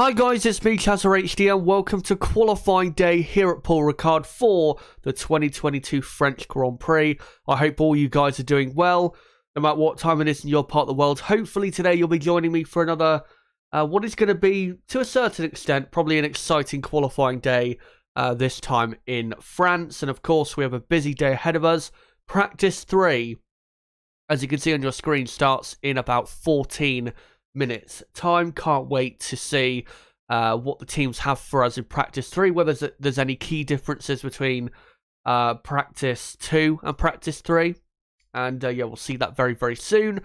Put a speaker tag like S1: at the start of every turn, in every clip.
S1: Hi guys, it's me, HD, and welcome to qualifying day here at Paul Ricard for the 2022 French Grand Prix. I hope all you guys are doing well, no matter what time it is in your part of the world. Hopefully today you'll be joining me for another, what is going to be, to a certain extent, probably an exciting qualifying day, this time in France. And of course, we have a busy day ahead of us. Practice 3, as you can see on your screen, starts in about 14 minutes time. Can't wait to see what the teams have for us in practice 3, whether there's any key differences between practice 2 and practice 3, and yeah, we'll see that very, very soon.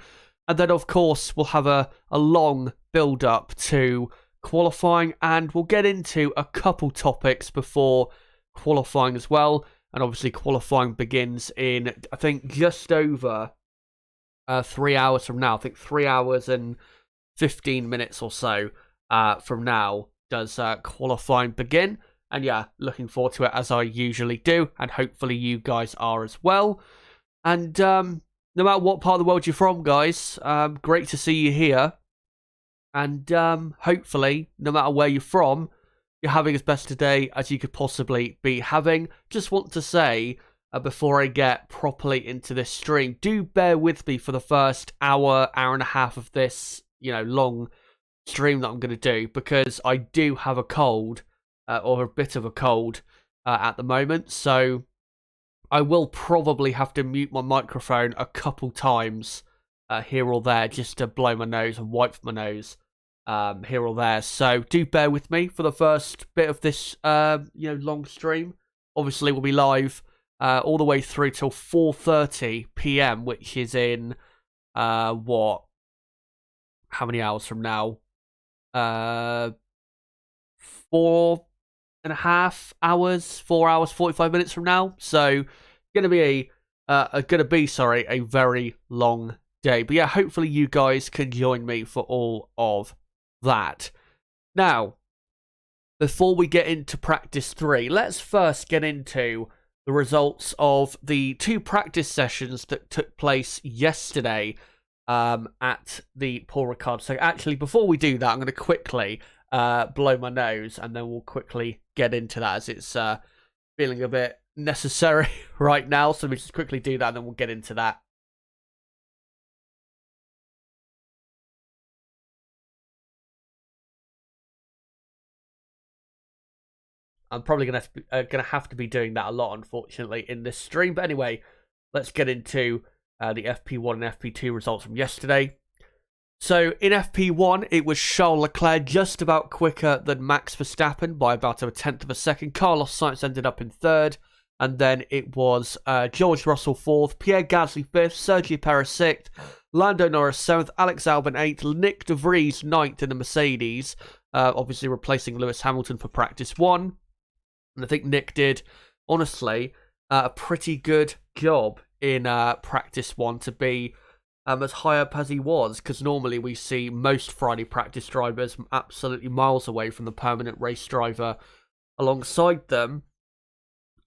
S1: And then of course we'll have a long build up to qualifying, and we'll get into a couple topics before qualifying as well. And obviously qualifying begins in, I think, just over 3 hours from now. I think 3 hours and 15 minutes or so from now does qualifying begin. And yeah, looking forward to it as I usually do, and hopefully you guys are as well. And no matter what part of the world you're from, guys, great to see you here. And hopefully, no matter where you're from, you're having as best a day as you could possibly be having. Just want to say, before I get properly into this stream, do bear with me for the first hour and a half of this, long stream that I'm going to do, because I do have a cold, or a bit of a cold at the moment. So I will probably have to mute my microphone a couple times here or there, just to blow my nose and wipe my nose here or there. So do bear with me for the first bit of this long stream. Obviously we'll be live all the way through till 4:30 p.m, which is in how many hours from now? 4.5 hours, 4 hours 45 minutes from now. So gonna be a very long day. But yeah, hopefully you guys can join me for all of that. Now, before we get into practice 3, let's first get into the results of the 2 practice sessions that took place yesterday at the Paul Ricard. So actually, before we do that, I'm going to quickly blow my nose, and then we'll quickly get into that, as it's feeling a bit necessary right now. So we just quickly do that, and then we'll get into that. I'm probably gonna have to be doing that a lot, unfortunately, in this stream. But anyway, let's get into the FP1 and FP2 results from yesterday. So in FP1, it was Charles Leclerc just about quicker than Max Verstappen by about a tenth of a second. Carlos Sainz ended up in 3rd. And then it was George Russell 4th, Pierre Gasly 5th, Sergio Perez 6th, Lando Norris 7th, Alex Albon 8th, Nick de Vries 9th in the Mercedes, obviously replacing Lewis Hamilton for practice 1. And I think Nick did, honestly, a pretty good job in practice 1 to be as high up as he was, because normally we see most Friday practice drivers absolutely miles away from the permanent race driver alongside them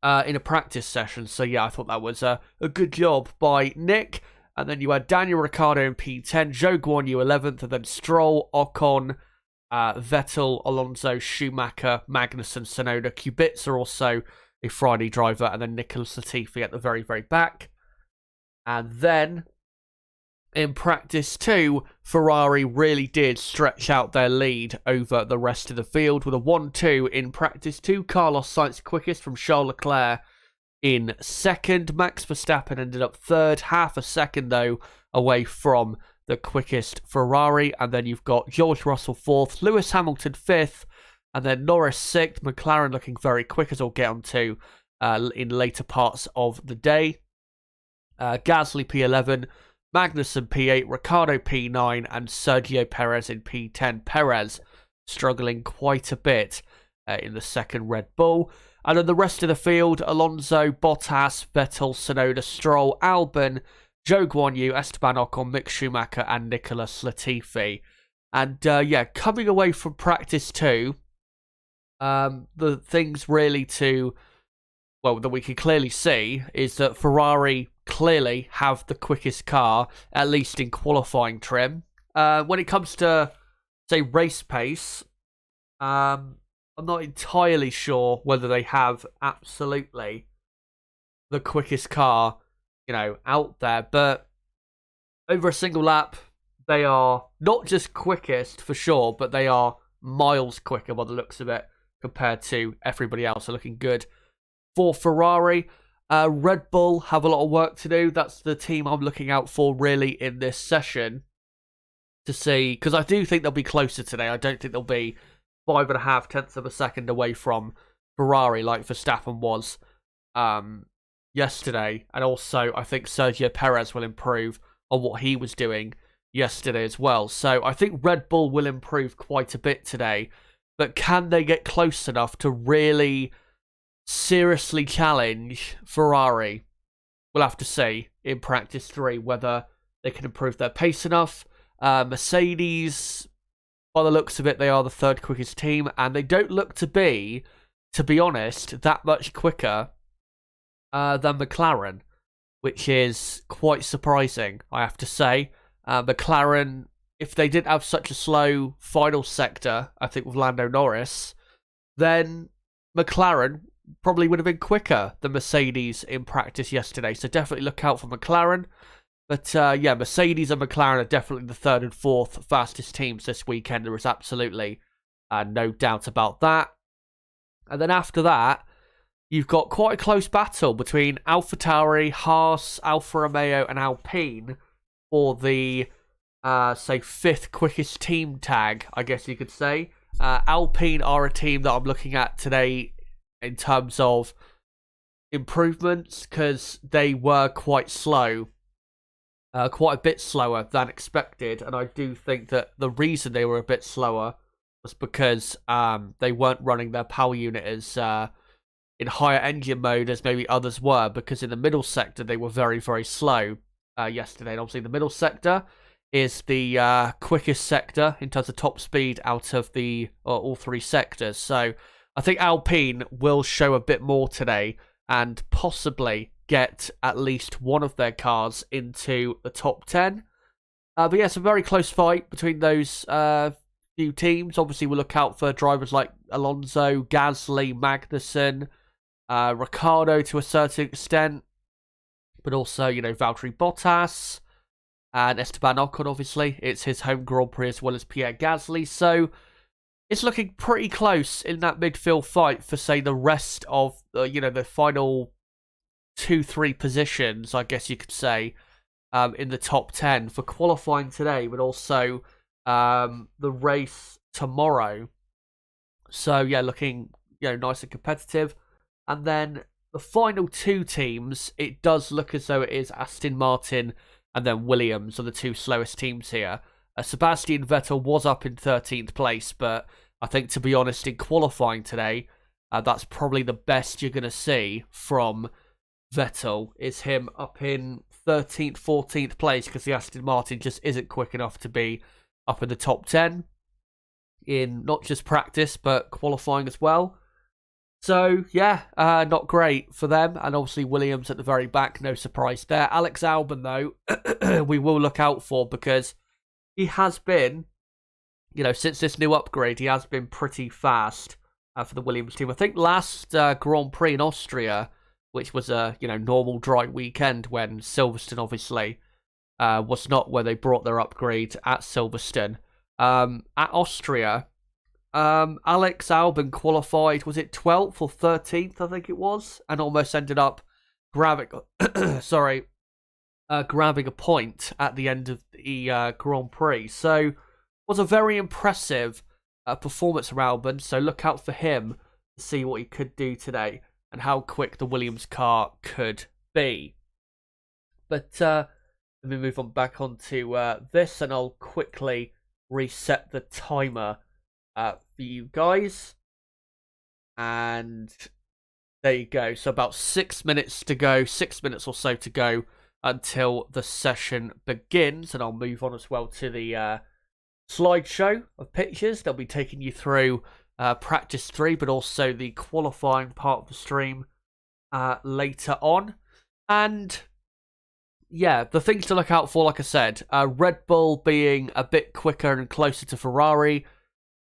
S1: in a practice session. So yeah, I thought that was a good job by Nick. And then you had Daniel Ricciardo in P10, Zhou Guanyu 11th, and then Stroll, Ocon, Vettel, Alonso, Schumacher, Magnussen, Tsunoda, Kubica also a Friday driver, and then Nicholas Latifi at the very, very back. And then in practice 2, Ferrari really did stretch out their lead over the rest of the field with a 1-2 in practice 2. Carlos Sainz quickest from Charles Leclerc in 2nd. Max Verstappen ended up 3rd, half a second though away from the quickest Ferrari. And then you've got George Russell 4th, Lewis Hamilton 5th, and then Norris 6th. McLaren looking very quick, as I'll get on to in later parts of the day. Gasly P11, Magnussen P8, Ricciardo P9, and Sergio Perez in P10. Perez struggling quite a bit in the 2nd Red Bull. And then the rest of the field, Alonso, Bottas, Vettel, Tsunoda, Stroll, Albon, Zhou Guanyu, Esteban Ocon, Mick Schumacher, and Nicholas Latifi. And yeah, coming away from practice 2, the things really that we can clearly see is that Ferrari clearly have the quickest car, at least in qualifying trim. When it comes to, say, race pace, I'm not entirely sure whether they have absolutely the quickest car, out there, but over a single lap, they are not just quickest for sure, but they are miles quicker by the looks of it compared to everybody else. They're looking good for Ferrari. Red Bull have a lot of work to do. That's the team I'm looking out for really in this session to see, because I do think they'll be closer today. I don't think they'll be 5.5 tenths of a second away from Ferrari like Verstappen was yesterday. And also, I think Sergio Perez will improve on what he was doing yesterday as well. So I think Red Bull will improve quite a bit today. But can they get close enough to really seriously challenge Ferrari? We'll have to see in practice 3 whether they can improve their pace enough. Mercedes, by the looks of it, they are the 3rd quickest team, and they don't look to be honest, that much quicker than McLaren, which is quite surprising, I have to say. McLaren, if they didn't have such a slow final sector, I think with Lando Norris, then McLaren probably would have been quicker than Mercedes in practice yesterday. So definitely look out for McLaren. But yeah, Mercedes and McLaren are definitely the 3rd and 4th fastest teams this weekend. There is absolutely no doubt about that. And then after that, you've got quite a close battle between AlphaTauri, Haas, Alfa Romeo, and Alpine for the, say, 5th quickest team tag, I guess you could say. Alpine are a team that I'm looking at today in terms of improvements, because they were quite slow, quite a bit slower than expected. And I do think that the reason they were a bit slower was because they weren't running their power unit as in higher engine mode as maybe others were, because in the middle sector they were very, very slow yesterday. And obviously the middle sector is the quickest sector in terms of top speed out of the all 3 sectors. So I think Alpine will show a bit more today and possibly get at least one of their cars into the top 10. But yeah, it's a very close fight between those few teams. Obviously, we'll look out for drivers like Alonso, Gasly, Magnussen, Ricciardo to a certain extent, but also, Valtteri Bottas and Esteban Ocon, obviously. It's his home Grand Prix as well as Pierre Gasly. So it's looking pretty close in that midfield fight for, say, the rest of, the final 2-3 positions, I guess you could say, in the top 10 for qualifying today, but also the race tomorrow. So, yeah, looking, nice and competitive. And then the final 2 teams, it does look as though it is Aston Martin and then Williams are the 2 slowest teams here. Sebastian Vettel was up in 13th place, but I think, to be honest, in qualifying today, that's probably the best you're going to see from Vettel, is him up in 13th, 14th place, because the Aston Martin just isn't quick enough to be up in the top 10 in not just practice, but qualifying as well. So, yeah, not great for them. And obviously Williams at the very back, no surprise there. Alex Albon, though, we will look out for, because he has been, since this new upgrade, he has been pretty fast for the Williams team. I think last Grand Prix in Austria, which was a, normal dry weekend when Silverstone, obviously, was not where they brought their upgrade at Silverstone. At Austria, Alex Albon qualified, was it 12th or 13th, I think it was, and almost ended up grabbing, grabbing a point at the end of the Grand Prix. So, was a very impressive performance from Albon, so look out for him to see what he could do today and how quick the Williams car could be. But let me move on back onto this, and I'll quickly reset the timer for you guys. And there you go. So about 6 minutes to go, 6 minutes or so to go until the session begins. And I'll move on as well to the slideshow of pictures. They'll be taking you through practice 3, but also the qualifying part of the stream later on. And yeah, the things to look out for, like I said, Red Bull being a bit quicker and closer to Ferrari.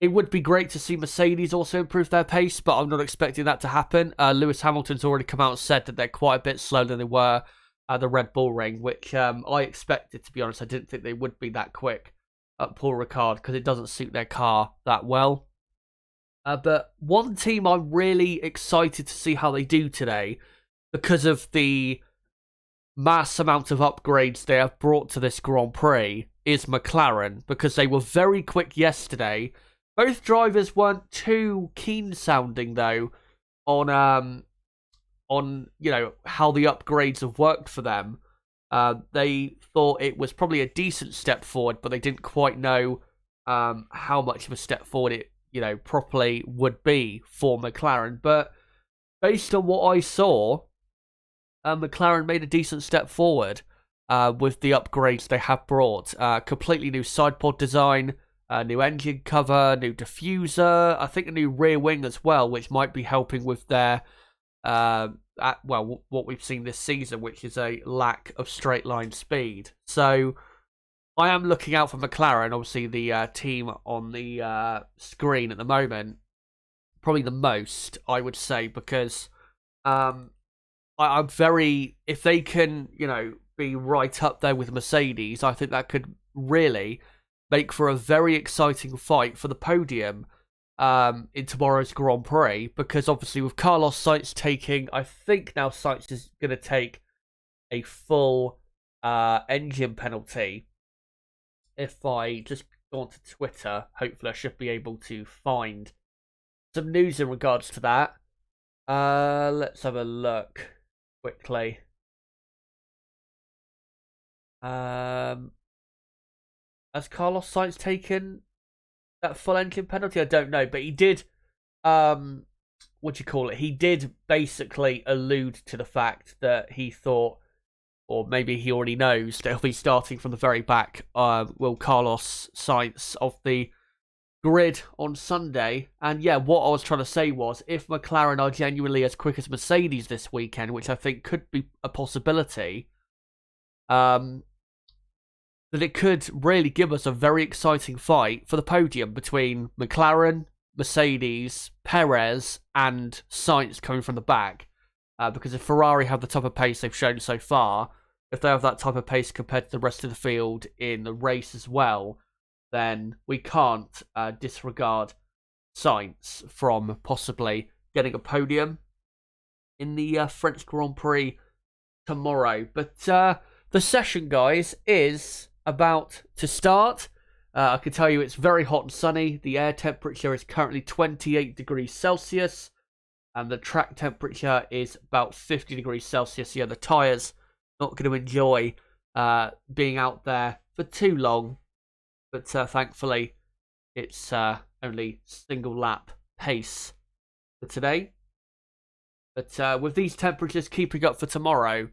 S1: It would be great to see Mercedes also improve their pace, but I'm not expecting that to happen. Lewis Hamilton's already come out and said that they're quite a bit slower than they were at the Red Bull ring, which I expected, to be honest. I didn't think they would be that quick at Paul Ricard because it doesn't suit their car that well. But one team I'm really excited to see how they do today because of the mass amount of upgrades they have brought to this Grand Prix is McLaren, because they were very quick yesterday. Both drivers weren't too keen sounding though on how the upgrades have worked for them. They thought it was probably a decent step forward, but they didn't quite know how much of a step forward it properly would be for McLaren. But based on what I saw, McLaren made a decent step forward with the upgrades they have brought. Completely new sidepod design, new engine cover, new diffuser, I think a new rear wing as well, which might be helping with their, what we've seen this season, which is a lack of straight line speed. So I am looking out for McLaren, obviously the team on the screen at the moment, probably the most, I would say, because I'm very, if they can, be right up there with Mercedes, I think that could really make for a very exciting fight for the podium in tomorrow's Grand Prix, because obviously with Carlos Sainz taking, I think now Sainz is going to take a full engine penalty. If I just go onto Twitter, hopefully I should be able to find some news in regards to that. Let's have a look quickly. Has Carlos Sainz taken that full engine penalty? I don't know, but he did, he did basically allude to the fact that he thought, or maybe he already knows, that he'll be starting from the very back, Carlos Sainz of the grid on Sunday. And yeah, what I was trying to say was, if McLaren are genuinely as quick as Mercedes this weekend, which I think could be a possibility, that it could really give us a very exciting fight for the podium between McLaren, Mercedes, Perez, and Sainz coming from the back. Because if Ferrari have the type of pace they've shown so far, if they have that type of pace compared to the rest of the field in the race as well, then we can't disregard Sainz from possibly getting a podium in the French Grand Prix tomorrow. But the session, guys, is about to start. I can tell you it's very hot and sunny. The air temperature is currently 28 degrees Celsius. And the track temperature is about 50 degrees Celsius. Yeah, the tyres not going to enjoy being out there for too long. But thankfully, it's only single lap pace for today. But with these temperatures keeping up for tomorrow,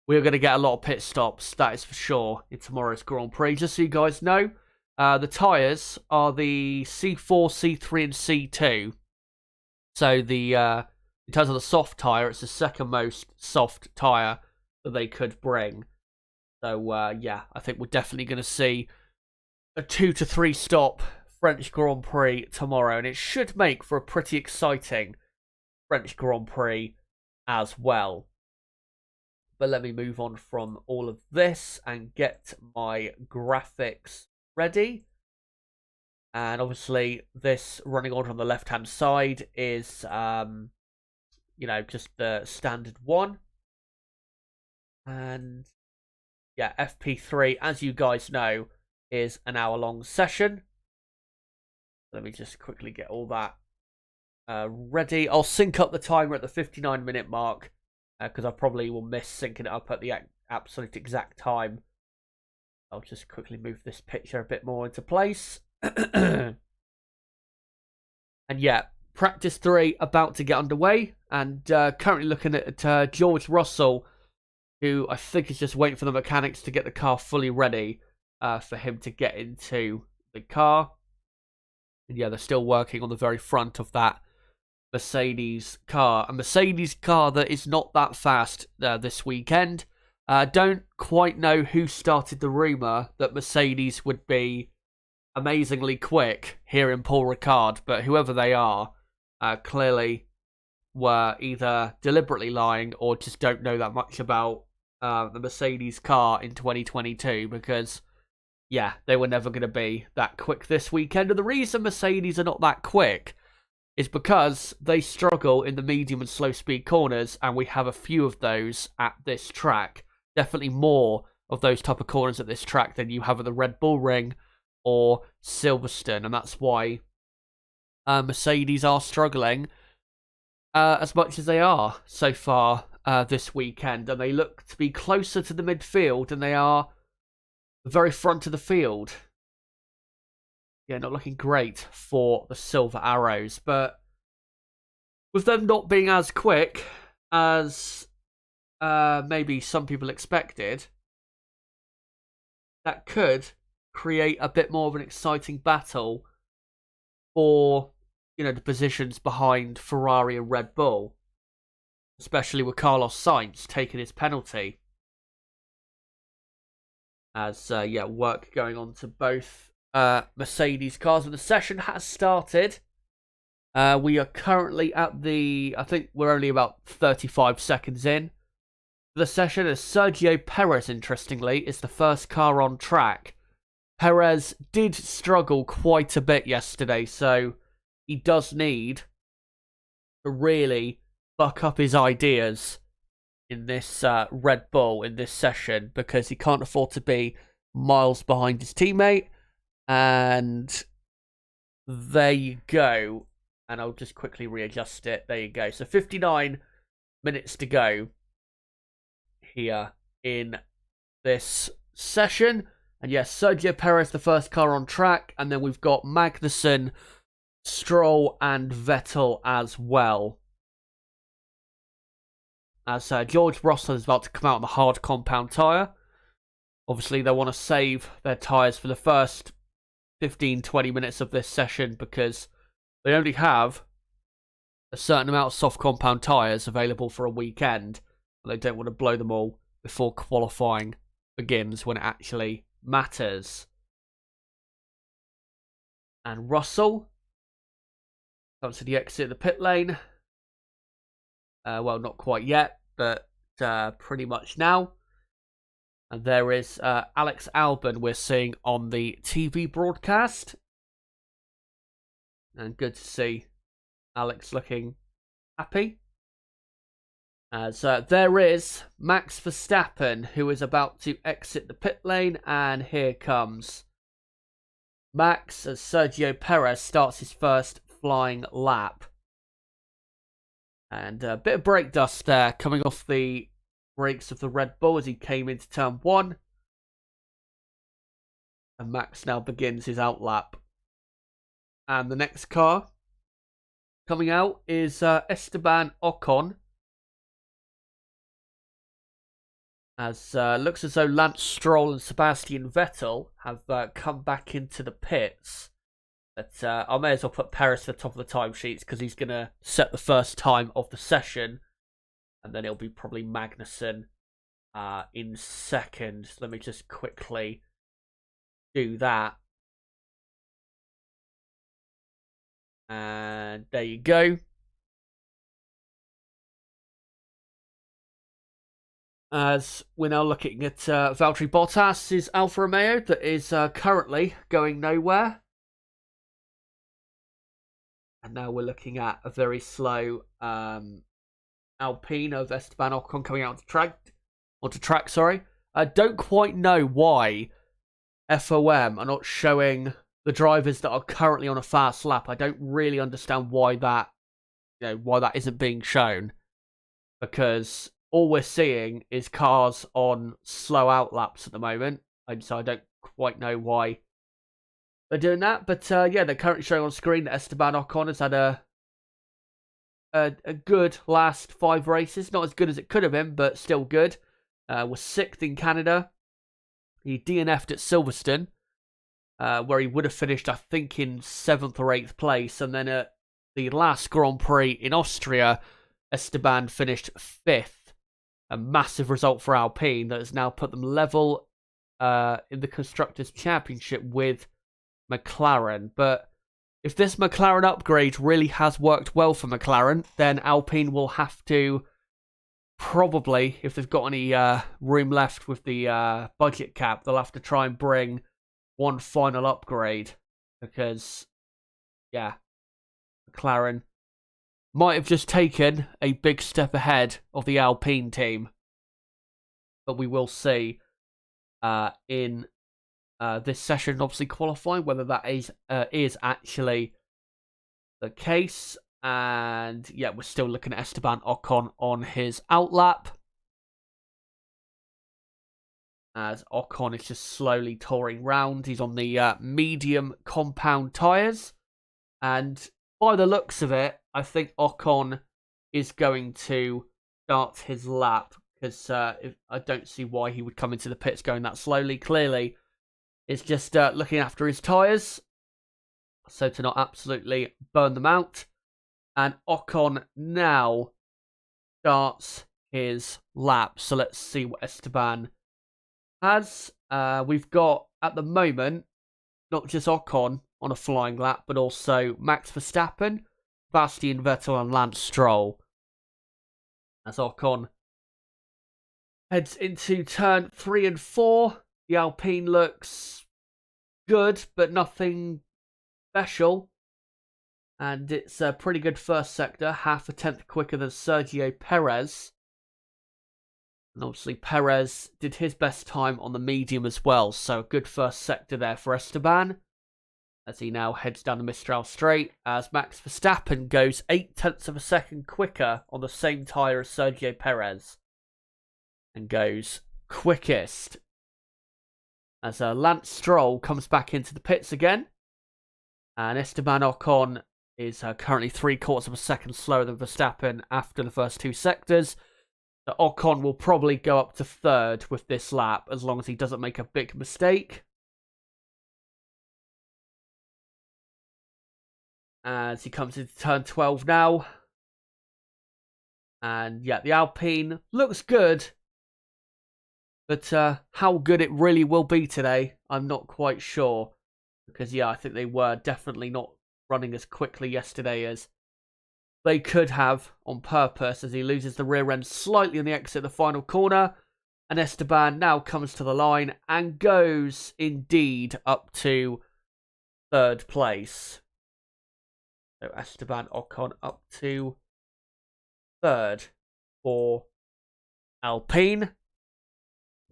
S1: we're going to get a lot of pit stops, that is for sure, in tomorrow's Grand Prix. Just so you guys know, the tyres are the C4, C3 and C2. So in terms of the soft tyre, it's the second most soft tyre that they could bring. So yeah, I think we're definitely going to see a 2 to 3 stop French Grand Prix tomorrow, and it should make for a pretty exciting French Grand Prix as well. But let me move on from all of this and get my graphics ready. And obviously, this running order on the left-hand side is, just the standard one. And, yeah, FP3, as you guys know, is an hour-long session. Let me just quickly get all that ready. I'll sync up the timer at the 59-minute mark, because I probably will miss syncing it up at the absolute exact time. I'll just quickly move this picture a bit more into place. And yeah, practice 3 about to get underway, and currently looking at George Russell, who I think is just waiting for the mechanics to get the car fully ready for him to get into the car. And yeah, they're still working on the very front of that Mercedes car, a Mercedes car that is not that fast this weekend. Don't quite know who started the rumour that Mercedes would be amazingly quick here in Paul Ricard, but whoever they are, clearly were either deliberately lying or just don't know that much about the Mercedes car in 2022, because, yeah, they were never going to be that quick this weekend. And the reason Mercedes are not that quick is because they struggle in the medium and slow speed corners, and we have a few of those at this track. Definitely more of those type of corners at this track than you have at the Red Bull Ring or Silverstone, and that's why Mercedes are struggling as much as they are so far this weekend, and they look to be closer to the midfield than they are the very front of the field. Yeah, not looking great for the Silver Arrows, but with them not being as quick as maybe some people expected, that could create a bit more of an exciting battle for, you know, the positions behind Ferrari and Red Bull, especially with Carlos Sainz taking his penalty. As, work going on to both Mercedes cars. And the session has started. We are currently at I think we're only about 35 seconds in the session, as Sergio Perez, interestingly, is the first car on track. Perez did struggle quite a bit yesterday, so he does need to really buck up his ideas in this Red Bull, in this session, because he can't afford to be miles behind his teammate. And there you go. And I'll just quickly readjust it. There you go. So 59 minutes to go here in this session. And yes, Sergio Perez, the first car on track. And then we've got Magnussen, Stroll, and Vettel as well. As George Russell is about to come out on the hard compound tyre. Obviously, they want to save their tyres for the first 15-20 minutes of this session, because they only have a certain amount of soft compound tyres available for a weekend, and they don't want to blow them all before qualifying begins when it actually matters. And Russell comes to the exit of the pit lane. Well, not quite yet, but pretty much now. And there is Alex Albon we're seeing on the TV broadcast. And good to see Alex looking happy. As there is Max Verstappen, who is about to exit the pit lane. And here comes Max, as Sergio Perez starts his first flying lap. And a bit of brake dust there coming off the brakes of the Red Bull as he came into turn 1. And Max now begins his outlap. And the next car coming out is Esteban Ocon. As looks as though Lance Stroll and Sebastian Vettel have come back into the pits. But I may as well put Perez to the top of the timesheets, because he's going to set the first time of the session. And then it'll be probably Magnussen in second. Let me just quickly do that. And there you go. As we're now looking at Valtteri Bottas' Alfa Romeo that is currently going nowhere. And now we're looking at a very slow Alpine of Esteban Ocon coming out onto track. I don't quite know why FOM are not showing the drivers that are currently on a fast lap. I don't really understand why that isn't being shown, because all we're seeing is cars on slow outlaps at the moment, and so I don't quite know why they're doing that. But they're currently showing on screen that Esteban Ocon has had a good last 5 races. Not as good as it could have been, but still good. Was 6th in Canada. He DNF'd at Silverstone, where he would have finished, I think, in 7th or 8th place. And then at the last Grand Prix in Austria, Esteban finished 5th. A massive result for Alpine that has now put them level in the Constructors' Championship with McLaren. But if this McLaren upgrade really has worked well for McLaren, then Alpine will have to probably, if they've got any room left with the budget cap, they'll have to try and bring one final upgrade. Because, yeah, McLaren might have just taken a big step ahead of the Alpine team. But we will see in this session, obviously qualifying, whether that is actually the case. And yeah, we're still looking at Esteban Ocon on his outlap, as Ocon is just slowly touring round. He's on the medium compound tyres, and by the looks of it, I think Ocon is going to start his lap, because I don't see why he would come into the pits going that slowly. Clearly, it's just looking after his tyres, so to not absolutely burn them out. And Ocon now starts his lap. So let's see what Esteban has. We've got, at the moment, not just Ocon on a flying lap, but also Max Verstappen, Sebastian Vettel, and Lance Stroll. As Ocon heads into turn 3 and 4, the Alpine looks good, but nothing special. And it's a pretty good first sector, half a tenth quicker than Sergio Perez. And obviously Perez did his best time on the medium as well, so a good first sector there for Esteban, as he now heads down the Mistral Straight, as Max Verstappen goes 8 tenths of a second quicker on the same tyre as Sergio Perez, and goes quickest. As Lance Stroll comes back into the pits again, and Esteban Ocon is currently 3/4 of a second slower than Verstappen after the first 2 sectors. So Ocon will probably go up to 3rd with this lap, as long as he doesn't make a big mistake. As he comes into turn 12 now. And yeah, the Alpine looks good. But how good it really will be today, I'm not quite sure. Because yeah, I think they were definitely not running as quickly yesterday as they could have on purpose, as he loses the rear end slightly on the exit of the final corner. And Esteban now comes to the line and goes indeed up to 3rd place. So Esteban Ocon up to 3rd for Alpine.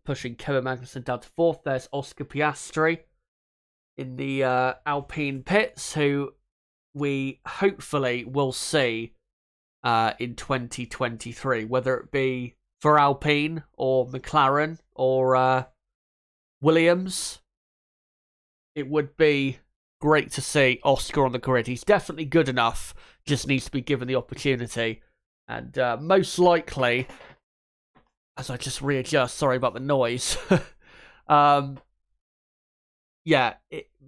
S1: Pushing Kevin Magnussen down to 4th. There's Oscar Piastri in the Alpine pits, who we hopefully will see in 2023, whether it be for Alpine or McLaren or Williams. It would be great to see Oscar on the grid. He's definitely good enough, just needs to be given the opportunity. And most likely, as I just readjust, sorry about the noise, yeah,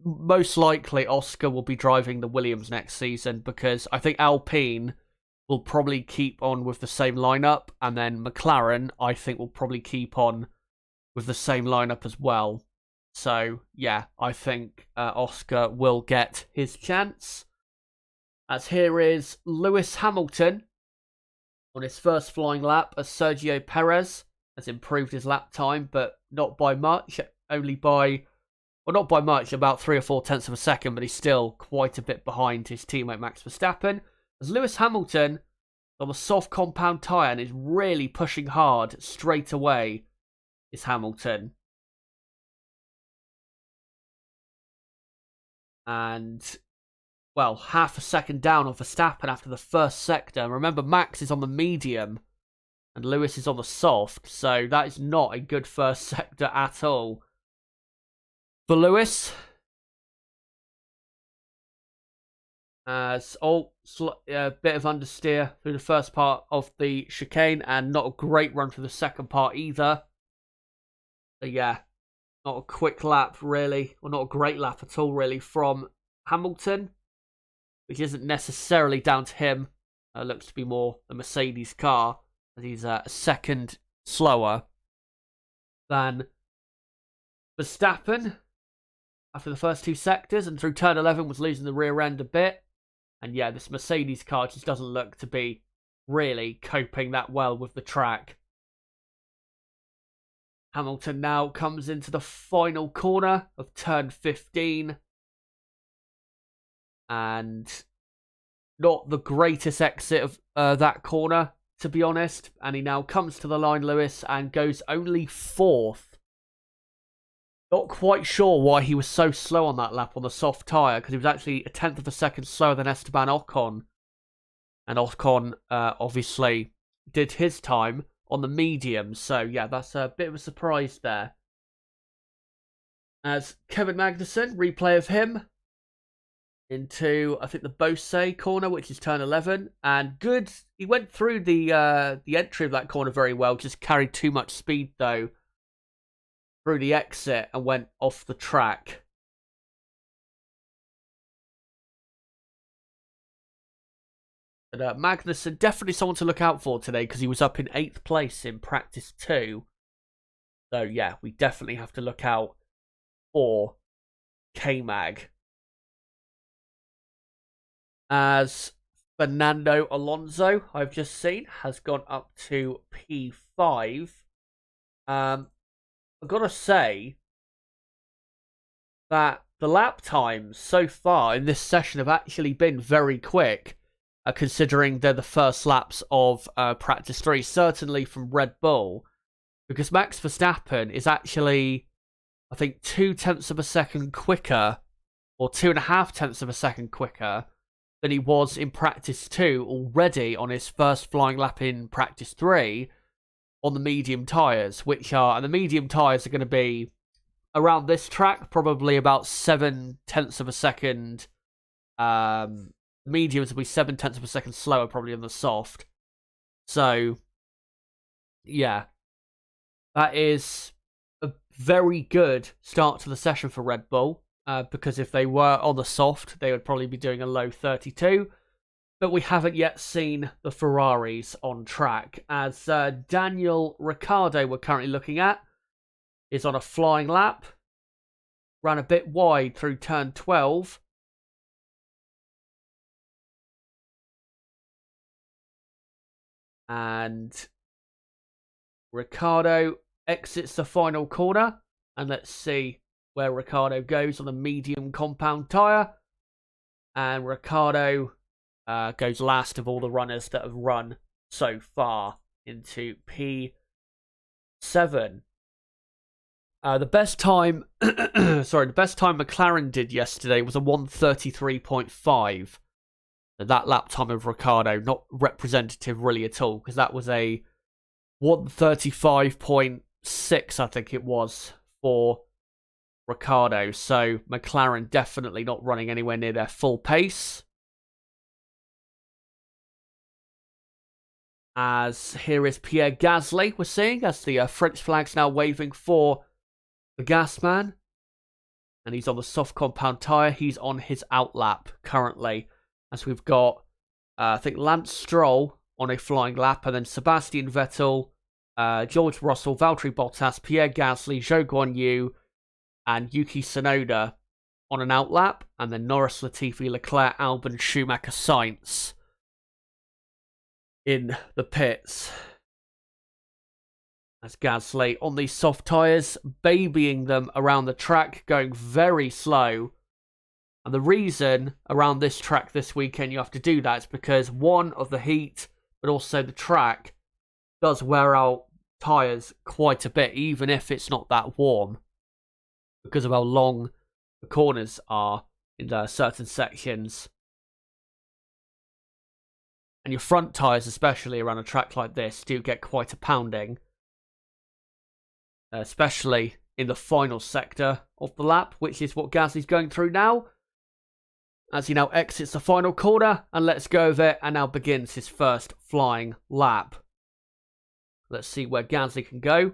S1: most likely Oscar will be driving the Williams next season, because I think Alpine will probably keep on with the same lineup, and then McLaren, I think, will probably keep on with the same lineup as well. So, yeah, I think Oscar will get his chance. As here is Lewis Hamilton on his first flying lap, as Sergio Perez has improved his lap time, but not by much, only by... well, not by much, about 3 or 4 tenths of a second, but he's still quite a bit behind his teammate Max Verstappen. As Lewis Hamilton on the soft compound tyre and is really pushing hard straight away, is Hamilton. And, well, half a second down on Verstappen after the first sector. And remember, Max is on the medium and Lewis is on the soft, so that is not a good first sector at all for Lewis. As a bit of understeer through the first part of the chicane, and not a great run for the second part either. So yeah, not a quick lap really, or not a great lap at all really from Hamilton, which isn't necessarily down to him. Looks to be more the Mercedes car, as he's a second slower than Verstappen. after the first 2 sectors, and through turn 11 was losing the rear end a bit. And yeah, this Mercedes car just doesn't look to be really coping that well with the track. Hamilton now comes into the final corner of turn 15. And not the greatest exit of that corner, to be honest. And he now comes to the line, Lewis, and goes only 4th. Not quite sure why he was so slow on that lap on the soft tyre, because he was actually a 10th of a second slower than Esteban Ocon. And Ocon obviously did his time on the medium. So yeah, that's a bit of a surprise there. As Kevin Magnussen, replay of him into, I think, the Beausset corner, which is turn 11. And good, he went through the entry of that corner very well, just carried too much speed, though, through the exit and went off the track. But Magnussen, definitely someone to look out for today, because he was up in 8th place in practice 2. So yeah, we definitely have to look out for K-Mag. As Fernando Alonso, I've just seen, has gone up to P5. I've got to say that the lap times so far in this session have actually been very quick, considering they're the first laps of practice 3, certainly from Red Bull, because Max Verstappen is actually, I think, 0.2 of a second quicker, or 2.5 of a second quicker than he was in practice 2 already on his first flying lap in practice 3 on the medium tyres, and the medium tyres are going to be around this track, probably about 0.7 of a second. Mediums will be 0.7 of a second slower, probably, than the soft. So, yeah, that is a very good start to the session for Red Bull. Because if they were on the soft, they would probably be doing a low 32. But we haven't yet seen the Ferraris on track, as Daniel Ricciardo, we're currently looking at, is on a flying lap. Ran a bit wide through turn 12. And Ricciardo exits the final corner. And let's see where Ricciardo goes on the medium compound tyre. And Ricciardo goes last of all the runners that have run so far into P7. The best time, the best time McLaren did yesterday was a 1:33.5. That lap time of Ricciardo, not representative really at all, because that was a 1:35.6, I think it was, for Ricciardo. So McLaren definitely not running anywhere near their full pace. As here is Pierre Gasly, we're seeing, as the French flag's now waving for the gas man. And he's on the soft compound tyre. He's on his outlap currently. As we've got, I think, Lance Stroll on a flying lap. And then Sebastian Vettel, George Russell, Valtteri Bottas, Pierre Gasly, Zhou Guanyu, and Yuki Tsunoda on an outlap. And then Norris, Latifi, Leclerc, Albon, Schumacher, Sainz in the pits. As Gasly on these soft tyres, babying them around the track, going very slow. And the reason around this track this weekend you have to do that is because, one, of the heat, but also the track does wear out tyres quite a bit, even if it's not that warm, because of how long the corners are in certain sections. And your front tyres, especially around a track like this, do get quite a pounding. Especially in the final sector of the lap, which is what Gasly's going through now. As he now exits the final corner and lets go of it, and now begins his first flying lap. Let's see where Gasly can go.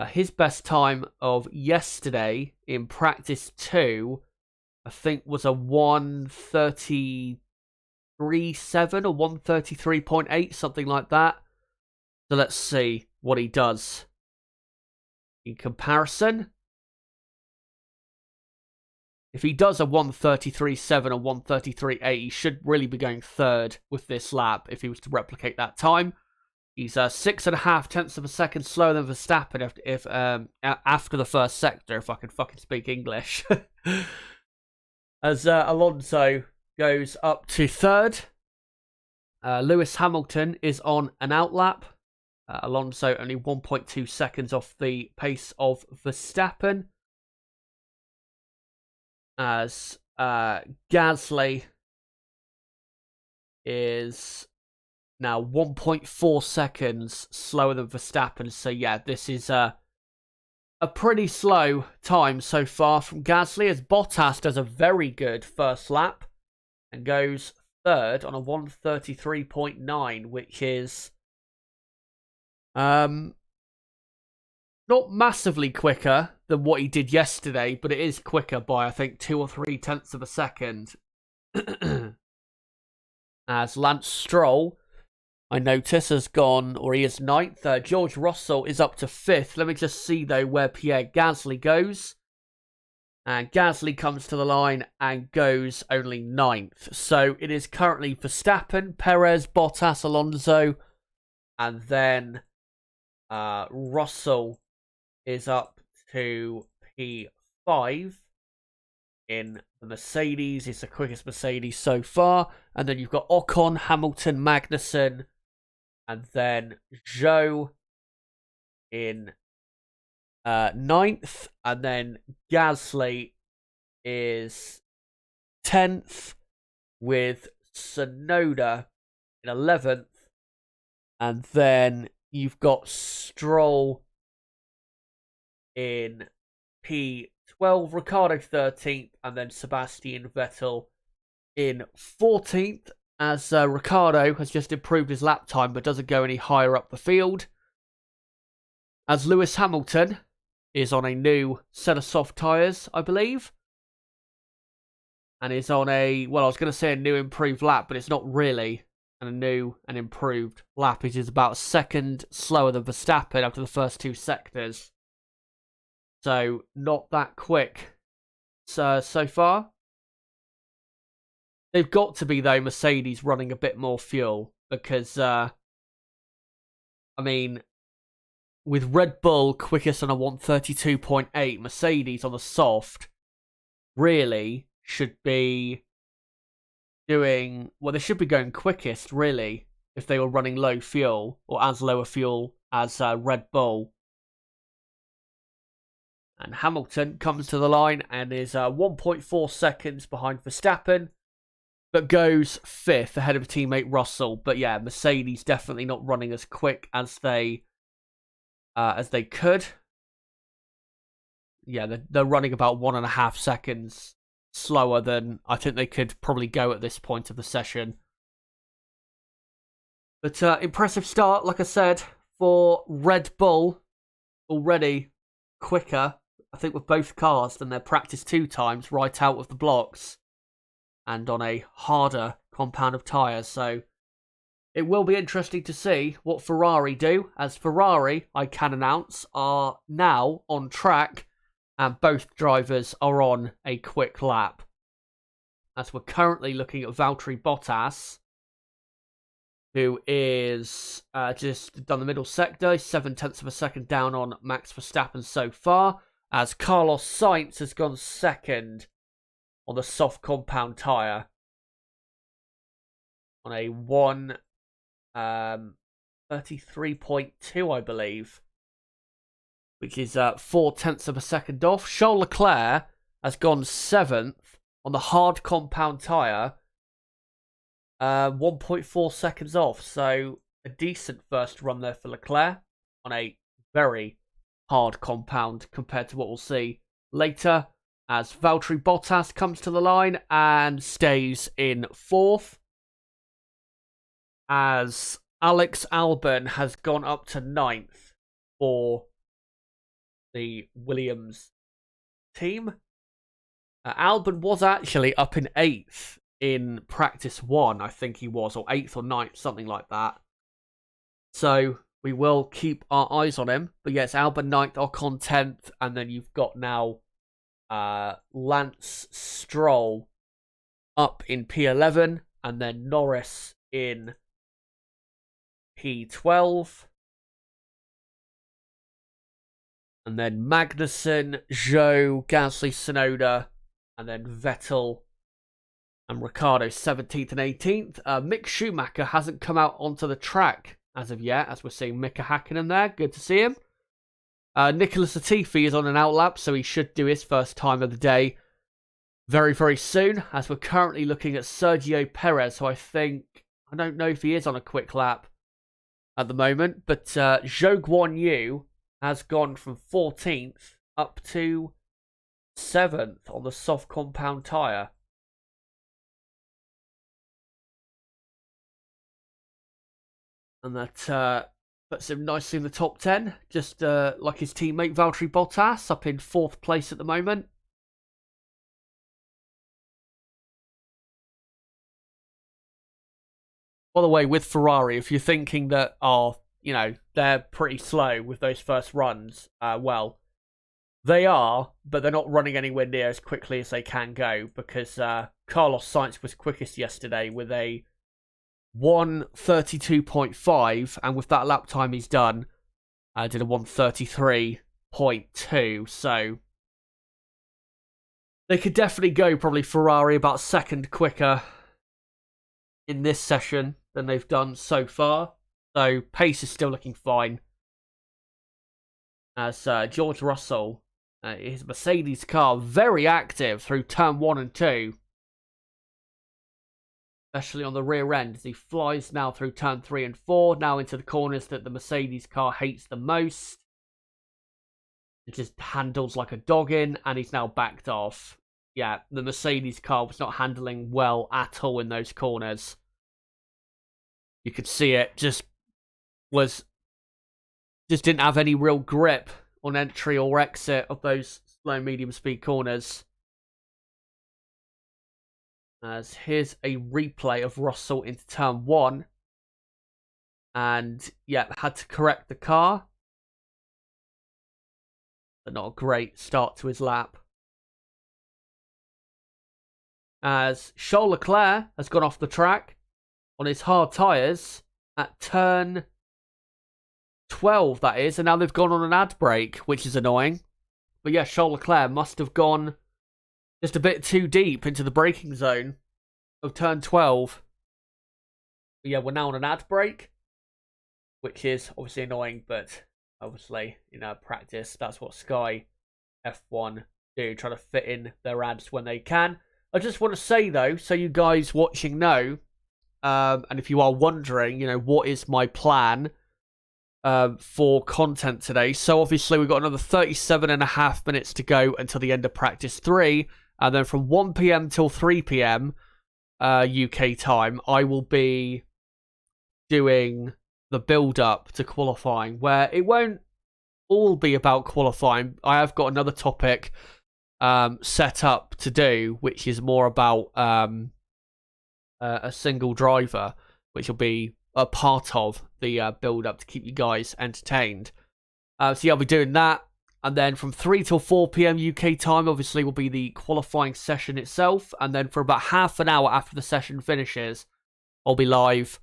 S1: His best time of yesterday in practice 2, I think, was a 1:33.7 or 1:33.8, something like that. So let's see what he does in comparison. If he does a 1:33.7 or 1:33.8, he should really be going third with this lap if he was to replicate that time. He's 6.5 tenths of a second slower than Verstappen after the first sector, if I can fucking speak English. As Alonso goes up to third. Lewis Hamilton is on an outlap. Alonso only 1.2 seconds off the pace of Verstappen. As Gasly is now 1.4 seconds slower than Verstappen. So yeah, this is a pretty slow time so far from Gasly, as Bottas does a very good first lap and goes third on a 1:33.9, which is not massively quicker than what he did yesterday, but it is quicker by, I think, 2 or 3 tenths of a second. As Lance Stroll, I notice, has gone, or he is 9th. George Russell is up to 5th. Let me just see, though, where Pierre Gasly goes. And Gasly comes to the line and goes only 9th. So it is currently Verstappen, Perez, Bottas, Alonso, and then Russell is up to P5 in the Mercedes. It's the quickest Mercedes so far. And then you've got Ocon, Hamilton, Magnussen, and then Zhou in 9th. And then Gasly is 10th with Tsunoda in 11th. And then you've got Stroll in P12, Ricciardo 13th, and then Sebastian Vettel in 14th, as Ricciardo has just improved his lap time but doesn't go any higher up the field. As Lewis Hamilton is on a new set of soft tyres, I believe, and is on a, well, I was going to say a new improved lap, but it's not really a new and improved lap. It is about a second slower than Verstappen after the first 2 sectors. So, not that quick so far. They've got to be, though, Mercedes running a bit more fuel. Because, I mean, with Red Bull quickest on a 1:32.8, Mercedes on the soft really should be doing, well, they should be going quickest, really, if they were running low fuel, or as lower fuel as Red Bull. And Hamilton comes to the line and is 1.4 seconds behind Verstappen, but goes 5th ahead of teammate Russell. But yeah, Mercedes definitely not running as quick as they could. Yeah, they're running about 1.5 seconds slower than I think they could probably go at this point of the session. But impressive start, like I said, for Red Bull. Already quicker, I think, with both cars than their practice 2 times right out of the blocks, and on a harder compound of tyres. So it will be interesting to see what Ferrari do, as Ferrari, I can announce, are now on track, and both drivers are on a quick lap. As we're currently looking at Valtteri Bottas, who is just done the middle sector, 7 tenths of a second down on Max Verstappen so far, as Carlos Sainz has gone second on the soft compound tyre on a 1:33.2, I believe, which is 4 tenths of a second off. Charles Leclerc has gone 7th on the hard compound tyre, 1.4 seconds off. So a decent first run there for Leclerc on a very hard compound compared to what we'll see later, as Valtteri Bottas comes to the line and stays in 4th, as Alex Albon has gone up to 9th for the Williams team. Albon was actually up in 8th in practice 1, I think he was, or 8th or 9th, something like that. So we will keep our eyes on him. But yes, Albon 9th, Ocon 10th, and then you've got now Lance Stroll up in P11, and then Norris in P12. And then Magnussen, Zhou, Gasly, Tsunoda, and then Vettel and Ricciardo 17th and 18th. Mick Schumacher hasn't come out onto the track as of yet, as we're seeing Mika Hakkinen there. Good to see him. Nicholas Latifi is on an outlap, so he should do his first time of the day very, very soon, as we're currently looking at Sergio Perez, who I don't know if he is on a quick lap at the moment, but Zhou Guanyu has gone from 14th up to 7th on the soft compound tyre. And that puts him nicely in the top 10, just like his teammate Valtteri Bottas, up in 4th place at the moment. By the way, with Ferrari, if you're thinking that, they're pretty slow with those first runs, well, they are, but they're not running anywhere near as quickly as they can go, because Carlos Sainz was quickest yesterday with a 1:32.5, and with that lap time he's done, did a 1:33.2, so they could definitely go probably Ferrari about a second quicker in this session than they've done so far. So pace is still looking fine. As George Russell, his Mercedes car, very active through turn 1 and 2. Especially on the rear end, as he flies now through turn 3 and 4, now into the corners that the Mercedes car hates the most. It just handles like a dog in, and he's now backed off. Yeah, the Mercedes car was not handling well at all in those corners. You could see it just didn't have any real grip on entry or exit of those slow medium speed corners. As here's a replay of Russell into turn 1. And yeah, had to correct the car. But not a great start to his lap. As Charles Leclerc has gone off the track on his hard tyres at turn 12, that is. And now they've gone on an ad break, which is annoying. But yeah, Charles Leclerc must have gone just a bit too deep into the braking zone of turn 12. But yeah, we're now on an ad break, which is obviously annoying, but obviously, practice, that's what Sky F1 do, try to fit in their ads when they can. I just want to say, though, so you guys watching know, and if you are wondering, what is my plan for content today. So obviously we've got another 37.5 minutes to go until the end of practice 3, and then from 1 p.m. till 3 p.m. UK time, I will be doing the build-up to qualifying, where it won't all be about qualifying. I have got another topic set up to do, which is more about a single driver, which will be a part of the build-up to keep you guys entertained. So yeah, I'll be doing that. And then from 3 till 4 p.m. UK time, obviously, will be the qualifying session itself. And then for about half an hour after the session finishes, I'll be live.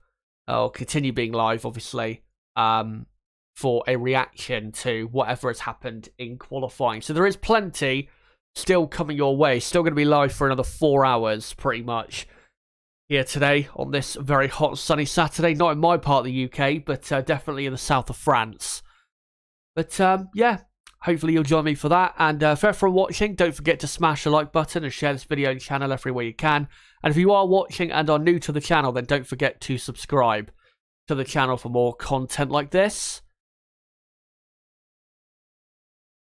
S1: I'll continue being live, obviously, for a reaction to whatever has happened in qualifying. So there is plenty still coming your way. Still going to be live for another 4 hours, pretty much, here today on this very hot, sunny Saturday. Not in my part of the UK, but definitely in the south of France. But yeah, hopefully you'll join me for that. And for everyone watching, don't forget to smash the like button and share this video and channel everywhere you can. And if you are watching and are new to the channel, then don't forget to subscribe to the channel for more content like this.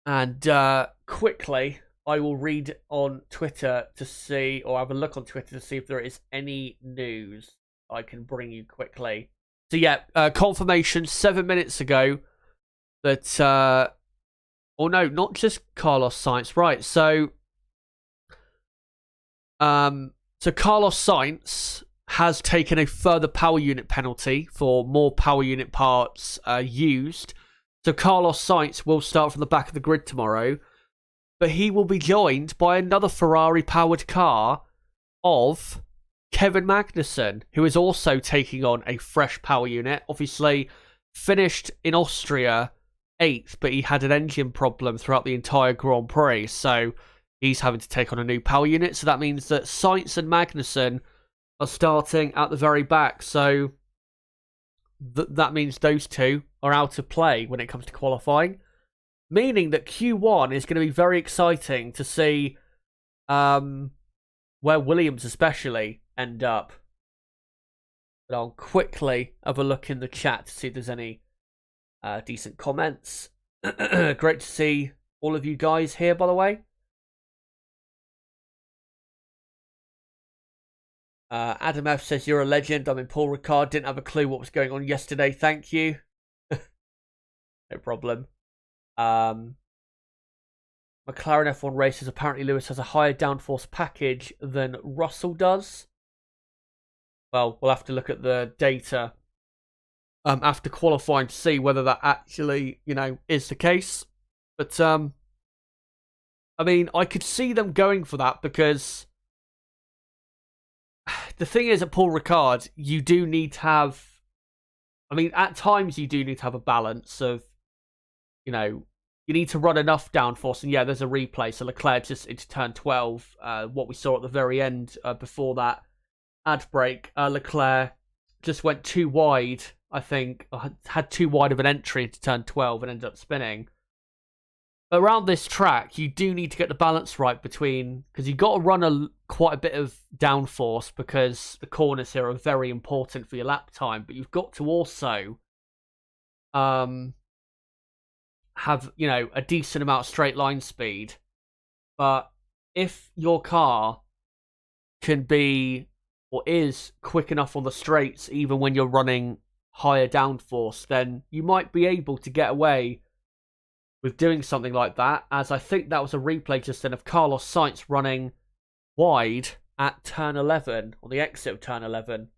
S1: And quickly, I will read on Twitter to see, or have a look on Twitter to see if there is any news I can bring you quickly. So yeah, confirmation 7 minutes ago that, oh no, not just Carlos Sainz, right? So, Carlos Sainz has taken a further power unit penalty for more power unit parts used. So Carlos Sainz will start from the back of the grid tomorrow. but he will be joined by another Ferrari-powered car of Kevin Magnussen, who is also taking on a fresh power unit. Obviously, finished in Austria 8th, but he had an engine problem throughout the entire Grand Prix, so he's having to take on a new power unit. So that means that Sainz and Magnussen are starting at the very back, so that means those two are out of play when it comes to qualifying, meaning that Q1 is going to be very exciting to see where Williams especially end up. But I'll quickly have a look in the chat to see if there's any decent comments. Great to see all of you guys here, by the way. Adam F says, you're a legend. I'm in Paul Ricard. Didn't have a clue what was going on yesterday. Thank you. No problem. McLaren F1 races. Apparently Lewis has a higher downforce package than Russell does. Well, we'll have to look at the data after qualifying to see whether that actually, is the case. But, I mean, I could see them going for that because the thing is, at Paul Ricard, you do need to have... I mean, at times you do need to have a balance of, you need to run enough downforce. And yeah, there's a replay. So Leclerc just into turn 12. What we saw at the very end before that ad break, Leclerc just went too wide, I think. Had too wide of an entry into turn 12 and ended up spinning. Around this track, you do need to get the balance right between... Because you've got to run quite a bit of downforce because the corners here are very important for your lap time. But you've got to also have, a decent amount of straight line speed. But if your car can be, or is, quick enough on the straights, even when you're running higher downforce, then you might be able to get away with doing something like that, as I think that was a replay just then of Carlos Sainz running wide at turn 11, on the exit of turn 11.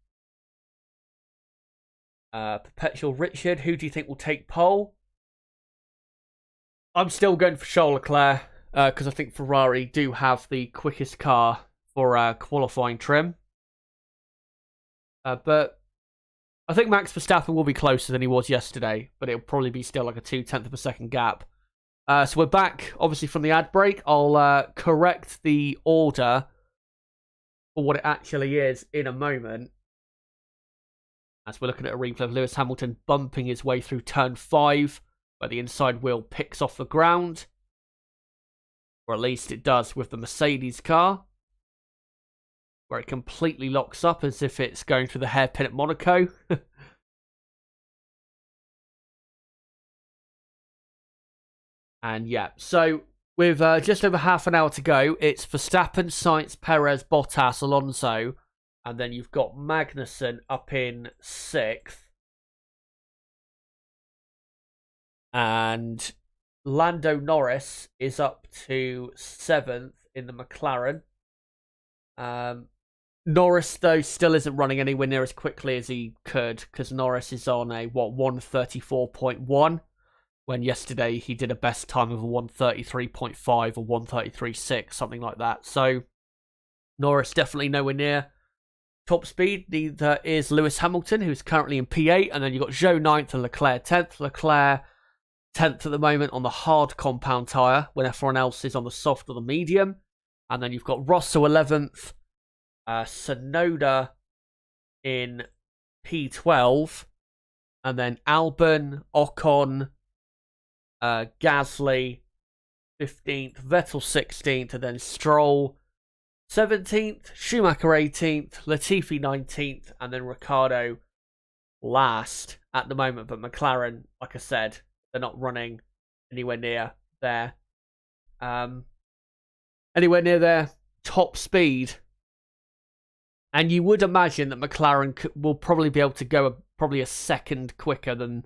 S1: Perpetual Richard, who do you think will take pole? I'm still going for Charles Leclerc, because I think Ferrari do have the quickest car for qualifying trim. But I think Max Verstappen will be closer than he was yesterday, but it'll probably be still like a 0.2 of a second gap. So we're back, obviously, from the ad break. I'll correct the order for what it actually is in a moment. As we're looking at a replay of Lewis Hamilton bumping his way through turn 5, where the inside wheel picks off the ground. Or at least it does with the Mercedes car, where it completely locks up as if it's going through the hairpin at Monaco. And yeah, so with just over half an hour to go, it's Verstappen, Sainz, Perez, Bottas, Alonso, and then you've got Magnussen up in 6th. And Lando Norris is up to 7th in the McLaren. Norris, though, still isn't running anywhere near as quickly as he could, because Norris is on a, 134.1, when yesterday he did a best time of a 133.5 or 133.6, something like that. So Norris definitely nowhere near top speed. Neither is Lewis Hamilton, who's currently in P8, and then you've got Zhou 9th and Leclerc 10th. Leclerc 10th at the moment on the hard compound tyre, when everyone else is on the soft or the medium. And then you've got Russell 11th, Tsunoda in P12, and then Albon, Ocon, Gasly 15th, Vettel 16th, and then Stroll 17th, Schumacher 18th, Latifi 19th, and then Ricciardo last at the moment. But McLaren, like I said, they're not running anywhere near their top speed. And you would imagine that McLaren will probably be able to go probably a second quicker than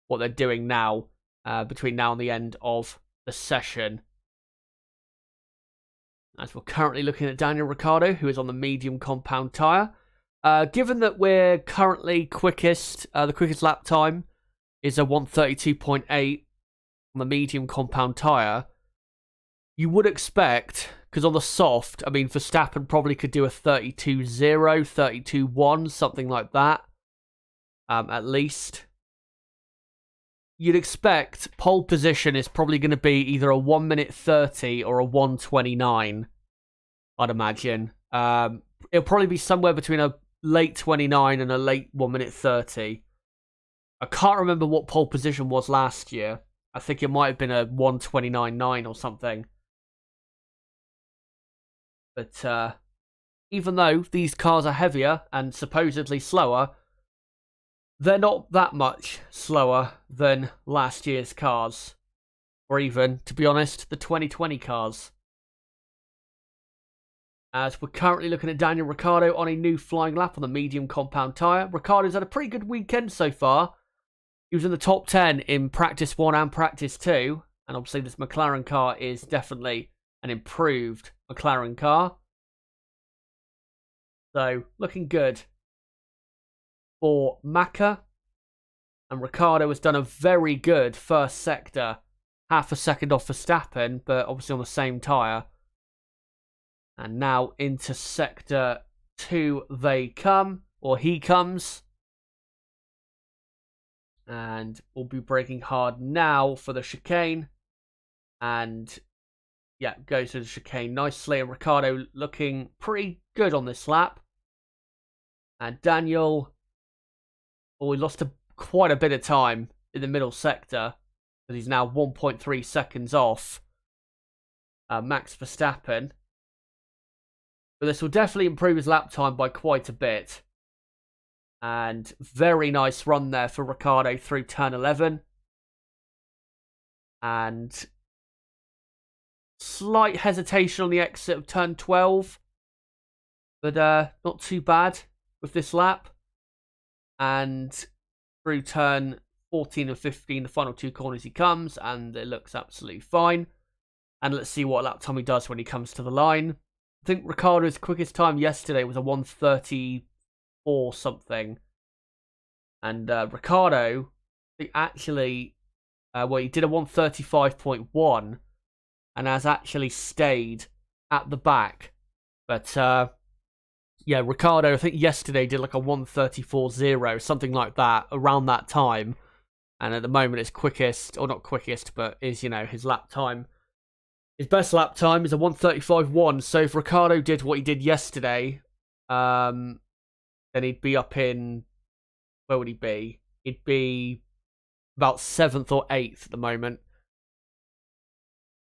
S1: what they're doing now, between now and the end of the session. As we're currently looking at Daniel Ricciardo, who is on the medium compound tyre. Given that we're currently quickest, the quickest lap time is a 132.8 on the medium compound tyre, you would expect, because on the soft, I mean, Verstappen probably could do a 32-0, 32-1, something like that, at least. You'd expect pole position is probably going to be either a 1 minute 30 or a 1:29, I'd imagine. It'll probably be somewhere between a late 29 and a late 1 minute 30. I can't remember what pole position was last year. I think it might have been a 1:29.9 or something. But even though these cars are heavier and supposedly slower, they're not that much slower than last year's cars. Or even, to be honest, the 2020 cars. As we're currently looking at Daniel Ricciardo on a new flying lap on the medium compound tyre. Ricciardo's had a pretty good weekend so far. He was in the top 10 in practice 1 and practice 2. And obviously this McLaren car is definitely an improved McLaren car. So, looking good for Maka. And Ricciardo has done a very good first sector. Half a second off Verstappen, but obviously on the same tyre. And now into sector 2 they come, or he comes. And we'll be braking hard now for the chicane. And yeah, goes to the chicane nicely. And Ricciardo looking pretty good on this lap. And Daniel, he lost quite a bit of time in the middle sector. Because he's now 1.3 seconds off Max Verstappen. But this will definitely improve his lap time by quite a bit. And very nice run there for Ricciardo through turn 11. And slight hesitation on the exit of turn 12. But not too bad with this lap. And through turn 14 and 15, the final 2 corners he comes. And it looks absolutely fine. And let's see what lap time he does when he comes to the line. I think Ricciardo's quickest time yesterday was a 1:34 something. And Ricciardo, he actually, he did a 1:35.1 and has actually stayed at the back. But, yeah, Ricciardo, I think yesterday did like a 1:34.0, something like that, around that time. And at the moment it's quickest, or not quickest, but is, his lap time. His best lap time is a 1:35.1, so if Ricciardo did what he did yesterday, then he'd be up in... Where would he be? He'd be about 7th or 8th at the moment.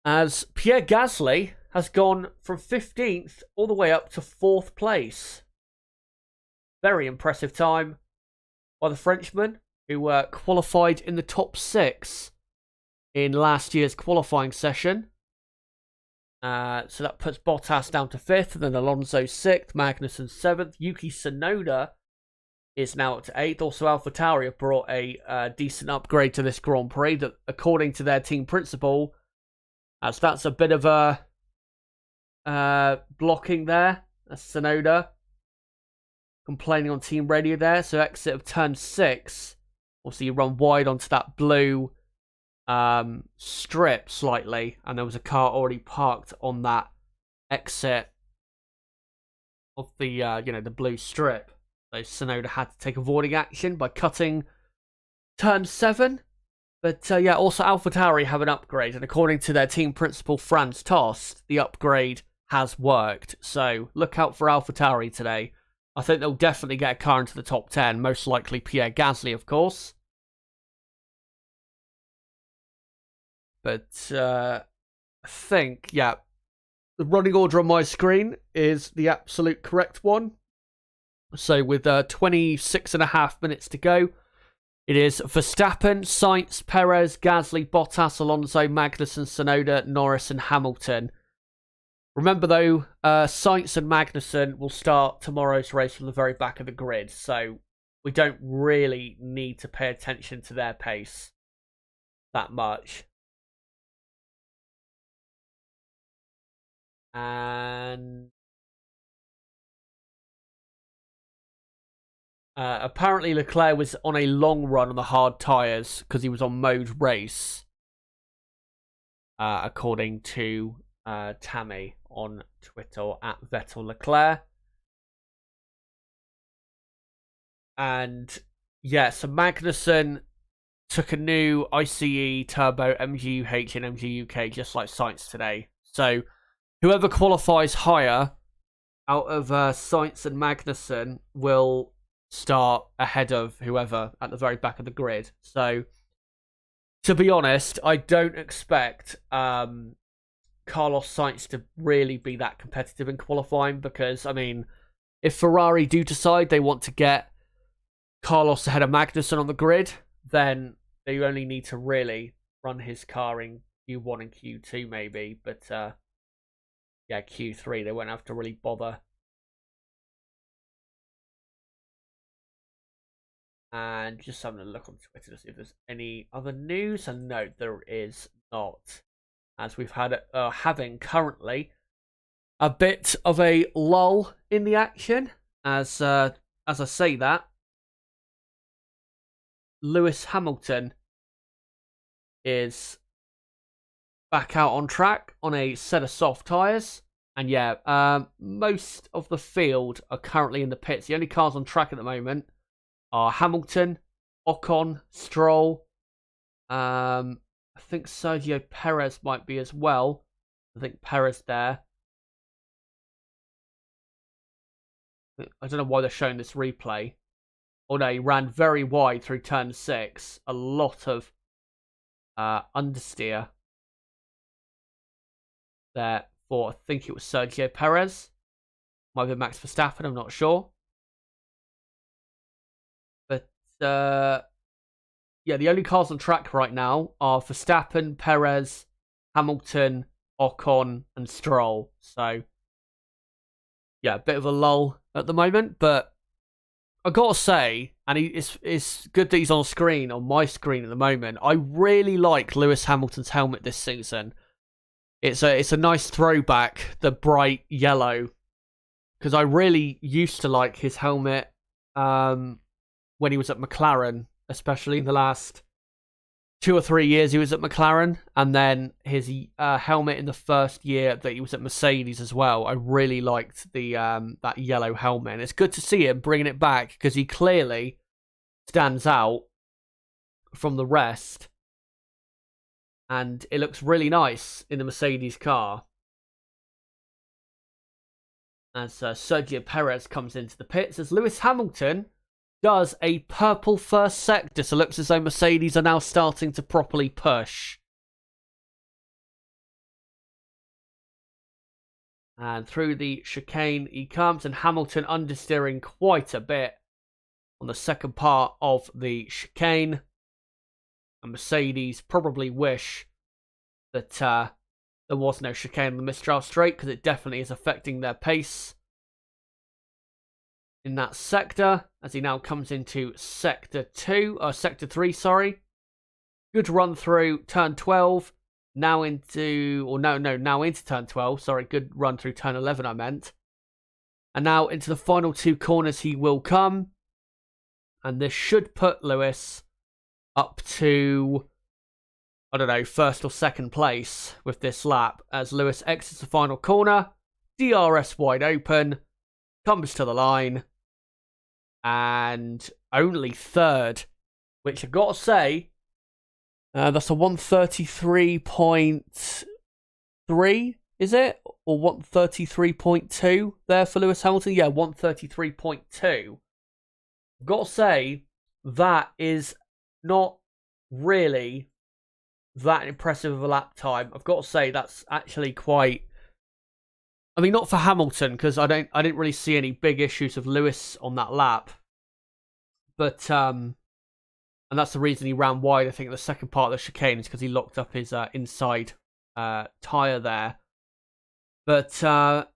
S1: As Pierre Gasly has gone from 15th all the way up to 4th place. Very impressive time by the Frenchman, who qualified in the top 6 in last year's qualifying session. So that puts Bottas down to 5th, and then Alonso 6th, Magnussen 7th. Yuki Tsunoda is now up to 8th. Also, AlphaTauri have brought a decent upgrade to this Grand Prix that, according to their team principal, as that's a bit of a blocking there. That's Tsunoda complaining on team radio there. So exit of turn 6. Also, you run wide onto that blue strip slightly, and there was a car already parked on that exit of the the blue strip. So Tsunoda had to take avoiding action by cutting turn 7. But yeah, also AlphaTauri have an upgrade, and according to their team principal Franz Tost, the upgrade has worked. So look out for AlphaTauri today. I think they'll definitely get a car into the top 10, most likely Pierre Gasly, of course. But I think, yeah, the running order on my screen is the absolute correct one. So with 26.5 minutes to go, it is Verstappen, Sainz, Perez, Gasly, Bottas, Alonso, Magnussen, Tsunoda, Norris and Hamilton. Remember though, Sainz and Magnussen will start tomorrow's race from the very back of the grid, so we don't really need to pay attention to their pace that much. And apparently Leclerc was on a long run on the hard tyres because he was on mode race, according to Tammy on Twitter at Vettel Leclerc. And yeah, so Magnussen took a new ICE Turbo MGUH and MGUK just like Sainz today. So whoever qualifies higher out of Sainz and Magnussen will start ahead of whoever at the very back of the grid. So to be honest, I don't expect Carlos Sainz to really be that competitive in qualifying because, I mean, if Ferrari do decide they want to get Carlos ahead of Magnussen on the grid, then they only need to really run his car in Q1 and Q2 maybe, but yeah, Q3 they won't have to really bother. And just having a look on Twitter to see if there's any other news, and no, there is not, as we've had having currently a bit of a lull in the action. As I say that, Lewis Hamilton is back out on track on a set of soft tyres. And yeah, most of the field are currently in the pits. The only cars on track at the moment are Hamilton, Ocon, Stroll. I think Sergio Perez might be as well. I think Perez there. I don't know why they're showing this replay. Oh no, he ran very wide through turn 6. A lot of understeer there for, I think it was Sergio Perez. Might be Max Verstappen, I'm not sure. But yeah, the only cars on track right now are Verstappen, Perez, Hamilton, Ocon, and Stroll. So yeah, a bit of a lull at the moment, but I gotta say, and it's good that he's on screen, on my screen at the moment. I really like Lewis Hamilton's helmet this season. It's a nice throwback, the bright yellow, because I really used to like his helmet when he was at McLaren, especially in the last 2 or 3 years he was at McLaren, and then his helmet in the first year that he was at Mercedes as well. I really liked the that yellow helmet, and it's good to see him bringing it back because he clearly stands out from the rest, and it looks really nice in the Mercedes car. As Sergio Perez comes into the pits, as Lewis Hamilton does a purple first sector, so it looks as though Mercedes are now starting to properly push. And through the chicane he comes, and Hamilton understeering quite a bit on the second part of the chicane. And Mercedes probably wish that there was no chicane on the Mistral Straight, because it definitely is affecting their pace in that sector, as he now comes into sector 3, sorry. Good run through turn 12, now into turn 12, sorry, good run through turn 11 I meant. And now into the final 2 corners he will come, and this should put Lewis up to, I don't know, 1st or 2nd place with this lap, as Lewis exits the final corner, DRS wide open, comes to the line, and only 3rd, which I've got to say, that's a 133.3, is it? Or 133.2 there for Lewis Hamilton? Yeah, 133.2. I've got to say, that is not really that impressive of a lap time. I've got to say, that's actually quite... I mean, not for Hamilton, because I didn't really see any big issues of Lewis on that lap. But, and that's the reason he ran wide, I think, the second part of the chicane, is because he locked up his inside tyre there. But for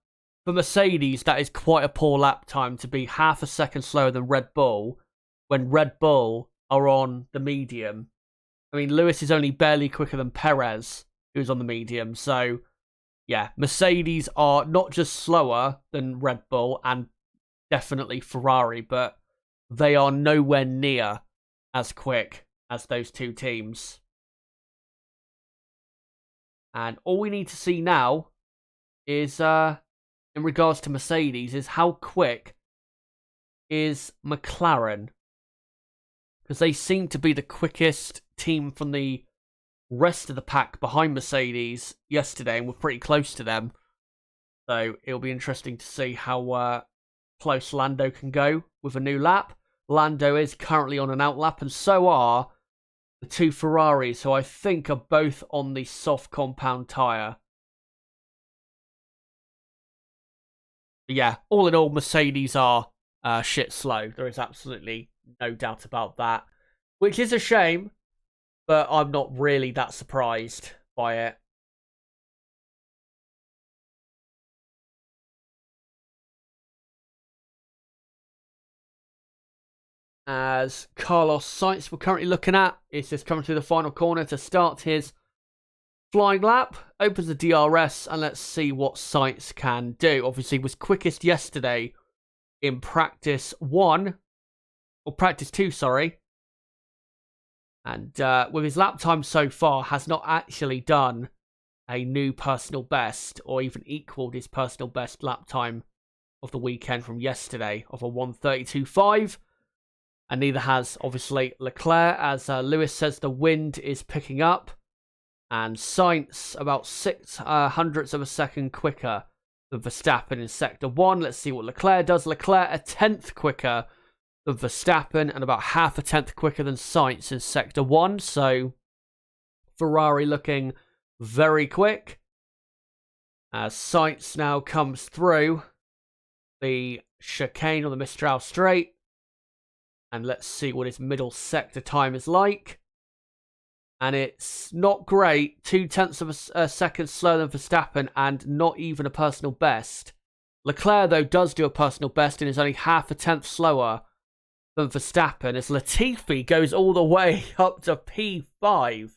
S1: Mercedes, that is quite a poor lap time to be half a second slower than Red Bull, when Red Bull are on the medium. I mean, Lewis is only barely quicker than Perez, who's on the medium, so... yeah, Mercedes are not just slower than Red Bull and definitely Ferrari, but they are nowhere near as quick as those 2 teams. And all we need to see now is, in regards to Mercedes, is how quick is McLaren? Because they seem to be the quickest team from the rest of the pack behind Mercedes yesterday, and we're pretty close to them. So it'll be interesting to see how close Lando can go with a new lap. Lando is currently on an out lap, and so are the two Ferraris, who I think are both on the soft compound tyre. Yeah, all in all, Mercedes are shit slow. There is absolutely no doubt about that, which is a shame, but I'm not really that surprised by it. As Carlos Sainz we're currently looking at is just coming through the final corner to start his flying lap, opens the DRS, and let's see what Sainz can do. Obviously, was quickest yesterday in practice 1, or practice 2, sorry. And with his lap time so far, has not actually done a new personal best, or even equaled his personal best lap time of the weekend from yesterday of a 1:32.5. And neither has, obviously, Leclerc, as Lewis says the wind is picking up. And Sainz about 0.06 of a second quicker than Verstappen in Sector 1. Let's see what Leclerc does. Leclerc a 10th quicker than Verstappen and about half a 10th quicker than Sainz in Sector 1. So Ferrari looking very quick. As Sainz now comes through the chicane on the Mistral Straight. And let's see what his middle sector time is like. And it's not great. 0.2 of a second slower than Verstappen and not even a personal best. Leclerc, though, does do a personal best and is only half a 10th slower than Verstappen, as Latifi goes all the way up to P5.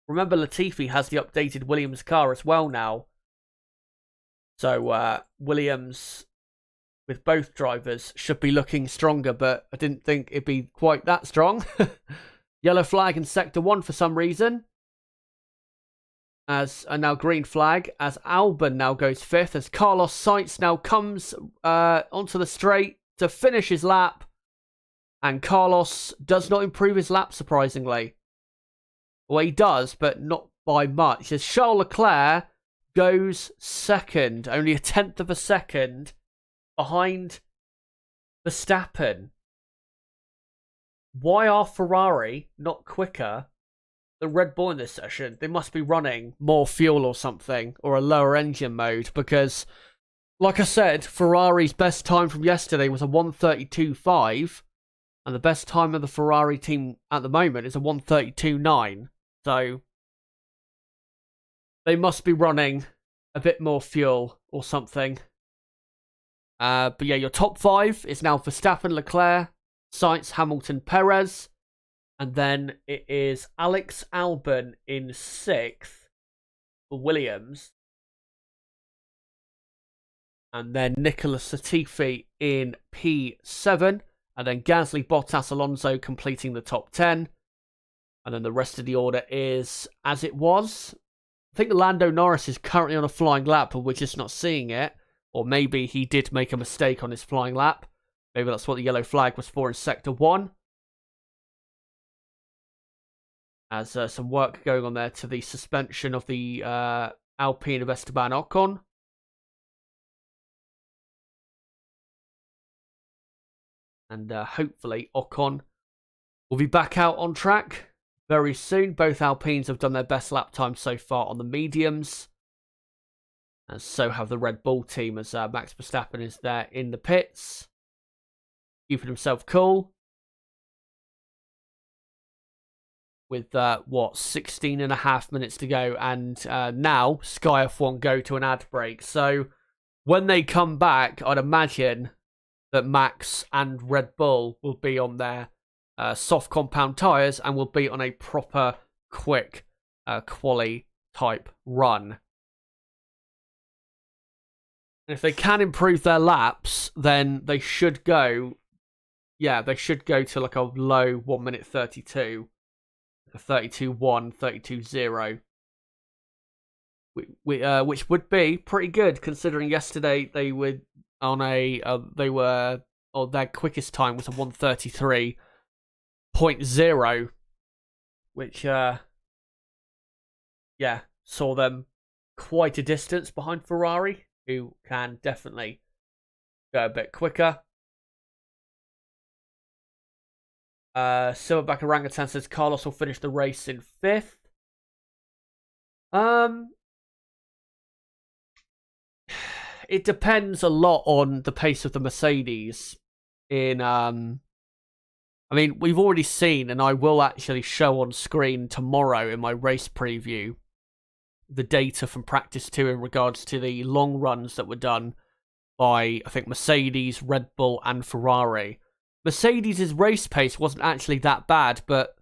S1: Remember, Latifi has the updated Williams car as well now. So Williams, with both drivers, should be looking stronger, but I didn't think it'd be quite that strong. Yellow flag in Sector 1 for some reason. And now green flag, as Albon now goes 5th, as Carlos Sainz now comes onto the straight to finish his lap. And Carlos does not improve his lap, surprisingly. Well, he does, but not by much. As Charles Leclerc goes 2nd, only a 10th of a second behind Verstappen. Why are Ferrari not quicker than Red Bull in this session? They must be running more fuel or something, or a lower engine mode, because, like I said, Ferrari's best time from yesterday was a 1:32.5, and the best time of the Ferrari team at the moment is a 1:32.9. So they must be running a bit more fuel or something. But yeah, your top 5 is now Verstappen, Leclerc, Sainz, Hamilton, Perez, and then it is Alex Albon in 6th for Williams, and then Nicholas Latifi in P7, and then Gasly, Bottas, Alonso completing the top 10, and then the rest of the order is as it was. I think Lando Norris is currently on a flying lap, but we're just not seeing it, or maybe he did make a mistake on his flying lap. Maybe that's what the yellow flag was for in Sector 1. As some work going on there to the suspension of the Alpine of Esteban Ocon. And hopefully Ocon will be back out on track very soon. Both Alpines have done their best lap time so far on the mediums. And so have the Red Bull team, as Max Verstappen is there in the pits, keeping himself cool. With, 16.5 minutes to go. And now Sky F1 go to an ad break. So when they come back, I'd imagine that Max and Red Bull will be on their soft compound tyres and will be on a proper, quick, quali type run. And if they can improve their laps, then they should go... Yeah, they should go to like a low 1 minute 32. A 32.1, 32.0. which would be pretty good considering yesterday they were on their quickest time was a 1:33.0, which saw them quite a distance behind Ferrari, who can definitely go a bit quicker. Silverback Orangutan says Carlos will finish the race in 5th. It depends a lot on the pace of the Mercedes. We've already seen, and I will actually show on screen tomorrow in my race preview, the data from practice 2 in regards to the long runs that were done by, I think, Mercedes, Red Bull, and Ferrari. Mercedes' race pace wasn't actually that bad, but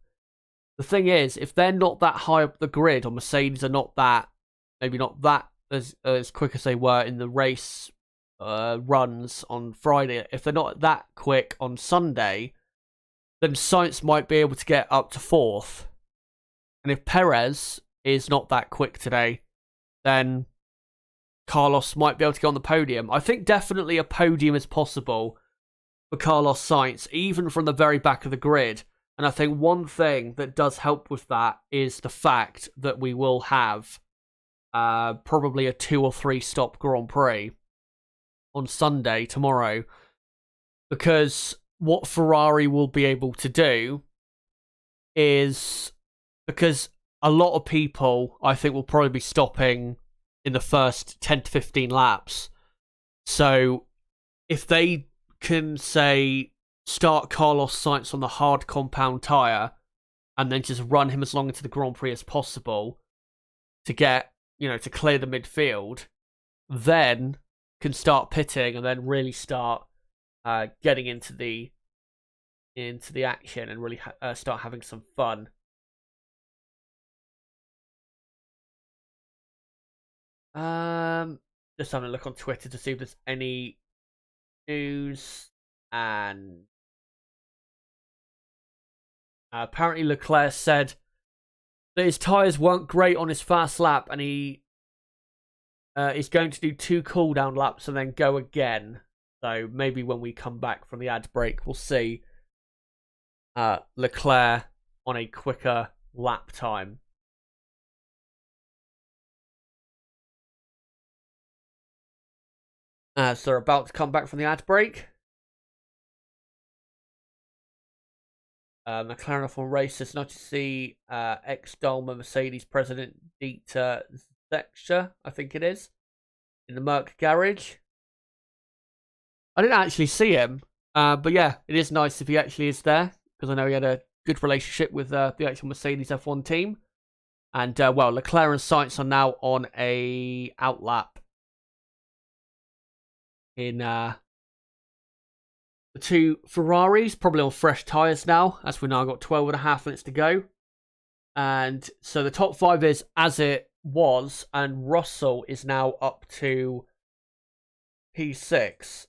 S1: the thing is, if they're not that high up the grid, or Mercedes are not that as quick as they were in the race runs on Friday, if they're not that quick on Sunday, then Sainz might be able to get up to 4th. And if Perez is not that quick today, then Carlos might be able to get on the podium. I think definitely a podium is possible for Carlos Sainz, even from the very back of the grid. And I think one thing that does help with that is the fact that we will have probably a 2 or 3 stop Grand Prix on Sunday, tomorrow, because what Ferrari will be able to do is, because a lot of people, I think, will probably be stopping in the first 10 to 15 laps. So if they can, say, start Carlos Sainz on the hard compound tyre and then just run him as long into the Grand Prix as possible to get, to clear the midfield, then can start pitting and then really start getting into the action and really start having some fun. Just having a look on Twitter to see if there's any news, and apparently Leclerc said that his tyres weren't great on his first lap, and he is going to do 2 cool-down laps and then go again. So maybe when we come back from the ad break, we'll see Leclerc on a quicker lap time. So they're about to come back from the ad break. McLaren off on races. Not to see ex-Dalma Mercedes president Dieter Zetscher, I think it is, in the Merc garage. I didn't actually see him, but yeah, it is nice if he actually is there, because I know he had a good relationship with the actual Mercedes F1 team. And Leclerc and Sainz are now on a outlap in the 2 Ferraris, probably on fresh tyres now, as we've now got 12.5 minutes to go. And so the top 5 is as it was, and Russell is now up to P6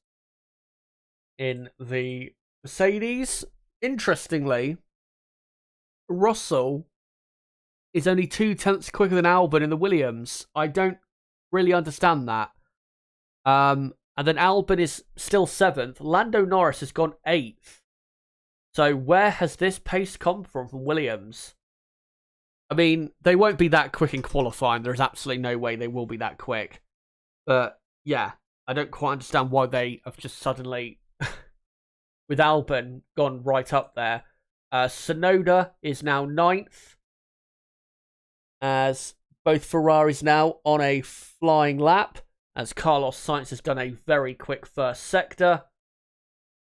S1: in the Mercedes. Interestingly, Russell is only 0.2 quicker than Albon in the Williams. I don't really understand that. And then Albon is still 7th. Lando Norris has gone 8th. So where has this pace come from Williams? I mean, they won't be that quick in qualifying. There's absolutely no way they will be that quick. But yeah, I don't quite understand why they have just suddenly, with Albon, gone right up there. Tsunoda is now 9th, as both Ferraris now on a flying lap, as Carlos Sainz has done a very quick first sector,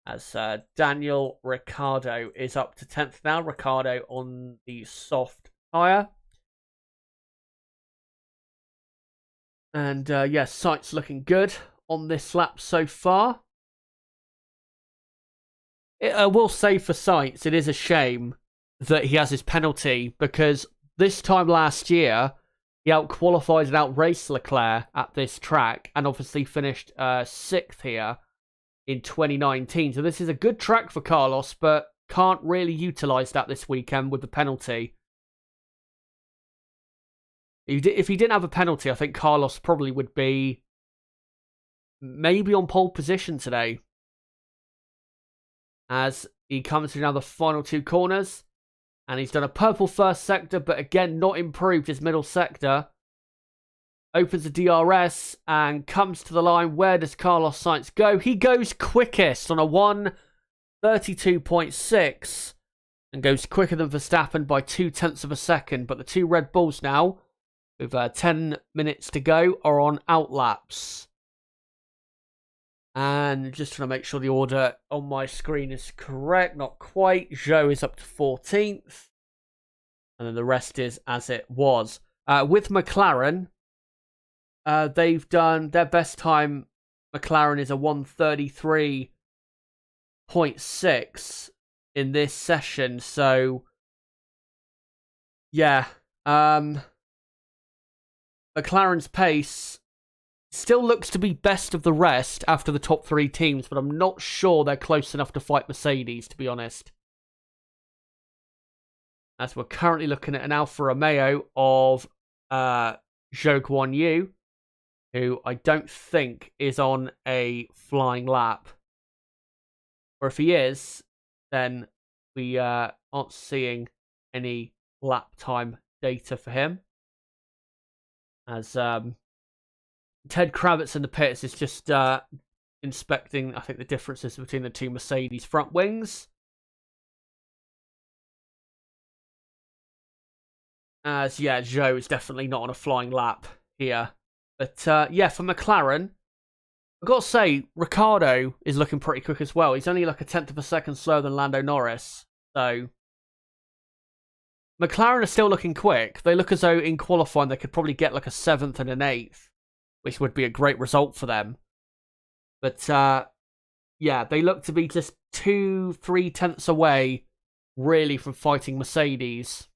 S1: as Daniel Ricciardo is up to 10th now. Ricciardo on the soft tyre. And yes, Sainz looking good on this lap so far. I will say for Sainz, it is a shame that he has his penalty, because this time last year, he out-qualified and out-raced Leclerc at this track, and obviously finished 6th here in 2019. So this is a good track for Carlos, but can't really utilise that this weekend with the penalty. If he didn't have a penalty, I think Carlos probably would be maybe on pole position today. As he comes through now the final 2 corners. And he's done a purple first sector, but again, not improved his middle sector. Opens the DRS and comes to the line. Where does Carlos Sainz go? He goes quickest on a 1:32.6 and goes quicker than Verstappen by 0.2 of a second. But the 2 Red Bulls now, with 10 minutes to go, are on outlaps. And just trying to make sure the order on my screen is correct. Not quite. Zhou is up to 14th. And then the rest is as it was. With McLaren, they've done their best time. McLaren is a 1:33.6 in this session. So, yeah. McLaren's pace still looks to be best of the rest after the top 3 teams, but I'm not sure they're close enough to fight Mercedes, to be honest. As we're currently looking at an Alfa Romeo of Zhou Guanyu, who I don't think is on a flying lap. Or if he is, then we aren't seeing any lap time data for him. As Ted Kravitz in the pits is just inspecting, I think, the differences between the 2 Mercedes front wings. As, yeah, Zhou is definitely not on a flying lap here. But, yeah, for McLaren, I've got to say, Ricciardo is looking pretty quick as well. He's only like a 1/10 of a second slower than Lando Norris. So, McLaren are still looking quick. They look as though in qualifying they could probably get like a 7th and an 8th. Which would be a great result for them. But, yeah, they look to be just 2-3 tenths away, really, from fighting Mercedes.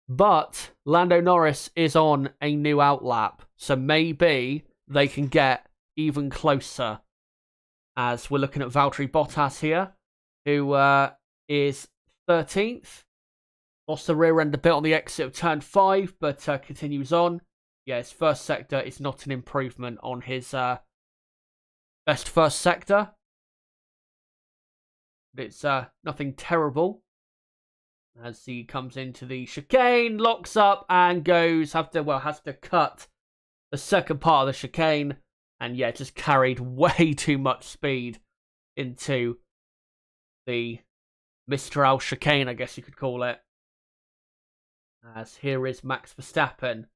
S1: But Lando Norris is on a new outlap, so maybe they can get even closer. As we're looking at Valtteri Bottas here, who is 13th. Lost the rear end a bit on the exit of turn 5, but continues on. Yeah, his first sector is not an improvement on his best first sector. But it's nothing terrible. As he comes into the chicane, locks up and goes, has to cut the second part of the chicane. And yeah, just carried way too much speed into the Mistral chicane, I guess you could call it. As here is Max Verstappen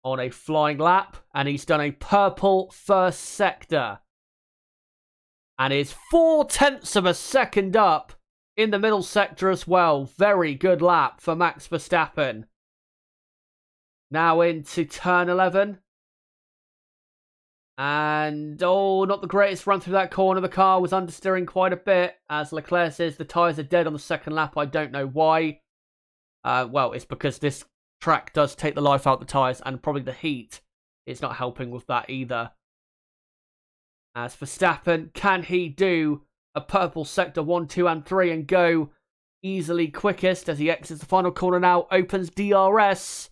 S1: on a flying lap, and he's done a purple first sector. And is 0.4 of a second up in the middle sector as well. Very good lap for Max Verstappen. Now into turn 11. And, not the greatest run through that corner. The car was understeering quite a bit. As Leclerc says, the tyres are dead on the second lap. I don't know why. Well, it's because this track does take the life out of the tyres, and probably the heat is not helping with that either. As Verstappen, can he do a purple sector 1, 2, and 3 and go easily quickest as he exits the final corner now, opens DRS.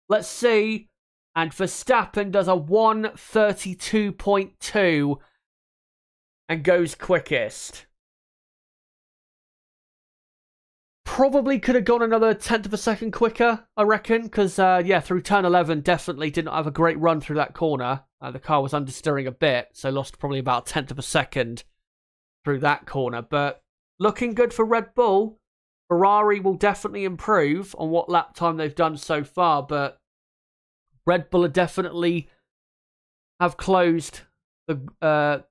S1: Let's see. And Verstappen does a 1:32.2 and goes quickest. Probably could have gone another 1/10 of a second quicker, I reckon, because, yeah, through turn 11, definitely didn't have a great run through that corner. The car was understeering a bit, so lost probably about 1/10 of a second through that corner. But looking good for Red Bull. Ferrari will definitely improve on what lap time they've done so far, but Red Bull are definitely have closed the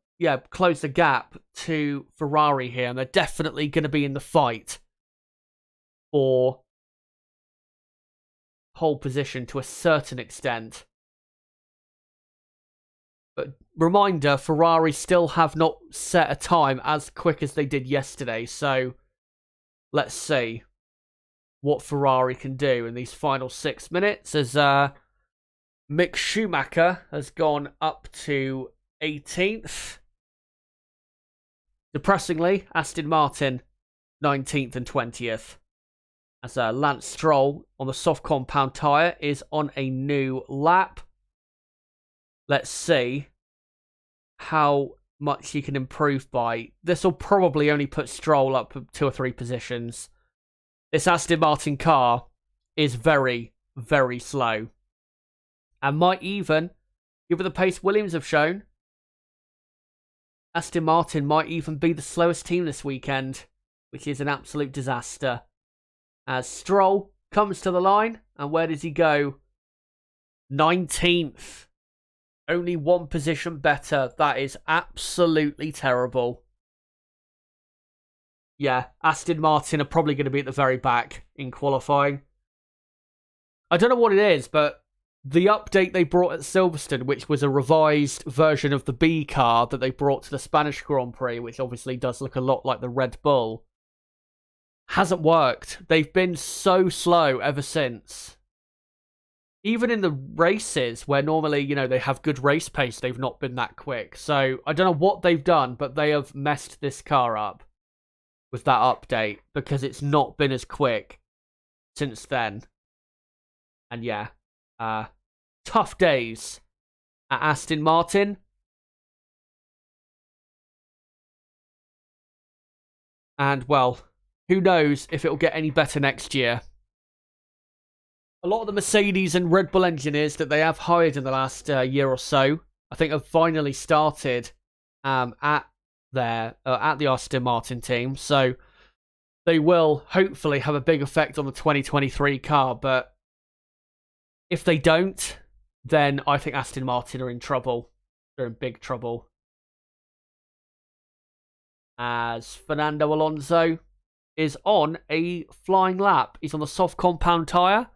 S1: gap to Ferrari here, and they're definitely going to be in the fight for pole position to a certain extent. But reminder, Ferrari still have not set a time as quick as they did yesterday, so let's see what Ferrari can do in these final 6 minutes as Mick Schumacher has gone up to 18th. Depressingly, Aston Martin 19th and 20th. As Lance Stroll on the soft compound tyre is on a new lap. Let's see how much he can improve by. This will probably only put Stroll up 2 or 3 positions. This Aston Martin car is very, very slow. And might even, given the pace Williams have shown, Aston Martin might even be the slowest team this weekend, which is an absolute disaster. As Stroll comes to the line, and where does he go? 19th. Only 1 position better. That is absolutely terrible. Yeah, Aston Martin are probably going to be at the very back in qualifying. I don't know what it is, but the update they brought at Silverstone, which was a revised version of the B car that they brought to the Spanish Grand Prix, which obviously does look a lot like the Red Bull, hasn't worked. They've been so slow ever since. Even in the races where normally, you know, they have good race pace, they've not been that quick. So I don't know what they've done, but they have messed this car up with that update because it's not been as quick since then. And yeah, tough days at Aston Martin. And well, who knows if it'll get any better next year. A lot of the Mercedes and Red Bull engineers that they have hired in the last year or so, I think have finally started at the Aston Martin team. So they will hopefully have a big effect on the 2023 car. But if they don't, then I think Aston Martin are in trouble. They're in big trouble. As Fernando Alonso is on a flying lap. He's on the soft compound tyre.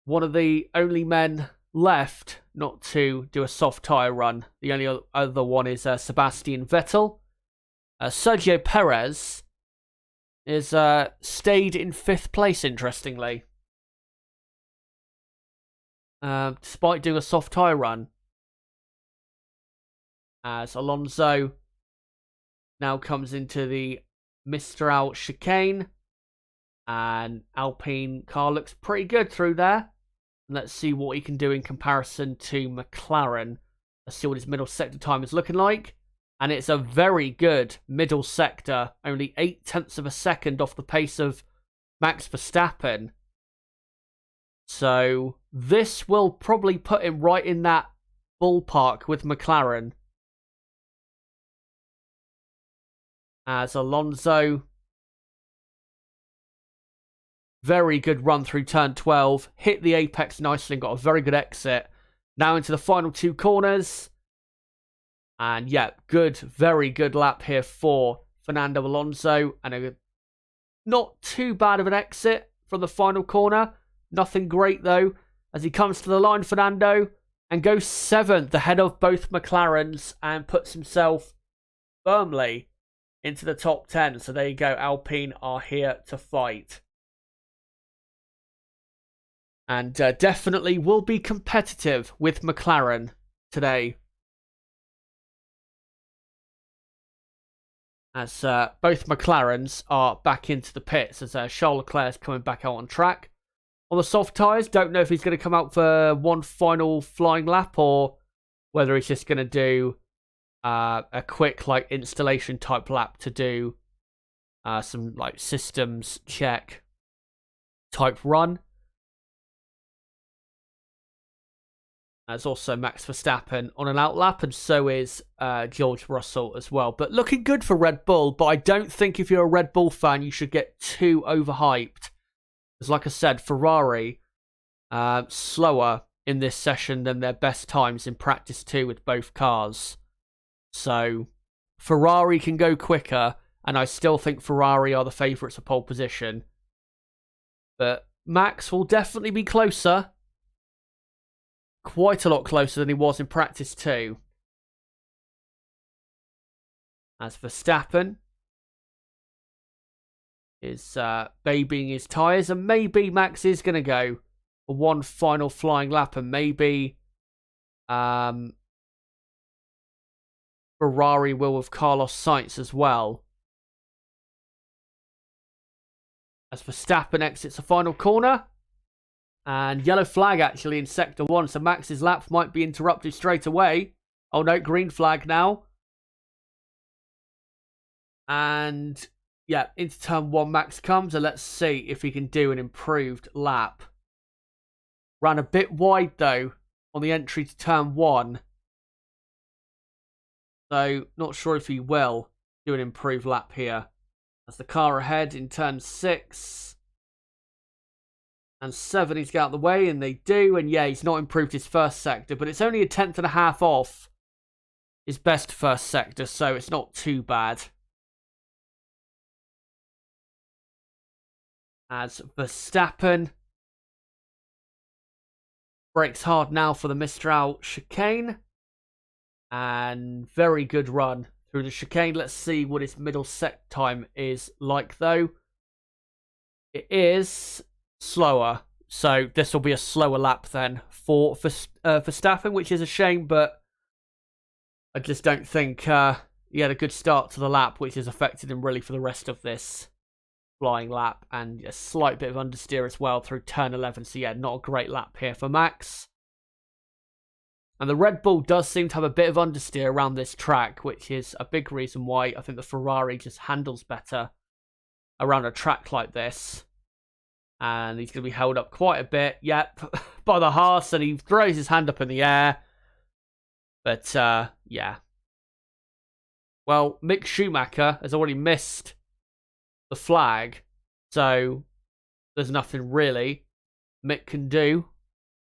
S1: One of the only men left not to do a soft tyre run. The only other one is Sebastian Vettel. Sergio Perez is stayed in 5th place, interestingly. Despite doing a soft tyre run. As Alonso now comes into the Mistral chicane. And Alpine car looks pretty good through there. Let's see what he can do in comparison to McLaren. Let's see what his middle sector time is looking like. And it's a very good middle sector. Only 0.8 of a second off the pace of Max Verstappen. So this will probably put him right in that ballpark with McLaren. As Alonso, very good run through turn 12. Hit the apex nicely and got a very good exit. Now into the final 2 corners. And yeah, good, very good lap here for Fernando Alonso. And a not too bad of an exit from the final corner. Nothing great though. As he comes to the line, Fernando, and goes 7th ahead of both McLarens and puts himself firmly into the top 10. So there you go. Alpine are here to fight. And definitely will be competitive with McLaren today. As both McLarens are back into the pits as Charles Leclerc is coming back out on track. On the soft tyres, don't know if he's going to come out for one final flying lap or whether he's just going to do a quick like installation type lap to do some like systems check type run. There's also Max Verstappen on an outlap, and so is George Russell as well. But looking good for Red Bull, but I don't think if you're a Red Bull fan, you should get too overhyped. Because like I said, Ferrari, slower in this session than their best times in practice 2 with both cars. So Ferrari can go quicker, and I still think Ferrari are the favourites for pole position. But Max will definitely be closer. Quite a lot closer than he was in practice 2. As Verstappen is babying his tyres, and maybe Max is going to go for one final flying lap, and maybe Ferrari will with Carlos Sainz as well. as Verstappen exits the final corner. And yellow flag actually in sector 1, so Max's lap might be interrupted straight away. Oh no, green flag now. And yeah, into turn 1 Max comes, and let's see if he can do an improved lap. Ran a bit wide though on the entry to turn 1. So not sure if he will do an improved lap here. As the car ahead in turn 6 and 7 he's got out of the way, and they do. And yeah, he's not improved his first sector, but it's only a 1/10.5 off his best first sector, so it's not too bad. As Verstappen brakes hard now for the Mistral chicane. And very good run through the chicane. Let's see what his middle set time is like, though. It is slower. So this will be a slower lap then for Verstappen, which is a shame, but I just don't think he had a good start to the lap, which has affected him really for the rest of this flying lap. And a slight bit of understeer as well through turn 11. So yeah, not a great lap here for Max. And the Red Bull does seem to have a bit of understeer around this track, which is a big reason why I think the Ferrari just handles better around a track like this. And he's going to be held up quite a bit, yep, by the Haas, and he throws his hand up in the air. But, yeah. Well, Mick Schumacher has already missed the flag, so there's nothing really Mick can do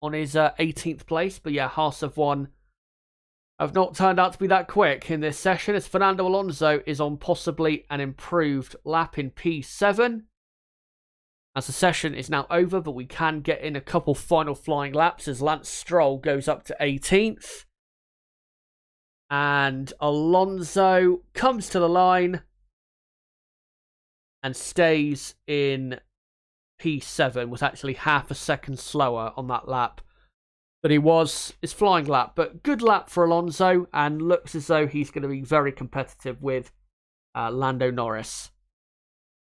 S1: on his 18th place. But yeah, Haas have not turned out to be that quick in this session, as Fernando Alonso is on possibly an improved lap in P7. As the session is now over, but we can get in a couple final flying laps as Lance Stroll goes up to 18th. And Alonso comes to the line and stays in P7, was actually half a second slower on that lap than he was his flying lap. But good lap for Alonso, and looks as though he's going to be very competitive with Lando Norris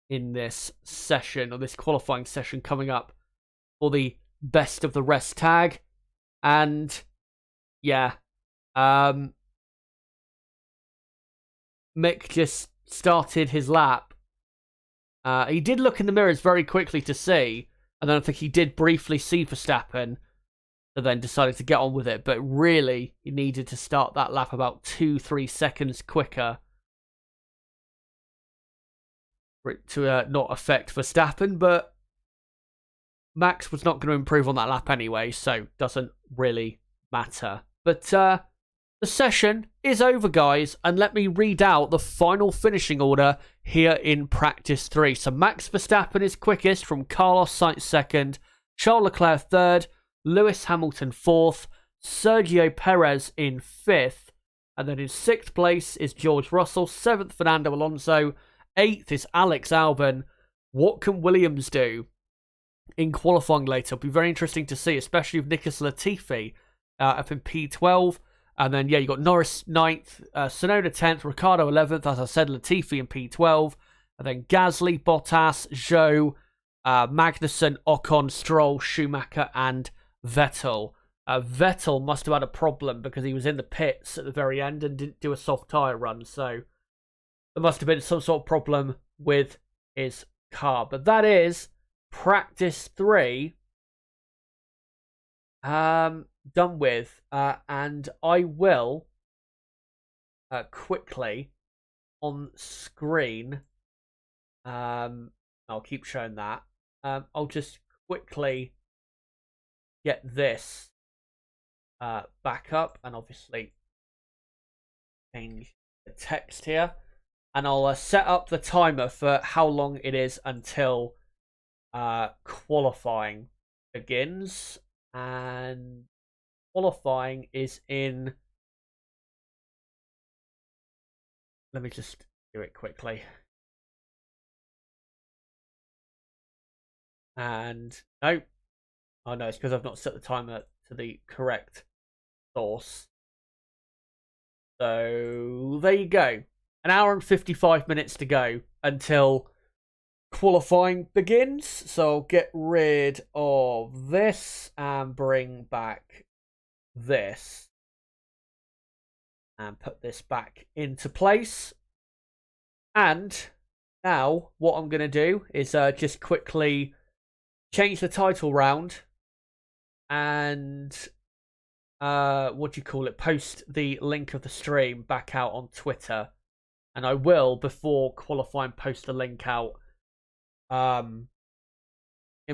S1: in this session, or this qualifying session coming up for the best of the rest tag. And yeah, Mick just started his lap. He did look in the mirrors very quickly to see, and then I think he did briefly see Verstappen, and then decided to get on with it. But really, he needed to start that lap about 2-3 seconds quicker for it to not affect Verstappen. But Max was not going to improve on that lap anyway, so doesn't really matter. But the session is over, guys, and let me read out the final finishing order here in practice 3. So Max Verstappen is quickest from Carlos Sainz 2nd, Charles Leclerc 3rd, Lewis Hamilton 4th, Sergio Perez in 5th, and then in 6th place is George Russell, 7th Fernando Alonso, 8th is Alex Albon. What can Williams do in qualifying later? It'll be very interesting to see, especially with Nicholas Latifi up in P12. And then, yeah, you got Norris 9th, Tsunoda 10th, Ricciardo 11th, as I said, Latifi in P12. And then Gasly, Bottas, Zhou, Magnussen, Ocon, Stroll, Schumacher, and Vettel. Vettel must have had a problem because he was in the pits at the very end and didn't do a soft tyre run. So there must have been some sort of problem with his car. But that is practice 3. Done with, and I will quickly on screen, I'll keep showing that, I'll just quickly get this back up, and obviously change the text here, and I'll set up the timer for how long it is until qualifying begins. And qualifying is in... Let me just do it quickly. And no. Oh no, it's because I've not set the timer to the correct source. So there you go. An hour and 55 minutes to go until qualifying begins. So I'll get rid of this and bring back this and put this back into place. And now what I'm going to do is just quickly change the title round and post the link of the stream back out on Twitter. And I will, before qualifying, post the link out in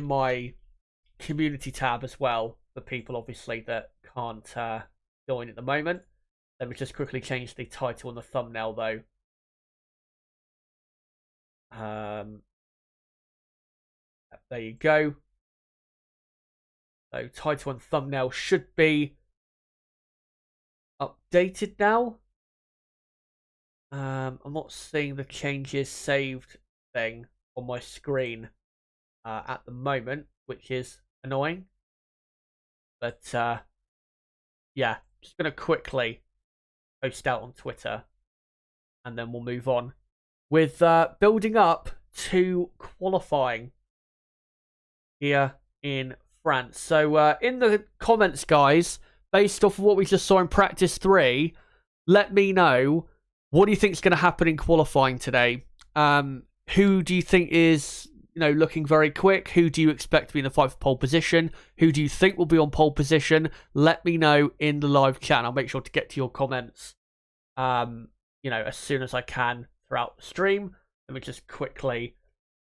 S1: my community tab as well for people obviously that can't join at the moment. Let me just quickly change the title and the thumbnail though. There you go. So title and thumbnail should be updated now. I'm not seeing the changes saved thing on my screen at the moment, which is annoying. But yeah, just going to quickly post out on Twitter and then we'll move on with building up to qualifying here in France. So in the comments, guys, based off of what we just saw in practice 3, let me know, what do you think is going to happen in qualifying today? Who do you think is, looking very quick? Who do you expect to be in the fight for pole position? Who do you think will be on pole position? Let me know in the live chat. I'll make sure to get to your comments, as soon as I can throughout the stream. Let me just quickly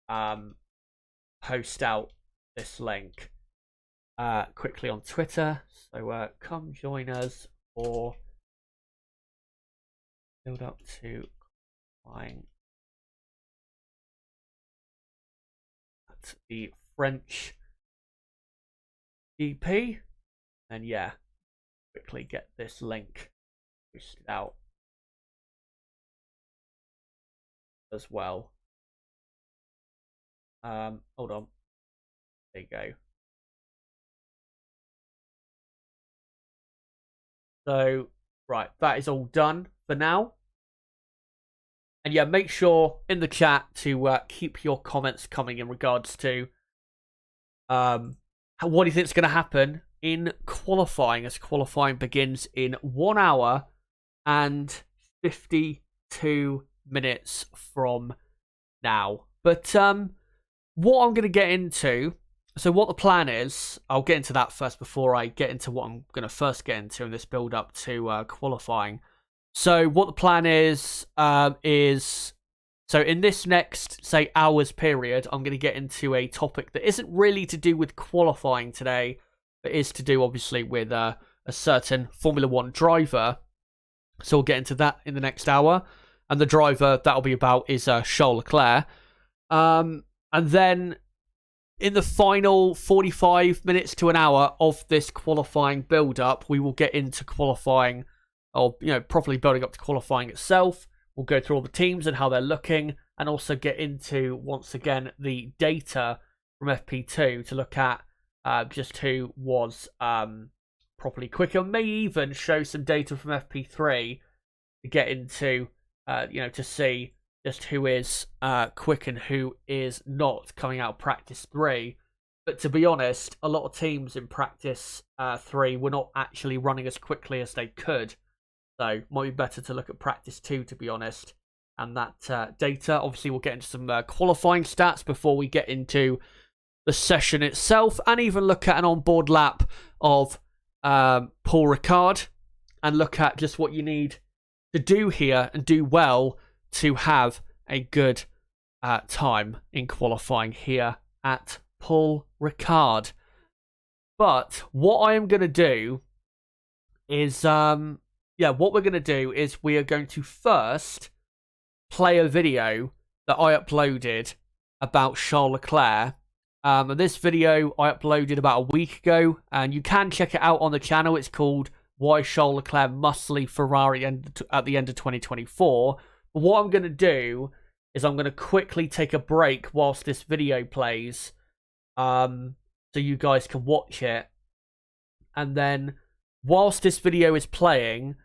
S1: post out this link quickly on Twitter. So come join us for build up to qualifying at the French GP. And yeah, quickly get this link posted out as well. Hold on. There you go. So, right, that is all done for now. And yeah, make sure in the chat to keep your comments coming in regards to what do you think is going to happen in qualifying, as qualifying begins in 1 hour and 52 minutes from now. But what I'm going to get into, so what the plan is, I'll get into that first before I get into what I'm going to first get into in this build up to qualifying. So what the plan is so in this next, say, hours period, I'm going to get into a topic that isn't really to do with qualifying today, but is to do obviously with a certain Formula 1 driver. So we'll get into that in the next hour. And the driver that'll be about is Charles Leclerc. And then in the final 45 minutes to an hour of this qualifying build-up, we will get into qualifying, or properly building up to qualifying itself. We'll go through all the teams and how they're looking, and also get into, once again, the data from FP2 to look at just who was properly quicker. May even show some data from FP3 to get into, to see just who is quick and who is not coming out of practice 3. But to be honest, a lot of teams in practice 3 were not actually running as quickly as they could. So might be better to look at practice 2, to be honest. And that data, obviously we'll get into some qualifying stats before we get into the session itself, and even look at an onboard lap of Paul Ricard, and look at just what you need to do here and do well to have a good time in qualifying here at Paul Ricard. But what I am going to do is, what we're going to do is we are going to first play a video that I uploaded about Charles Leclerc. And this video I uploaded about a week ago, and you can check it out on the channel. It's called Why Charles Leclerc Must Leave Ferrari at the End of 2024. But what I'm going to do is I'm going to quickly take a break whilst this video plays, so you guys can watch it. And then whilst this video is playing,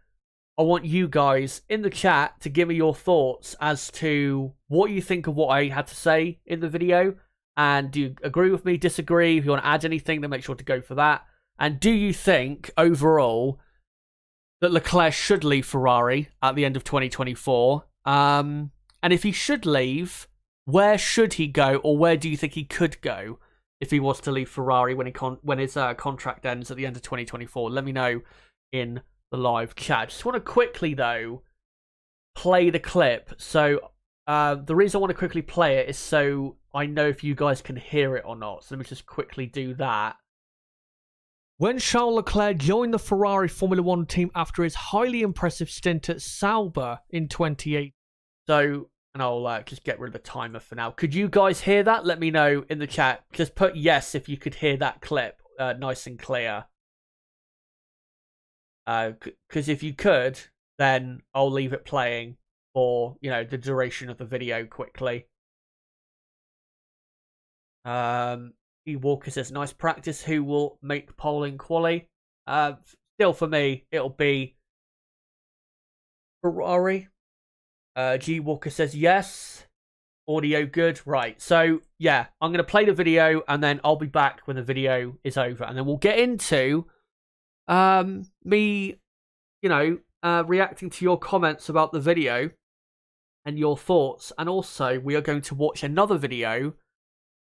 S1: I want you guys in the chat to give me your thoughts as to what you think of what I had to say in the video. And do you agree with me, disagree? If you want to add anything, then make sure to go for that. And do you think, overall, that Leclerc should leave Ferrari at the end of 2024? And if he should leave, where should he go, or where do you think he could go if he was to leave Ferrari when his contract ends at the end of 2024? Let me know in the live chat. Just want to quickly, though, play the clip. So the reason I want to quickly play it is so I know if you guys can hear it or not. So let me just quickly do that. When Charles Leclerc joined the Ferrari Formula 1 team after his highly impressive stint at Sauber in 2018. So, and I'll just get rid of the timer for now. Could you guys hear that? Let me know in the chat. Just put yes if you could hear that clip nice and clear. Because if you could, then I'll leave it playing for, you know, the duration of the video quickly. Walker says, nice practice. Who will make pole in quali? Still for me, it'll be Ferrari. G Walker says yes. Audio good. Right. So yeah, I'm going to play the video and then I'll be back when the video is over. And then we'll get into me, you know, reacting to your comments about the video and your thoughts. And also we are going to watch another video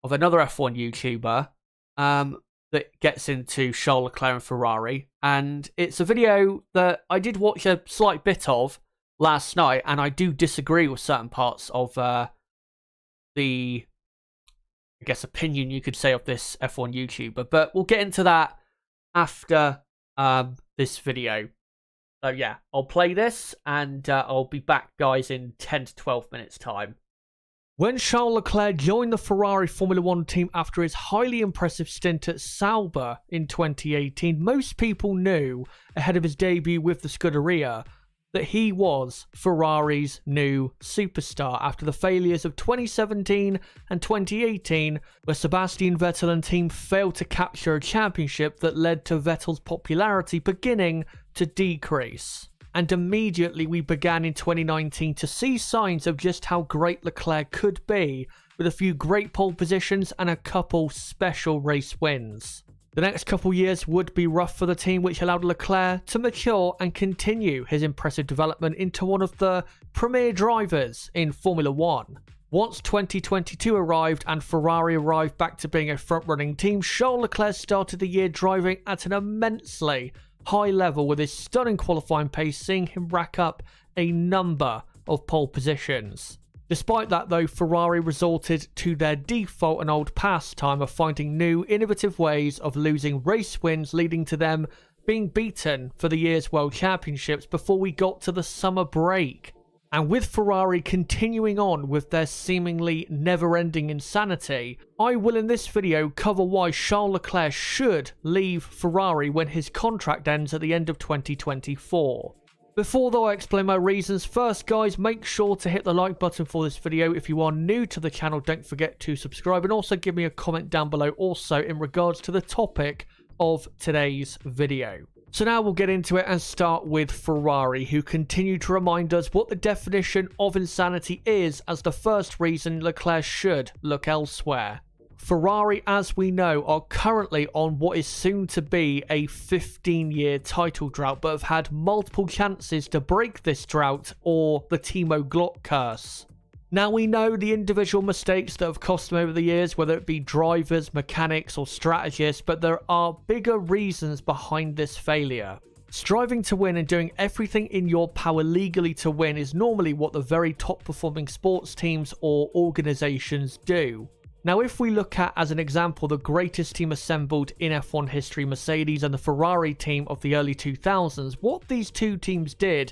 S1: of another F1 YouTuber that gets into Charles Leclerc and Ferrari. And it's a video that I did watch a slight bit of last night, and I do disagree with certain parts of the, I guess, opinion you could say of this F1 YouTuber. But we'll get into that after this video. So yeah, I'll play this, and I'll be back, guys, in 10 to 12 minutes' time. When Charles Leclerc joined the Ferrari Formula 1 team after his highly impressive stint at Sauber in 2018, most people knew, ahead of his debut with the Scuderia, that he was Ferrari's new superstar after the failures of 2017 and 2018, where Sebastian Vettel and team failed to capture a championship that led to Vettel's popularity beginning to decrease. And immediately we began in 2019 to see signs of just how great Leclerc could be, with a few great pole positions and a couple special race wins. The next couple years would be rough for the team, which allowed Leclerc to mature and continue his impressive development into one of the premier drivers in Formula 1. Once 2022 arrived and Ferrari arrived back to being a front-running team, Charles Leclerc started the year driving at an immensely high level, with his stunning qualifying pace seeing him rack up a number of pole positions. Despite that, though, Ferrari resorted to their default and old pastime of finding new, innovative ways of losing race wins, leading to them being beaten for the year's World Championships before we got to the summer break. And with Ferrari continuing on with their seemingly never-ending insanity, I will in this video cover why Charles Leclerc should leave Ferrari when his contract ends at the end of 2024. Before though I explain my reasons, first guys, make sure to hit the like button for this video. If you are new to the channel, don't forget to subscribe, and also give me a comment down below also in regards to the topic of today's video. So now we'll get into it and start with Ferrari, who continue to remind us what the definition of insanity is as the first reason Leclerc should look elsewhere. Ferrari, as we know, are currently on what is soon to be a 15-year title drought, but have had multiple chances to break this drought or the Timo Glock curse. Now we know the individual mistakes that have cost them over the years, whether it be drivers, mechanics or strategists, but there are bigger reasons behind this failure. Striving to win and doing everything in your power legally to win is normally what the very top performing sports teams or organisations do. Now if we look at, as an example, the greatest team assembled in F1 history, Mercedes, and the Ferrari team of the early 2000s, what these two teams did,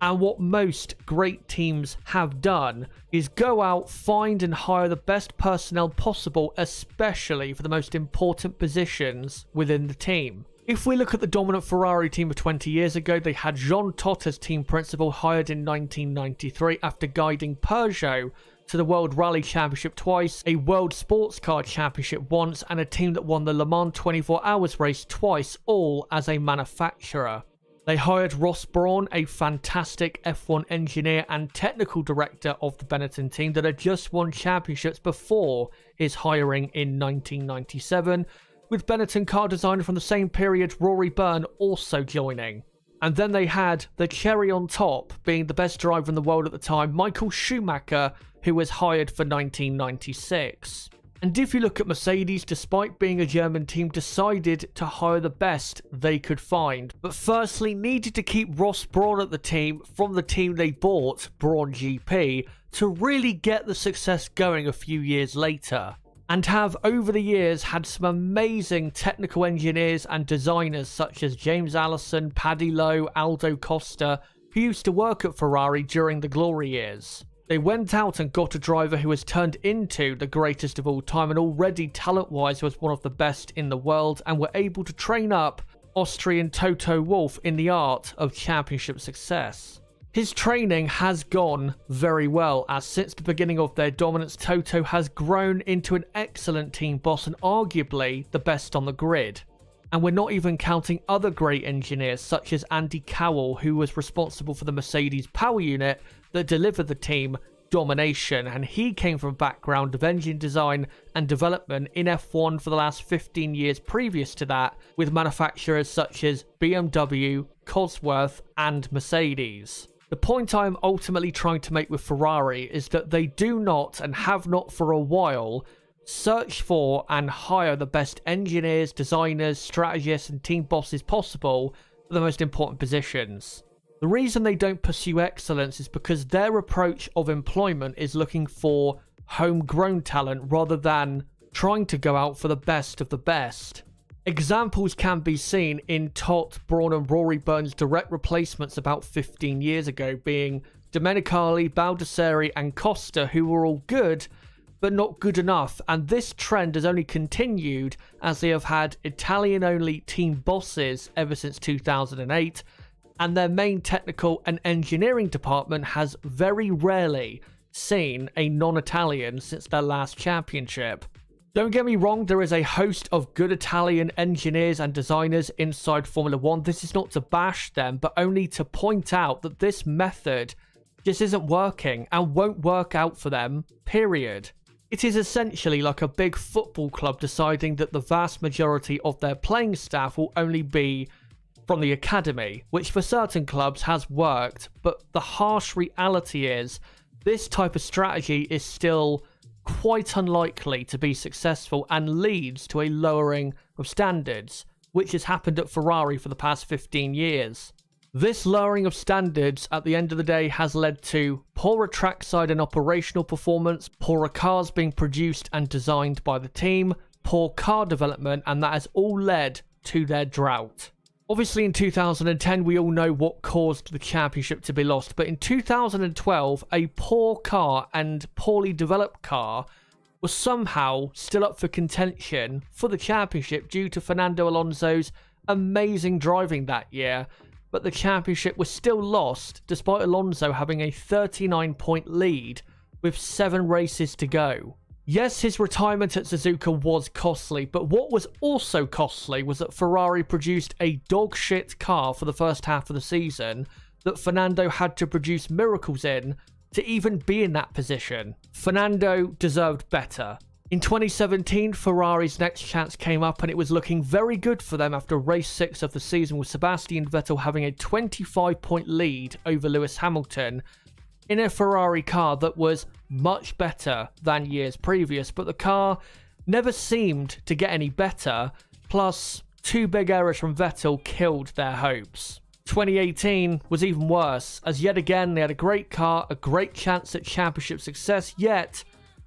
S1: and what most great teams have done, is go out, find and hire the best personnel possible, especially for the most important positions within the team. If we look at the dominant Ferrari team of 20 years ago, they had Jean Todt as team principal, hired in 1993 after guiding Peugeot to the World Rally Championship twice, a World Sports Car Championship once, and a team that won the Le Mans 24 Hours race twice, all as a manufacturer. They hired Ross Brawn, a fantastic F1 engineer and technical director of the Benetton team that had just won championships before his hiring in 1997, with Benetton car designer from the same period, Rory Byrne, also joining. And then they had the cherry on top, being the best driver in the world at the time, Michael Schumacher, who was hired for 1996. And if you look at Mercedes, despite being a German team, decided to hire the best they could find. But firstly, needed to keep Ross Brawn at the team from the team they bought, Brawn GP, to really get the success going a few years later. And have over the years had some amazing technical engineers and designers such as James Allison, Paddy Lowe, Aldo Costa, who used to work at Ferrari during the glory years. They went out and got a driver who has turned into the greatest of all time and already talent-wise was one of the best in the world, and were able to train up Austrian Toto Wolff in the art of championship success. His training has gone very well, as since the beginning of their dominance, Toto has grown into an excellent team boss and arguably the best on the grid. And we're not even counting other great engineers such as Andy Cowell, who was responsible for the Mercedes power unit that delivered the team domination, and he came from a background of engine design and development in F1 for the last 15 years previous to that, with manufacturers such as BMW, Cosworth and Mercedes. The point I am ultimately trying to make with Ferrari is that they do not, and have not for a while, search for and hire the best engineers, designers, strategists and team bosses possible for the most important positions. The reason they don't pursue excellence is because their approach of employment is looking for homegrown talent rather than trying to go out for the best of the best. Examples can be seen in Todt, Brawn and Rory Byrne's direct replacements about 15 years ago, being Domenicali, Baldessari and Costa, who were all good but not good enough, and this trend has only continued as they have had Italian-only team bosses ever since 2008, and their main technical and engineering department has very rarely seen a non-Italian since their last championship. Don't get me wrong, there is a host of good Italian engineers and designers inside Formula 1. This is not to bash them, but only to point out that this method just isn't working and won't work out for them, period. It is essentially like a big football club deciding that the vast majority of their playing staff will only be from the academy, which for certain clubs has worked, but the harsh reality is this type of strategy is still quite unlikely to be successful and leads to a lowering of standards, which has happened at Ferrari for the past 15 years. This lowering of standards at the end of the day has led to poorer trackside and operational performance, poorer cars being produced and designed by the team, poor car development, and that has all led to their drought. Obviously in 2010 we all know what caused the championship to be lost, but in 2012 a poor car and poorly developed car was somehow still up for contention for the championship due to Fernando Alonso's amazing driving that year, but the championship was still lost despite Alonso having a 39-point lead with 7 races to go. Yes, his retirement at Suzuka was costly, but what was also costly was that Ferrari produced a dog-shit car for the first half of the season that Fernando had to produce miracles in to even be in that position. Fernando deserved better. In 2017, Ferrari's next chance came up and it was looking very good for them after race 6 of the season, with Sebastian Vettel having a 25-point lead over Lewis Hamilton in a Ferrari car that was much better than years previous, but the car never seemed to get any better, plus 2 big errors from Vettel killed their hopes. 2018 was even worse, as yet again they had a great car, a great chance at championship success, yet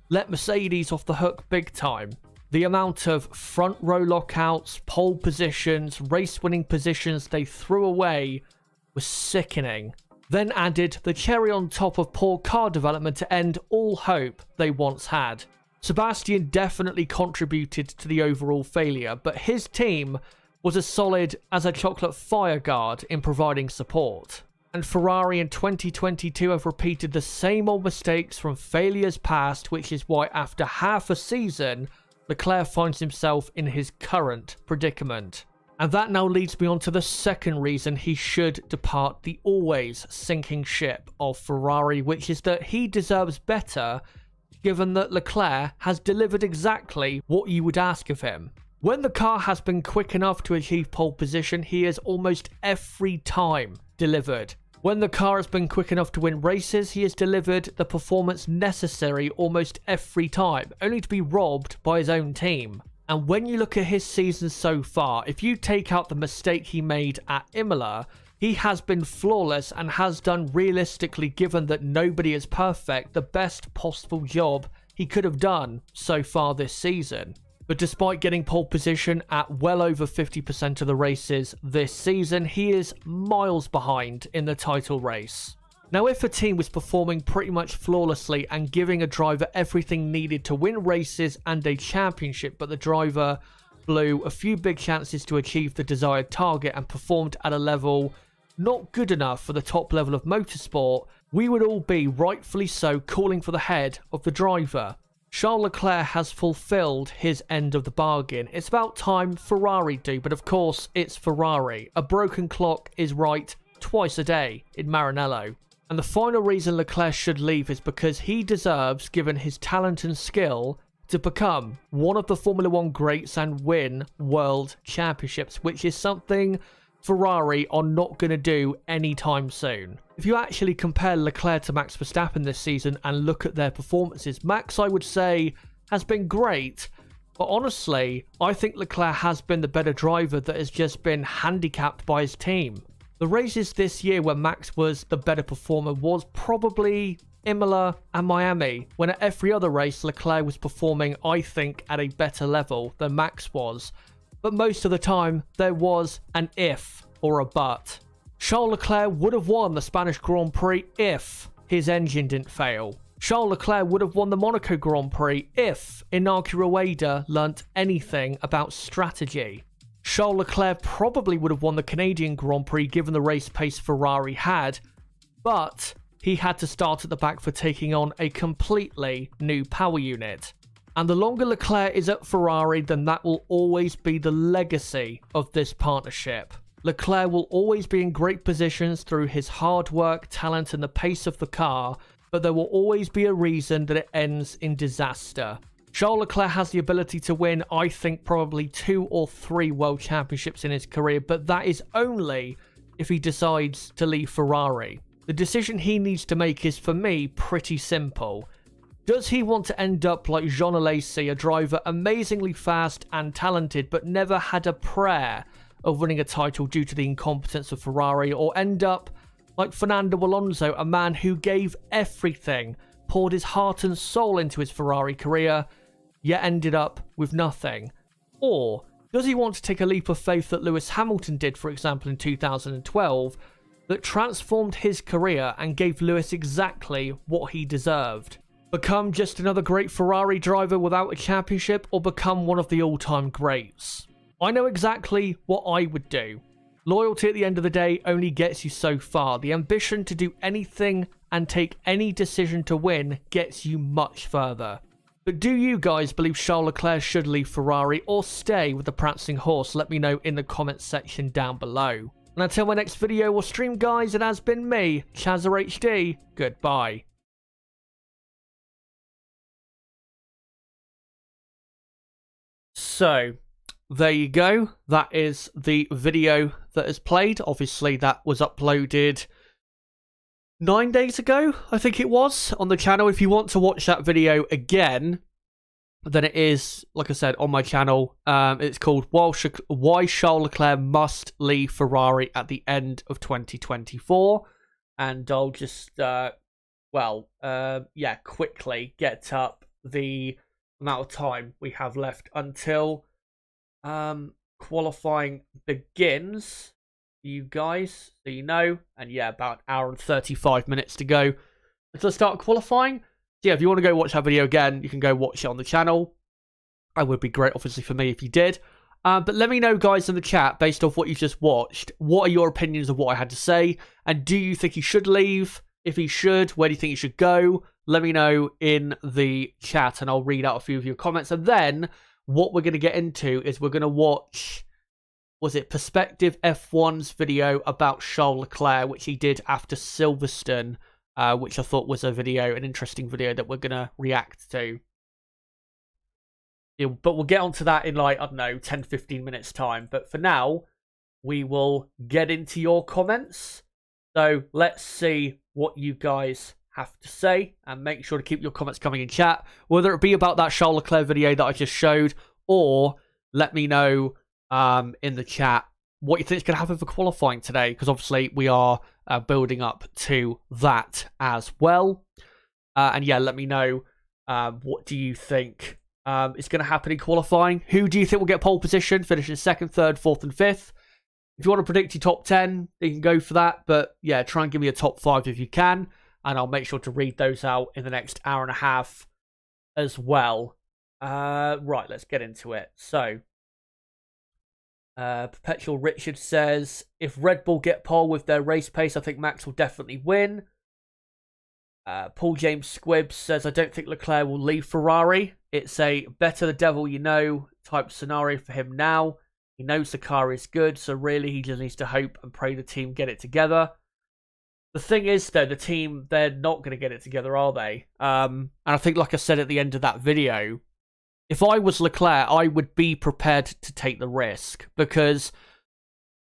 S1: let Mercedes off the hook big time. The amount of front row lockouts, pole positions, race winning positions they threw away was sickening. Then added the cherry on top of poor car development to end all hope they once had. Sebastian definitely contributed to the overall failure, but his team was as solid as a chocolate fire guard in providing support. And Ferrari in 2022 have repeated the same old mistakes from failures past, which is why after half a season, Leclerc finds himself in his current predicament. And that now leads me on to the second reason he should depart the always sinking ship of Ferrari, which is that he deserves better, given that Leclerc has delivered exactly what you would ask of him. When the car has been quick enough to achieve pole position, he has almost every time delivered. When the car has been quick enough to win races, he has delivered the performance necessary almost every time, only to be robbed by his own team. And when you look at his season so far, if you take out the mistake he made at Imola, he has been flawless and has done, realistically, given that nobody is perfect, the best possible job he could have done so far this season. But despite getting pole position at well over 50% of the races this season, he is miles behind in the title race. Now, if a team was performing pretty much flawlessly and giving a driver everything needed to win races and a championship, but the driver blew a few big chances to achieve the desired target and performed at a level not good enough for the top level of motorsport, we would all be, rightfully so, calling for the head of the driver. Charles Leclerc has fulfilled his end of the bargain. It's about time Ferrari do, but of course it's Ferrari. A broken clock is right twice a day in Maranello. And the final reason Leclerc should leave is because he deserves, given his talent and skill, to become one of the Formula 1 greats and win world championships, which is something Ferrari are not going to do anytime soon. If you actually compare Leclerc to Max Verstappen this season and look at their performances, Max, I would say, has been great. But honestly, I think Leclerc has been the better driver that has just been handicapped by his team. The races this year where Max was the better performer was probably Imola and Miami, when at every other race Leclerc was performing, I think, at a better level than Max was. But most of the time, there was an if or a but. Charles Leclerc would have won the Spanish Grand Prix if his engine didn't fail. Charles Leclerc would have won the Monaco Grand Prix if Inaki Rueda learnt anything about strategy. Charles Leclerc probably would have won the Canadian Grand Prix given the race pace Ferrari had, but he had to start at the back for taking on a completely new power unit. And the longer Leclerc is at Ferrari, then that will always be the legacy of this partnership. Leclerc will always be in great positions through his hard work, talent and the pace of the car, but there will always be a reason that it ends in disaster. Charles Leclerc has the ability to win, I think, probably 2 or 3 world championships in his career, but that is only if he decides to leave Ferrari. The decision he needs to make is, for me, pretty simple. Does he want to end up like Jean Alesi, a driver amazingly fast and talented, but never had a prayer of winning a title due to the incompetence of Ferrari, or end up like Fernando Alonso, a man who gave everything, poured his heart and soul into his Ferrari career, yet ended up with nothing? Or does he want to take a leap of faith that Lewis Hamilton did, for example, in 2012, that transformed his career and gave Lewis exactly what he deserved? Become just another great Ferrari driver without a championship, or become one of the all-time greats? I know exactly what I would do. Loyalty at the end of the day only gets you so far. The ambition to do anything and take any decision to win gets you much further. But do you guys believe Charles Leclerc should leave Ferrari or stay with the prancing horse? Let me know in the comments section down below. And until my next video or stream, guys, it has been me, Chazza HD. Goodbye. So, there you go. That is the video that is played. Obviously, that was uploaded 9 days ago, I think it was, on the channel. If you want to watch that video again, then it is, like I said, on my channel. It's called Why Charles Leclerc Must Leave Ferrari at the End of 2024. And I'll just, quickly get up the amount of time we have left until qualifying begins, you guys, so you know. And yeah, about an hour and 35 minutes to go until start qualifying. So yeah, if you want to go watch that video again, you can go watch it on the channel. It would be great, obviously, for me if you did. But let me know, guys, in the chat, based off what you just watched, what are your opinions of what I had to say? And do you think he should leave? If he should, where do you think he should go? Let me know in the chat and I'll read out a few of your comments. And then what we're going to get into is we're going to watch was it Perspective F1's video about Charles Leclerc, which he did after Silverstone, which I thought was an interesting video that we're going to react to. But we'll get onto that in like, I don't know, 10-15 minutes time. But for now, we will get into your comments. So let's see what you guys have to say, and make sure to keep your comments coming in chat, whether it be about that Charles Leclerc video that I just showed, or let me know in the chat what you think is going to happen for qualifying today, because obviously we are building up to that as well. And yeah, let me know what do you think is going to happen in qualifying. Who do you think will get pole position, finishing second, third, fourth, and fifth? If you want to predict your top 10, you can go for that. But yeah, try and give me a top 5 if you can, and I'll make sure to read those out in the next hour and a half as well. Right, let's get into it. So, Perpetual Richard says, if Red Bull get pole with their race pace, I think Max will definitely win. Paul James Squibb says, I don't think Leclerc will leave Ferrari. It's a better the devil you know type scenario for him now. He knows the car is good, so really he just needs to hope and pray the team get it together. The thing is, though, the team, they're not going to get it together, are they? And I think, like I said at the end of that video, if I was Leclerc, I would be prepared to take the risk. Because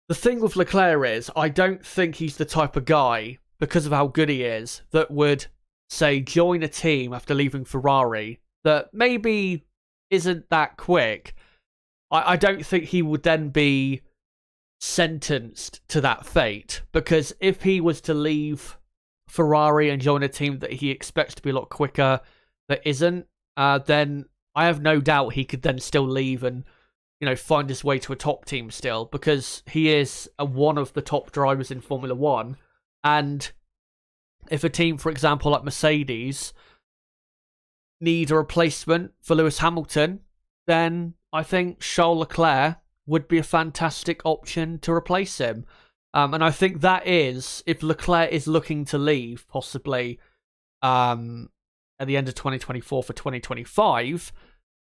S1: the thing with Leclerc is, I don't think he's the type of guy, because of how good he is, that would, say, join a team after leaving Ferrari that maybe isn't that quick. I don't think he would then be sentenced to that fate, because if he was to leave Ferrari and join a team that he expects to be a lot quicker that isn't, then I have no doubt he could then still leave and, you know, find his way to a top team still, because he is one of the top drivers in Formula 1. And if a team, for example, like Mercedes, need a replacement for Lewis Hamilton, then I think Charles Leclerc would be a fantastic option to replace him. And I think that is, if Leclerc is looking to leave, possibly at the end of 2024 for 2025,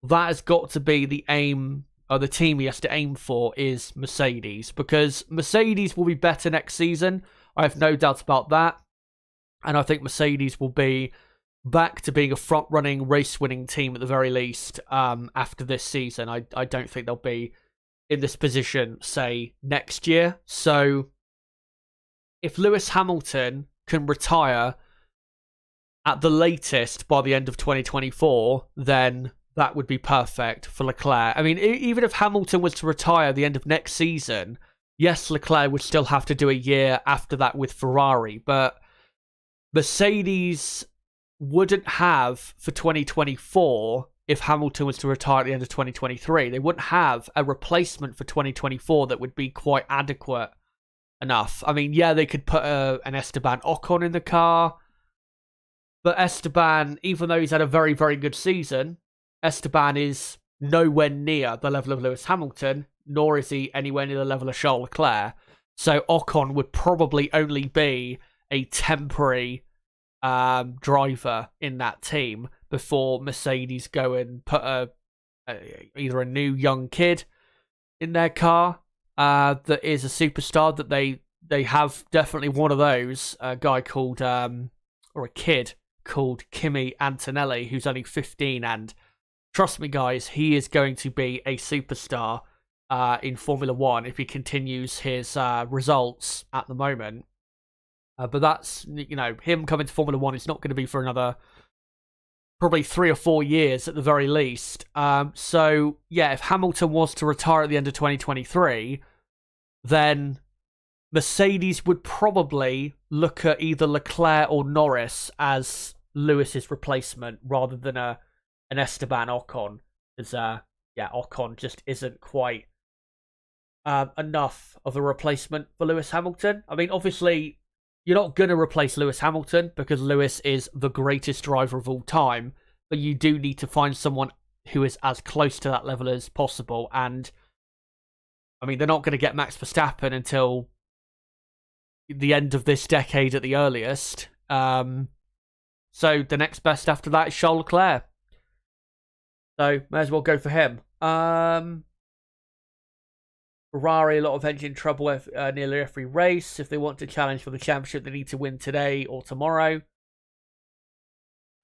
S1: that has got to be the aim, or the team he has to aim for is Mercedes, because Mercedes will be better next season. I have no doubt about that. And I think Mercedes will be back to being a front-running, race-winning team at the very least after this season. I don't think they'll be in this position, say, next year. So if Lewis Hamilton can retire at the latest by the end of 2024, then that would be perfect for Leclerc. I mean, even if Hamilton was to retire at the end of next season, yes, Leclerc would still have to do a year after that with Ferrari, but Mercedes wouldn't have for 2024, if Hamilton was to retire at the end of 2023, they wouldn't have a replacement for 2024 that would be quite adequate enough. I mean, yeah, they could put an Esteban Ocon in the car, but Esteban, even though he's had a very, very good season, Esteban is nowhere near the level of Lewis Hamilton, nor is he anywhere near the level of Charles Leclerc. So Ocon would probably only be a temporary driver in that team before Mercedes go and put either a new young kid in their car that is a superstar, that they have definitely one of those, a guy called or a kid called Kimi Antonelli, who's only 15, and trust me guys, he is going to be a superstar in Formula 1 if he continues his results at the moment. But that's, you know, him coming to Formula 1 is not going to be for another probably 3 or 4 years at the very least. So, yeah, if Hamilton was to retire at the end of 2023, then Mercedes would probably look at either Leclerc or Norris as Lewis's replacement rather than an Esteban Ocon. Because, yeah, Ocon just isn't quite enough of a replacement for Lewis Hamilton. I mean, obviously, you're not going to replace Lewis Hamilton because Lewis is the greatest driver of all time, but you do need to find someone who is as close to that level as possible. And, I mean, they're not going to get Max Verstappen until the end of this decade at the earliest. So the next best after that is Charles Leclerc. So, may as well go for him. Ferrari, a lot of engine trouble with nearly every race. If they want to challenge for the championship, they need to win today or tomorrow.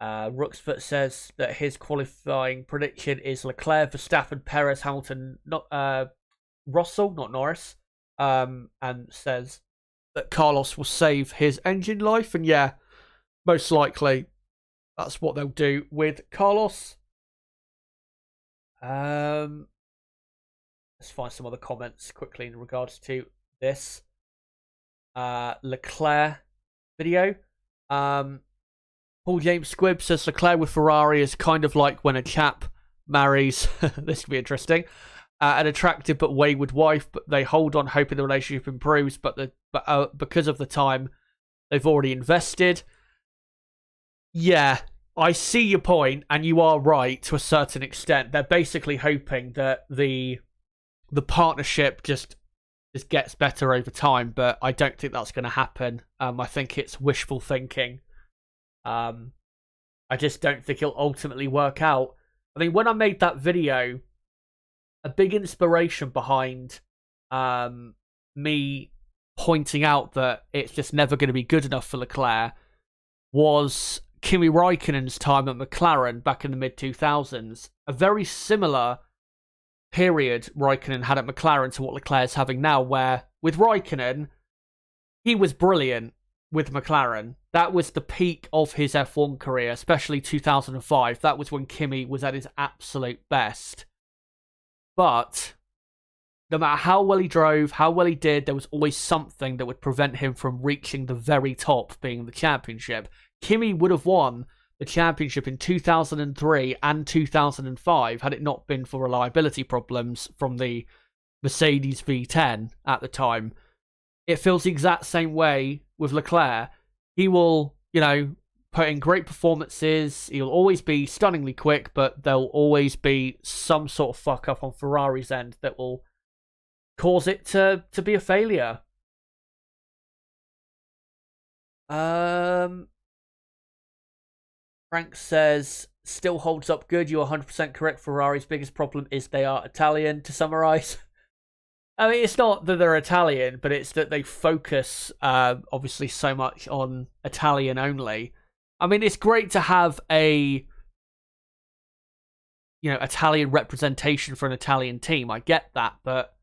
S1: Rooksfoot says that his qualifying prediction is Leclerc, Verstappen, Perez, Hamilton, Russell, not Norris, and says that Carlos will save his engine life. And yeah, most likely that's what they'll do with Carlos. Let's find some other comments quickly in regards to this Leclerc video. Paul James Squibb says Leclerc with Ferrari is kind of like when a chap marries, this could be interesting, an attractive but wayward wife, but they hold on hoping the relationship improves, but because of the time they've already invested. Yeah, I see your point, and you are right to a certain extent. They're basically hoping that the partnership just gets better over time, but I don't think that's going to happen. I think it's wishful thinking. I just don't think it'll ultimately work out. I mean, when I made that video, a big inspiration behind me pointing out that it's just never going to be good enough for Leclerc was Kimi Raikkonen's time at McLaren back in the mid-2000s. A very similar period Raikkonen had at McLaren to what Leclerc's having now, where with Raikkonen, he was brilliant with McLaren. That was the peak of his F1 career, especially 2005. That was when Kimi was at his absolute best. But no matter how well he drove, how well he did, there was always something that would prevent him from reaching the very top, being the championship. Kimi would have won the championship in 2003 and 2005 had it not been for reliability problems from the Mercedes V10 at the time. It feels the exact same way with Leclerc. He will, put in great performances. He'll always be stunningly quick, but there'll always be some sort of fuck up on Ferrari's end that will cause it to be a failure. Frank says, still holds up good. You're 100% correct. Ferrari's biggest problem is they are Italian, to summarize. I mean, it's not that they're Italian, but it's that they focus, obviously, so much on Italian only. I mean, it's great to have a, Italian representation for an Italian team. I get that, but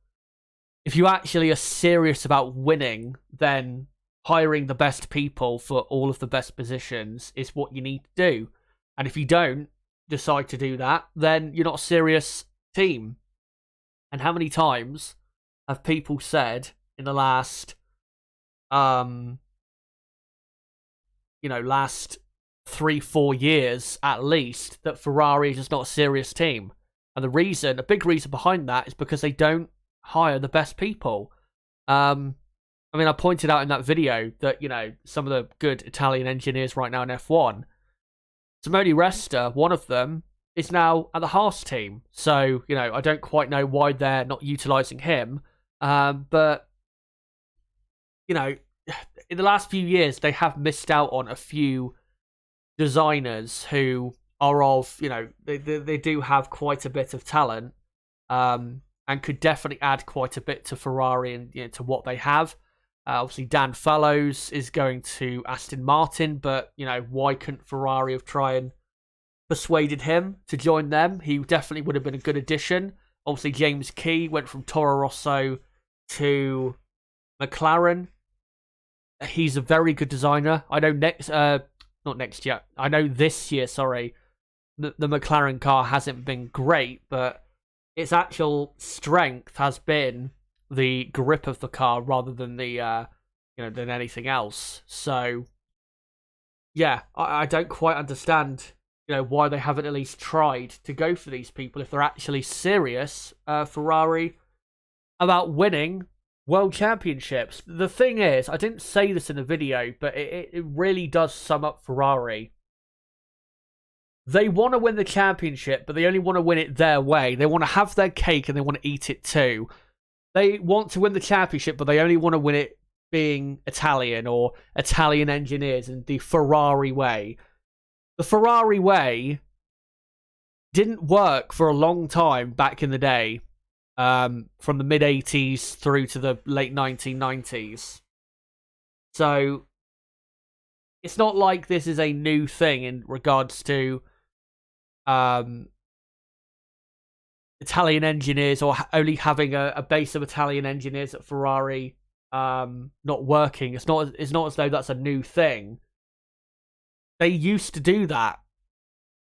S1: if you actually are serious about winning, then hiring the best people for all of the best positions is what you need to do. And if you don't decide to do that, then you're not a serious team. And how many times have people said in the last, last 3-4 years at least, that Ferrari is just not a serious team? And a big reason behind that is because they don't hire the best people. I pointed out in that video that, some of the good Italian engineers right now in F1, Simone Resta, one of them, is now at the Haas team. So, I don't quite know why they're not utilising him. But, in the last few years, they have missed out on a few designers who are of, they do have quite a bit of talent, and could definitely add quite a bit to Ferrari and, to what they have. Obviously, Dan Fallows is going to Aston Martin, but, why couldn't Ferrari have tried and persuaded him to join them? He definitely would have been a good addition. Obviously, James Key went from Toro Rosso to McLaren. He's a very good designer. I know I know this year, sorry, the McLaren car hasn't been great, but its actual strength has been the grip of the car rather than the than anything else. So yeah, I don't quite understand why they haven't at least tried to go for these people if they're actually serious, Ferrari, about winning world championships. The thing is, I didn't say this in the video, but it really does sum up Ferrari. They want to win the championship, but they only want to win it their way. They want to have their cake and they want to eat it too. They want to win the championship, but they only want to win it being Italian or Italian engineers in the Ferrari way. The Ferrari way didn't work for a long time back in the day. from the mid-80s through to the late 1990s. So it's not like this is a new thing in regards to Italian engineers, or only having a base of Italian engineers at Ferrari not working. It's not as though that's a new thing. They used to do that,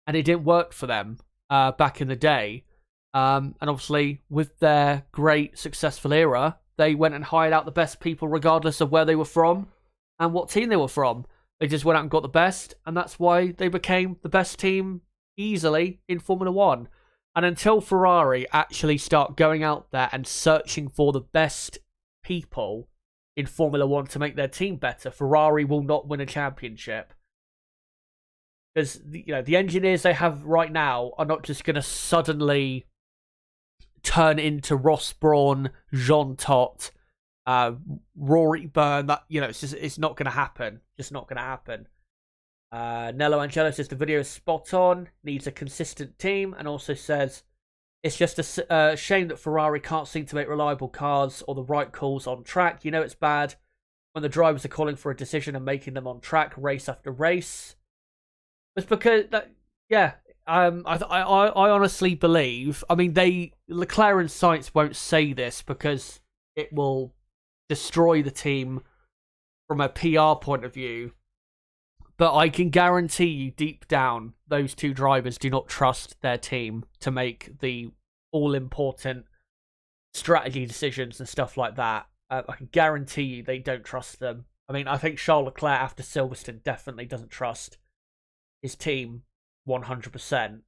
S1: and it didn't work for them back in the day. And obviously, with their great successful era, they went and hired out the best people regardless of where they were from and what team they were from. They just went out and got the best, and that's why they became the best team easily in Formula 1. And until Ferrari actually start going out there and searching for the best people in Formula 1 to make their team better, Ferrari will not win a championship. Because the engineers they have right now are not just going to suddenly turn into Ross Brawn, Jean Todt, Rory Byrne. It's not going to happen. Just not going to happen. Nello Angelo says the video is spot on, needs a consistent team, and also says it's just a shame that Ferrari can't seem to make reliable cars or the right calls on track. It's bad when the drivers are calling for a decision and making them on track race after race. It's because I honestly believe. I mean, Leclerc and Sainz won't say this because it will destroy the team from a PR point of view. But I can guarantee you, deep down, those two drivers do not trust their team to make the all-important strategy decisions and stuff like that. I can guarantee you they don't trust them. I mean, I think Charles Leclerc after Silverstone definitely doesn't trust his team 100%.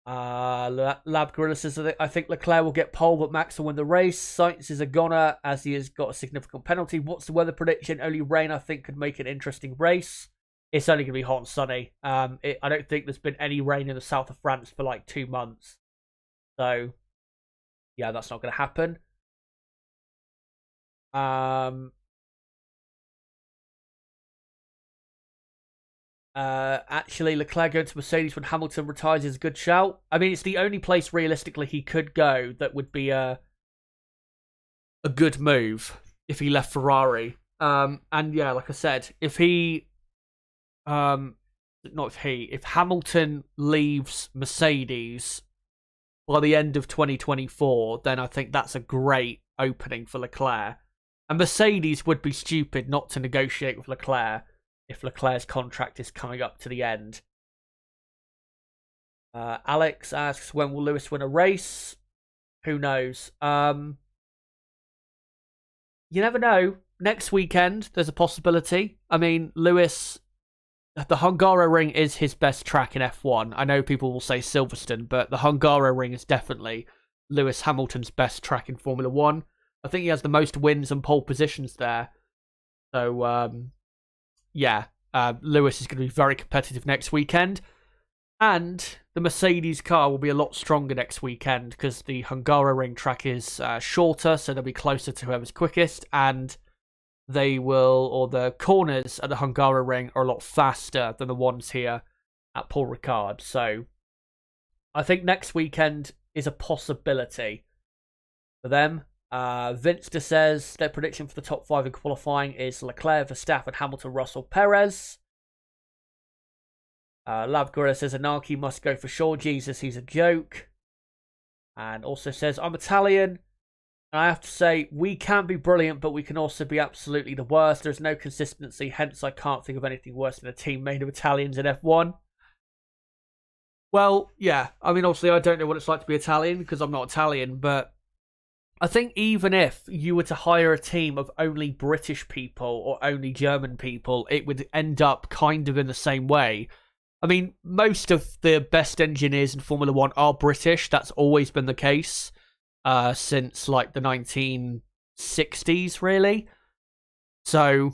S1: Lab Gorilla says, I think Leclerc will get pole, but Max will win the race. Sainz is a goner as he has got a significant penalty. What's the weather prediction? Only rain, I think, could make an interesting race. It's only going to be hot and sunny. I don't think there's been any rain in the south of France for like 2 months. So, yeah, that's not going to happen. Actually, Leclerc going to Mercedes when Hamilton retires is a good shout. I mean, it's the only place realistically he could go that would be a good move if he left Ferrari. And yeah, like I said, if Hamilton leaves Mercedes by the end of 2024, then I think that's a great opening for Leclerc. And Mercedes would be stupid not to negotiate with Leclerc if Leclerc's contract is coming up to the end. Alex asks, when will Lewis win a race? Who knows? You never know. Next weekend, there's a possibility. I mean, Lewis, the Hungaroring is his best track in F1. I know people will say Silverstone, but the Hungaroring is definitely Lewis Hamilton's best track in Formula 1. I think he has the most wins and pole positions there. So, yeah, Lewis is going to be very competitive next weekend. And the Mercedes car will be a lot stronger next weekend because the Hungaroring track is shorter, so they'll be closer to whoever's quickest. And the corners at the Hungaroring are a lot faster than the ones here at Paul Ricard. So I think next weekend is a possibility for them. Vinster says their prediction for the top 5 in qualifying is Leclerc, Verstappen, Hamilton, Russell, Perez. Lab Gorilla says Anarchy must go for sure. Jesus, he's a joke. And also says, I'm Italian. And I have to say, we can be brilliant, but we can also be absolutely the worst. There's no consistency, hence I can't think of anything worse than a team made of Italians in F1. Well, yeah. I mean, obviously, I don't know what it's like to be Italian because I'm not Italian, but I think even if you were to hire a team of only British people or only German people, it would end up kind of in the same way. I mean, most of the best engineers in Formula 1 are British. That's always been the case since like the 1960s, really. So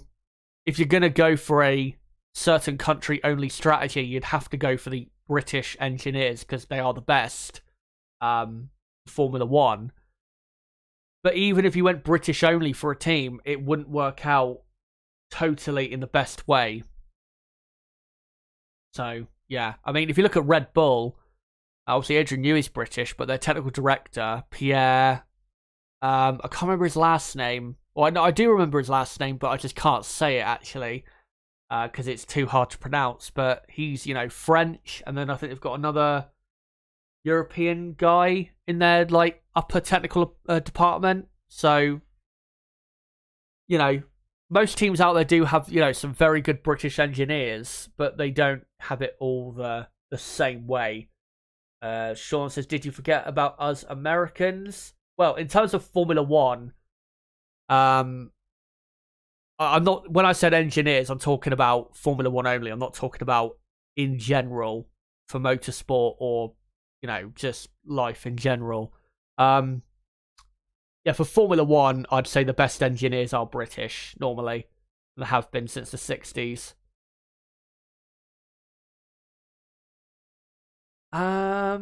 S1: if you're going to go for a certain country-only strategy, you'd have to go for the British engineers because they are the best Formula 1. But even if you went British only for a team, it wouldn't work out totally in the best way. So, yeah. I mean, if you look at Red Bull, Obviously, Adrian Newey is British, but their technical director, Pierre, I can't remember his last name. Well, I do remember his last name, but I just can't say it, actually, because it's too hard to pronounce. But he's, French, and then I think they've got another European guy in their, upper technical department. So, most teams out there do have, some very good British engineers, but they don't have it all the same way. Sean says, did you forget about us Americans? Well, in terms of Formula One, I'm not, when I said engineers, I'm talking about Formula One only. I'm not talking about in general for motorsport or, just life in general. Yeah, for Formula One, I'd say the best engineers are British, normally. And have been since the 60s. Yeah,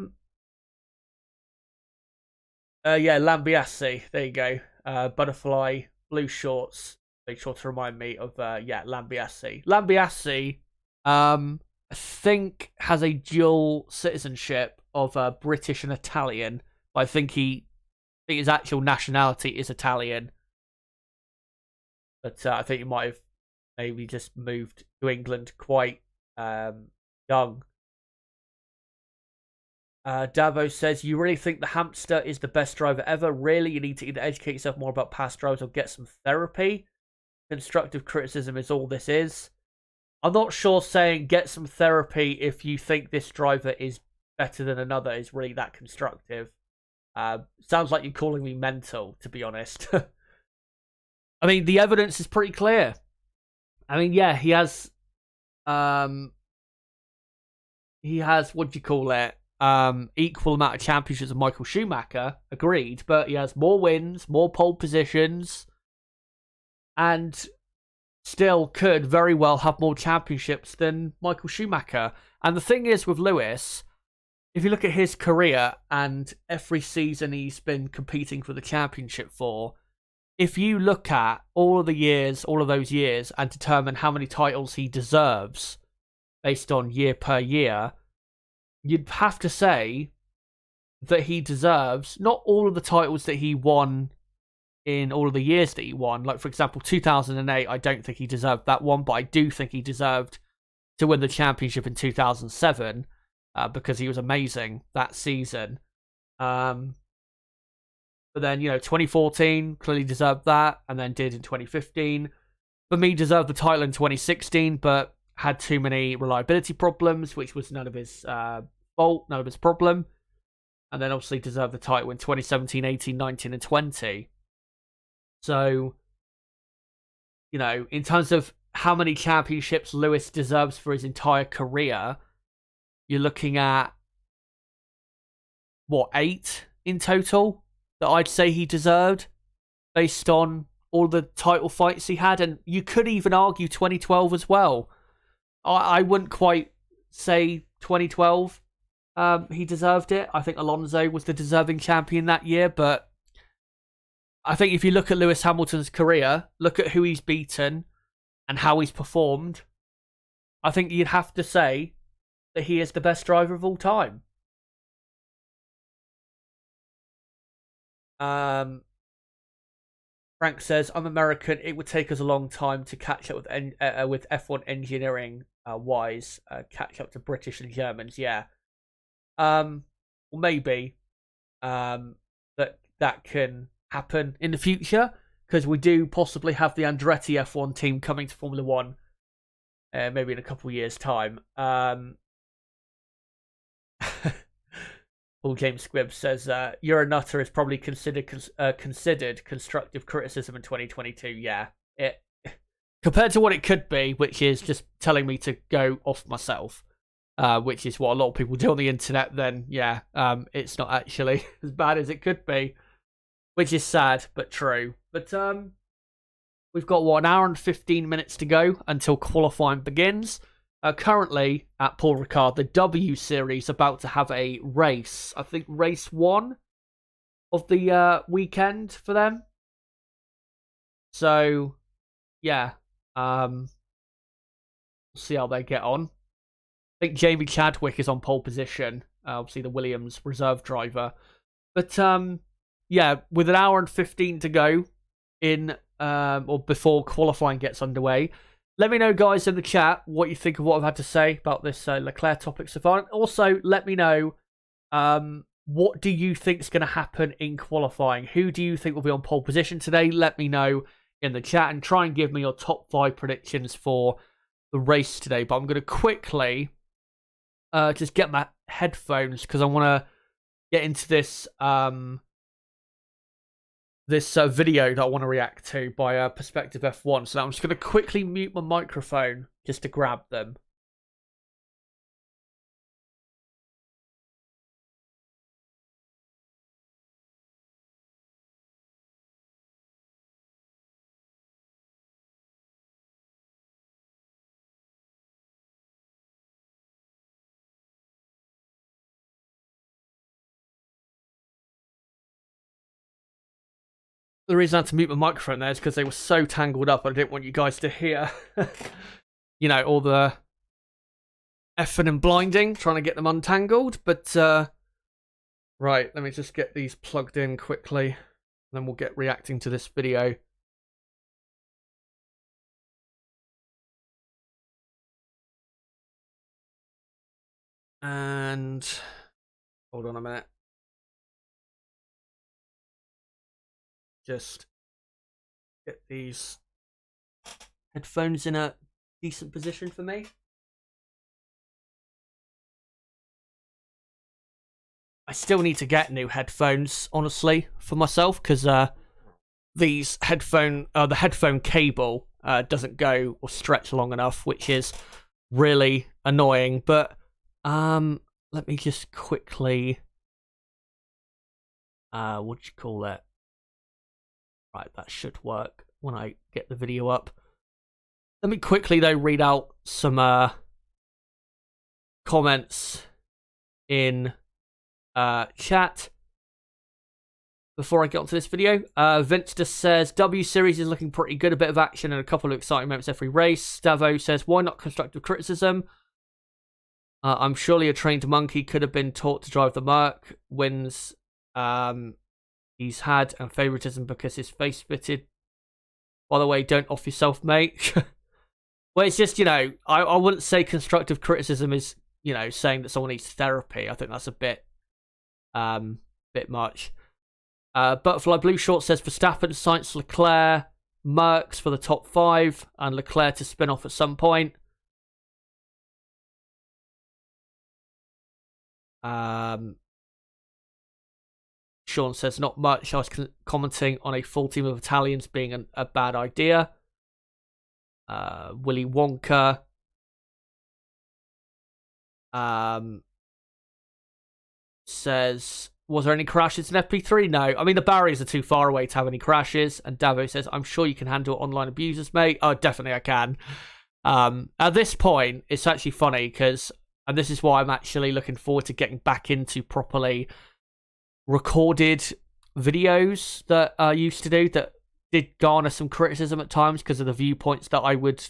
S1: Lambiase. There you go. Butterfly, blue shorts. Make sure to remind me of, Lambiase. Lambiase, I think, has a dual citizenship of British and Italian. I think his actual nationality is Italian. But I think he might have maybe just moved to England quite young. Davo says, you really think the hamster is the best driver ever? Really? You need to either educate yourself more about past drivers or get some therapy? Constructive criticism is all this is. I'm not sure saying get some therapy if you think this driver is better than another is really that constructive. Sounds like you're calling me mental, to be honest. I mean, the evidence is pretty clear. I mean, yeah, he has, what do you call it? Equal amount of championships of Michael Schumacher, agreed, but he has more wins, more pole positions, and still could very well have more championships than Michael Schumacher. And the thing is with Lewis, if you look at his career and every season he's been competing for the championship for, if you look at all of those years and determine how many titles he deserves based on year per year, you'd have to say that he deserves not all of the titles that he won in all of the years that he won. Like, for example, 2008, I don't think he deserved that one, but I do think he deserved to win the championship in 2007 because he was amazing that season. But then, 2014 clearly deserved that, and then did in 2015. For me, deserved the title in 2016, but had too many reliability problems, which was none of his fault, none of his problem. And then obviously deserved the title in 2017, 18, 19, and 20. So, in terms of how many championships Lewis deserves for his entire career, you're looking at, 8 in total that I'd say he deserved based on all the title fights he had. And you could even argue 2012 as well. I wouldn't quite say 2012 he deserved it. I think Alonso was the deserving champion that year, but I think if you look at Lewis Hamilton's career, look at who he's beaten and how he's performed, I think you'd have to say that he is the best driver of all time. Frank says, I'm American. It would take us a long time to catch up with F1 engineering wise. Catch up to British and Germans, yeah. Well, maybe that can happen in the future, because we do possibly have the Andretti F1 team coming to Formula One maybe in a couple of years' time. Paul James Squibb says, you're a nutter is probably considered constructive criticism in 2022. Yeah. Compared to what it could be, which is just telling me to go off myself, which is what a lot of people do on the internet, then yeah, it's not actually as bad as it could be, which is sad, but true. But we've got, an hour and 15 minutes to go until qualifying begins. Currently, at Paul Ricard, the W Series about to have a race. I think race 1 of the weekend for them. So, yeah. We'll see how they get on. I think Jamie Chadwick is on pole position. obviously the Williams reserve driver. But yeah, with an hour and 15 to go in or before qualifying gets underway, let me know, guys, in the chat what you think of what I've had to say about this Leclerc topic so far. And also, let me know what do you think is going to happen in qualifying? Who do you think will be on pole position today? Let me know in the chat and try and give me your top 5 predictions for the race today. But I'm going to quickly just get my headphones because I want to get into this video that I want to react to by Perspective F1. So I'm just going to quickly mute my microphone just to grab them. The reason I had to mute my microphone there is because they were so tangled up. I didn't want you guys to hear, you know, all the effing and blinding, trying to get them untangled. But, right, let me just get these plugged in quickly. And then we'll get reacting to this video. And, hold on a minute. Just get these headphones in a decent position for me. I still need to get new headphones, honestly, for myself, because these the headphone cable doesn't go or stretch long enough, which is really annoying. But let me just quickly what do you call that? Right, that should work when I get the video up. Let me quickly, though, read out some comments in chat before I get onto this video. Vince just says, W Series is looking pretty good. A bit of action and a couple of exciting moments every race. Davo says, why not constructive criticism? I'm surely a trained monkey. Could have been taught to drive the Merc. Wins he's had and favoritism because his face fitted. By the way, don't off yourself, mate. Well, it's just, you know, I wouldn't say constructive criticism is, you know, saying that someone needs therapy. I think that's a bit much. Butterfly Blue Short says Verstappen, Sainz, Leclerc, Mercs for the top 5 and Leclerc to spin off at some point. Sean says, not much. I was commenting on a full team of Italians being a bad idea. Willy Wonka. Says, was there any crashes in FP3? No. I mean, the barriers are too far away to have any crashes. And Davo says, I'm sure you can handle online abusers, mate. Oh, definitely I can. At this point, it's actually funny because, and this is why I'm actually looking forward to getting back into properly recorded videos that I used to do that did garner some criticism at times because of the viewpoints that I would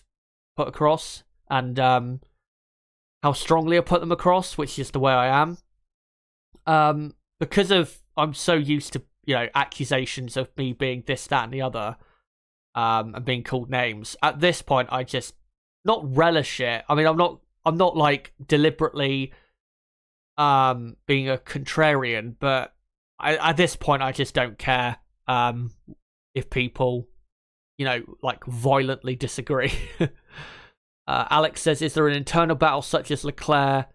S1: put across and how strongly I put them across, which is the way I am. Because of I'm so used to, you know, accusations of me being this, that, and the other, and being called names. At this point, I just not relish it. I mean, I'm not like deliberately being a contrarian, but at this point, I just don't care if people, you know, like violently disagree. Alex says, is there an internal battle such as Leclerc,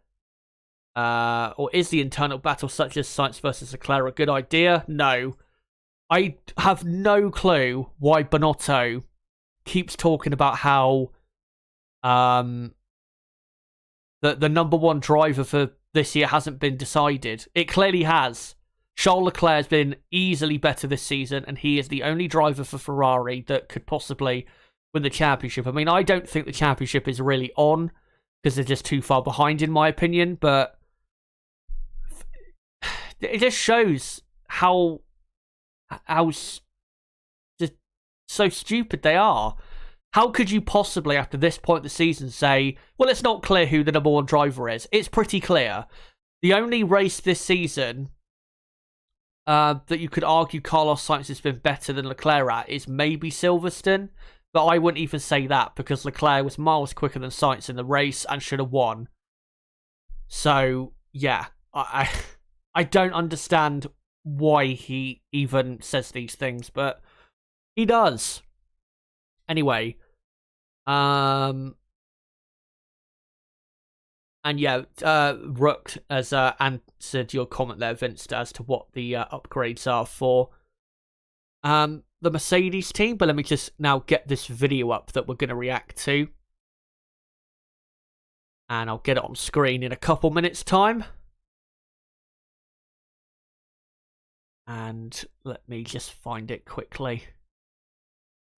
S1: or is the internal battle such as Sainz versus Leclerc a good idea? No. I have no clue why Bonotto keeps talking about how the number 1 driver for this year hasn't been decided. It clearly has. Charles Leclerc has been easily better this season, and he is the only driver for Ferrari that could possibly win the championship. I mean, I don't think the championship is really on because they're just too far behind, in my opinion, but it just shows how just so stupid they are. How could you possibly, after this point of the season, say, well, it's not clear who the number 1 driver is? It's pretty clear. The only race this season that you could argue Carlos Sainz has been better than Leclerc at is maybe Silverstone, but I wouldn't even say that because Leclerc was miles quicker than Sainz in the race and should have won. So yeah, I don't understand why he even says these things, but he does. Anyway, and yeah, Rook has answered your comment there, Vince, as to what the upgrades are for the Mercedes team. But let me just now get this video up that we're going to react to. And I'll get it on screen in a couple minutes' time. And let me just find it quickly.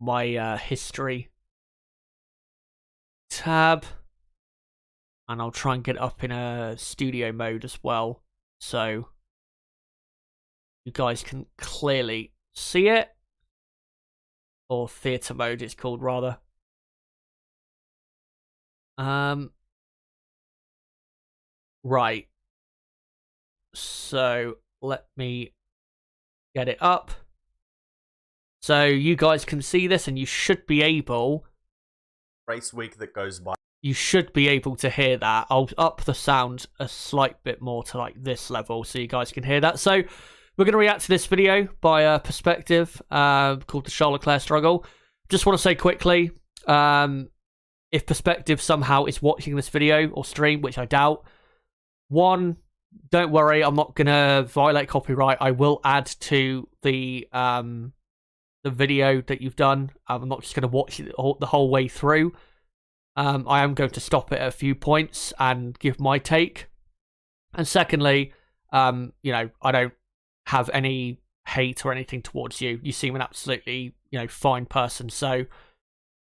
S1: My history tab. And I'll try and get it up in a studio mode as well, so you guys can clearly see it. Or theatre mode it's called, rather. Right. So let me get it up. So you guys can see this, and you should be able...
S2: Race week that goes by.
S1: You should be able to hear that. I'll up the sound a slight bit more to like this level so you guys can hear that. So we're going to react to this video by Perspective called the Charles Leclerc Struggle. Just want to say quickly, if Perspective somehow is watching this video or stream, which I doubt, one, don't worry, I'm not going to violate copyright. I will add to the video that you've done. I'm not just going to watch it the whole way through. I am going to stop it at a few points and give my take. And secondly, you know, I don't have any hate or anything towards you. You seem an absolutely, you know, fine person. So,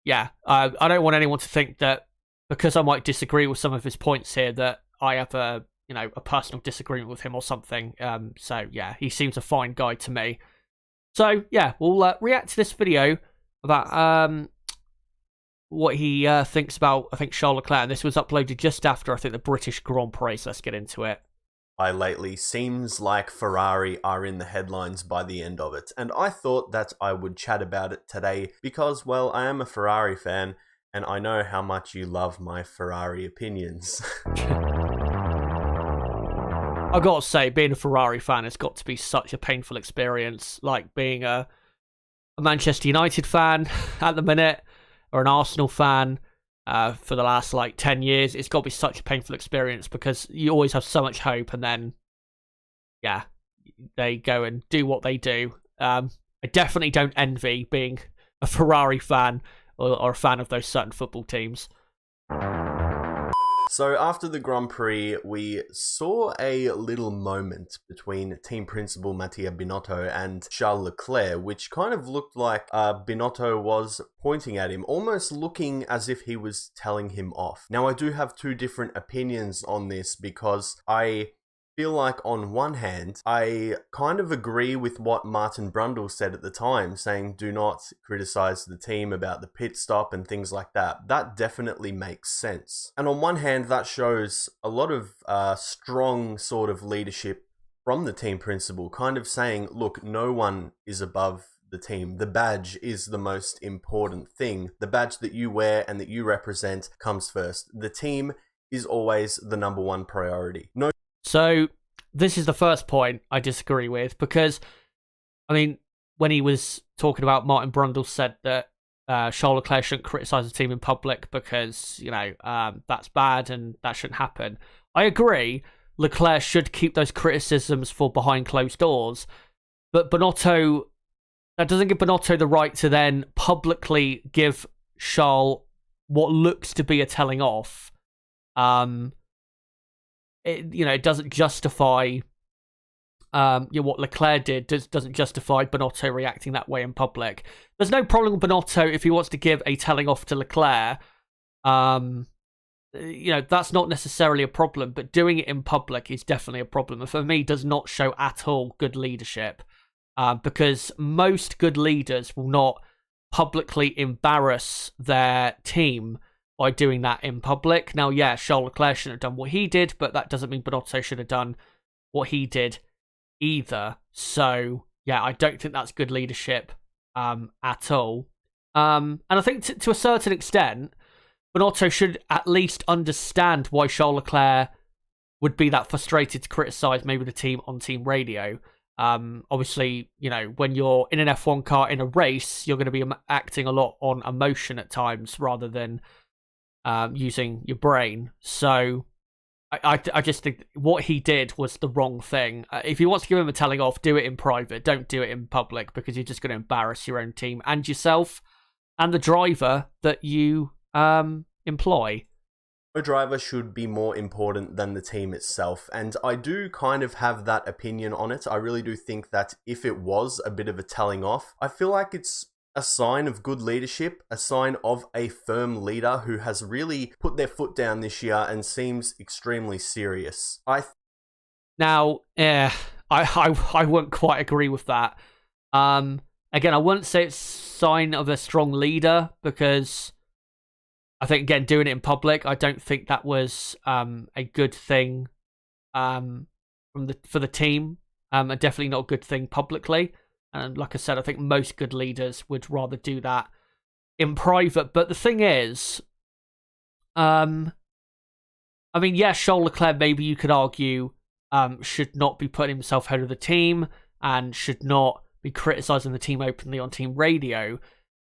S1: yeah, I don't want anyone to think that because I might disagree with some of his points here that I have a, you know, a personal disagreement with him or something. So, yeah, he seems a fine guy to me. So, yeah, we'll react to this video about what he thinks about, I think, Charles Leclerc. And this was uploaded just after, I think, the British Grand Prix. So let's get into it.
S2: Lately, seems like Ferrari are in the headlines by the end of it. And I thought that I would chat about it today because, well, I am a Ferrari fan and I know how much you love my Ferrari opinions.
S1: I've got to say, being a Ferrari fan has got to be such a painful experience. Like being a Manchester United fan at the minute, or an Arsenal fan for the last like 10 years, it's got to be such a painful experience because you always have so much hope and then, yeah, they go and do what they do. I definitely don't envy being a Ferrari fan or a fan of those certain football teams.
S2: So after the Grand Prix, we saw a little moment between team principal Mattia Binotto and Charles Leclerc, which kind of looked like Binotto was pointing at him, almost looking as if he was telling him off. Now, I do have two different opinions on this because I feel like on one hand, I kind of agree with what Martin Brundle said at the time, saying do not criticize the team about the pit stop and things like that. That definitely makes sense. And on one hand, that shows a lot of strong sort of leadership from the team principal, kind of saying, look, no one is above the team. The badge is the most important thing. The badge that you wear and that you represent comes first. The team is always the number one priority. No.
S1: So this is the first point I disagree with because, I mean, when he was talking about Martin Brundle said that Charles Leclerc shouldn't criticise the team in public because, you know, that's bad and that shouldn't happen. I agree. Leclerc should keep those criticisms for behind closed doors, but Binotto, that doesn't give Binotto the right to then publicly give Charles what looks to be a telling off. It doesn't justify what Leclerc did. Doesn't justify Binotto reacting that way in public. There's no problem with Binotto if he wants to give a telling off to Leclerc. That's not necessarily a problem, but doing it in public is definitely a problem. And for me, does not show at all good leadership. Because most good leaders will not publicly embarrass their team by doing that in public. Now, yeah, Charles Leclerc shouldn't have done what he did, but that doesn't mean Binotto should have done what he did either. So, yeah, I don't think that's good leadership at all. And I think to a certain extent, Binotto should at least understand why Charles Leclerc would be that frustrated to criticise maybe the team on team radio. Obviously, you know, when you're in an F1 car in a race, you're going to be acting a lot on emotion at times rather than using your brain. So I just think what he did was the wrong thing. If he wants to give him a telling off, do it in private. Don't do it in public, because you're just going to embarrass your own team and yourself and the driver that you employ.
S2: No driver should be more important than the team itself, and I do kind of have that opinion on it. I really do think that if it was a bit of a telling off, I feel like it's a sign of good leadership, a sign of a firm leader who has really put their foot down this year and seems extremely serious.
S1: Now, I wouldn't quite agree with that. Again, I wouldn't say it's a sign of a strong leader, because I think, again, doing it in public, I don't think that was a good thing for the team. And definitely not a good thing publicly. And like I said, I think most good leaders would rather do that in private. But the thing is, I mean, yeah, Charles Leclerc, maybe you could argue, should not be putting himself ahead of the team and should not be criticising the team openly on team radio.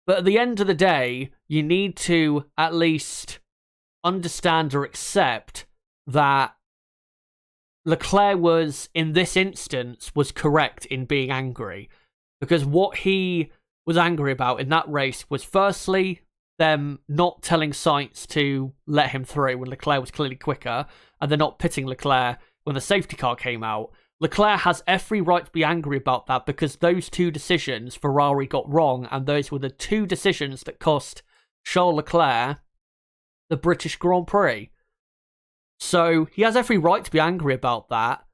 S1: But at the end of the day, you need to at least understand or accept that Leclerc was, in this instance, was correct in being angry. Because what he was angry about in that race was, firstly, them not telling Sainz to let him through when Leclerc was clearly quicker, and they're not pitting Leclerc when the safety car came out. Leclerc has every right to be angry about that, because those two decisions Ferrari got wrong, and those were the two decisions that cost Charles Leclerc the British Grand Prix. So he has every right to be angry about that.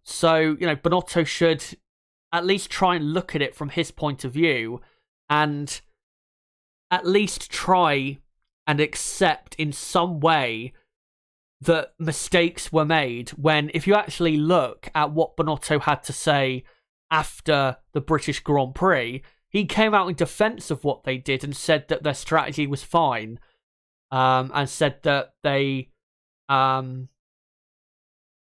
S1: So, you know, Binotto should at least try and look at it from his point of view and at least try and accept in some way that mistakes were made, when if you actually look at what Binotto had to say after the British Grand Prix, he came out in defence of what they did and said that their strategy was fine, and said that they... I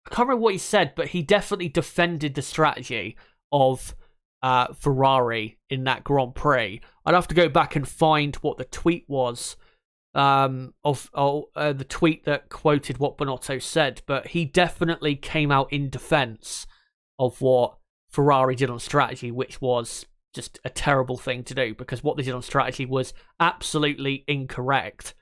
S1: can't remember what he said, but he definitely defended the strategy of Ferrari in that Grand Prix. I'd have to go back and find what the tweet was, the tweet that quoted what Binotto said, but he definitely came out in defense of what Ferrari did on strategy, which was just a terrible thing to do, because what they did on strategy was absolutely incorrect.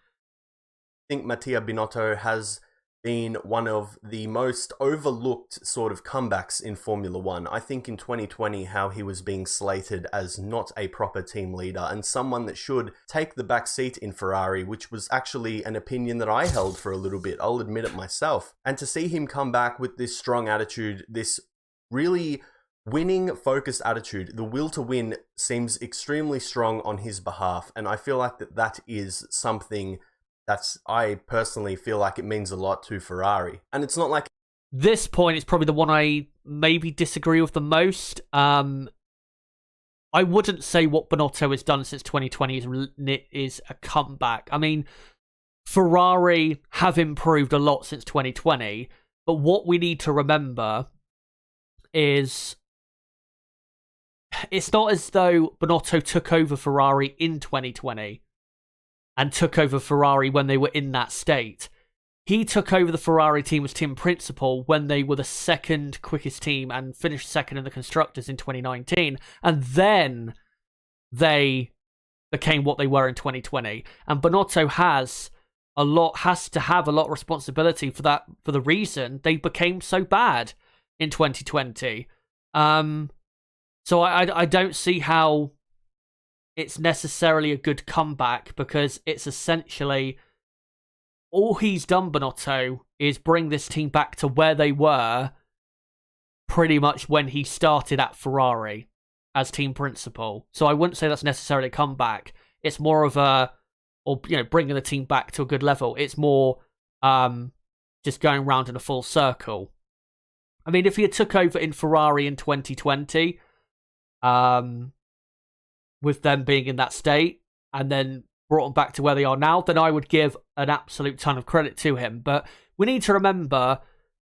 S2: I think Mattia Binotto has been one of the most overlooked sort of comebacks in Formula One. I think in 2020, how he was being slated as not a proper team leader and someone that should take the back seat in Ferrari, which was actually an opinion that I held for a little bit, I'll admit it myself. And to see him come back with this strong attitude, this really winning focused attitude, the will to win seems extremely strong on his behalf. And I feel like that is something I personally feel like it means a lot to Ferrari. And it's not like...
S1: This point is probably the one I maybe disagree with the most. I wouldn't say what Binotto has done since 2020 is a comeback. I mean, Ferrari have improved a lot since 2020, but what we need to remember is it's not as though Binotto took over Ferrari in 2020. And took over Ferrari when they were in that state. He took over the Ferrari team as team principal when they were the second quickest team and finished second in the Constructors in 2019. And then they became what they were in 2020. And Binotto has to have a lot of responsibility for that, for the reason they became so bad in 2020. So I don't see how it's necessarily a good comeback, because it's essentially all he's done, Binotto, is bring this team back to where they were pretty much when he started at Ferrari as team principal. So I wouldn't say that's necessarily a comeback. It's more of a or bringing the team back to a good level. It's more just going round in a full circle. I mean, if he had took over in Ferrari in 2020, with them being in that state, and then brought them back to where they are now, then I would give an absolute ton of credit to him. But we need to remember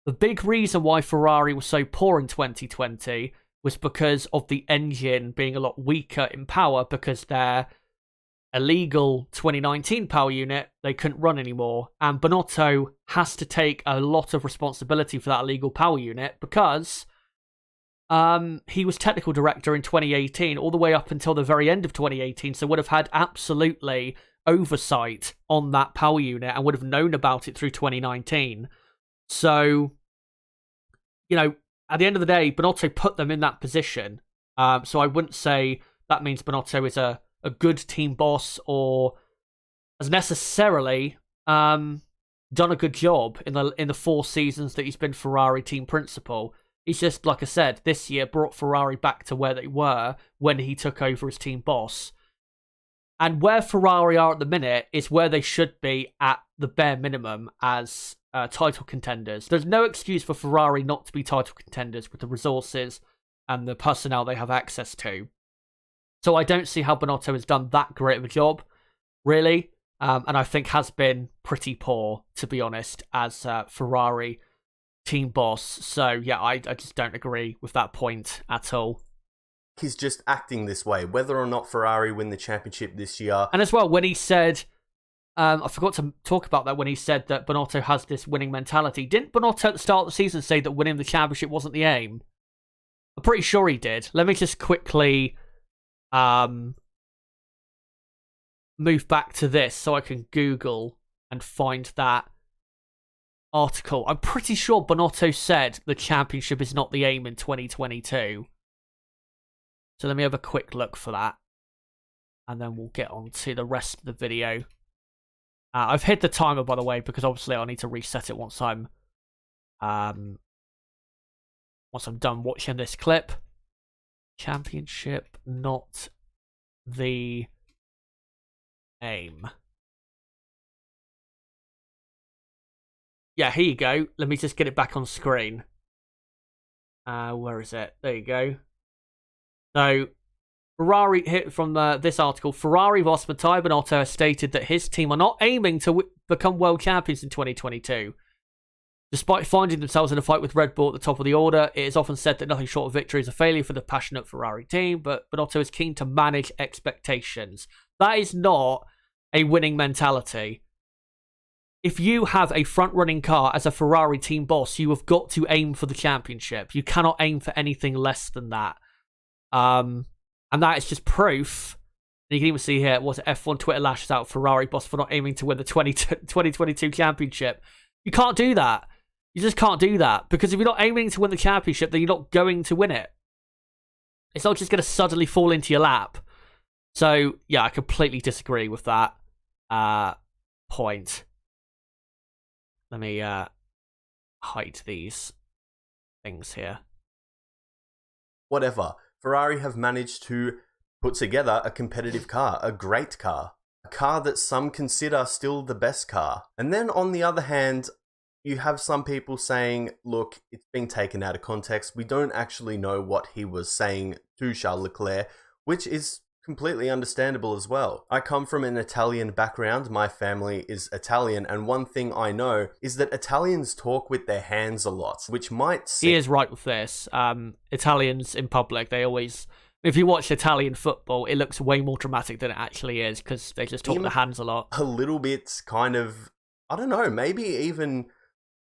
S1: the big reason why Ferrari was so poor in 2020 was because of the engine being a lot weaker in power, because their illegal 2019 power unit, they couldn't run anymore. And Binotto has to take a lot of responsibility for that illegal power unit, because he was technical director in 2018 all the way up until the very end of 2018, so would have had absolutely oversight on that power unit and would have known about it through 2019. So, at the end of the day, Binotto put them in that position. So I wouldn't say that means Binotto is a good team boss or has necessarily done a good job in the 4 seasons that he's been Ferrari team principal. He's just, like I said, this year brought Ferrari back to where they were when he took over as team boss. And where Ferrari are at the minute is where they should be at the bare minimum as title contenders. There's no excuse for Ferrari not to be title contenders with the resources and the personnel they have access to. So I don't see how Binotto has done that great of a job, really. And I think has been pretty poor, to be honest, as Ferrari team boss. So yeah, I just don't agree with that point at all.
S2: He's just acting this way, whether or not Ferrari win the championship this year.
S1: And as well, when he said, I forgot to talk about that, when he said that Binotto has this winning mentality. Didn't Binotto at the start of the season say that winning the championship wasn't the aim? I'm pretty sure he did. Let me just quickly move back to this so I can Google and find that article. I'm pretty sure Binotto said the championship is not the aim in 2022. So let me have a quick look for that, and then we'll get on to the rest of the video. I've hit the timer, by the way, because obviously I'll need to reset it once I'm done watching this clip. Championship not the aim. Yeah, here you go. Let me just get it back on screen. Where is it? There you go. So, Ferrari, hit from this article, Ferrari boss Matteo Binotto has stated that his team are not aiming to become world champions in 2022. Despite finding themselves in a fight with Red Bull at the top of the order, it is often said that nothing short of victory is a failure for the passionate Ferrari team, but Binotto is keen to manage expectations. That is not a winning mentality. If you have a front-running car as a Ferrari team boss, you have got to aim for the championship. You cannot aim for anything less than that. And that is just proof. And you can even see here, was it F1 Twitter lashes out Ferrari boss for not aiming to win the 2022 championship. You can't do that. You just can't do that. Because if you're not aiming to win the championship, then you're not going to win it. It's not just going to suddenly fall into your lap. So, yeah, I completely disagree with that point. Let me hide these things here.
S2: Whatever. Ferrari have managed to put together a competitive car, a great car, a car that some consider still the best car. And then on the other hand, you have some people saying, look, it's being taken out of context. We don't actually know what he was saying to Charles Leclerc, which is completely understandable as well. I come from an Italian background. My family is Italian, and one thing I know is that Italians talk with their hands a lot, which might seem...
S1: He is right with this. Italians in public, they always... If you watch Italian football, it looks way more dramatic than it actually is, because they just talk with their hands a lot.
S2: A little bit kind of, I don't know, maybe even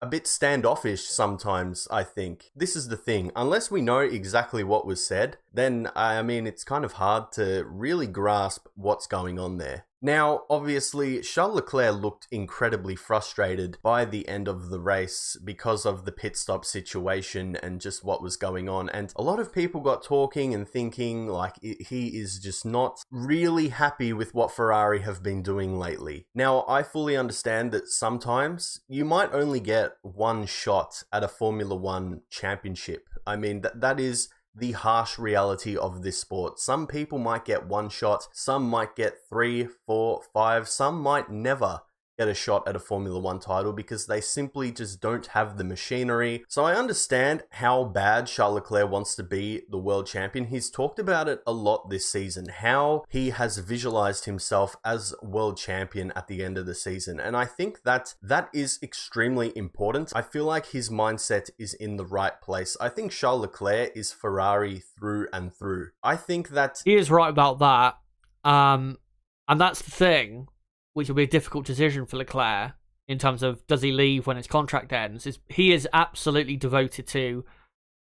S2: a bit standoffish sometimes, I think. This is the thing. Unless we know exactly what was said, then, I mean, it's kind of hard to really grasp what's going on there. Now, obviously, Charles Leclerc looked incredibly frustrated by the end of the race because of the pit stop situation and just what was going on. And a lot of people got talking and thinking like he is just not really happy with what Ferrari have been doing lately. Now, I fully understand that sometimes you might only get one shot at a Formula One championship. I mean, that is the harsh reality of this sport. Some people might get one shot, some might get 3, 4, 5, some might never get a shot at a Formula One title because they simply just don't have the machinery. So I understand how bad Charles Leclerc wants to be the world champion. He's talked about it a lot this season, how he has visualized himself as world champion at the end of the season. And I think that is extremely important. I feel like his mindset is in the right place. I think Charles Leclerc is Ferrari through and through. I think that
S1: he is right about that. And that's the thing, which will be a difficult decision for Leclerc in terms of does he leave when his contract ends. He is absolutely devoted to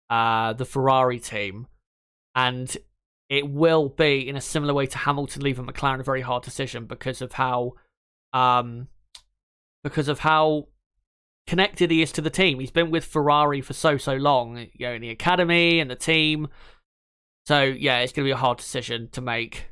S1: the Ferrari team, and it will be, in a similar way to Hamilton leaving McLaren, a very hard decision because of how connected he is to the team. He's been with Ferrari for so long, in the academy and the team. So yeah, it's going to be a hard decision to make.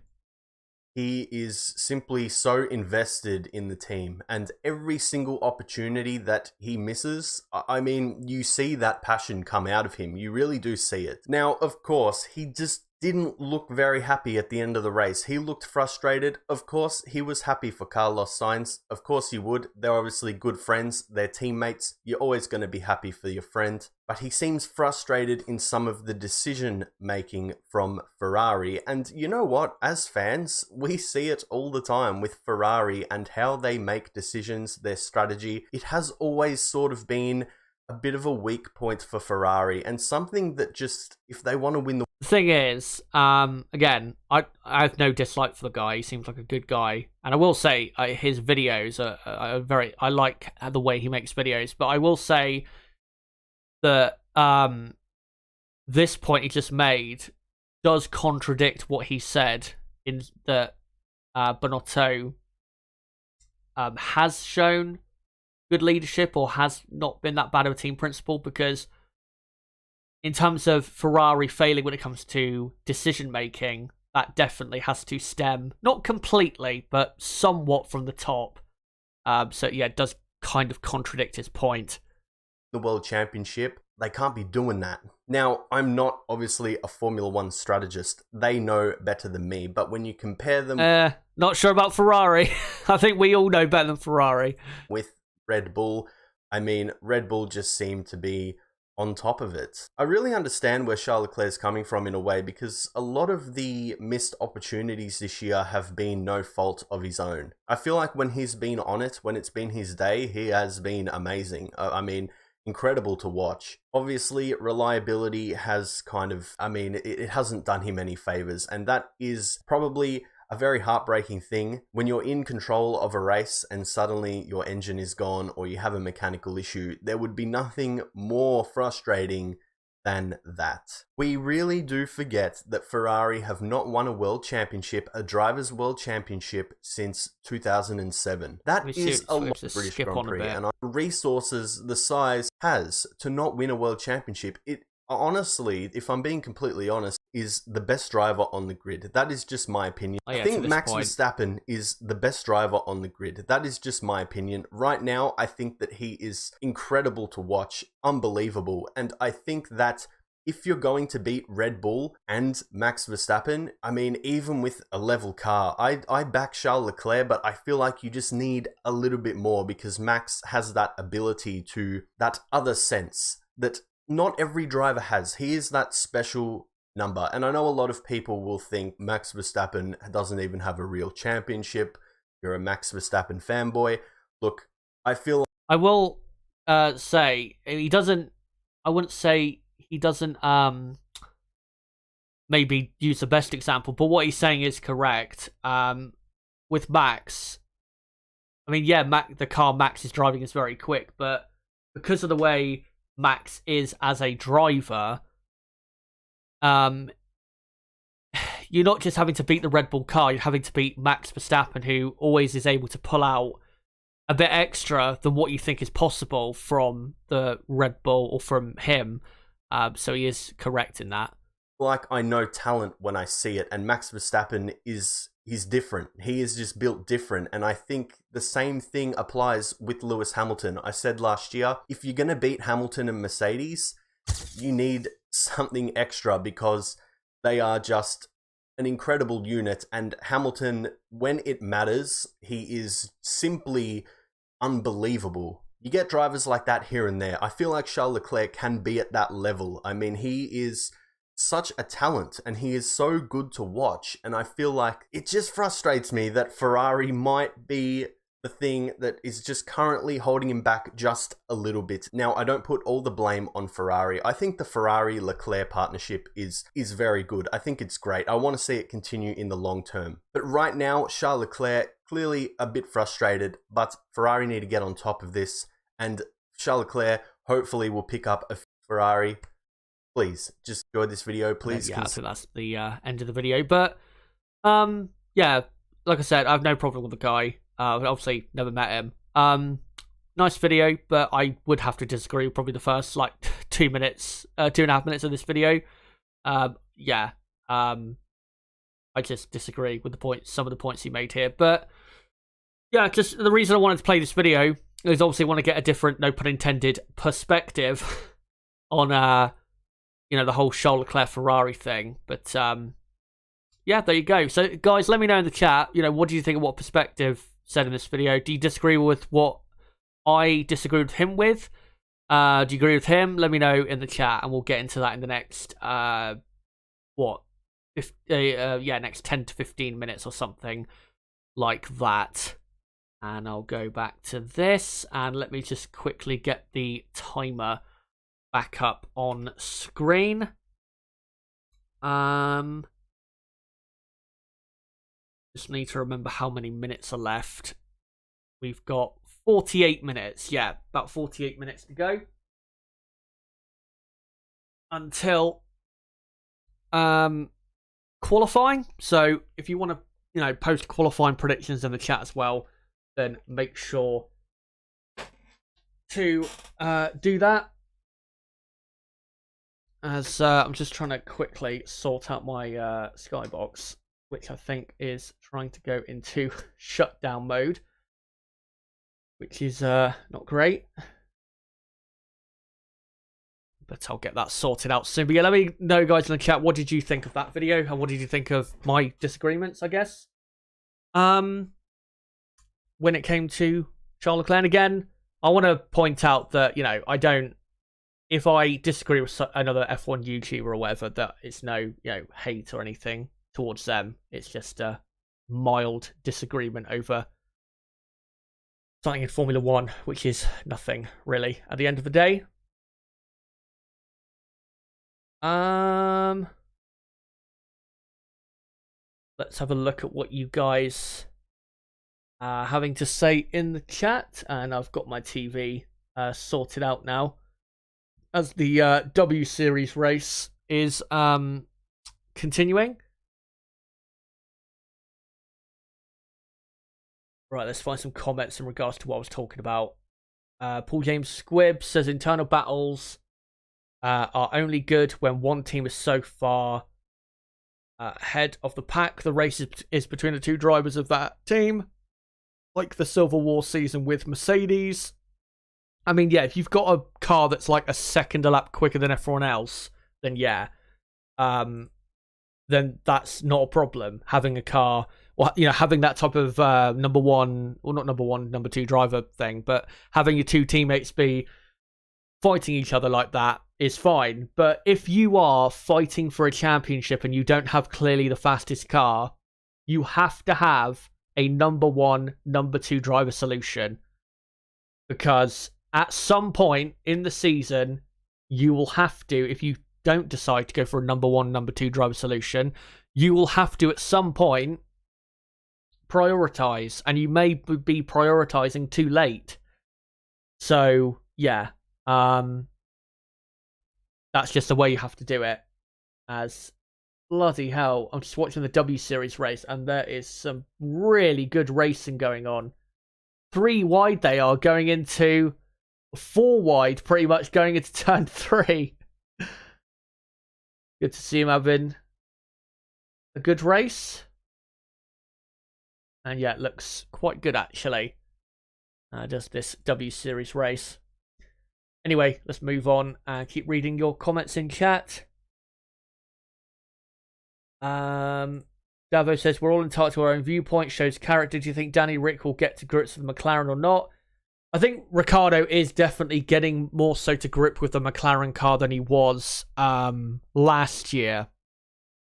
S2: He is simply so invested in the team, and every single opportunity that he misses, I mean, you see that passion come out of him. You really do see it. Now, of course, he just didn't look very happy at the end of the race. He looked frustrated. Of course, he was happy for Carlos Sainz. Of course he would. They're obviously good friends. They're teammates. You're always going to be happy for your friend. But he seems frustrated in some of the decision making from Ferrari. And you know what? As fans, we see it all the time with Ferrari and how they make decisions, their strategy. It has always sort of been a bit of a weak point for Ferrari, and something that just, if they want to win the
S1: thing is, again, I have no dislike for the guy. He seems like a good guy, and I will say his videos are very. I like the way he makes videos, but I will say that this point he just made does contradict what he said in that Binotto has shown good leadership or has not been that bad of a team principal, because in terms of Ferrari failing when it comes to decision making, that definitely has to stem, not completely, but somewhat from the top. So yeah, it does kind of contradict his point.
S2: The World Championship, they can't be doing that. Now, I'm not obviously a Formula One strategist. They know better than me, but when you compare them...
S1: Not sure about Ferrari. I think we all know better than Ferrari.
S2: With Red Bull, I mean, Red Bull just seemed to be on top of it. I really understand where Charles Leclerc is coming from in a way, because a lot of the missed opportunities this year have been no fault of his own. I feel like when he's been on it, when it's been his day, he has been amazing. I mean, incredible to watch. Obviously, reliability has kind of, it hasn't done him any favors, and that is probably a very heartbreaking thing when you're in control of a race and suddenly your engine is gone or you have a mechanical issue. There would be nothing more frustrating than that. We really do forget that Ferrari have not won a world championship, a driver's world championship, since 2007. That is a lot of British Grand Prix, and resources the size has to not win a world championship. It honestly, if I'm being completely honest, is the best driver on the grid. That is just my opinion. I think Max Verstappen is the best driver on the grid. That is just my opinion. Right now, I think that he is incredible to watch, unbelievable. And I think that if you're going to beat Red Bull and Max Verstappen, I mean, even with a level car, I back Charles Leclerc, but I feel like you just need a little bit more, because Max has that ability to, that other sense that not every driver has. He is that special number. And I know a lot of people will think Max Verstappen doesn't even have a real championship. You're a Max Verstappen fanboy. Look, I feel...
S1: I will say, he doesn't... I wouldn't say he doesn't maybe use the best example, but what he's saying is correct. With Max, I mean, yeah, the car Max is driving is very quick, but because of the way Max is as a driver, you're not just having to beat the Red Bull car, you're having to beat Max Verstappen, who always is able to pull out a bit extra than what you think is possible from the Red Bull or from him. So he is correct in that.
S2: Like, I know talent when I see it, and Max Verstappen he's different. He is just built different, and I think the same thing applies with Lewis Hamilton. I said last year, if you're going to beat Hamilton and Mercedes, you need something extra because they are just an incredible unit. And Hamilton, when it matters, he is simply unbelievable. You get drivers like that here and there. I feel like Charles Leclerc can be at that level. I mean, he is such a talent and he is so good to watch. And I feel like it just frustrates me that Ferrari might be the thing that is just currently holding him back just a little bit. Now, I don't put all the blame on Ferrari. I think the Ferrari-Leclerc partnership is very good. I think it's great. I want to see it continue in the long term. But right now, Charles Leclerc, clearly a bit frustrated, but Ferrari need to get on top of this. And Charles Leclerc hopefully will pick up a Ferrari. Please, just enjoy this video. Please.
S1: Yeah, so that's the end of the video. But, yeah, like I said, I have no problem with the guy. Obviously, never met him. Nice video, but I would have to disagree with probably the first, like, 2.5 minutes of this video. Yeah. I just disagree with some of the points he made here. But, yeah, just the reason I wanted to play this video is obviously want to get a different, no pun intended, perspective on, you know, the whole Charles Leclerc Ferrari thing. But, yeah, there you go. So, guys, let me know in the chat, you know, what do you think of what perspective said in this video? Do you disagree with what I disagreed with him with? Do you agree with him? Let me know in the chat, and we'll get into that in the next, next 10 to 15 minutes or something like that. And I'll go back to this, and let me just quickly get the timer back up on screen. Just need to remember how many minutes are left. We've got 48 minutes. Yeah, about 48 minutes to go until qualifying. So if you want to, you know, post qualifying predictions in the chat as well, then make sure to do that. As I'm just trying to quickly sort out my Skybox, which I think is trying to go into shutdown mode, which is not great. But I'll get that sorted out soon. But yeah, let me know, guys, in the chat, what did you think of that video? And what did you think of my disagreements, I guess? When it came to Charles Leclerc, again, I want to point out that, you know, if I disagree with another F1 YouTuber or whatever, that it's no, you know, hate or anything towards them. It's just a mild disagreement over something in Formula 1, which is nothing, really, at the end of the day. Let's have a look at what you guys are having to say in the chat. And I've got my TV sorted out now, as the W Series race is continuing. Right, let's find some comments in regards to what I was talking about. Paul James Squibb says internal battles are only good when one team is so far ahead of the pack. The race is between the two drivers of that team, like the Civil War season with Mercedes. I mean, yeah, if you've got a car that's like a second a lap quicker than everyone else, then yeah, then that's not a problem. Having a car, well, you know, having that type of number one, or not number one, number two driver thing, but having your two teammates be fighting each other like that is fine. But if you are fighting for a championship and you don't have clearly the fastest car, you have to have a number one, number two driver solution, because at some point in the season, you will have to, if you don't decide to go for a number one, number two driver solution, you will have to at some point prioritize, and you may be prioritizing too late. So yeah, that's just the way you have to do it. As bloody hell, I'm just watching the W Series race, and there is some really good racing going on. 3 wide they are, going into 4 wide, pretty much going into turn 3. Good to see him having a good race. And yeah, it looks quite good actually. Does this W Series race. Anyway, let's move on and keep reading your comments in chat. Davo says, we're all entitled to our own viewpoint, shows character. Do you think Danny Rick will get to grips with the McLaren or not? I think Ricciardo is definitely getting more so to grip with the McLaren car than he was last year.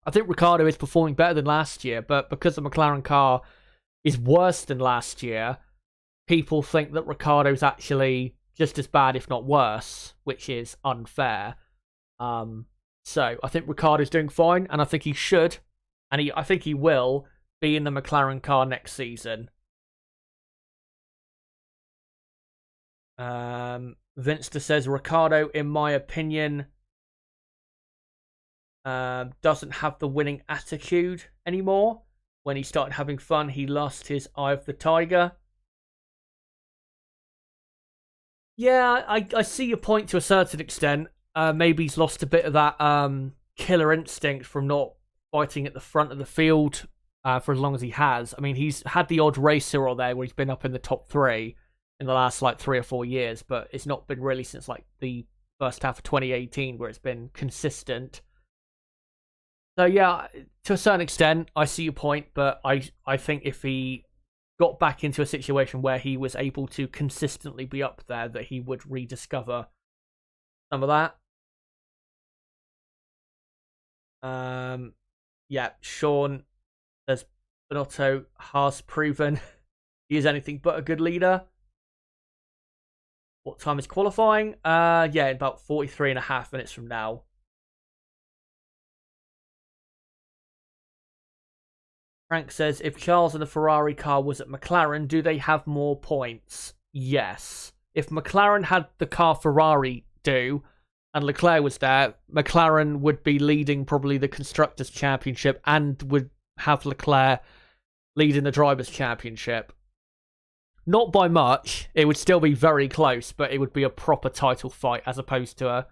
S1: I think Ricciardo is performing better than last year, but because the McLaren car is worse than last year, people think that Ricciardo's actually just as bad, if not worse, which is unfair. So I think Ricciardo's doing fine, and I think he should, and I think he will be in the McLaren car next season. Vinster says, Ricciardo, in my opinion, doesn't have the winning attitude anymore. When he started having fun, he lost his eye of the tiger. Yeah, I see your point to a certain extent. Maybe he's lost a bit of that killer instinct from not fighting at the front of the field for as long as he has. I mean, he's had the odd race here or there where he's been up in the top 3 in the last 3 or 4 years, but it's not been really since the first half of 2018 where it's been consistent. So yeah, to a certain extent, I see your point, but I think if he got back into a situation where he was able to consistently be up there, that he would rediscover some of that. Yeah, Sean says Binotto has proven he is anything but a good leader. What time is qualifying? Yeah, in about 43.5 minutes from now. Frank says, if Charles and the Ferrari car was at McLaren, do they have more points? Yes. If McLaren had the car Ferrari do, and Leclerc was there, McLaren would be leading probably the Constructors' Championship and would have Leclerc leading the Drivers' Championship. Not by much. It would still be very close, but it would be a proper title fight as opposed to a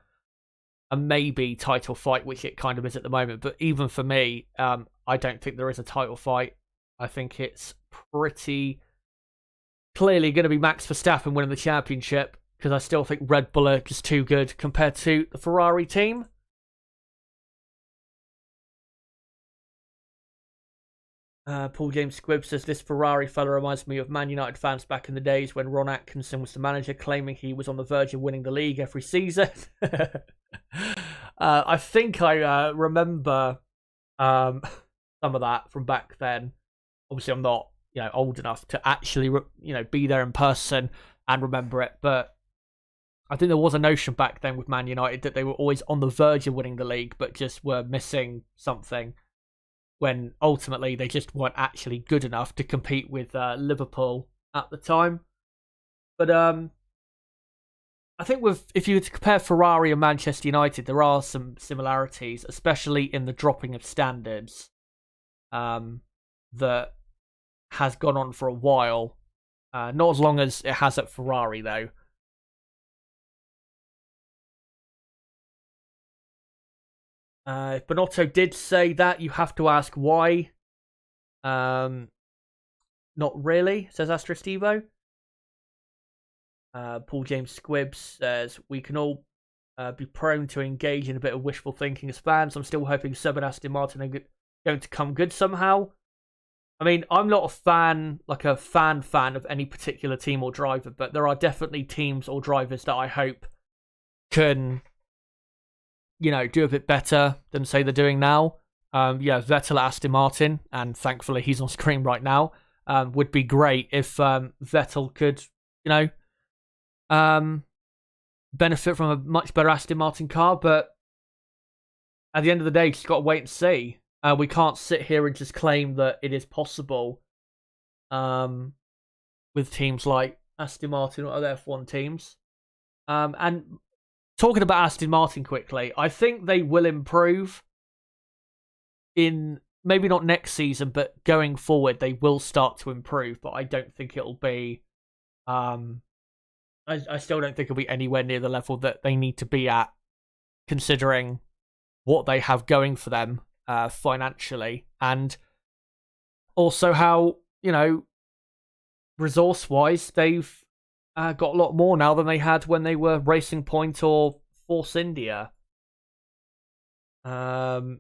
S1: maybe title fight, which it kind of is at the moment. But even for me, I don't think there is a title fight. I think it's pretty clearly going to be Max Verstappen winning the championship, because I still think Red Bull are just too good compared to the Ferrari team. Paul James Squibb says, this Ferrari fella reminds me of Man United fans back in the days when Ron Atkinson was the manager, claiming he was on the verge of winning the league every season. I think I remember some of that from back then. Obviously, I'm not old enough to actually be there in person and remember it, but I think there was a notion back then with Man United that they were always on the verge of winning the league, but just were missing something, when ultimately they just weren't actually good enough to compete with Liverpool at the time. But I think if you were to compare Ferrari and Manchester United, there are some similarities, especially in the dropping of standards that has gone on for a while. Not as long as it has at Ferrari, though. Binotto did say that, you have to ask why. Not really, says Astrastivo. Paul James Squibbs says, we can all be prone to engage in a bit of wishful thinking as fans. I'm still hoping Seb and Aston Martin are going to come good somehow. I mean, I'm not a fan of any particular team or driver, but there are definitely teams or drivers that I hope can do a bit better than, say, they're doing now. Vettel at Aston Martin, and thankfully he's on screen right now, would be great if Vettel could, benefit from a much better Aston Martin car, but at the end of the day, you just got to wait and see. We can't sit here and just claim that it is possible with teams like Aston Martin or other F1 teams. And talking about Aston Martin quickly, I think they will improve in maybe not next season, but going forward, they will start to improve. But I don't think it'll be. I still don't think it'll be anywhere near the level that they need to be at, considering what they have going for them financially, and also how resource-wise they've got a lot more now than they had when they were Racing Point or Force India. Carlos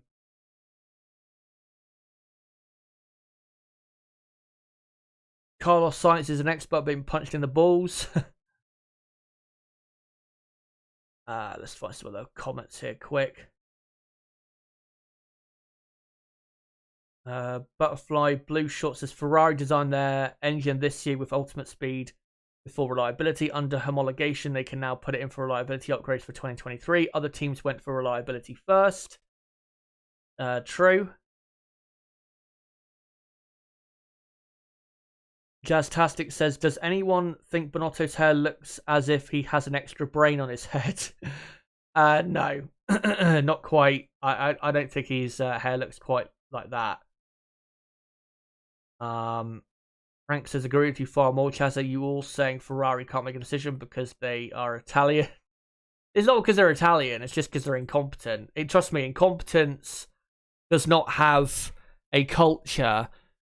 S1: Sainz is an expert at being punched in the balls. Let's find some other comments here quick. Butterfly Blue Shot says Ferrari designed their engine this year with ultimate speed before reliability. Under homologation, they can now put it in for reliability upgrades for 2023. Other teams went for reliability first. True. Jazztastic says, does anyone think Binotto's hair looks as if he has an extra brain on his head? No, not quite. I don't think his hair looks quite like that. Frank says, agree with you far more. Chaz, are you all saying Ferrari can't make a decision because they are Italian? It's not because they're Italian, it's just because they're incompetent. Trust me, incompetence does not have a culture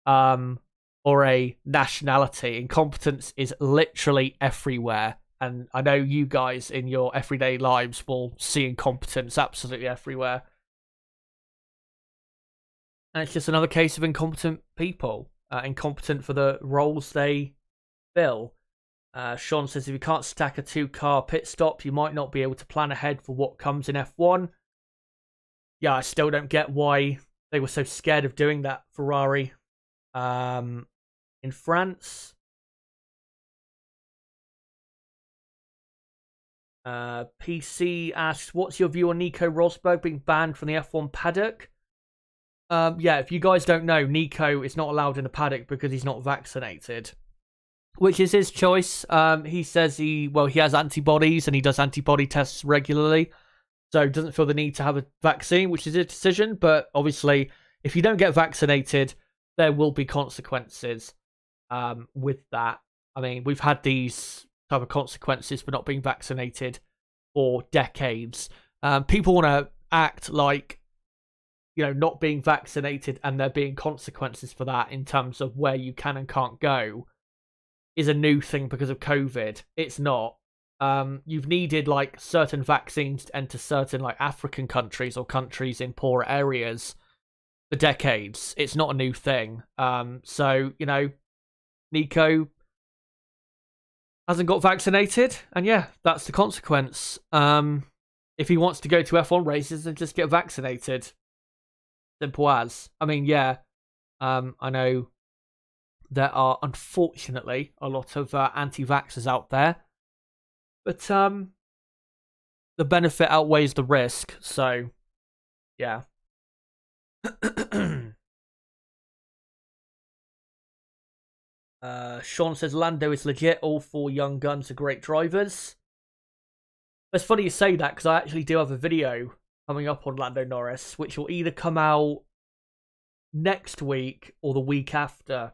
S1: or a nationality. Incompetence is literally everywhere. And I know you guys in your everyday lives will see incompetence absolutely everywhere. And it's just another case of incompetent people. Incompetent for the roles they fill. Sean says, if you can't stack a 2-car pit stop, you might not be able to plan ahead for what comes in F1. Yeah, I still don't get why they were so scared of doing that, Ferrari. In France. PC asks, what's your view on Nico Rosberg being banned from the F1 paddock? Yeah, if you guys don't know, Nico is not allowed in the paddock because he's not vaccinated, which is his choice. He says he has antibodies and he does antibody tests regularly, so doesn't feel the need to have a vaccine, which is his decision. But obviously, if you don't get vaccinated, there will be consequences with that. I mean, we've had these type of consequences for not being vaccinated for decades. People want to act like, not being vaccinated and there being consequences for that in terms of where you can and can't go is a new thing because of COVID. It's not. You've needed certain vaccines to enter certain African countries or countries in poor areas for decades. It's not a new thing. So, Nico hasn't got vaccinated, and yeah, that's the consequence. If he wants to go to F1 races, then just get vaccinated. Simple as. I mean, yeah, I know there are unfortunately a lot of anti-vaxxers out there, but the benefit outweighs the risk. So, yeah. Sean says Lando is legit. All 4 young guns are great drivers. It's funny you say that because I actually do have a video coming up on Lando Norris, which will either come out next week or the week after.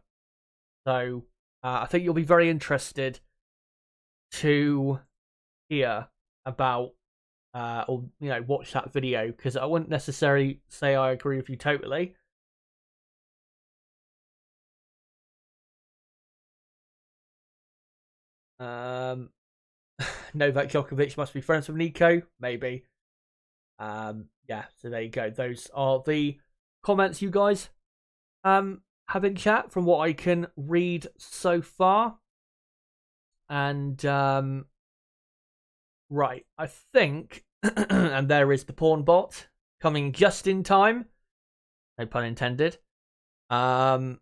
S1: So I think you'll be very interested to hear about or watch that video, because I wouldn't necessarily say I agree with you totally. Novak Djokovic must be friends with Nico, maybe. Yeah, so there you go. Those are the comments you guys have in chat from what I can read so far. And right, I think and there is the porn bot coming just in time. No pun intended. Benbot's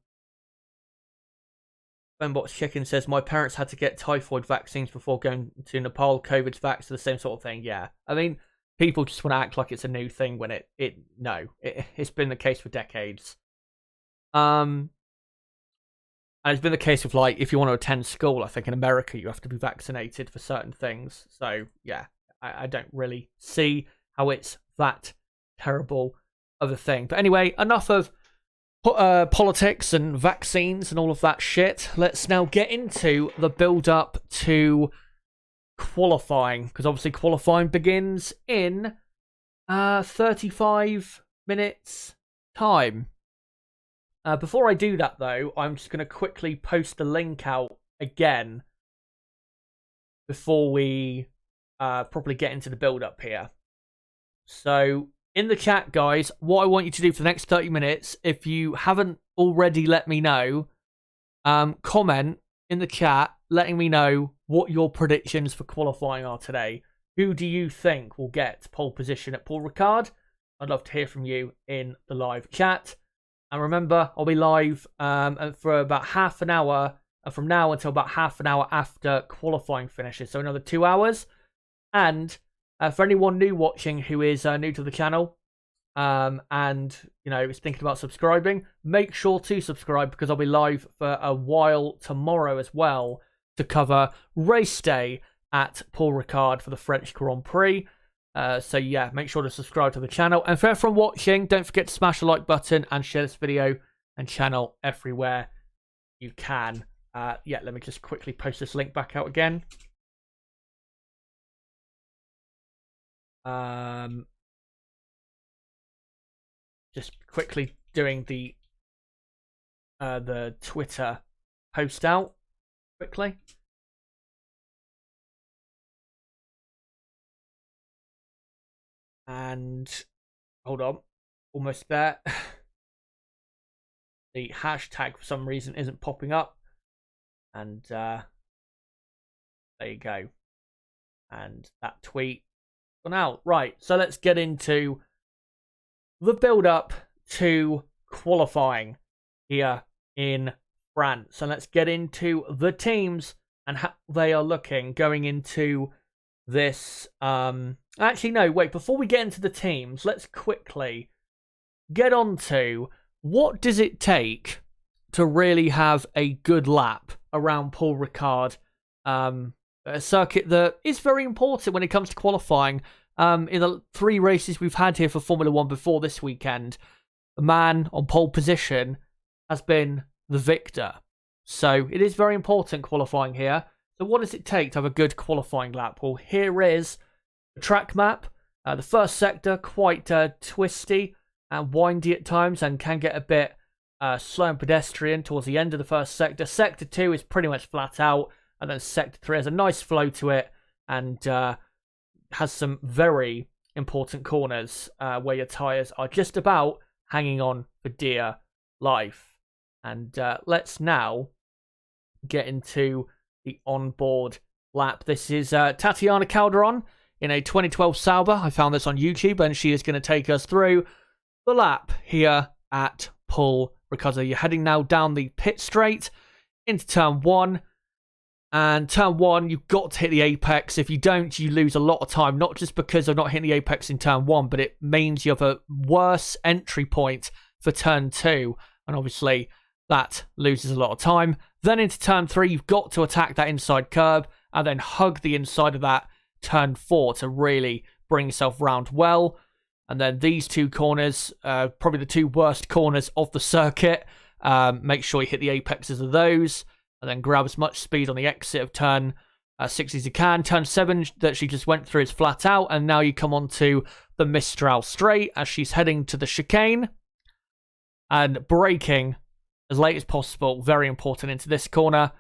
S1: Chicken says, my parents had to get typhoid vaccines before going to Nepal. COVID's vax, the same sort of thing. Yeah. I mean, people just want to act like it's a new thing when it's been the case for decades. And it's been the case with if you want to attend school, I think in America you have to be vaccinated for certain things. So yeah, I don't really see how it's that terrible of a thing. But anyway, enough of politics and vaccines and all of that shit. Let's now get into the build up to qualifying, because obviously qualifying begins in 35 minutes time. Before I do that though, I'm just going to quickly post the link out again before we properly get into the build-up here. So, in the chat, guys, what I want you to do for the next 30 minutes, if you haven't already let me know, comment in the chat letting me know what your predictions for qualifying are today. Who do you think will get pole position at Paul Ricard? I'd love to hear from you in the live chat. And remember, I'll be live for about half an hour from now until about half an hour after qualifying finishes. So another 2 hours. And for anyone new watching who is new to the channel and, is thinking about subscribing, make sure to subscribe because I'll be live for a while tomorrow as well to cover race day at Paul Ricard for the French Grand Prix. So yeah, make sure to subscribe to the channel. And for everyone watching, don't forget to smash the like button and share this video and channel everywhere you can. Yeah, let me just quickly post this link back out again. Just quickly doing the Twitter post out quickly. And hold on, almost there. The hashtag for some reason isn't popping up. And there you go. And that tweet gone out. Right, so let's get into the build-up to qualifying here in France. And let's get into the teams and how they are looking going into this. Actually, no, wait, before we get into the teams, let's quickly get on to what does it take to really have a good lap around Paul Ricard, a circuit that is very important when it comes to qualifying. In the 3 races we've had here for Formula 1 before this weekend, the man on pole position has been the victor. So it is very important qualifying here. So what does it take to have a good qualifying lap? Well, here is the track map. The first sector, quite twisty and windy at times and can get a bit slow and pedestrian towards the end of the first sector. Sector 2 is pretty much flat out. And then Sector 3 has a nice flow to it and has some very important corners where your tyres are just about hanging on for dear life. And let's now get into the onboard lap. This is Tatiana Calderon in a 2012 Sauber. I found this on YouTube and she is going to take us through the lap here at Paul Ricard. You're heading now down the pit straight into turn 1. And turn 1, you've got to hit the apex. If you don't, you lose a lot of time. Not just because of not hitting the apex in turn 1, but it means you have a worse entry point for turn 2. And obviously, that loses a lot of time. Then into turn 3, you've got to attack that inside curb and then hug the inside of that turn 4 to really bring yourself round well. And then these 2 corners, probably the 2 worst corners of the circuit. Make sure you hit the apexes of those. And then grab as much speed on the exit of turn 6 as you can. Turn 7 that she just went through is flat out. And now you come on to the Mistral straight as she's heading to the chicane. And braking as late as possible. Very important into this corner.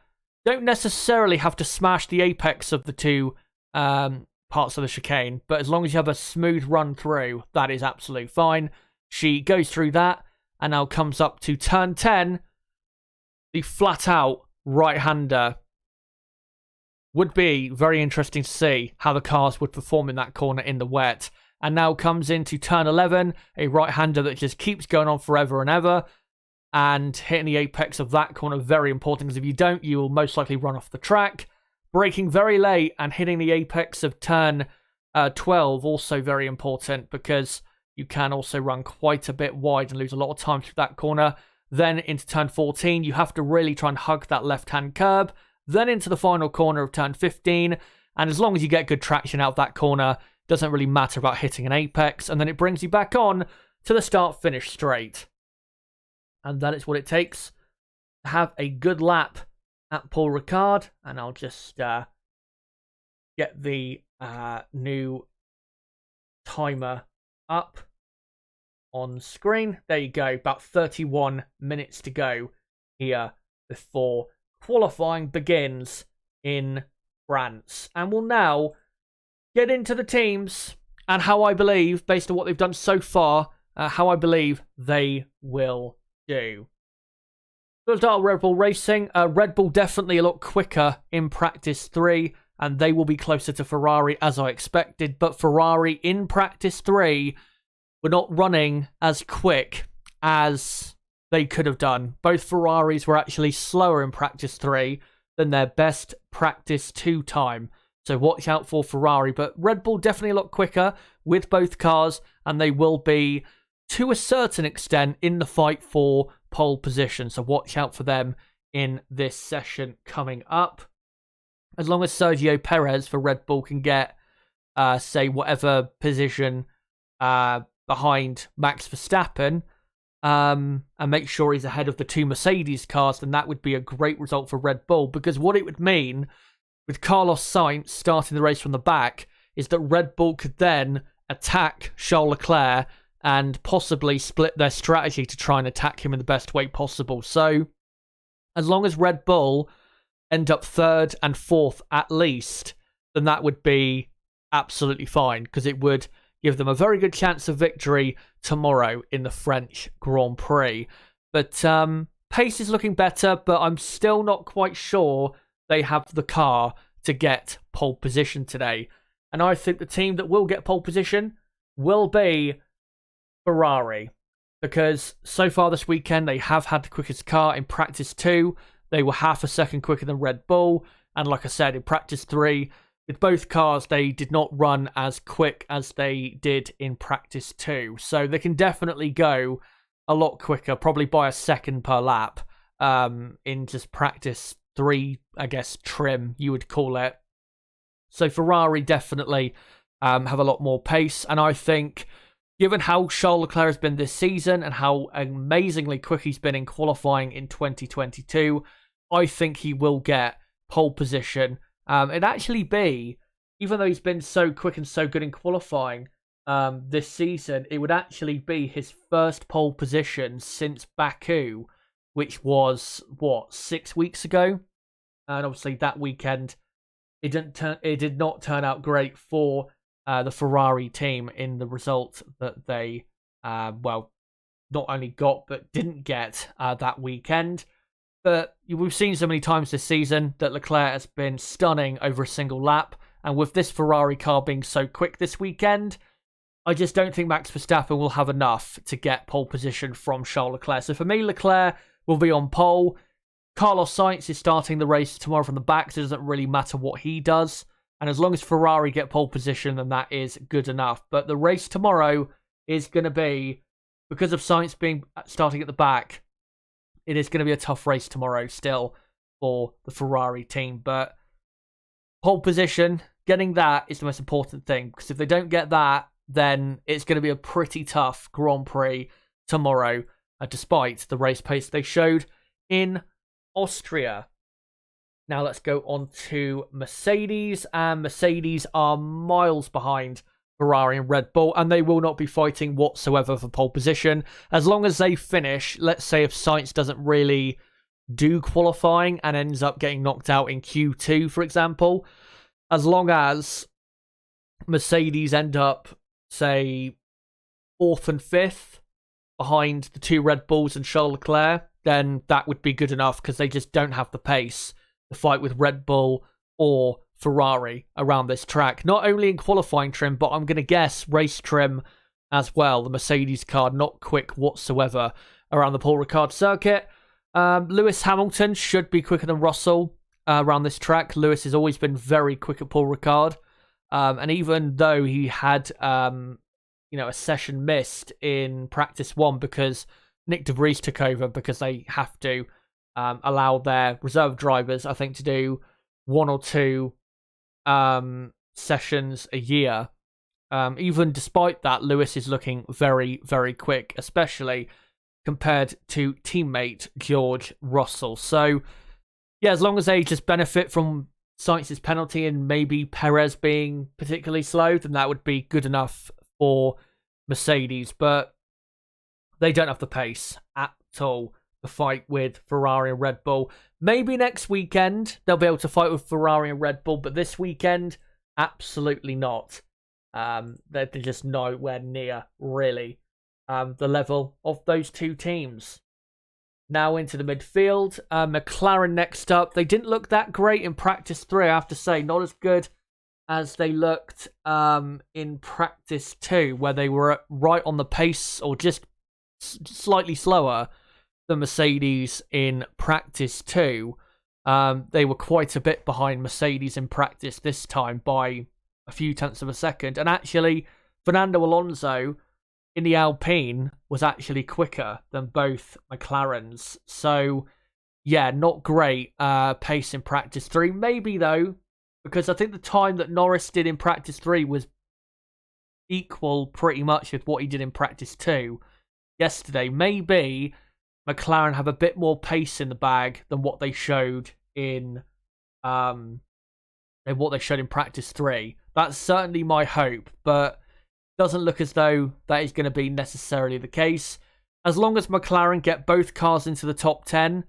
S1: Don't necessarily have to smash the apex of the 2 parts of the chicane. But as long as you have a smooth run through, that is absolutely fine. She goes through that and now comes up to turn 10. The flat out right-hander. Would be very interesting to see how the cars would perform in that corner in the wet. And now comes into turn 11, a right-hander that just keeps going on forever and ever. And hitting the apex of that corner, very important, because if you don't, you will most likely run off the track. Braking very late and hitting the apex of turn 12, also very important, because you can also run quite a bit wide and lose a lot of time through that corner. Then into turn 14, you have to really try and hug that left-hand curb. Then into the final corner of turn 15. And as long as you get good traction out of that corner, doesn't really matter about hitting an apex. And then it brings you back on to the start-finish straight. And that is what it takes to have a good lap at Paul Ricard. And I'll just get the new timer up on screen. There you go, about 31 minutes to go here before qualifying begins in France. And we'll now get into the teams and how I believe, based on what they've done so far, how I believe they will do. We'll start Red Bull Racing. Red Bull definitely a lot quicker in practice 3, and they will be closer to Ferrari as I expected. But Ferrari in practice 3 were not running as quick as they could have done. Both Ferraris were actually slower in practice 3 than their best practice 2 time. So watch out for Ferrari. But Red Bull definitely a lot quicker with both cars, and they will be, to a certain extent, in the fight for pole position. So watch out for them in this session coming up. As long as Sergio Perez for Red Bull can get, say, whatever position behind Max Verstappen, and make sure he's ahead of the 2 Mercedes cars, then that would be a great result for Red Bull. Because what it would mean with Carlos Sainz starting the race from the back is that Red Bull could then attack Charles Leclerc and possibly split their strategy to try and attack him in the best way possible. So, as long as Red Bull end up 3rd and 4th at least, then that would be absolutely fine, because it would give them a very good chance of victory tomorrow in the French Grand Prix. But pace is looking better, but I'm still not quite sure they have the car to get pole position today. And I think the team that will get pole position will be Ferrari, because so far this weekend they have had the quickest car in practice 2. They were half a second quicker than Red Bull, and like I said, in practice 3 with both cars they did not run as quick as they did in practice 2. So they can definitely go a lot quicker, probably by a second per lap, in just practice 3, I guess, trim you would call it. So Ferrari definitely have a lot more pace, and I think, given how Charles Leclerc has been this season and how amazingly quick he's been in qualifying in 2022, I think he will get pole position. It'd actually be, even though he's been so quick and so good in qualifying this season, it would actually be his first pole position since Baku, which was, 6 weeks ago? And obviously that weekend, it did not turn out great for the Ferrari team in the result that they, not only got, but didn't get that weekend. But we've seen so many times this season that Leclerc has been stunning over a single lap. And with this Ferrari car being so quick this weekend, I just don't think Max Verstappen will have enough to get pole position from Charles Leclerc. So for me, Leclerc will be on pole. Carlos Sainz is starting the race tomorrow from the back, so it doesn't really matter what he does. And as long as Ferrari get pole position, then that is good enough. But the race tomorrow is going to be, because of Sainz starting at the back, it is going to be a tough race tomorrow still for the Ferrari team. But pole position, getting that is the most important thing. Because if they don't get that, then it's going to be a pretty tough Grand Prix tomorrow, despite the race pace they showed in Austria. Now let's go on to Mercedes, and Mercedes are miles behind Ferrari and Red Bull, and they will not be fighting whatsoever for pole position. As long as they finish, let's say if Sainz doesn't really do qualifying and ends up getting knocked out in Q2, for example, as long as Mercedes end up, say, 4th and 5th behind the 2 Red Bulls and Charles Leclerc, then that would be good enough, because they just don't have the pace to fight with Red Bull or Ferrari around this track. Not only in qualifying trim, but I'm going to guess race trim as well. The Mercedes car not quick whatsoever around the Paul Ricard circuit. Lewis Hamilton should be quicker than Russell around this track. Lewis has always been very quick at Paul Ricard. And even though he had a session missed in practice 1 because Nick De Vries took over, because they have to allow their reserve drivers, I think, to do 1 or 2 sessions a year. Even despite that, Lewis is looking very, very quick, especially compared to teammate George Russell. So, yeah, as long as they just benefit from Sainz's penalty and maybe Perez being particularly slow, then that would be good enough for Mercedes. But they don't have the pace at all the fight with Ferrari and Red Bull. Maybe next weekend they'll be able to fight with Ferrari and Red Bull, but this weekend, absolutely not. They're just nowhere near, really, the level of those two teams. Now into the midfield. McLaren next up. They didn't look that great in practice 3, I have to say. Not as good as they looked in practice 2, where they were right on the pace or just slightly slower than Mercedes in practice 2. They were quite a bit behind Mercedes in practice this time by a few tenths of a second. And actually, Fernando Alonso in the Alpine was actually quicker than both McLarens. So, yeah, not great pace in practice 3. Maybe, though, because I think the time that Norris did in practice 3 was equal pretty much with what he did in practice 2 yesterday. Maybe McLaren have a bit more pace in the bag than what they showed in practice 3. That's certainly my hope, but doesn't look as though that is going to be necessarily the case. As long as McLaren get both cars into the top 10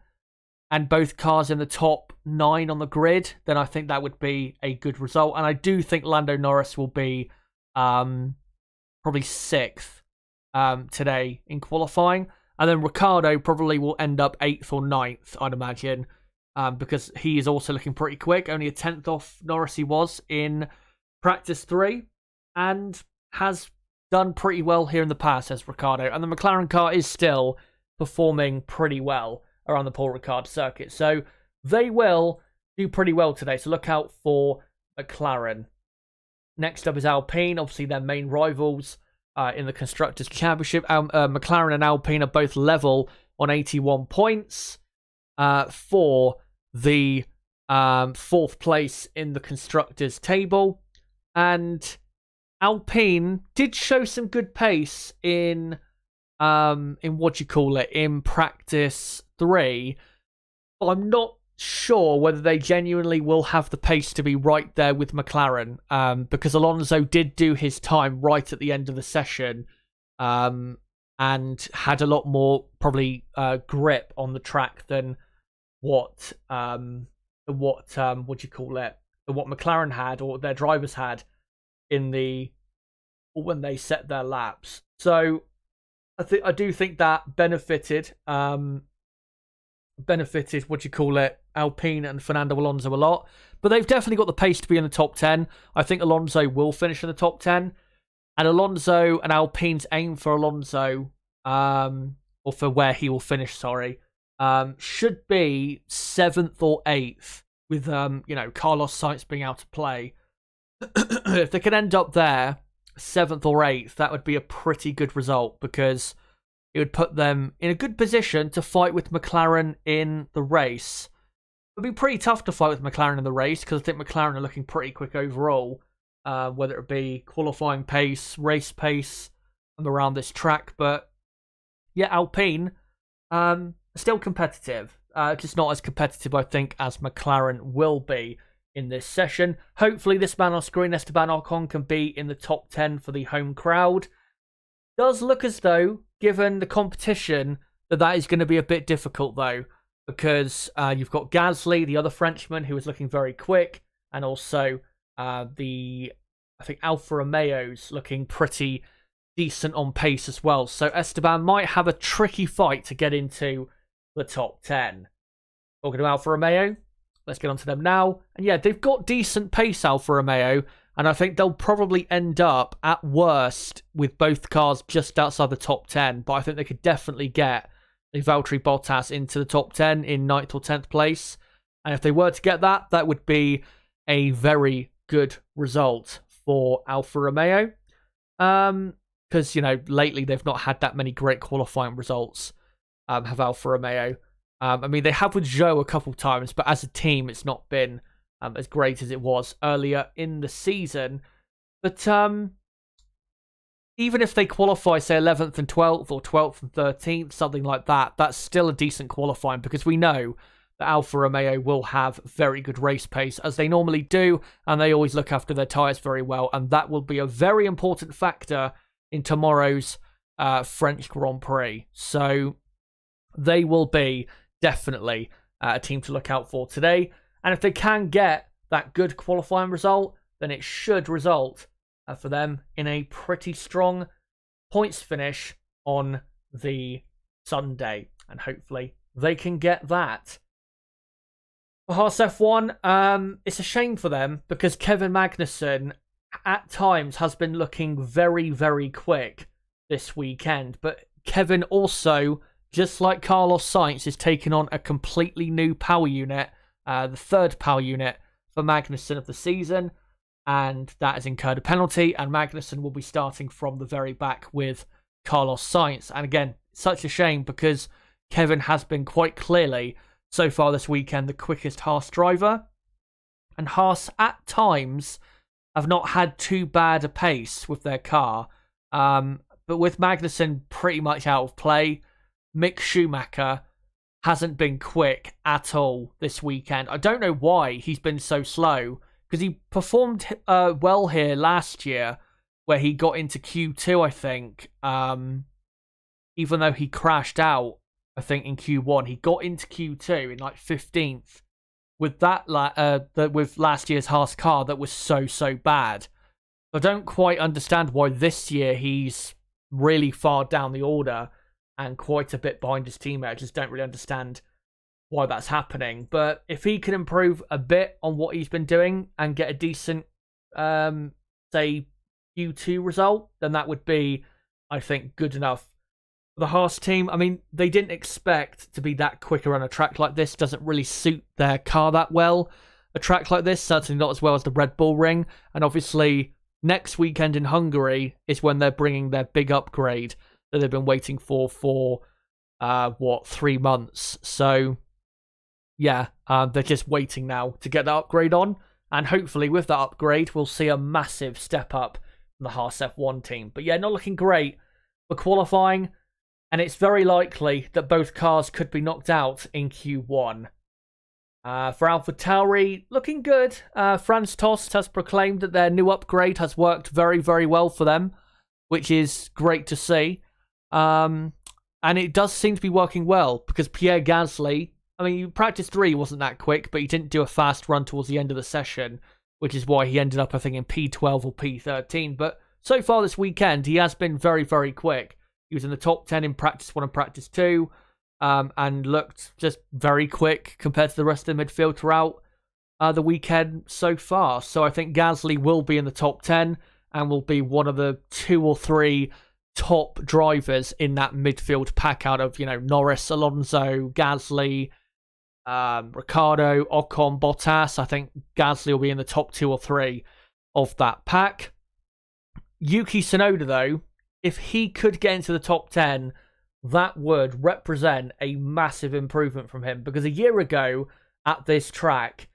S1: and both cars in the top 9 on the grid, then I think that would be a good result. And I do think Lando Norris will be probably 6th today in qualifying. And then Ricciardo probably will end up 8th or 9th, I'd imagine, because he is also looking pretty quick. Only a 10th off Norris he was in practice 3, and has done pretty well here in the past, as Ricciardo. And the McLaren car is still performing pretty well around the Paul Ricard circuit. So they will do pretty well today. So look out for McLaren. Next up is Alpine, obviously their main rivals in the Constructors' Championship. McLaren and Alpine are both level on 81 points for the 4th place in the Constructors' table. And Alpine did show some good pace in in practice 3, but I'm not sure whether they genuinely will have the pace to be right there with McLaren, because Alonso did do his time right at the end of the session, and had a lot more probably grip on the track than what McLaren had, or their drivers had when they set their laps. So I do think that benefited Alpine and Fernando Alonso a lot. But they've definitely got the pace to be in the top 10. I think Alonso will finish in the top 10. And Alonso and Alpine's aim for Alonso, or for where he will finish, should be 7th or 8th, with Carlos Sainz being out to play. If they can end up there, 7th or 8th, that would be a pretty good result, because it would put them in a good position to fight with McLaren in the race. It would be pretty tough to fight with McLaren in the race, because I think McLaren are looking pretty quick overall, whether it be qualifying pace, race pace, and around this track. But yeah, Alpine still competitive, just not as competitive, I think, as McLaren will be in this session. Hopefully this man on screen, Esteban Ocon, can be in the top 10 for the home crowd. Does look as though, given the competition, that is going to be a bit difficult, though, because you've got Gasly, the other Frenchman, who is looking very quick, and also I think Alfa Romeo's looking pretty decent on pace as well. So Esteban might have a tricky fight to get into the top 10. Talking to Alfa Romeo, let's get on to them now. And yeah, they've got decent pace, Alfa Romeo, and I think they'll probably end up, at worst, with both cars just outside the top 10. But I think they could definitely get a Valtteri Bottas into the top 10 in 9th or 10th place. And if they were to get that, that would be a very good result for Alfa Romeo. Because, lately they've not had that many great qualifying results, have Alfa Romeo. I mean, they have with Zhou a couple times, but as a team, it's not been as great as it was earlier in the season. But even if they qualify, say, 11th and 12th, or 12th and 13th, something like that, that's still a decent qualifying, because we know that Alfa Romeo will have very good race pace, as they normally do, and they always look after their tyres very well, and that will be a very important factor in tomorrow's French Grand Prix. So they will be definitely a team to look out for today. And if they can get that good qualifying result, then it should result for them in a pretty strong points finish on the Sunday. And hopefully they can get that. For Haas F1, it's a shame for them because Kevin Magnussen at times has been looking very, very quick this weekend. But Kevin also, just like Carlos Sainz, is taking on a completely new power unit, the third power unit for Magnussen of the season. And that has incurred a penalty, and Magnussen will be starting from the very back with Carlos Sainz. And again, such a shame because Kevin has been quite clearly, so far this weekend, the quickest Haas driver. And Haas, at times, have not had too bad a pace with their car. But with Magnussen pretty much out of play, Mick Schumacher hasn't been quick at all this weekend. I don't know why he's been so slow, because he performed well here last year, where he got into Q2, I think. Even though he crashed out, I think, in Q1, he got into Q2 in like 15th with that with last year's Haas car that was so bad. I don't quite understand why this year he's really far down the order and quite a bit behind his teammate. I just don't really understand why that's happening. But if he can improve a bit on what he's been doing and get a decent, say, Q2 result, then that would be, I think, good enough for the Haas team. I mean, they didn't expect to be that quicker on a track like this. Doesn't really suit their car that well. A track like this, certainly not as well as the Red Bull Ring. And obviously, next weekend in Hungary is when they're bringing their big upgrade that they've been waiting for 3 months. So, yeah, they're just waiting now to get that upgrade on. And hopefully with that upgrade, we'll see a massive step up from the Haas F1 team. But yeah, not looking great for qualifying. And it's very likely that both cars could be knocked out in Q1. For AlphaTauri, looking good. Franz Tost has proclaimed that their new upgrade has worked very, very well for them, which is great to see. And it does seem to be working well because Pierre Gasly, I mean, practice 3 wasn't that quick, but he didn't do a fast run towards the end of the session, which is why he ended up, I think, in P12 or P13. But so far this weekend, he has been very, very quick. He was in the top 10 in practice 1 and practice 2, and looked just very quick compared to the rest of the midfield throughout the weekend so far. So I think Gasly will be in the top 10 and will be one of the 2 or 3 top drivers in that midfield pack out of, Norris, Alonso, Gasly, Ricciardo, Ocon, Bottas. I think Gasly will be in the top 2 or 3 of that pack. Yuki Tsunoda, though, if he could get into the top 10, that would represent a massive improvement from him. Because a year ago at this track,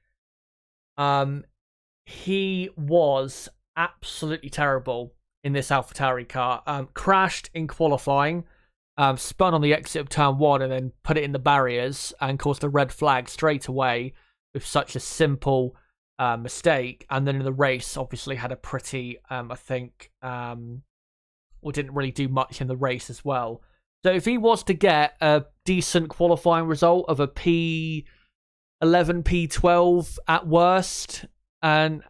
S1: he was absolutely terrible in this AlphaTauri car. Crashed in qualifying, spun on the exit of turn 1 and then put it in the barriers and caused a red flag straight away with such a simple mistake. And then in the race, obviously had a pretty, didn't really do much in the race as well. So if he was to get a decent qualifying result of a P11, P12 at worst, and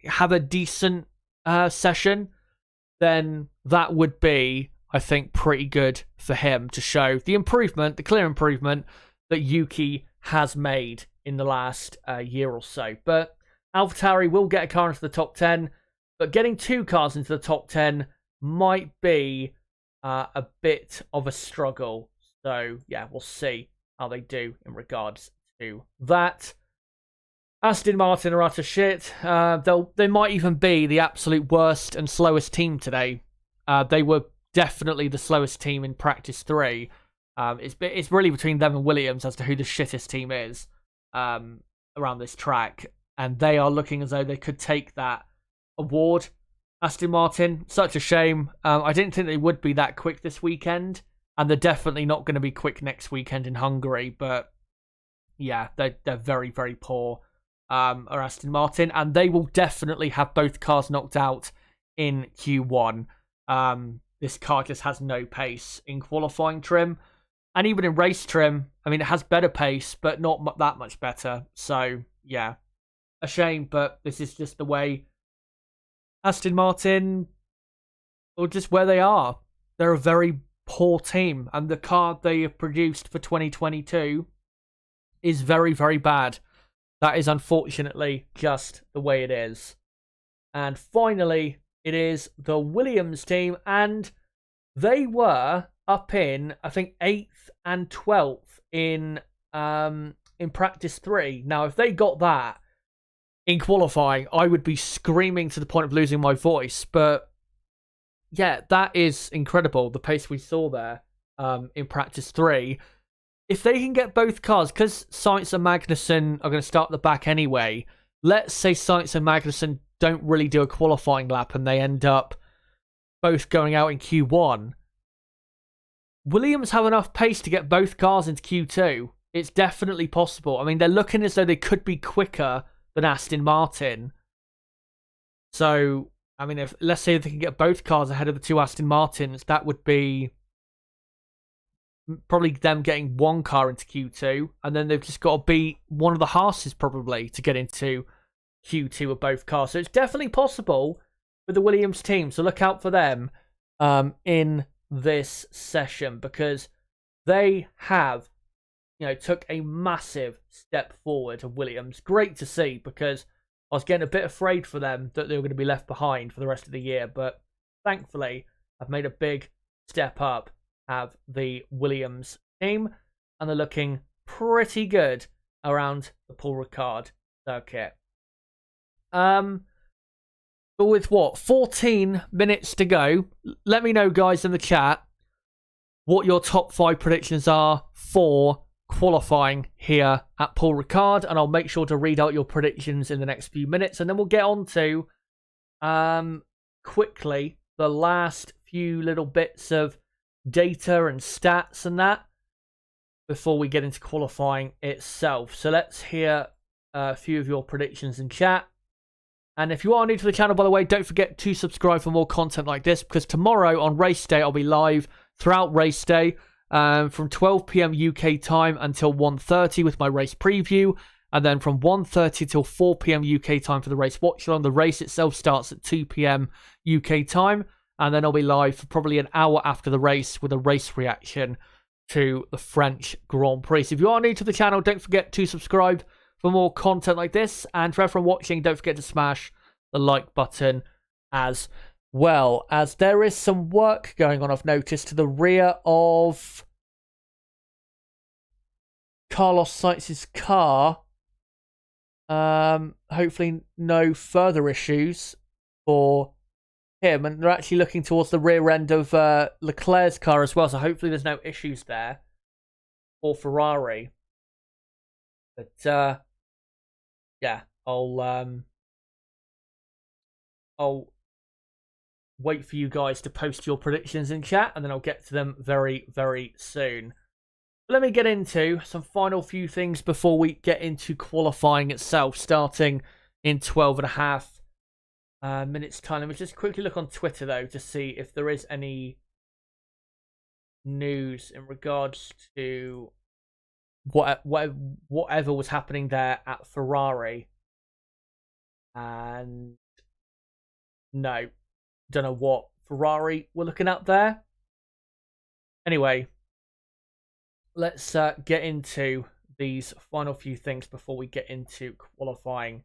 S1: have a decent session, then that would be, I think, pretty good for him to show the improvement, the clear improvement that Yuki has made in the last year or so. But AlphaTauri will get a car into the top 10, but getting 2 cars into the top 10 might be a bit of a struggle. So, yeah, we'll see how they do in regards to that. Aston Martin are utter shit. They might even be the absolute worst and slowest team today. They were definitely the slowest team in practice 3. It's really between them and Williams as to who the shittest team is around this track. And they are looking as though they could take that award. Aston Martin, such a shame. I didn't think they would be that quick this weekend. And they're definitely not going to be quick next weekend in Hungary. But yeah, they're very, very poor. Are Aston Martin, and they will definitely have both cars knocked out in Q1. This car just has no pace in qualifying trim. And even in race trim, I mean, it has better pace, but not that much better. So, yeah, a shame, but this is just the way Aston Martin, or just where they are. They're a very poor team, and the car they have produced for 2022 is very, very bad. That is unfortunately just the way it is. And finally, it is the Williams team, and they were up in, I think, 8th and 12th in practice 3. Now, if they got that in qualifying, I would be screaming to the point of losing my voice. But yeah, that is incredible, the pace we saw there in practice 3. If they can get both cars, because Sainz and Magnussen are going to start at the back anyway, let's say Sainz and Magnussen don't really do a qualifying lap and they end up both going out in Q1, Williams have enough pace to get both cars into Q2. It's definitely possible. I mean, they're looking as though they could be quicker than Aston Martin. So, I mean, if let's say they can get both cars ahead of the 2 Aston Martins, that would be probably them getting one car into Q2, and then they've just got to beat one of the Haas's probably to get into Q2 of both cars. So it's definitely possible with the Williams team. So look out for them in this session, because they have, took a massive step forward of Williams. Great to see, because I was getting a bit afraid for them that they were going to be left behind for the rest of the year, but thankfully I've made a big step up, have the Williams team, and they're looking pretty good around the Paul Ricard circuit. But with 14 minutes to go, let me know, guys, in the chat what your top 5 predictions are for qualifying here at Paul Ricard, and I'll make sure to read out your predictions in the next few minutes, and then we'll get on to quickly the last few little bits of data and stats and that before we get into qualifying itself. So let's hear a few of your predictions in chat. And if you are new to the channel, by the way, don't forget to subscribe for more content like this, because tomorrow on race day, I'll be live throughout race day from 12 p.m. UK time until 1:30 with my race preview. And then from 1:30 till 4 p.m. UK time for the race watch-along. The race itself starts at 2 p.m. UK time. And then I'll be live for probably an hour after the race with a race reaction to the French Grand Prix. So if you are new to the channel, don't forget to subscribe for more content like this. And for everyone watching, don't forget to smash the like button as well, as there is some work going on, I've noticed, to the rear of Carlos Sainz's car. Hopefully no further issues for him, and they're actually looking towards the rear end of Leclerc's car as well, so hopefully there's no issues there for Ferrari. But yeah, I'll wait for you guys to post your predictions in chat, and then I'll get to them very, very soon. Let me get into some final few things before we get into qualifying itself, starting in 12.5 minutes time. Let me just quickly look on Twitter though to see if there is any news in regards to whatever was happening there at Ferrari. And no, don't know what Ferrari were looking at there. Anyway, let's get into these final few things before we get into qualifying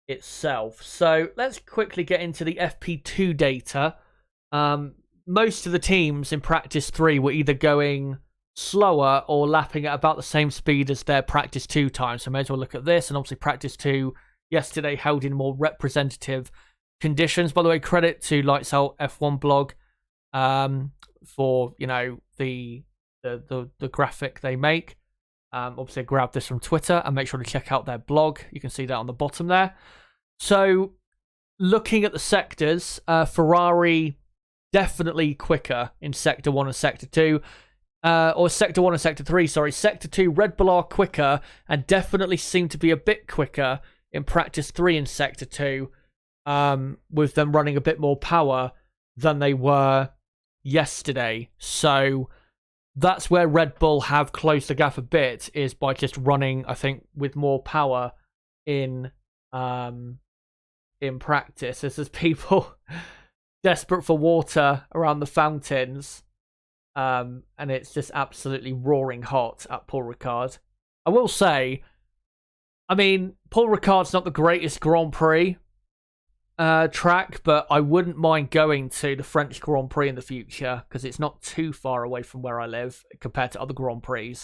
S1: itself. So let's quickly get into the FP2 data. Most of the teams in practice 3 were either going slower or lapping at about the same speed as their practice 2 time. So may as well look at this. And obviously practice 2 yesterday held in more representative conditions. By the way, credit to Lights Out F1 blog for the graphic they make. Obviously, I grabbed this from Twitter, and make sure to check out their blog. You can see that on the bottom there. So, looking at the sectors, Ferrari definitely quicker in Sector 1 and Sector 2. Or Sector 1 and Sector 3, sorry. Sector 2, Red Bull are quicker, and definitely seem to be a bit quicker in Practice 3 in Sector 2, with them running a bit more power than they were yesterday. So, that's where Red Bull have closed the gap a bit, is by just running, I think, with more power in practice. There's people desperate for water around the fountains, and it's just absolutely roaring hot at Paul Ricard. I will say, I mean, Paul Ricard's not the greatest Grand Prix track, but I wouldn't mind going to the French Grand Prix in the future because it's not too far away from where I live compared to other Grand Prix,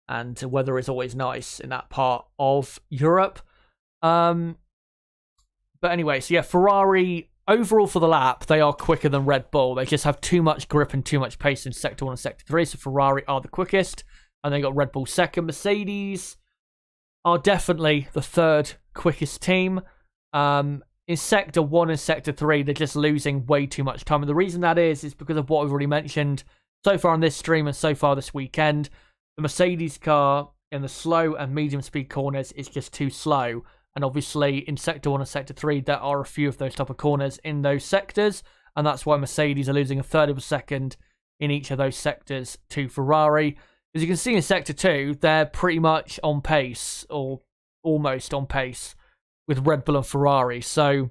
S1: and the weather is always nice in that part of Europe. But anyway, so yeah, Ferrari overall for the lap, they are quicker than Red Bull. They just have too much grip and too much pace in Sector 1 and Sector 3, so Ferrari are the quickest, and they got Red Bull second. Mercedes are definitely the third quickest team. In Sector 1 and Sector 3, they're just losing way too much time. And the reason that is because of what we've already mentioned so far on this stream and so far this weekend. The Mercedes car in the slow and medium speed corners is just too slow. And obviously in Sector 1 and Sector 3, there are a few of those type of corners in those sectors. And that's why Mercedes are losing a third of a second in each of those sectors to Ferrari. As you can see in Sector 2, they're pretty much on pace, or almost on pace, with Red Bull and Ferrari. So,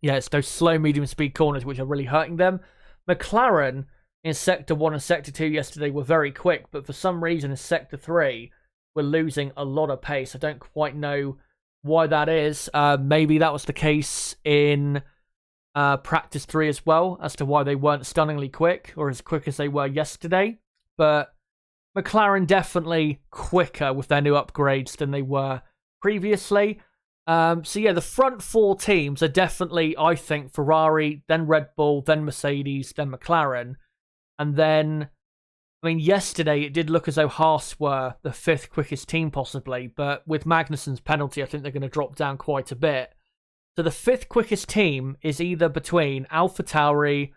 S1: yeah, it's those slow, medium speed corners which are really hurting them. McLaren in Sector 1 and Sector 2 yesterday were very quick, but for some reason in Sector 3, we're losing a lot of pace. I don't quite know why that is. Maybe that was the case in Practice 3 as well, as to why they weren't stunningly quick, or as quick as they were yesterday. But McLaren definitely quicker with their new upgrades than they were previously. So yeah, the front four teams are definitely, I think, Ferrari, then Red Bull, then Mercedes, then McLaren. And then, I mean, yesterday it did look as though Haas were the fifth quickest team possibly, but with Magnussen's penalty, I think they're going to drop down quite a bit. So the fifth quickest team is either between AlphaTauri,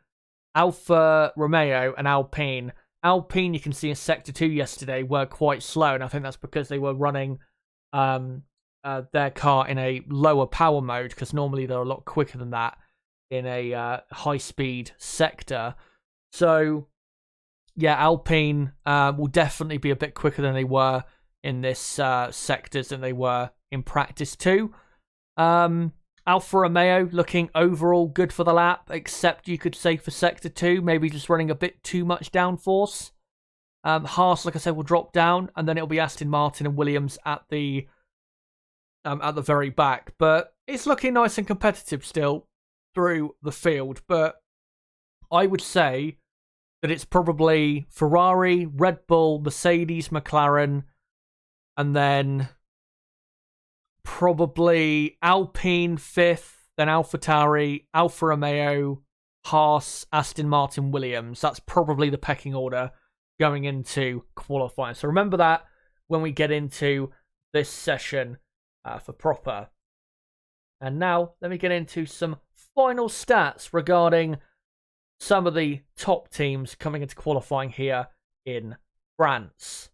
S1: Alfa Romeo, and Alpine. Alpine, you can see in Sector 2 yesterday, were quite slow, and I think that's because they were running their car in a lower power mode, because normally they're a lot quicker than that in a high-speed sector. So, yeah, Alpine will definitely be a bit quicker than they were in this sectors than they were in Practice 2. Alfa Romeo looking overall good for the lap, except you could say for Sector 2, maybe just running a bit too much downforce. Haas, like I said, will drop down, and then it'll be Aston Martin and Williams at the very back. But it's looking nice and competitive still through the field. But I would say that it's probably Ferrari, Red Bull, Mercedes, McLaren, and then probably Alpine fifth, then AlphaTauri, Alfa Romeo, Haas, Aston Martin, Williams. That's probably the pecking order going into qualifying. So remember that when we get into this session for proper. And now let me get into some final stats regarding some of the top teams coming into qualifying here in France.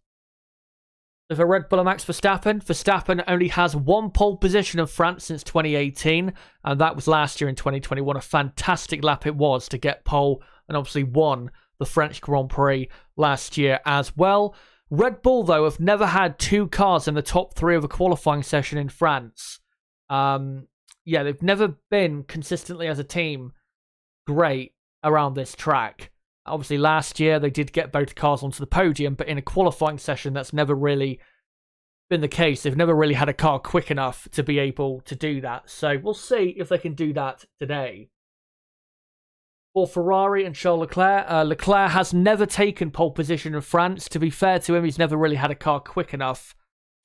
S1: So for Red Bull and Max Verstappen only has one pole position in France since 2018, and that was last year in 2021. A fantastic lap it was to get pole, and obviously won the French Grand Prix last year as well. Red Bull, though, have never had two cars in the top three of a qualifying session in France. Yeah, they've never been consistently as a team great around this track. Obviously, last year they did get both cars onto the podium, but in a qualifying session, that's never really been the case. They've never really had a car quick enough to be able to do that. So we'll see if they can do that today. For Ferrari and Charles Leclerc, Leclerc has never taken pole position in France. To be fair to him, he's never really had a car quick enough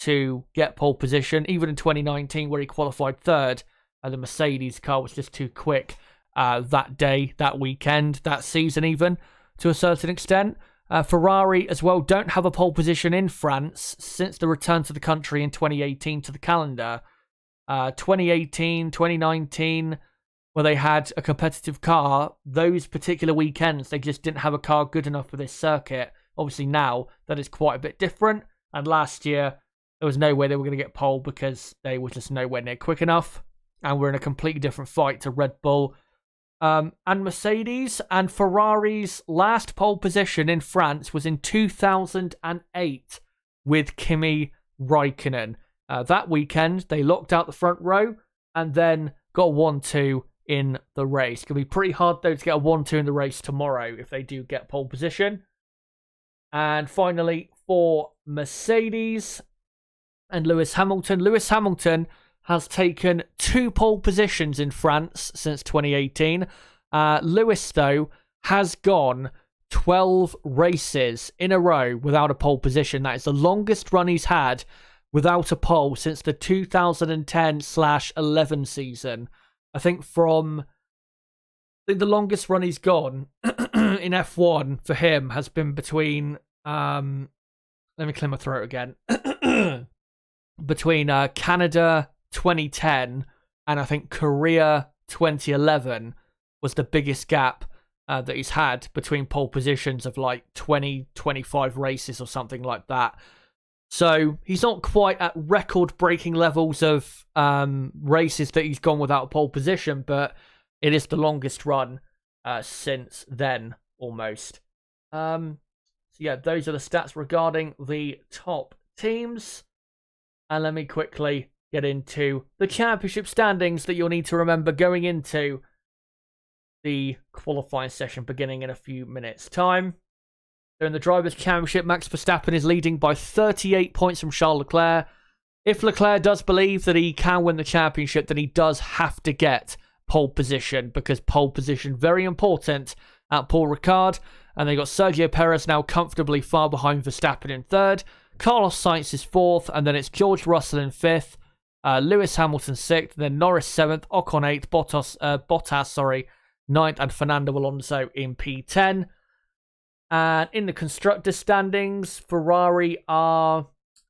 S1: to get pole position. Even in 2019, where he qualified third, and the Mercedes car was just too quick that day, that weekend, that season even, to a certain extent. Ferrari as well don't have a pole position in France since the return to the country in 2018 to the calendar. 2018, 2019, where they had a competitive car, those particular weekends, they just didn't have a car good enough for this circuit. Obviously now, that is quite a bit different, and last year, there was no way they were going to get pole because they were just nowhere near quick enough, and we're in a completely different fight to Red Bull And Mercedes and Ferrari's last pole position in France was in 2008 with Kimi Raikkonen. That weekend, they locked out the front row and then got a 1-2 in the race. It's going to be pretty hard, though, to get a 1-2 in the race tomorrow if they do get pole position. And finally, for Mercedes and Lewis Hamilton. Lewis Hamilton has taken 2 pole positions in France since 2018. Lewis, though, has gone 12 races in a row without a pole position. That is the longest run he's had without a pole since the 2010/11 season. I think the longest run he's gone in F1 for him has been between, let me clear my throat again, between Canada 2010 and I think Korea 2011 was the biggest gap that he's had between pole positions of like 20-25 races or something like that. So he's not quite at record-breaking levels of races that he's gone without a pole position, but it is the longest run since then, almost. So yeah, those are the stats regarding the top teams. And let me quickly get into the championship standings that you'll need to remember going into the qualifying session beginning in a few minutes' time. So in the Drivers' Championship, Max Verstappen is leading by 38 points from Charles Leclerc. If Leclerc does believe that he can win the championship, then he does have to get pole position, because pole position very important at Paul Ricard. And they got Sergio Perez now comfortably far behind Verstappen in third. Carlos Sainz is fourth, and then it's George Russell in fifth. Lewis Hamilton sixth, then Norris seventh, Ocon eighth, Bottas ninth, and Fernando Alonso in P10. And in the constructor standings, Ferrari are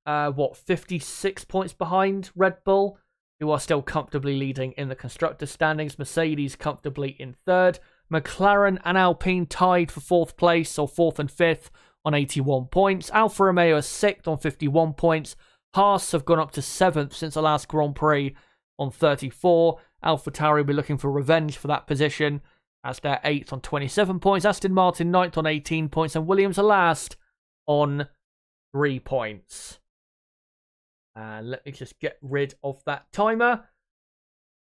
S1: 56 points behind Red Bull, who are still comfortably leading in the constructor standings. Mercedes comfortably in third. McLaren and Alpine tied for fourth place, or fourth and fifth, on 81 points. Alfa Romeo is sixth on 51 points. Haas have gone up to seventh since the last Grand Prix on 34. AlphaTauri will be looking for revenge for that position, as they're 8th on 27 points. Aston Martin 9th on 18 points. And Williams are last on 3 points. And let me just get rid of that timer,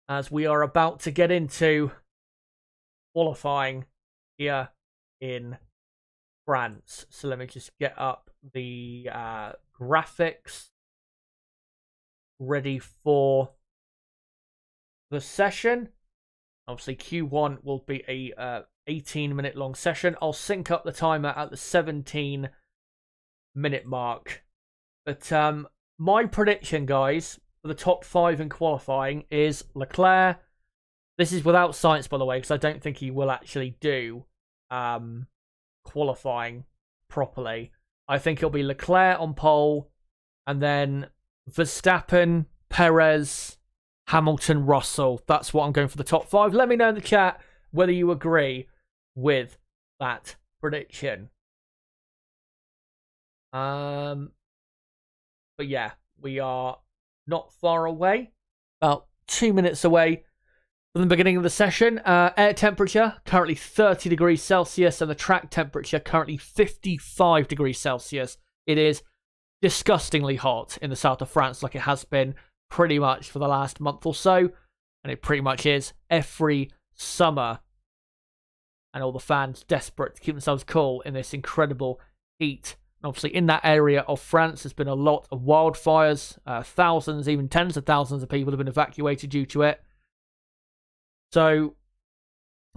S1: as we are about to get into qualifying here in France. So let me just get up the graphics ready for the session. Obviously, Q1 will be a 18-minute long session. I'll sync up the timer at the 17-minute mark. But my prediction, guys, for the top 5 in qualifying is Leclerc. This is without Sainz, by the way, because I don't think he will actually do qualifying properly. I think it'll be Leclerc on pole, and then Verstappen, Perez, Hamilton, Russell. That's what I'm going for the top 5. Let me know in the chat whether you agree with that prediction. But yeah, we are not far away. About 2 minutes away from the beginning of the session. Air temperature currently 30 degrees Celsius, and the track temperature currently 55 degrees Celsius. It is disgustingly hot in the south of France, like it has been pretty much for the last month or so, and it pretty much is every summer. And all the fans desperate to keep themselves cool in this incredible heat. And obviously, in that area of France, there's been a lot of wildfires. Thousands, even tens of thousands of people have been evacuated due to it. So,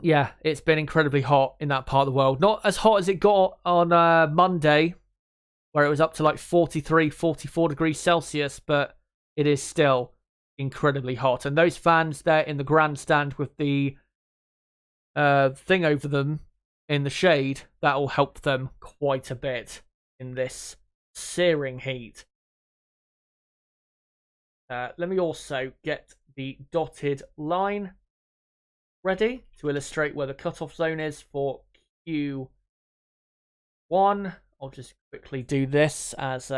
S1: yeah, it's been incredibly hot in that part of the world. Not as hot as it got on Monday, where it was up to like 43, 44 degrees Celsius, but it is still incredibly hot. And those fans there in the grandstand with the thing over them in the shade, that will help them quite a bit in this searing heat. Let me also get the dotted line ready to illustrate where the cutoff zone is for Q1. I'll just quickly do this as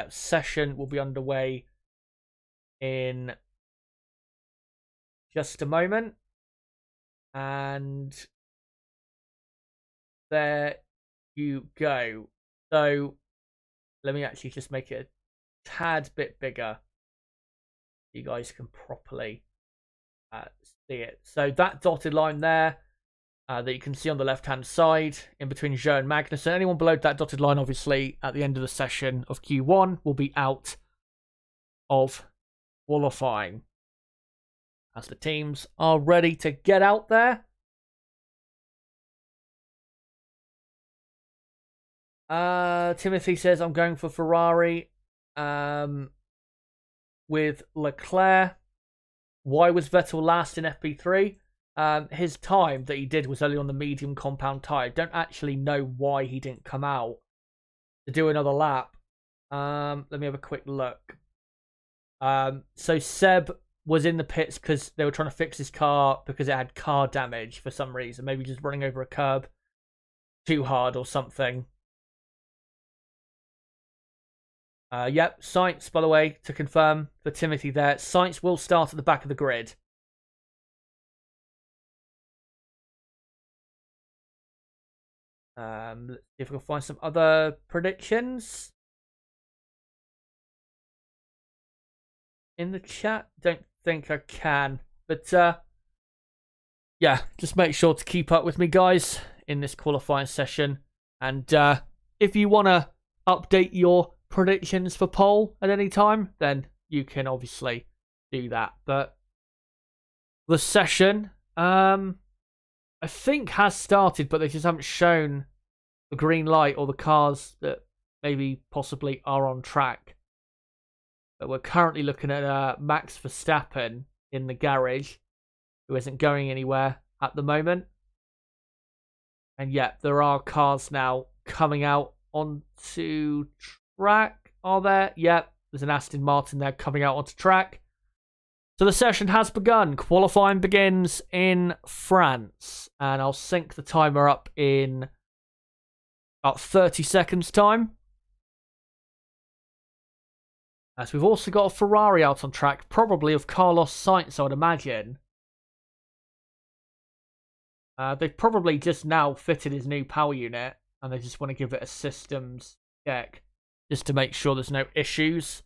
S1: session will be underway in just a moment. And there you go. So let me actually just make it a tad bit bigger. You guys can properly see it. So that dotted line there that you can see on the left-hand side in between Zhou and Magnussen. Anyone below that dotted line, obviously, at the end of the session of Q1 will be out of qualifying as the teams are ready to get out there. Timothy says, I'm going for Ferrari with Leclerc. Why was Vettel last in FP3? His time that he did was only on the medium compound tyre. Don't actually know why he didn't come out to do another lap. Let me have a quick look. So Seb was in the pits because they were trying to fix his car because it had car damage for some reason. Maybe just running over a curb too hard or something. Yep, Sainz, by the way, to confirm for Timothy there. Sainz will start at the back of the grid. Let's see if we can find some other predictions in the chat. Don't think I can. But, yeah, just make sure to keep up with me, guys, in this qualifying session. And if you want to update your predictions for Pole at any time, then you can obviously do that. But the session, I think has started, but they just haven't shown the green light or the cars that maybe possibly are on track. But we're currently looking at Max Verstappen in the garage, who isn't going anywhere at the moment. And yet, there are cars now coming out onto track. Are there? Yep, there's an Aston Martin there coming out onto track. So the session has begun. Qualifying begins in France. And I'll sync the timer up in about 30 seconds time. As we've also got a Ferrari out on track, probably of Carlos Sainz, I would imagine. They've probably just now fitted his new power unit, and they just want to give it a systems check, just to make sure there's no issues.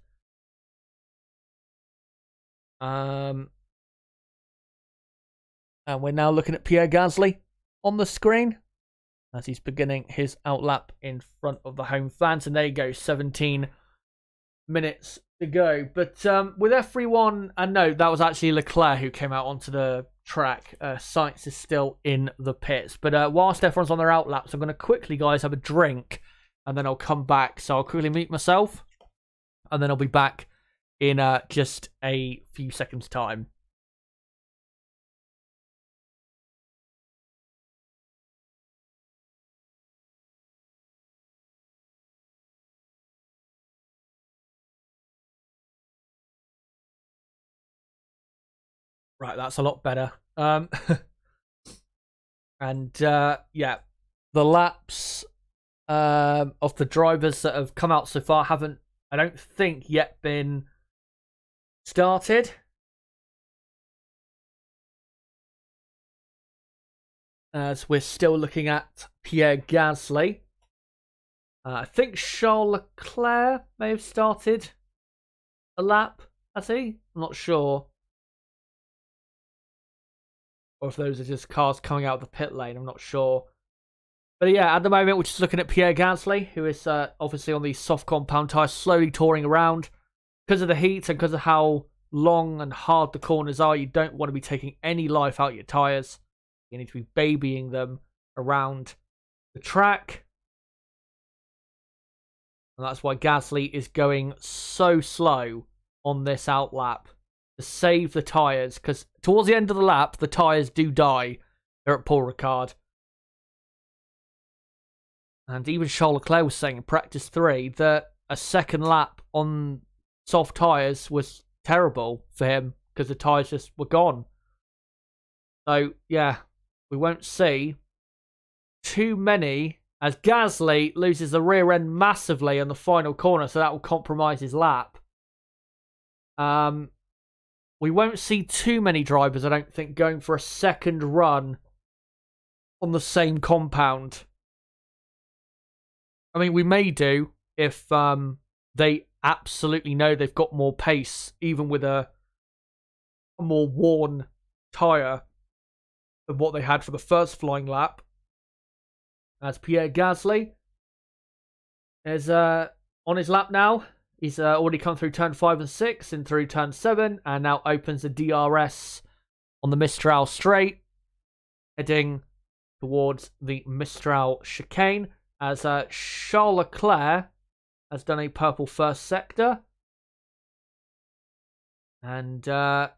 S1: And we're now looking at Pierre Gasly on the screen as he's beginning his outlap in front of the home fans. And there you go, 17 minutes to go. But with F1, and no, that was actually Leclerc who came out onto the track. Sainz is still in the pits. But whilst F1's on their outlaps, I'm going to quickly, guys, have a drink, and then I'll come back. So I'll quickly mute myself, and then I'll be back in just a few seconds' time. Right, that's a lot better. And yeah, the laps of the drivers that have come out so far haven't, I don't think, yet been started. As we're still looking at Pierre Gasly. I think Charles Leclerc may have started a lap, has he? I'm not sure. Or if those are just cars coming out of the pit lane, I'm not sure. But yeah, at the moment, we're just looking at Pierre Gasly, who is obviously on these soft compound tyres, slowly touring around. Because of the heat and because of how long and hard the corners are, you don't want to be taking any life out of your tyres. You need to be babying them around the track. And that's why Gasly is going so slow on this outlap to save the tyres. Because towards the end of the lap, the tyres do die there at Paul Ricard. And even Charles Leclerc was saying in practice 3 that a second lap on soft tyres was terrible for him because the tyres just were gone. So, yeah, we won't see too many as Gasly loses the rear end massively on the final corner, so that will compromise his lap. we won't see too many drivers, I don't think, going for a second run on the same compound. I mean, we may do if they absolutely know they've got more pace, even with a more worn tyre than what they had for the first flying lap. As Pierre Gasly is on his lap now. He's already come through turn 5 and 6 and through turn 7, and now opens the DRS on the Mistral straight, heading towards the Mistral chicane, as Charles Leclerc has done a purple first sector. And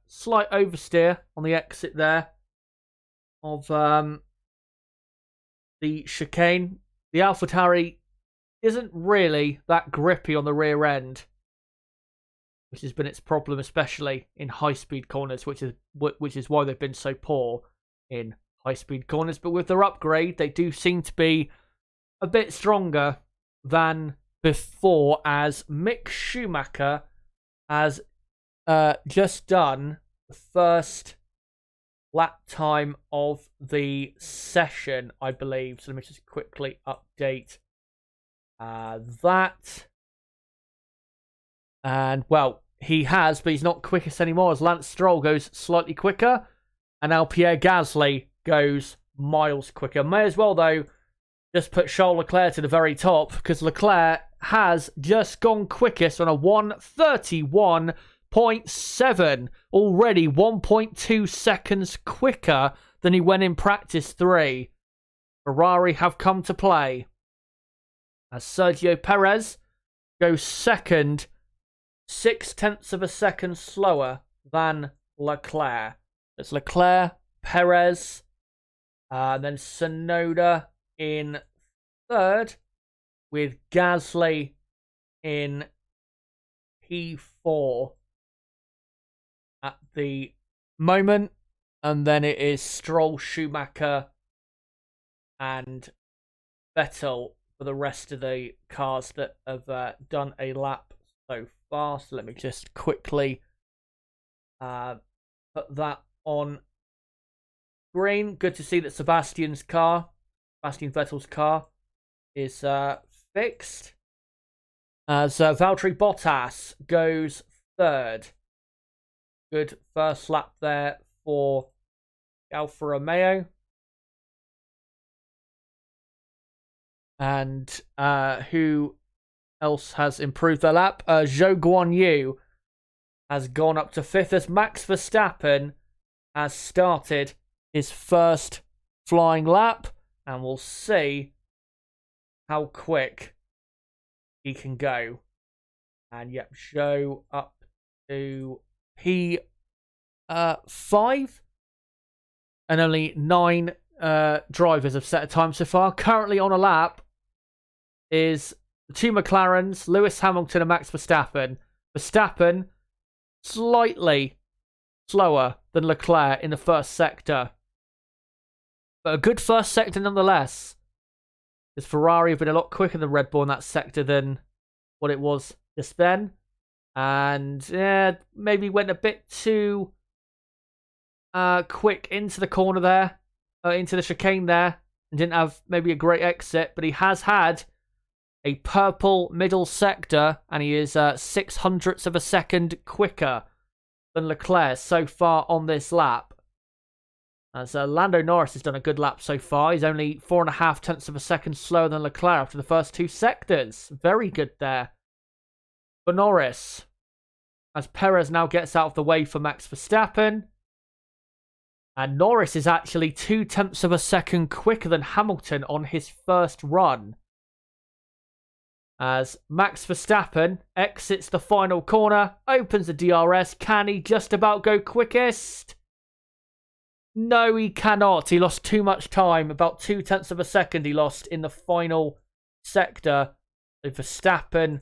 S1: slight oversteer on the exit there of the chicane. The AlphaTauri isn't really that grippy on the rear end, which has been its problem, especially in high-speed corners, which is why they've been so poor in high-speed corners. But with their upgrade, they do seem to be a bit stronger than before, as Mick Schumacher has just done the first lap time of the session, I believe. So let me just quickly update that. And, well, he has, but he's not quickest anymore, as Lance Stroll goes slightly quicker. And now Pierre Gasly goes miles quicker. May as well, though, just put Charles Leclerc to the very top, because Leclerc has just gone quickest on a 1:31.7, already 1.2 seconds quicker than he went in practice 3. Ferrari have come to play, as Sergio Perez goes second, 0.6 of a second slower than Leclerc. It's Leclerc, Perez, then Tsunoda in third, with Gasly in P4 at the moment. And then it is Stroll, Schumacher, and Vettel for the rest of the cars that have done a lap so far. So let me just quickly put that on screen. Good to see that Sebastian Vettel's car is fixed, as Valtteri Bottas goes third. Good first lap there for Alfa Romeo. And who else has improved their lap? Zhou Guanyu has gone up to 5th, as Max Verstappen has started his first flying lap. And we'll see how quick he can go. And yep, Zhou up to P5. And only 9 drivers have set a time so far. Currently on a lap is the 2 McLarens, Lewis Hamilton and Max Verstappen. Verstappen slightly slower than Leclerc in the first sector, but a good first sector nonetheless, because Ferrari have been a lot quicker than Red Bull in that sector than what it was just then. And yeah, maybe went a bit too quick into the corner there, into the chicane there, and didn't have maybe a great exit. But he has had a purple middle sector, and he is 0.06 of a second quicker than Leclerc so far on this lap. As Lando Norris has done a good lap so far. He's only 4.5 of a second slower than Leclerc after the first 2 sectors. Very good there for Norris, as Perez now gets out of the way for Max Verstappen. And Norris is actually 0.2 of a second quicker than Hamilton on his first run, as Max Verstappen exits the final corner, opens the DRS. Can he just about go quickest? No, he cannot. He lost too much time. About 0.2 of a second he lost in the final sector. So Verstappen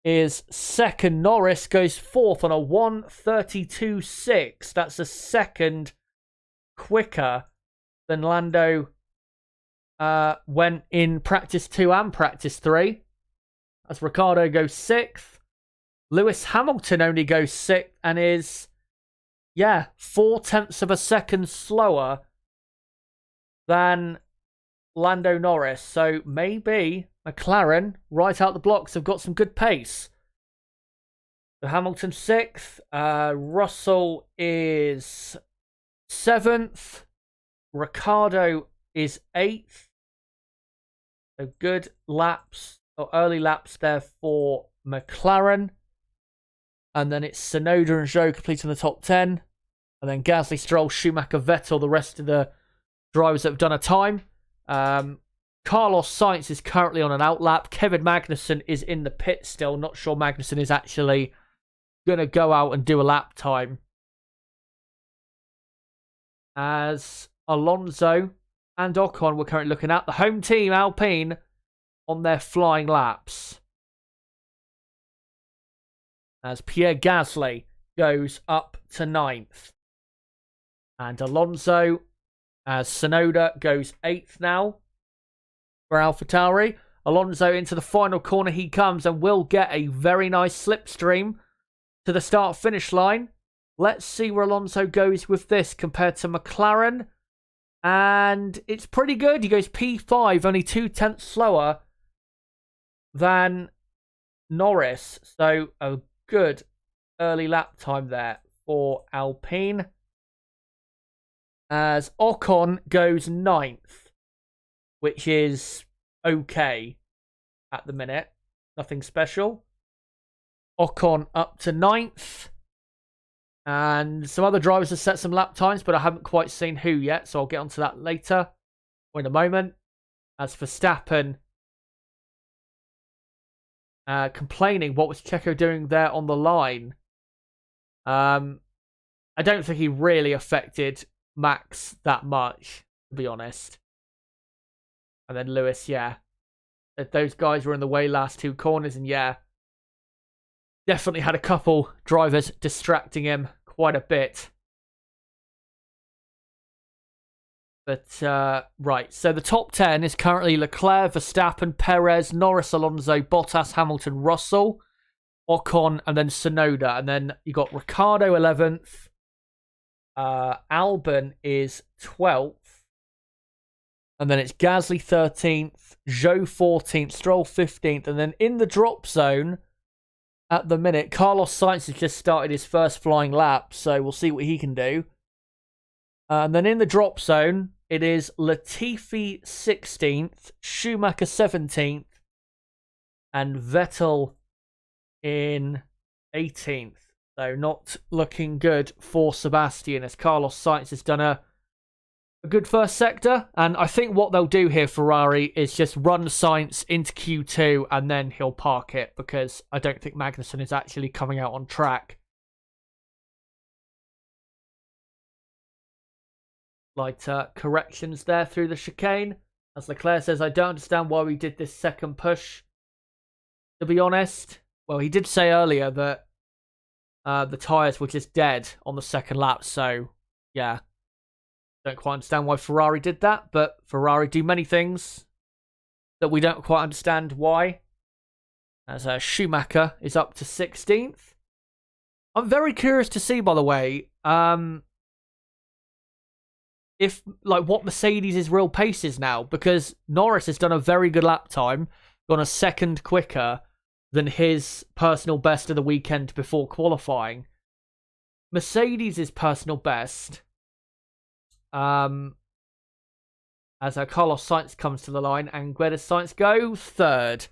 S1: is second. Norris goes fourth on a 1:32.6. That's a second quicker than Lando went in practice 2 and practice 3. As Ricciardo goes 6th. Lewis Hamilton only goes 6th and is yeah, 0.4 of a second slower than Lando Norris. So maybe McLaren, right out the blocks, have got some good pace. So Hamilton 6th. Russell is 7th. Ricciardo is 8th. So good laps, or early laps there for McLaren. And then it's Tsunoda and Zhou completing the top 10. And then Gasly, Stroll, Schumacher, Vettel, the rest of the drivers that have done a time. Carlos Sainz is currently on an outlap. Kevin Magnussen is in the pit still. Not sure Magnussen is actually going to go out and do a lap time. As Alonso and Ocon we're currently looking at. The home team, Alpine, on their flying laps. As Pierre Gasly goes up to 9th. And Alonso, as Tsunoda, goes 8th now for AlphaTauri. Alonso into the final corner he comes and will get a very nice slipstream to the start-finish line. Let's see where Alonso goes with this compared to McLaren. And it's pretty good. He goes P5, only 0.2 slower than Norris. So a good early lap time there for Alpine. As Ocon goes 9th, which is okay at the minute. Nothing special. Ocon up to 9th. And some other drivers have set some lap times, but I haven't quite seen who yet, so I'll get onto that later or in a moment. As Verstappen complaining, what was Checo doing there on the line? I don't think he really affected Max that much, to be honest. And then Lewis, yeah. Those guys were in the way last two corners, and yeah, definitely had a couple drivers distracting him quite a bit. But, right, so the top 10 is currently Leclerc, Verstappen, Perez, Norris, Alonso, Bottas, Hamilton, Russell, Ocon, and then Tsunoda. And then you got Ricciardo 11th. Albon is 12th. And then it's Gasly 13th, Zhou 14th, Stroll 15th. And then in the drop zone, at the minute, Carlos Sainz has just started his first flying lap, so we'll see what he can do. And then in the drop zone, it is Latifi 16th, Schumacher 17th, and Vettel in 18th. So not looking good for Sebastian, as Carlos Sainz has done a good first sector. And I think what they'll do here, Ferrari, is just run Sainz into Q2 and then he'll park it, because I don't think Magnussen is actually coming out on track. Light corrections there through the chicane. As Leclerc says, I don't understand why we did this second push, to be honest. Well, he did say earlier that the tyres were just dead on the second lap, so yeah. Don't quite understand why Ferrari did that, but Ferrari do many things that we don't quite understand why. As Schumacher is up to 16th. I'm very curious to see, by the way, if, like, what Mercedes' real pace is now, because Norris has done a very good lap time, gone a second quicker than his personal best of the weekend before qualifying. Mercedes' personal best, as Carlos Sainz comes to the line, and where does Sainz go? 3rd.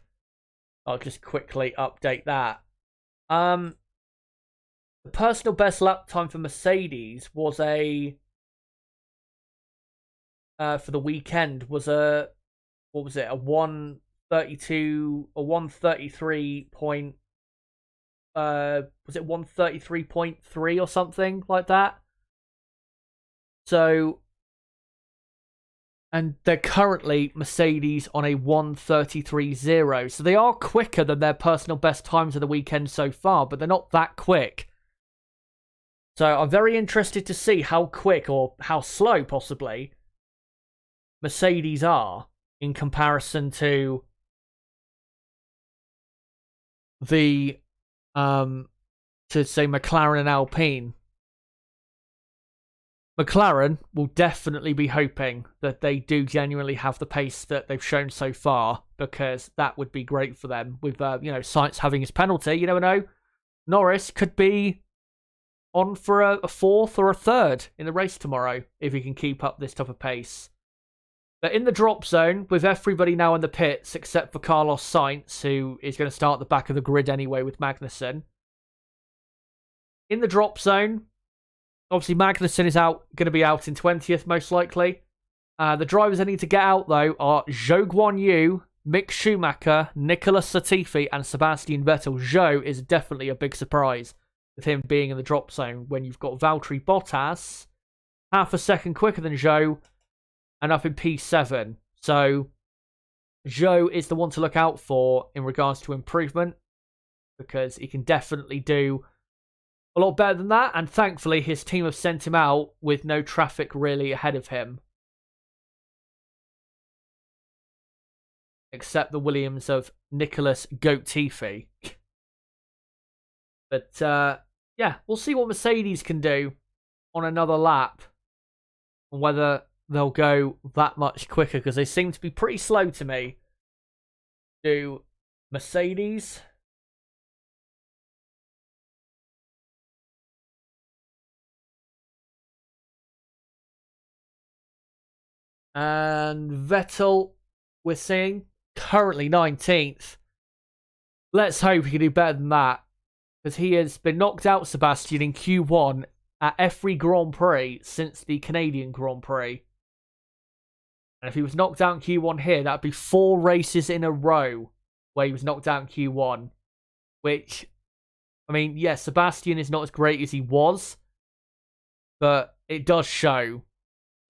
S1: I'll just quickly update that. The personal best lap time for Mercedes was for the weekend was a 132 or 133 point was it 133.3 or something like that. So, and they're currently Mercedes on a 133.0. So they are quicker than their personal best times of the weekend so far, but they're not that quick. So I'm very interested to see how quick, or how slow possibly, Mercedes are in comparison to the to say McLaren and Alpine. McLaren will definitely be hoping that they do genuinely have the pace that they've shown so far, because that would be great for them. With Sainz having his penalty, you never know. Norris could be on for a fourth or a third in the race tomorrow if he can keep up this type of pace. But in the drop zone, with everybody now in the pits except for Carlos Sainz, who is going to start at the back of the grid anyway with Magnussen. In the drop zone, obviously Magnussen is going to be out in 20th most likely. The drivers that need to get out though are Zhou Guanyu, Mick Schumacher, Nicolas Latifi and Sebastian Vettel. Zhou is definitely a big surprise with him being in the drop zone when you've got Valtteri Bottas half a second quicker than Zhou and up in P7. So Zhou is the one to look out for in regards to improvement, because he can definitely do a lot better than that, and thankfully his team have sent him out with no traffic really ahead of him. Except the Williams of Nicolas Latifi. But yeah, we'll see what Mercedes can do on another lap, and whether they'll go that much quicker, because they seem to be pretty slow to me. Do Mercedes... And Vettel, we're seeing, currently 19th. Let's hope he can do better than that, because he has been knocked out, Sebastian, in Q1 at every Grand Prix since the Canadian Grand Prix. And if he was knocked out in Q1 here, that would be 4 races in a row where he was knocked out in Q1. Which, I mean, yeah, Sebastian is not as great as he was, but it does show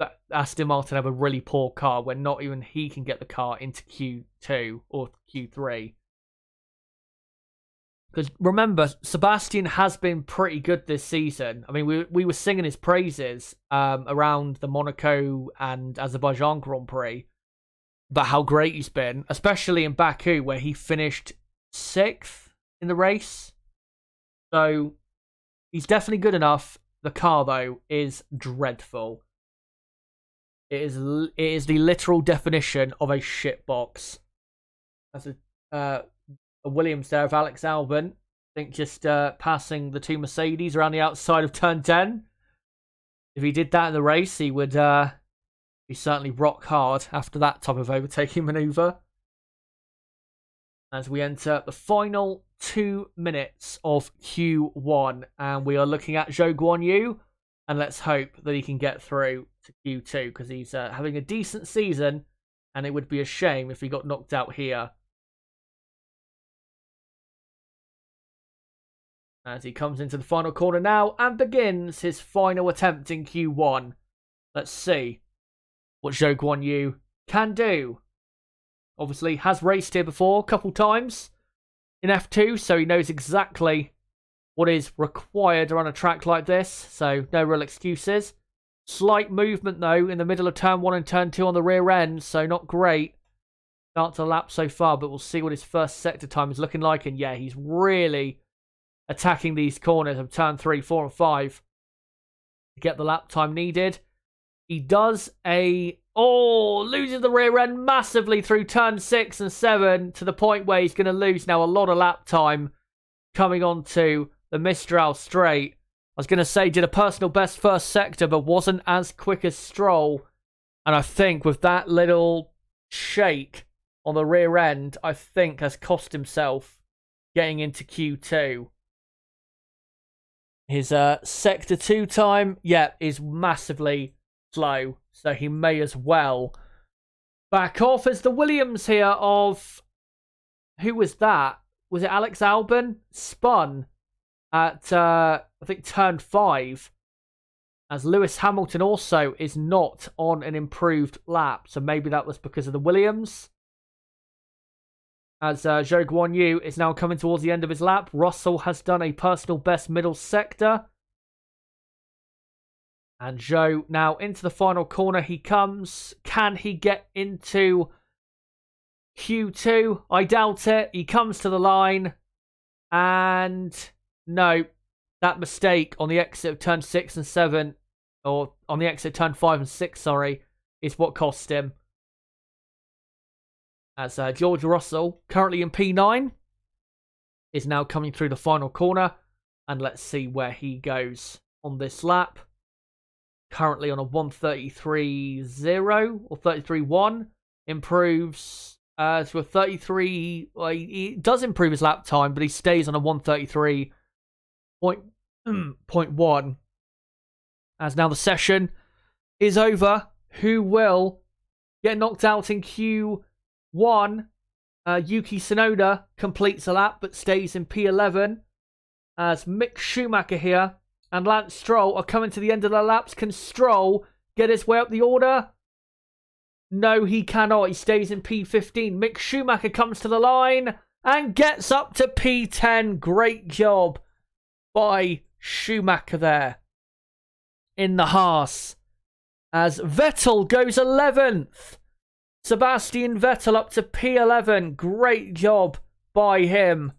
S1: that Aston Martin have a really poor car when not even he can get the car into Q2 or Q3. Because remember, Sebastian has been pretty good this season. I mean, we were singing his praises around the Monaco and Azerbaijan Grand Prix about how great he's been, especially in Baku, where he finished 6th in the race. So he's definitely good enough. The car, though, is dreadful. It is the literal definition of a shitbox. That's a Williams there of Alex Albon. I think just passing the 2 Mercedes around the outside of turn 10. If he did that in the race, he would be certainly rock hard after that type of overtaking manoeuvre. As we enter the final 2 minutes of Q1, and we are looking at Zhou Guanyu, and let's hope that he can get through to Q2, because he's having a decent season, and it would be a shame if he got knocked out here. As he comes into the final corner now and begins his final attempt in Q1. Let's see what Zhou Guanyu can do. Obviously has raced here before a couple times in F2, so he knows exactly what is required on a track like this, so no real excuses. Slight movement, though, in the middle of turn 1 and turn 2 on the rear end, so not great start to lap so far, but we'll see what his first sector time is looking like. And yeah, he's really attacking these corners of turn 3, 4, and 5 to get the lap time needed. He does loses the rear end massively through turn 6 and 7 to the point where he's going to lose now a lot of lap time coming onto the Mistral straight. I was going to say, did a personal best first sector, but wasn't as quick as Stroll. And I think with that little shake on the rear end, I think has cost himself getting into Q2. His sector 2 time, is massively slow. So he may as well back off, as the Williams here of... Who was that? Was it Alex Albon? Spun at, I think, turn 5. As Lewis Hamilton also is not on an improved lap. So maybe that was because of the Williams. As Zhou Guanyu is now coming towards the end of his lap. Russell has done a personal best middle sector. And Zhou now into the final corner he comes. Can he get into Q2? I doubt it. He comes to the line. And no, that mistake on the exit of turn 6 and 7 or on the exit turn 5 and 6, sorry, is what cost him. As George Russell, currently in P9, is now coming through the final corner. And let's see where he goes on this lap. Currently on a 1:33.0 or 33.1. Improves to a 33. Well, he does improve his lap time, but he stays on a 1:33.1. As now the session is over. Who will get knocked out in Q1? Yuki Tsunoda completes a lap but stays in P11. As Mick Schumacher here and Lance Stroll are coming to the end of their laps. Can Stroll get his way up the order? No, he cannot. He stays in P15. Mick Schumacher comes to the line and gets up to P10. Great job by Schumacher there in the Haas. As Vettel goes 11th. Sebastian Vettel up to P11. Great job by him.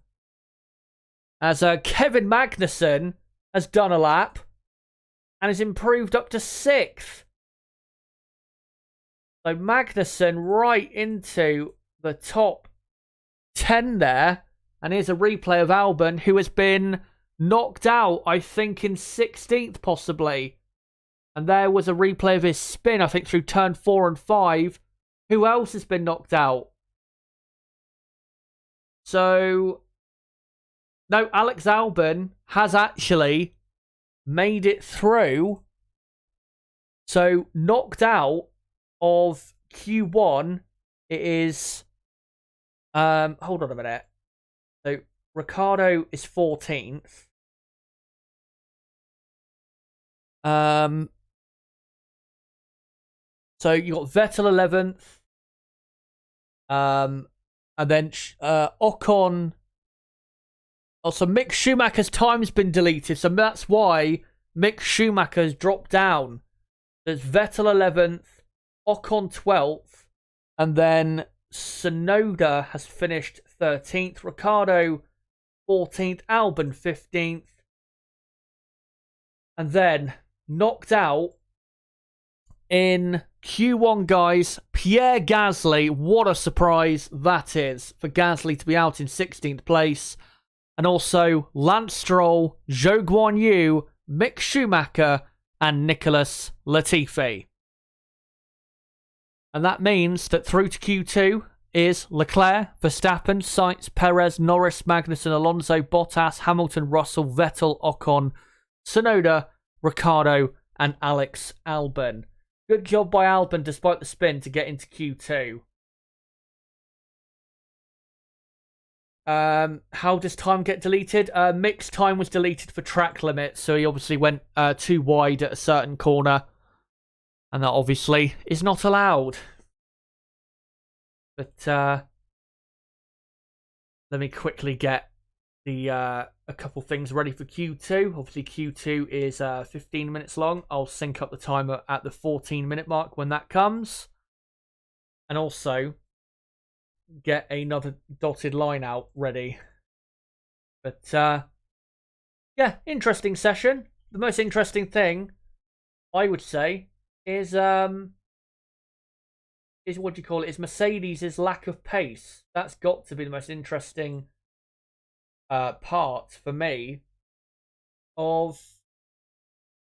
S1: As Kevin Magnussen has done a lap and has improved up to 6th. So Magnussen right into the top 10 there. And here's a replay of Albon, who has been knocked out, I think, in 16th possibly. And there was a replay of his spin, I think, through turn 4 and 5. Who else has been knocked out? So, no, Alex Albon has actually made it through. So, knocked out of Q1, it is... hold on a minute. So, Ricciardo is 14th. So you got Vettel 11th, and then Ocon. Also, Mick Schumacher's time's been deleted, so that's why Mick Schumacher's dropped down. There's Vettel 11th, Ocon 12th, and then Tsunoda has finished 13th, Ricciardo 14th, Albon 15th, and then knocked out in Q1, guys, Pierre Gasly. What a surprise that is for Gasly to be out in 16th place. And also Lance Stroll, Zhou Guanyu, Mick Schumacher, and Nicholas Latifi. And that means that through to Q2 is Leclerc, Verstappen, Sainz, Perez, Norris, Magnussen, Alonso, Bottas, Hamilton, Russell, Vettel, Ocon, Tsunoda, Ricciardo, and Alex Albon. Good job by Albon, despite the spin, to get into Q2. How does time get deleted? Mick's time was deleted for track limits, so he obviously went too wide at a certain corner. And that obviously is not allowed. But let me quickly get the a couple things ready for Q2. Obviously, Q2 is 15 minutes long. I'll sync up the timer at the 14-minute mark when that comes. And also get another dotted line out ready. But yeah, interesting session. The most interesting thing, I would say, is what do you call it? Is Mercedes' lack of pace. That's got to be the most interesting part for me of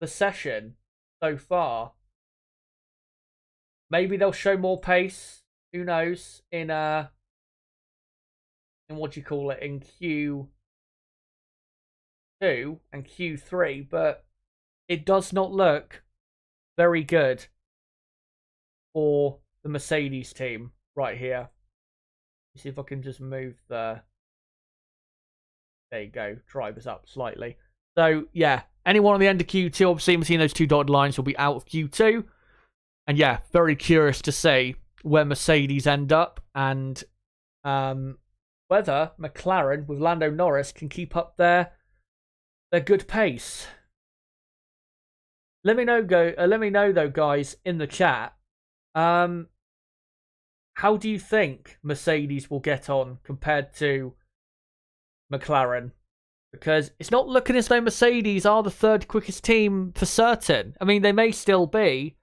S1: the session so far. Maybe they'll show more pace. Who knows? In what do you call it? In Q2 and Q3, but it does not look very good for the Mercedes team right here. Let's see if I can just move the... There you go. Drive us up slightly. So, yeah. Anyone on the end of Q2, obviously, between those two dotted lines will be out of Q2. And, yeah, very curious to see where Mercedes end up and whether McLaren, with Lando Norris, can keep up their good pace. Let me know, though, guys, in the chat. How do you think Mercedes will get on compared to McLaren? because it's not looking as though Mercedes are the third quickest team for certain. I mean, they may still be,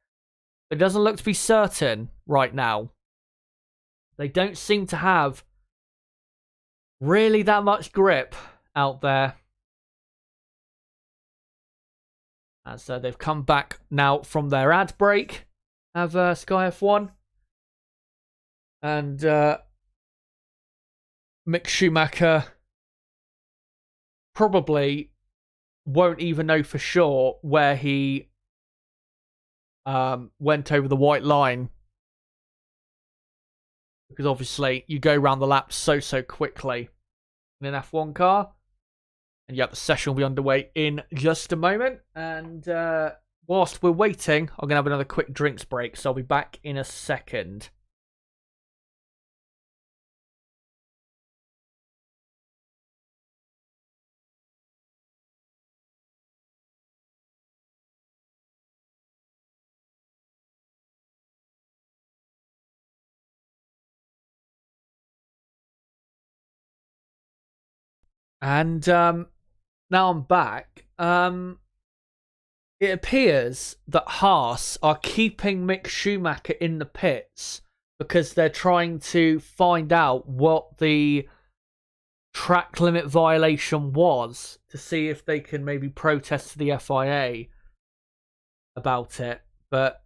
S1: but it doesn't look to be certain right now. They don't seem to have really that much grip out there. As they've come back now from their ad break of Sky F1. And Mick Schumacher probably won't even know for sure where he went over the white line. Because obviously you go around the laps so quickly in an F1 car. And yep, the session will be underway in just a moment. And whilst we're waiting, I'm going to have another quick drinks break. So I'll be back in a second. And now I'm back. It appears that Haas are keeping Mick Schumacher in the pits because they're trying to find out what the track limit violation was to see if they can maybe protest to the FIA about it. But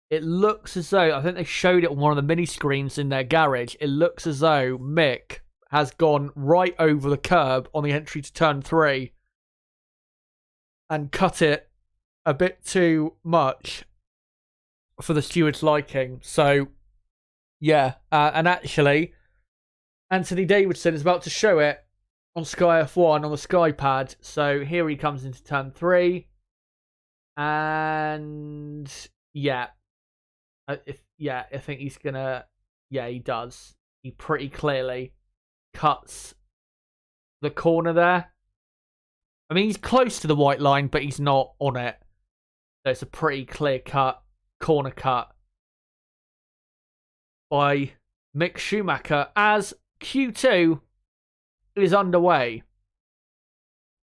S1: it looks as though, I think they showed it on one of the mini screens in their garage, it looks as though Mick has gone right over the curb on the entry to turn 3 and cut it a bit too much for the steward's liking. So, yeah. And actually, Anthony Davidson is about to show it on Sky F1 on the Sky Pad. So here he comes into turn 3. And, yeah. I think he's going to... Yeah, he does. He pretty clearly cuts the corner there. I mean, he's close to the white line, but he's not on it. So it's a pretty clear-cut corner cut by Mick Schumacher as Q2 is underway.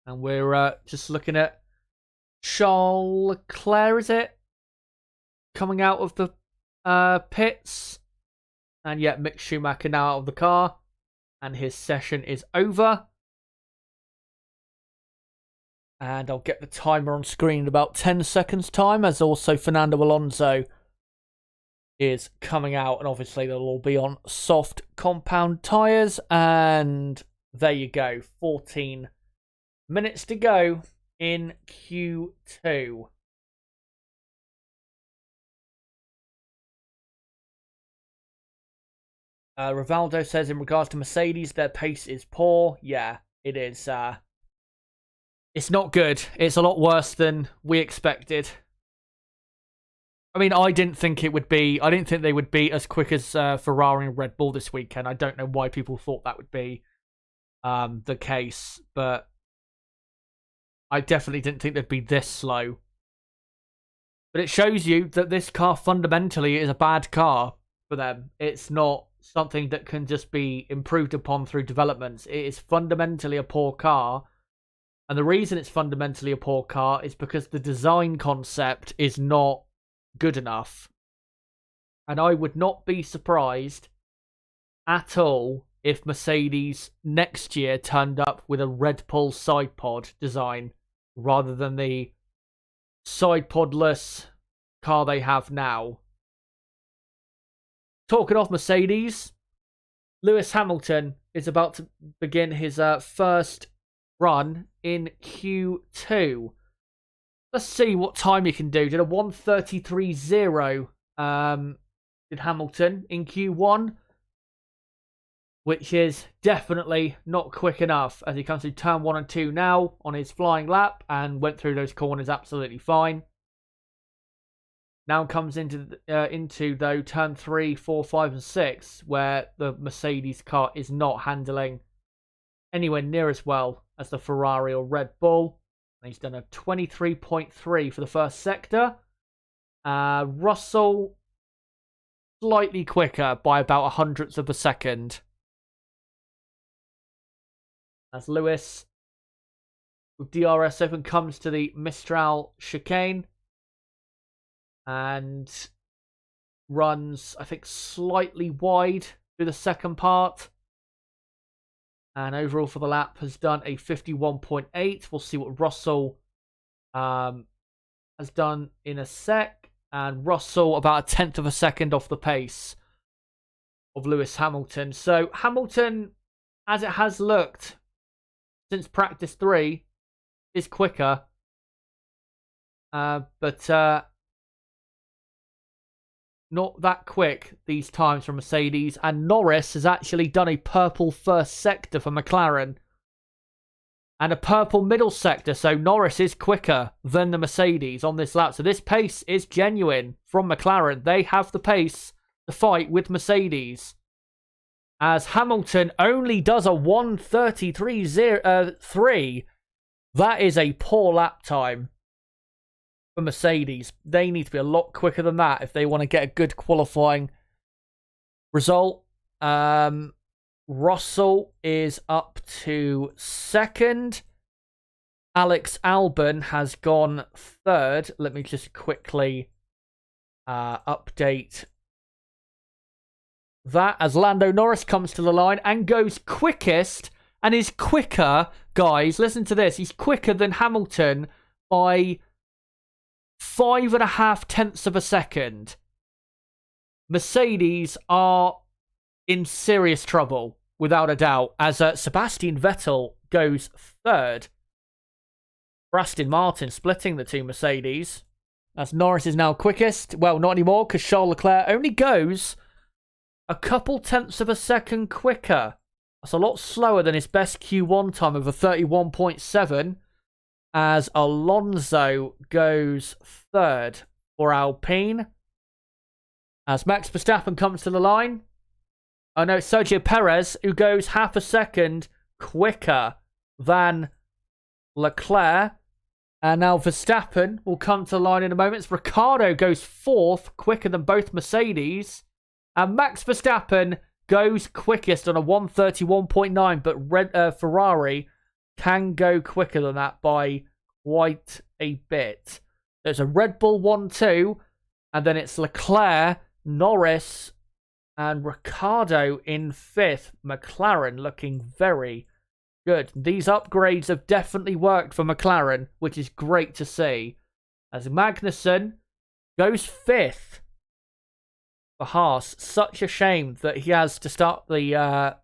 S1: And we're just looking at Charles Leclerc, is it? Coming out of the pits. And yet Mick Schumacher now out of the car. And his session is over. And I'll get the timer on screen in about 10 seconds time, as also Fernando Alonso is coming out. And obviously they'll all be on soft compound tyres. And there you go. 14 minutes to go in Q2. Rivaldo says, in regards to Mercedes, their pace is poor. Yeah, it is. It's not good. It's a lot worse than we expected. I mean, I didn't think they would be as quick as Ferrari and Red Bull this weekend. I don't know why people thought that would be the case, but I definitely didn't think they'd be this slow. But it shows you that this car fundamentally is a bad car for them. It's not something that can just be improved upon through developments. It is fundamentally a poor car. And the reason it's fundamentally a poor car is because the design concept is not good enough. And I would not be surprised at all if Mercedes next year turned up with a Red Bull side pod design rather than the side podless car they have now. Talking of Mercedes, Lewis Hamilton is about to begin his first run in Q2. Let's see what time he can do. Did a 1:33.0 did Hamilton in Q1, which is definitely not quick enough as he comes to turn 1 and 2 now on his flying lap and went through those corners absolutely fine. Now comes into though turn 3, 4, 5 and 6 where the Mercedes car is not handling anywhere near as well as the Ferrari or Red Bull. And he's done a 23.3 for the first sector. Russell slightly quicker by about 100ths of a second. As Lewis with DRS open, comes to the Mistral chicane and runs, I think, slightly wide through the second part. And overall for the lap has done a 51.8. We'll see what Russell has done in a sec. And Russell about a tenth of a second off the pace of Lewis Hamilton. So Hamilton, as it has looked since practice 3, is quicker. But not that quick these times for Mercedes. And Norris has actually done a purple first sector for McLaren. And a purple middle sector. So Norris is quicker than the Mercedes on this lap. So this pace is genuine from McLaren. They have the pace to fight with Mercedes. As Hamilton only does a 1:33.3. That is a poor lap time for Mercedes. They need to be a lot quicker than that if they want to get a good qualifying result. Russell is up to second. Alex Albon has gone third. Let me just quickly update that as Lando Norris comes to the line and goes quickest and is quicker, guys, listen to this, he's quicker than Hamilton by 5.5 tenths of a second. Mercedes are in serious trouble, without a doubt, as Sebastian Vettel goes third. Aston Martin splitting the two Mercedes, as Norris is now quickest. Well, not anymore, because Charles Leclerc only goes a couple tenths of a second quicker. That's a lot slower than his best Q1 time of a 31.7, as Alonso goes third for Alpine. As Max Verstappen comes to the line. Oh no, Sergio Perez, who goes half a second quicker than Leclerc. And now Verstappen will come to the line in a moment. Ricciardo goes fourth, quicker than both Mercedes. And Max Verstappen goes quickest on a 1:31.9, but Ferrari can go quicker than that by quite a bit. There's a Red Bull 1-2, and then it's Leclerc, Norris, and Ricciardo in fifth. McLaren looking very good. These upgrades have definitely worked for McLaren, which is great to see. As Magnussen goes fifth for Haas. Such a shame that he has to start the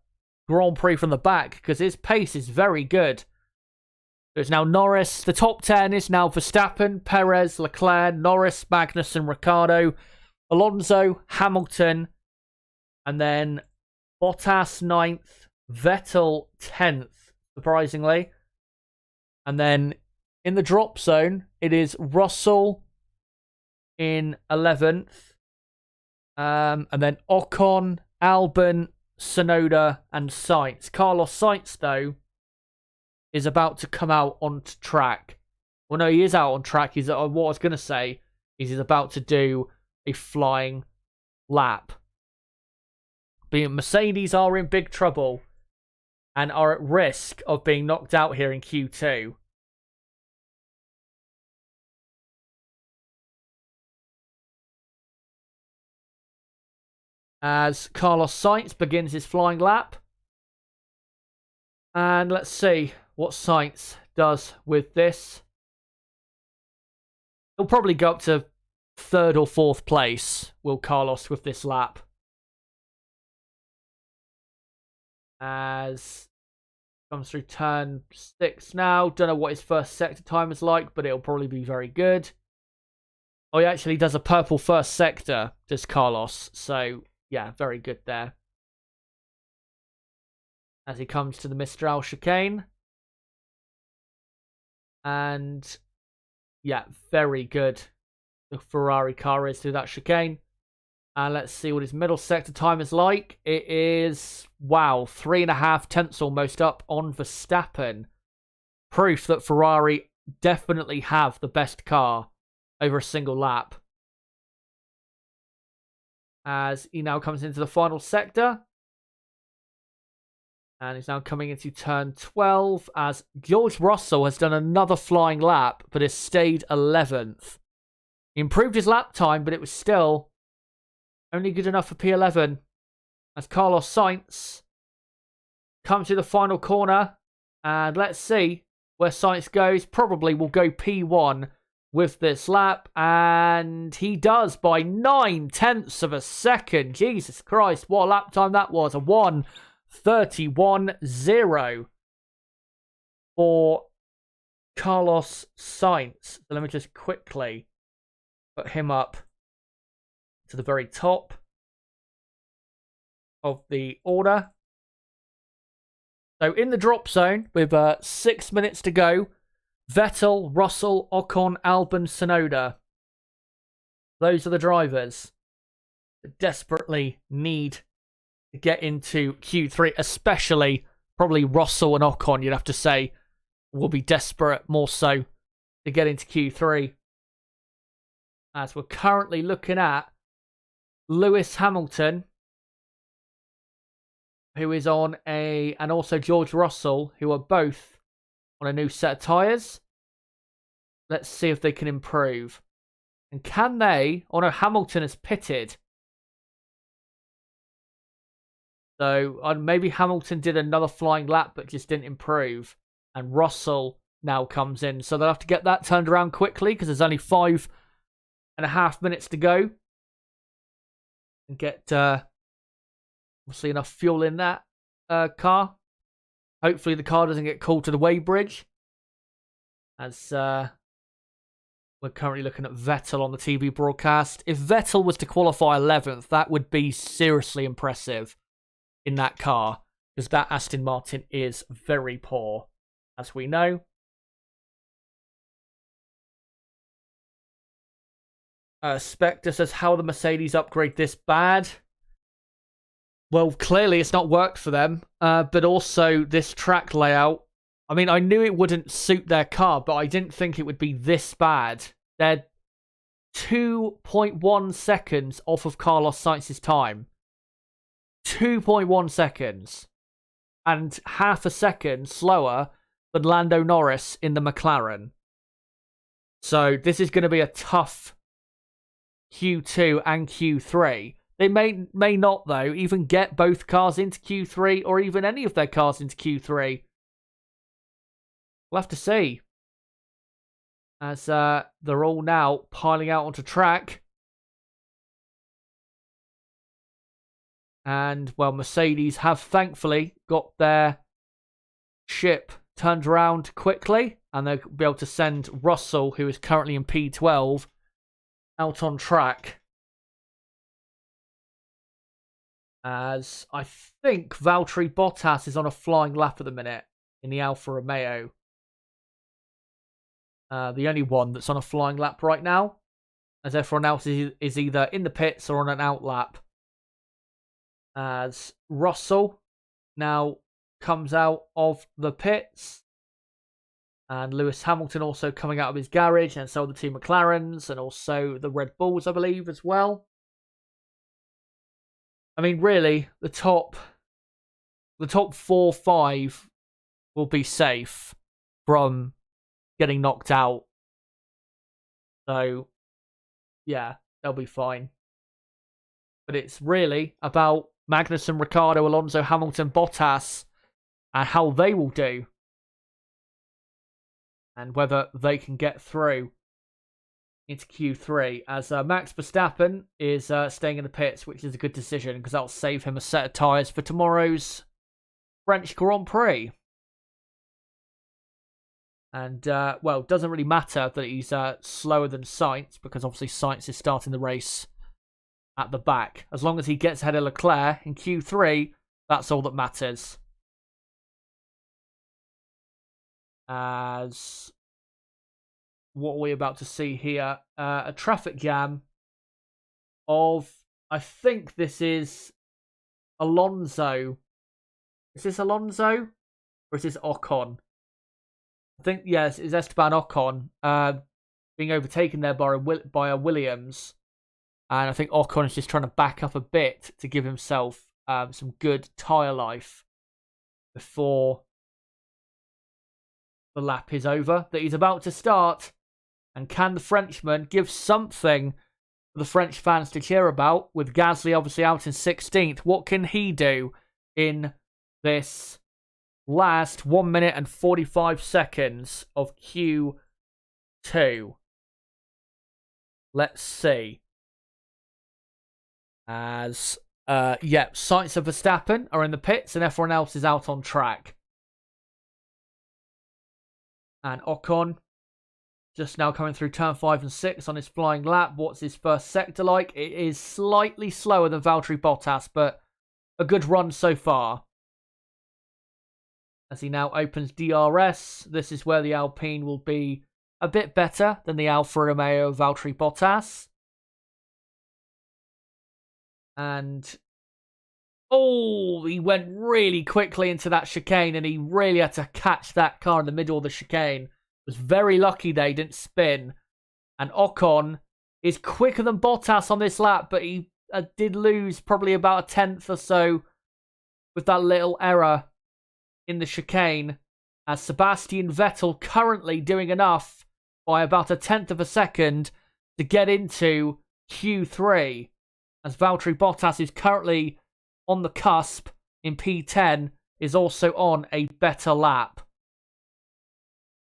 S1: Grand Prix from the back, because his pace is very good. There's now Norris. The top 10 is now Verstappen, Perez, Leclerc, Norris, Magnussen, Ricciardo, Alonso, Hamilton, and then Bottas 9th, Vettel 10th, surprisingly. And then in the drop zone, it is Russell in 11th. And then Ocon, Albon, Tsunoda, and Sainz. Carlos Sainz, though, is about to come out onto track. Well, no, he is out on track. What I was going to say is he's about to do a flying lap. But Mercedes are in big trouble and are at risk of being knocked out here in Q2. As Carlos Sainz begins his flying lap. And let's see what Sainz does with this. He'll probably go up to third or fourth place, will Carlos, with this lap. As comes through turn 6 now. Don't know what his first sector time is like, but it'll probably be very good. Oh, he actually does a purple first sector, does Carlos. So, yeah, very good there. As he comes to the Mistral chicane. And, yeah, very good. The Ferrari car is through that chicane. And let's see what his middle sector time is like. It is, wow, 3.5 tenths almost up on Verstappen. Proof that Ferrari definitely have the best car over a single lap. As he now comes into the final sector. And he's now coming into turn 12 as George Russell has done another flying lap, but has stayed 11th. He improved his lap time, but it was still only good enough for P11. As Carlos Sainz comes to the final corner. And let's see where Sainz goes. Probably will go P1 with this lap. And he does by 9/10 of a second. Jesus Christ, what a lap time that was. A 1:31.0 for Carlos Sainz. So let me just quickly put him up to the very top of the order. So in the drop zone, with 6 minutes to go, Vettel, Russell, Ocon, Albon, Tsunoda. Those are the drivers that desperately need to get into Q3, especially probably Russell and Ocon, you'd have to say, will be desperate more so to get into Q3. As we're currently looking at Lewis Hamilton, who is on and also George Russell, who are both on a new set of tyres. Let's see if they can improve. And can they? Oh no, Hamilton has pitted. So maybe Hamilton did another flying lap but just didn't improve. And Russell now comes in. So they'll have to get that turned around quickly because there's only 5.5 minutes to go. And get obviously enough fuel in that car. Hopefully the car doesn't get called to the weighbridge. As we're currently looking at Vettel on the TV broadcast. If Vettel was to qualify 11th, that would be seriously impressive in that car. Because that Aston Martin is very poor, as we know. Spectre says, how the Mercedes upgrade this bad? Well, clearly it's not worked for them, but also this track layout. I mean, I knew it wouldn't suit their car, but I didn't think it would be this bad. They're 2.1 seconds off of Carlos Sainz's time. 2.1 seconds. And half a second slower than Lando Norris in the McLaren. So this is going to be a tough Q2 and Q3. They may not, though, even get both cars into Q3 or even any of their cars into Q3. We'll have to see. As they're all now piling out onto track. And, well, Mercedes have thankfully got their ship turned around quickly. And they'll be able to send Russell, who is currently in P12, out on track. As I think Valtteri Bottas is on a flying lap at the minute in the Alfa Romeo. The only one that's on a flying lap right now. As everyone else is either in the pits or on an out lap. As Russell now comes out of the pits. And Lewis Hamilton also coming out of his garage. And so are the two McLarens and also the Red Bulls, I believe, as well. I mean, really, the top 4-5 will be safe from getting knocked out. So, yeah, they'll be fine. But it's really about Magnussen, Ricciardo, Alonso, Hamilton, Bottas, and how they will do. And whether they can get through into Q3, as Max Verstappen is staying in the pits, which is a good decision because that'll save him a set of tyres for tomorrow's French Grand Prix. And, well, it doesn't really matter that he's slower than Sainz because obviously Sainz is starting the race at the back. As long as he gets ahead of Leclerc in Q3, that's all that matters. As what are we about to see here? A traffic jam of, I think this is Alonso. Is this Alonso? Or is this Ocon? I think, yes, it's Esteban Ocon being overtaken there by a Williams. And I think Ocon is just trying to back up a bit to give himself some good tyre life before the lap is over that he's about to start. And can the Frenchman give something for the French fans to cheer about, with Gasly obviously out in 16th? What can he do in this last 1 minute and 45 seconds of Q2? Let's see. As, Sainz and Verstappen are in the pits and everyone else is out on track. And Ocon just now coming through turn 5 and 6 on his flying lap. What's his first sector like? It is slightly slower than Valtteri Bottas, but a good run so far. As he now opens DRS, this is where the Alpine will be a bit better than the Alfa Romeo Valtteri Bottas. And, he went really quickly into that chicane, and he really had to catch that car in the middle of the chicane. Was very lucky they didn't spin. And Ocon is quicker than Bottas on this lap, but he did lose probably about a tenth or so with that little error in the chicane, as Sebastian Vettel currently doing enough by about a tenth of a second to get into Q3, as Valtteri Bottas is currently on the cusp in P10, is also on a better lap.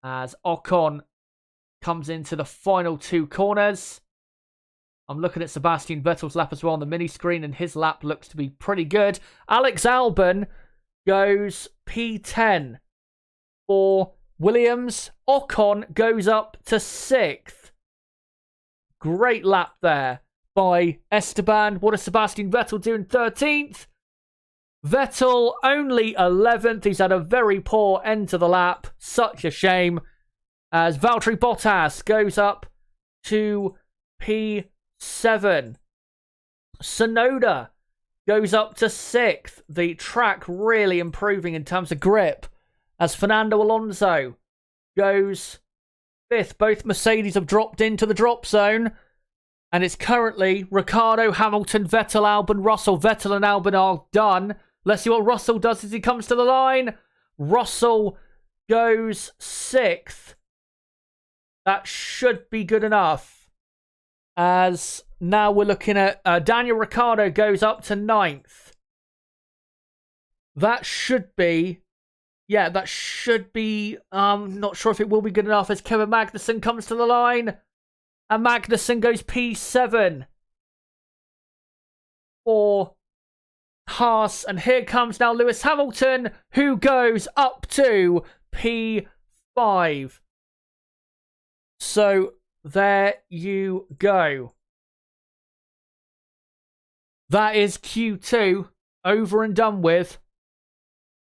S1: As Ocon comes into the final 2 corners. I'm looking at Sebastian Vettel's lap as well on the mini screen, and his lap looks to be pretty good. Alex Albon goes P10 for Williams. Ocon goes up to 6th. Great lap there by Esteban. What does Sebastian Vettel do in 13th? Vettel only 11th. He's had a very poor end to the lap. Such a shame. As Valtteri Bottas goes up to P7. Tsunoda goes up to 6th. The track really improving in terms of grip, as Fernando Alonso goes 5th. Both Mercedes have dropped into the drop zone. And it's currently Ricciardo, Hamilton, Vettel, Albon, Russell. Vettel and Albon are done. Let's see what Russell does as he comes to the line. Russell goes 6th. That should be good enough. As now we're looking at Daniel Ricciardo goes up to 9th. That should be... not sure if it will be good enough as Kevin Magnussen comes to the line. And Magnussen goes P7 for Haas. And here comes now Lewis Hamilton, who goes up to P5. So there you go. That is Q2 over and done with.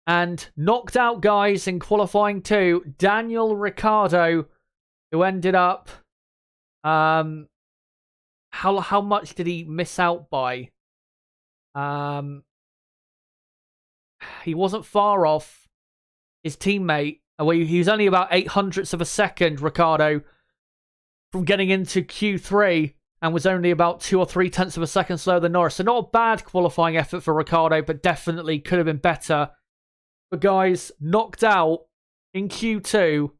S1: And knocked out, guys, in qualifying 2. Daniel Ricciardo, who ended up... how much did he miss out by? He wasn't far off his teammate. He was only about 0.08 of a second, Ricciardo, from getting into Q3, and was only about 2 or 3 tenths of a second slower than Norris. So not a bad qualifying effort for Ricciardo, but definitely could have been better. But guys, knocked out in Q2,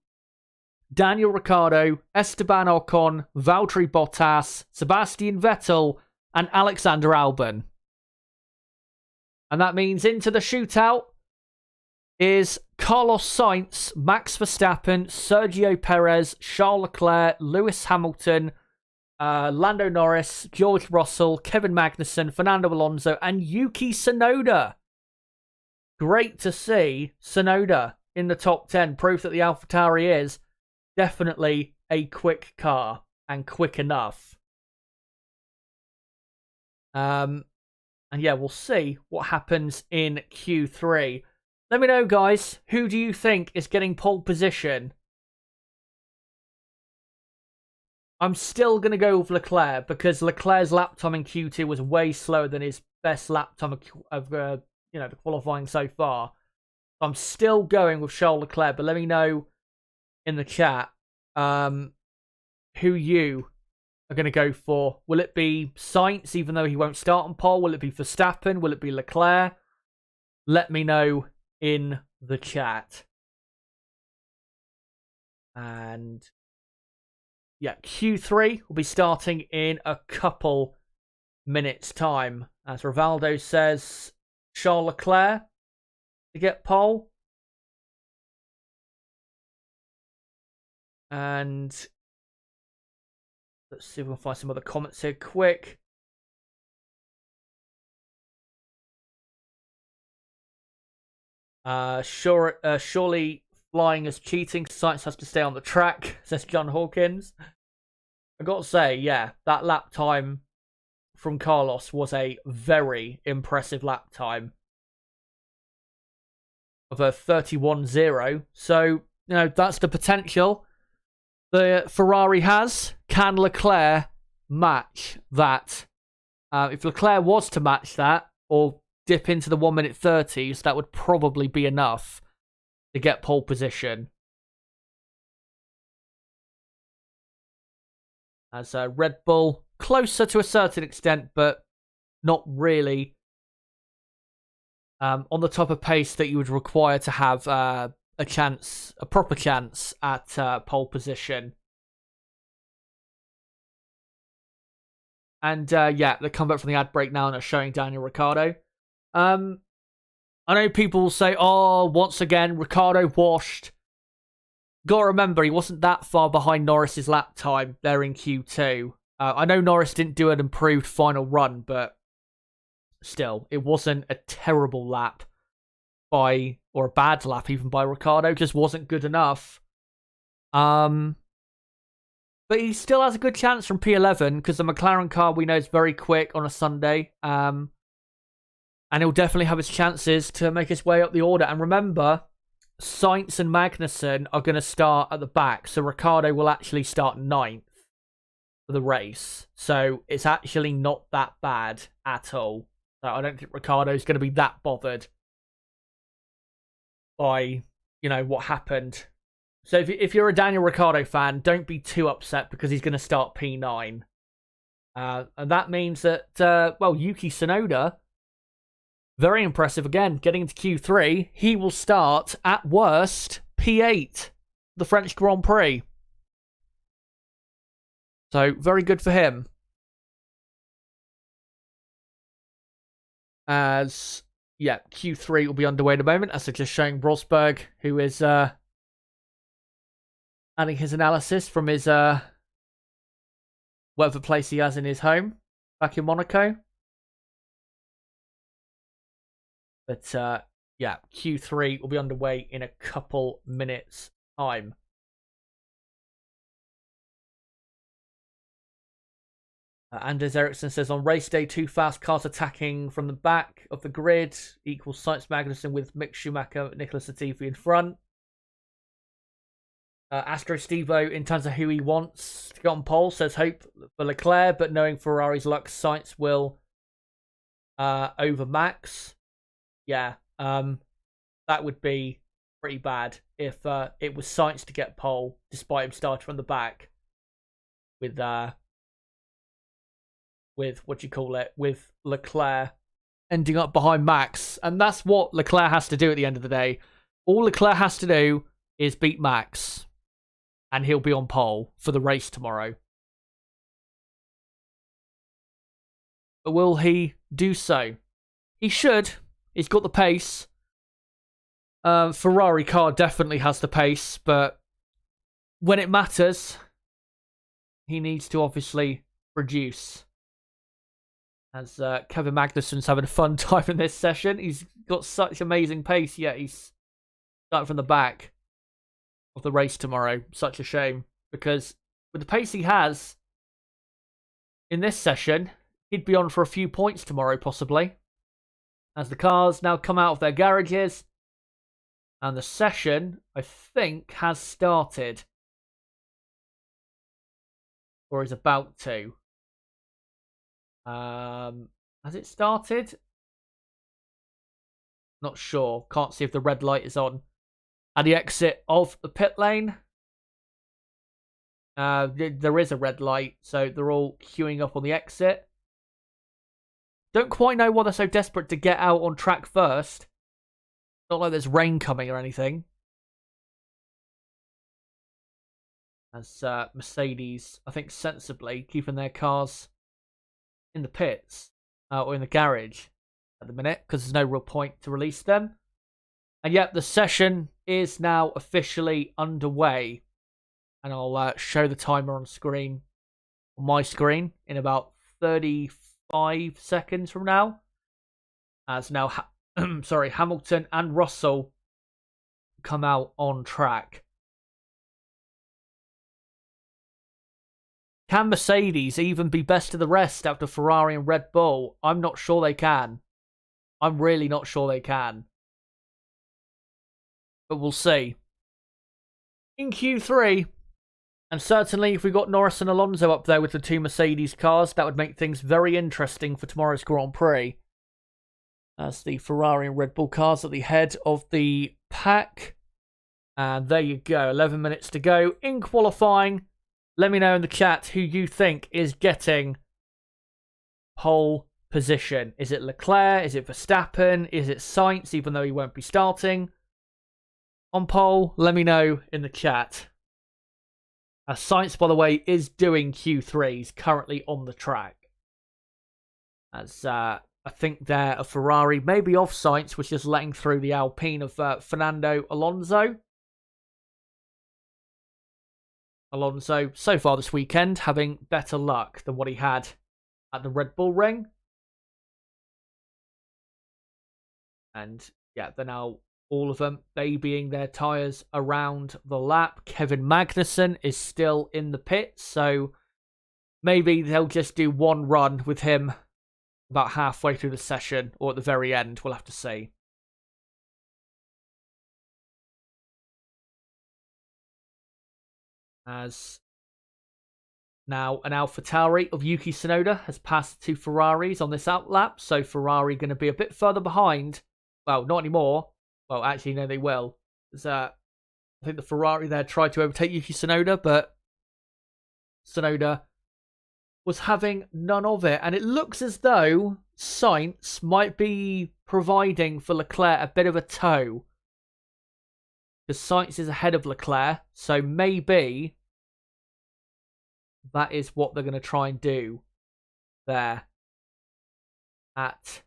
S1: Daniel Ricciardo, Esteban Ocon, Valtteri Bottas, Sebastian Vettel, and Alexander Albon. And that means into the shootout is Carlos Sainz, Max Verstappen, Sergio Perez, Charles Leclerc, Lewis Hamilton, Lando Norris, George Russell, Kevin Magnussen, Fernando Alonso, and Yuki Tsunoda. Great to see Tsunoda in the top 10. Proof that the AlphaTauri is definitely a quick car, and quick enough. And yeah, we'll see what happens in Q3. Let me know, guys, who do you think is getting pole position? I'm still going to go with Leclerc, because Leclerc's lap time in Q2 was way slower than his best lap time of the qualifying so far. I'm still going with Charles Leclerc, but let me know in the chat who you are going to go for. Will it be Sainz, even though he won't start on pole? Will it be Verstappen? Will it be Leclerc? Let me know in the chat. And yeah, Q3 will be starting in a couple minutes' time. As Rivaldo says, Charles Leclerc to get pole. And let's see if we can find some other comments here quick. Surely flying is cheating. Sainz has to stay on the track, says John Hawkins. I got to say, yeah, that lap time from Carlos was a very impressive lap time of a 31.0. So, you know, that's the potential the Ferrari has. Can Leclerc match that? If Leclerc was to match that, or dip into the 1 minute 30s, that would probably be enough to get pole position. As Red Bull, closer to a certain extent, but not really on the type of pace that you would require to have a proper chance at pole position. And yeah, they come back from the ad break now and are showing Daniel Ricciardo. I know people will say, oh, once again, Ricciardo washed. Gotta remember, he wasn't that far behind Norris's lap time there in Q2. I know Norris didn't do an improved final run, but still, it wasn't a terrible lap or a bad lap even by Ricciardo. Just wasn't good enough. But he still has a good chance from P11 because the McLaren car we know is very quick on a Sunday. And he'll definitely have his chances to make his way up the order. And remember, Sainz and Magnussen are going to start at the back. So Ricciardo will actually start 9th for the race. So it's actually not that bad at all. So I don't think Ricciardo's going to be that bothered by, you know, what happened. So if you're a Daniel Ricciardo fan, don't be too upset because he's going to start P9. And that means that, well, Yuki Tsunoda, very impressive again, getting into Q3. He will start, at worst, P8, the French Grand Prix. So, very good for him. As, yeah, Q3 will be underway at the moment, as they're just showing Rosberg, who is adding his analysis from his whatever place he has in his home back in Monaco. But yeah, Q3 will be underway in a couple minutes' time. Anders Ericsson says, on race day, 2 fast cars attacking from the back of the grid equals Sainz Magnussen with Mick Schumacher, Nicholas Latifi in front. Astro Stevo, in terms of who he wants to get on pole, says hope for Leclerc, but knowing Ferrari's luck, Sainz will over Max. Yeah, that would be pretty bad if it was Sainz to get pole, despite him starting from the back with with Leclerc ending up behind Max. And that's what Leclerc has to do at the end of the day. All Leclerc has to do is beat Max, and he'll be on pole for the race tomorrow. But will he do so? He should. He's got the pace. Ferrari car definitely has the pace, but when it matters, he needs to obviously produce. As Kevin Magnussen's having a fun time in this session. He's got such amazing pace, yet he's starting from the back of the race tomorrow. Such a shame, because with the pace he has in this session, he'd be on for a few points tomorrow, possibly. As the cars now come out of their garages, and the session, I think, has started. Or is about to. Has it started? Not sure. Can't see if the red light is on. At the exit of the pit lane. There is a red light, so they're all queuing up on the exit. Don't quite know why they're so desperate to get out on track first. Not like there's rain coming or anything. As Mercedes, I think sensibly, keeping their cars in the pits or in the garage at the minute because there's no real point to release them. And yet the session is now officially underway. And I'll show the timer on screen, on my screen, in about 35 seconds from now. As now, Hamilton and Russell come out on track. Can Mercedes even be best of the rest after Ferrari and Red Bull? I'm not sure they can. I'm really not sure they can. But we'll see. In Q3, and certainly if we got Norris and Alonso up there with the two Mercedes cars, that would make things very interesting for tomorrow's Grand Prix. As the Ferrari and Red Bull cars at the head of the pack. And there you go, 11 minutes to go in qualifying. Let me know in the chat who you think is getting pole position. Is it Leclerc? Is it Verstappen? Is it Sainz, even though he won't be starting on pole? Let me know in the chat. Sainz, by the way, is doing Q3. He's currently on the track. As I think there a Ferrari, maybe off Sainz, was just letting through the Alpine of Fernando Alonso. Alonso, so far this weekend, having better luck than what he had at the Red Bull ring. And yeah, they're now all of them babying their tyres around the lap. Kevin Magnussen is still in the pit, so maybe they'll just do one run with him about halfway through the session or at the very end. We'll have to see. As now an AlphaTauri of Yuki Tsunoda has passed two Ferraris on this outlap, so Ferrari going to be a bit further behind. Well, not anymore. Well, actually, no, they will. I think the Ferrari there tried to overtake Yuki Tsunoda, but Tsunoda was having none of it. And it looks as though Sainz might be providing for Leclerc a bit of a tow. Because Sainz is ahead of Leclerc, so maybe that is what they're going to try and do there at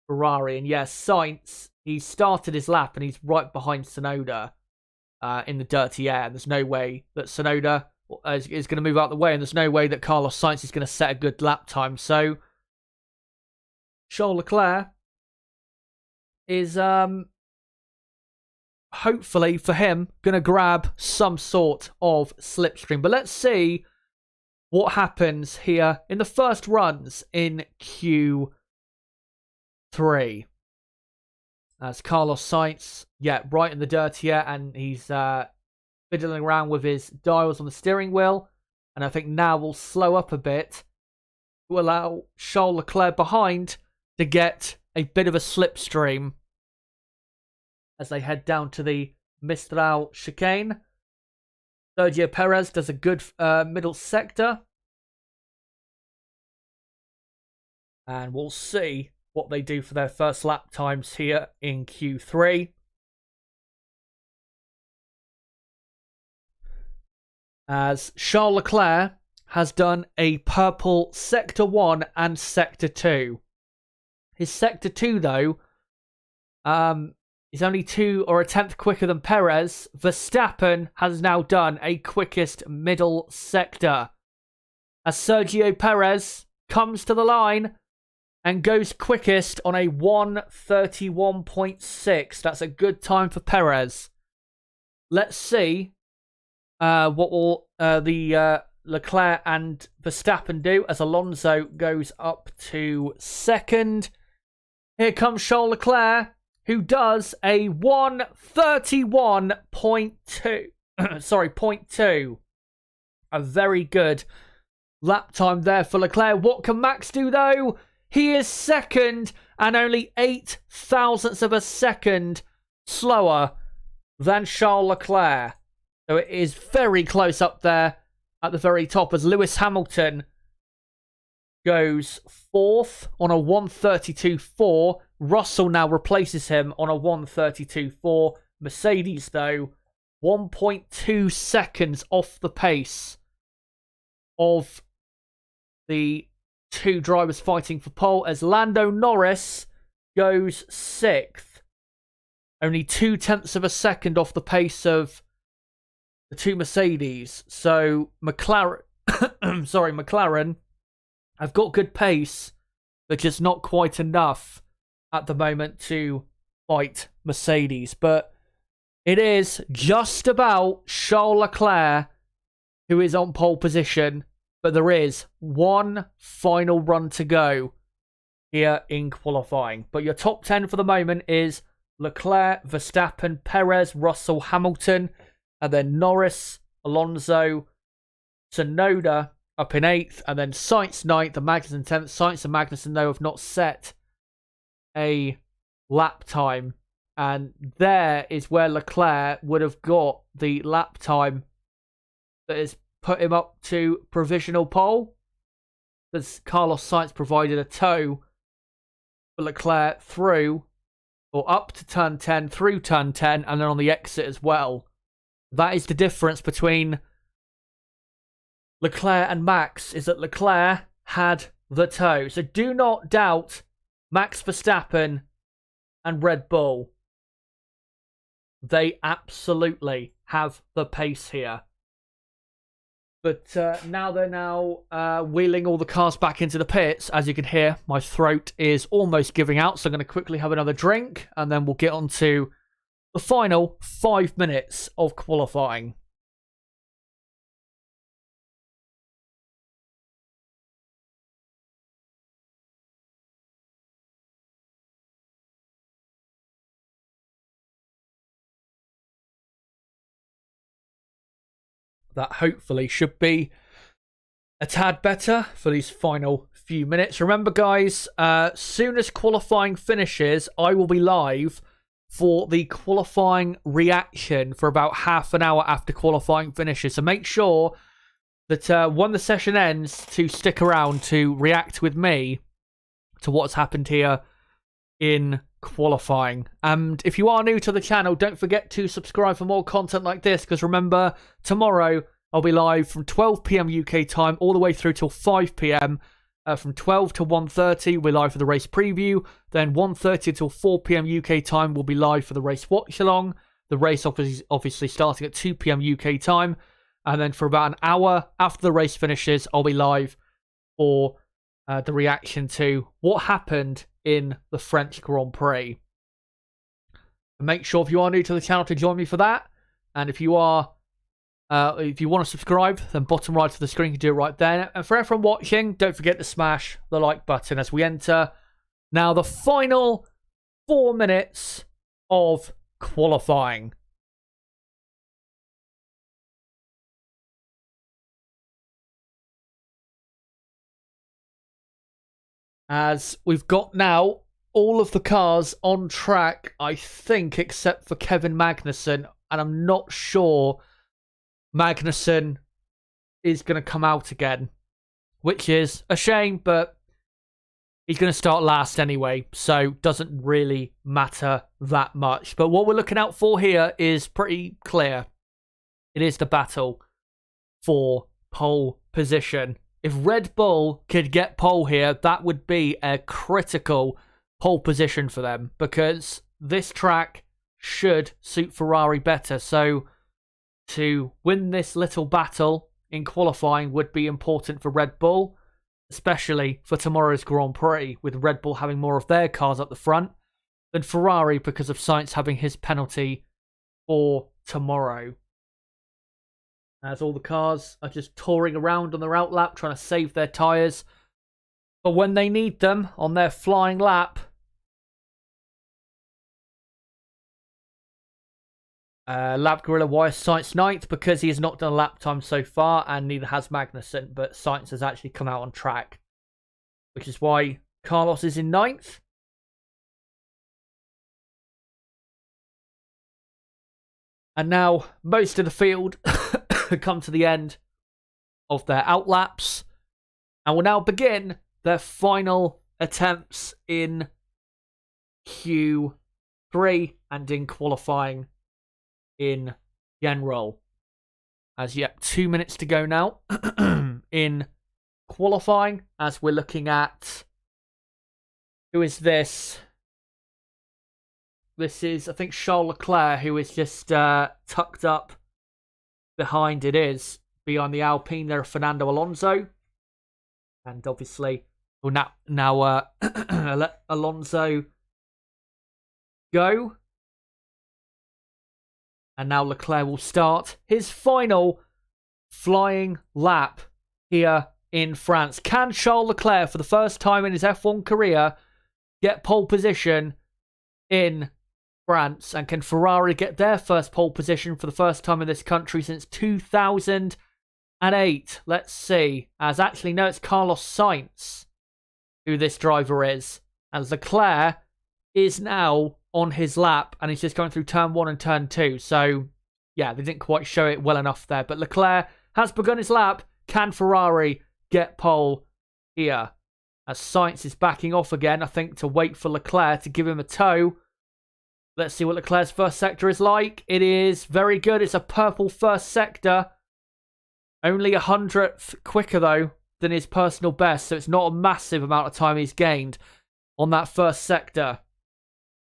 S1: Ferrari. And yes, Sainz, he started his lap and he's right behind Tsunoda in the dirty air. There's no way that Tsunoda is going to move out the way, and there's no way that Carlos Sainz is going to set a good lap time. So Charles Leclerc is hopefully for him going to grab some sort of slipstream. But let's see what happens here in the first runs in Q3. As Carlos Sainz, yeah, right in the dirty air, and he's fiddling around with his dials on the steering wheel. And I think now we'll slow up a bit to allow Charles Leclerc behind to get a bit of a slipstream as they head down to the Mistral chicane. Sergio Perez does a good middle sector. And we'll see what they do for their first lap times here in Q3. As Charles Leclerc has done a purple Sector 1 and Sector 2. His Sector 2, though, is only 2 or a tenth quicker than Perez. Verstappen has now done a quickest middle sector. As Sergio Perez comes to the line and goes quickest on a 1:31.6. That's a good time for Perez. Let's see what will the Leclerc and Verstappen do as Alonso goes up to second. Here comes Charles Leclerc, who does a 1:31.2. Sorry, 0.2. A very good lap time there for Leclerc. What can Max do, though? He is second and only 8 thousandths of a second slower than Charles Leclerc. So it is very close up there at the very top as Lewis Hamilton goes fourth on a 1:32.4. Russell now replaces him on a 1:32.4. Mercedes, though, 1.2 seconds off the pace of the two drivers fighting for pole, as Lando Norris goes 6th. Only 0.2 of a second off the pace of the two Mercedes. So McLaren, McLaren have got good pace, but just not quite enough at the moment to fight Mercedes. But it is just about Charles Leclerc who is on pole position, but there is one final run to go here in qualifying. But your top 10 for the moment is Leclerc, Verstappen, Perez, Russell, Hamilton, and then Norris, Alonso, Tsunoda up in 8th, and then Sainz 9th, and Magnussen 10th. Sainz and Magnussen, though, have not set a lap time, and there is where Leclerc would have got the lap time that has put him up to provisional pole, as Carlos Sainz provided a tow for Leclerc through, or up to turn 10, through turn 10, and then on the exit as well. That is the difference between Leclerc and Max, is that Leclerc had the tow. So do not doubt Max Verstappen and Red Bull. They absolutely have the pace here. But now they're wheeling all the cars back into the pits. As you can hear, my throat is almost giving out, so I'm going to quickly have another drink, and then we'll get on to the final 5 minutes of qualifying. That hopefully should be a tad better for these final few minutes. Remember, guys, soon as qualifying finishes, I will be live for the qualifying reaction for about half an hour after qualifying finishes. So make sure that when the session ends, to stick around to react with me to what's happened here in qualifying. And if you are new to the channel, don't forget to subscribe for more content like this, because remember, tomorrow I'll be live from 12 p.m. UK time all the way through till 5 p.m. From 12 to 1:30 we're live for the race preview, then 1:30 till 4 p.m. UK time we'll be live for the race watch-along, the race obviously starting at 2 p.m. UK time, and then for about an hour after the race finishes I'll be live for the reaction to what happened in the French Grand Prix. And make sure, if you are new to the channel, to join me for that. And if you are, if you want to subscribe, then bottom right of the screen, you can do it right there. And for everyone watching, don't forget to smash the like button as we enter now the final 4 minutes of qualifying. As we've got now all of the cars on track, I think, except for Kevin Magnussen. And I'm not sure Magnussen is going to come out again, which is a shame, but he's going to start last anyway, so doesn't really matter that much. But what we're looking out for here is pretty clear. It is the battle for pole position. If Red Bull could get pole here, that would be a critical pole position for them, because this track should suit Ferrari better. So to win this little battle in qualifying would be important for Red Bull, especially for tomorrow's Grand Prix, with Red Bull having more of their cars up the front than Ferrari because of Sainz having his penalty for tomorrow. As all the cars are just touring around on their out lap, trying to save their tyres for when they need them on their flying lap. Lap Gorilla, why is Sainz 9th? Because he has not done a lap time so far, and neither has Magnussen, but Sainz has actually come out on track, which is why Carlos is in 9th. And now most of the field come to the end of their outlaps and will now begin their final attempts in Q3 and in qualifying in general. As yet, 2 minutes to go now in qualifying, as we're looking at, who is this? This is, I think, Charles Leclerc, who is just tucked up behind behind the Alpine there, Fernando Alonso. And obviously, we'll now let Alonso go. And now Leclerc will start his final flying lap here in France. Can Charles Leclerc, for the first time in his F1 career, get pole position in France? And can Ferrari get their first pole position for the first time in this country since 2008? Let's see. As actually, no, it's Carlos Sainz who this driver is. And Leclerc is now on his lap, and he's just going through turn 1 and turn 2. So, yeah, they didn't quite show it well enough there. But Leclerc has begun his lap. Can Ferrari get pole here? As Sainz is backing off again, I think, to wait for Leclerc to give him a tow. Let's see what Leclerc's first sector is like. It is very good. It's a purple first sector. Only 100th quicker, though, than his personal best. So it's not a massive amount of time he's gained on that first sector.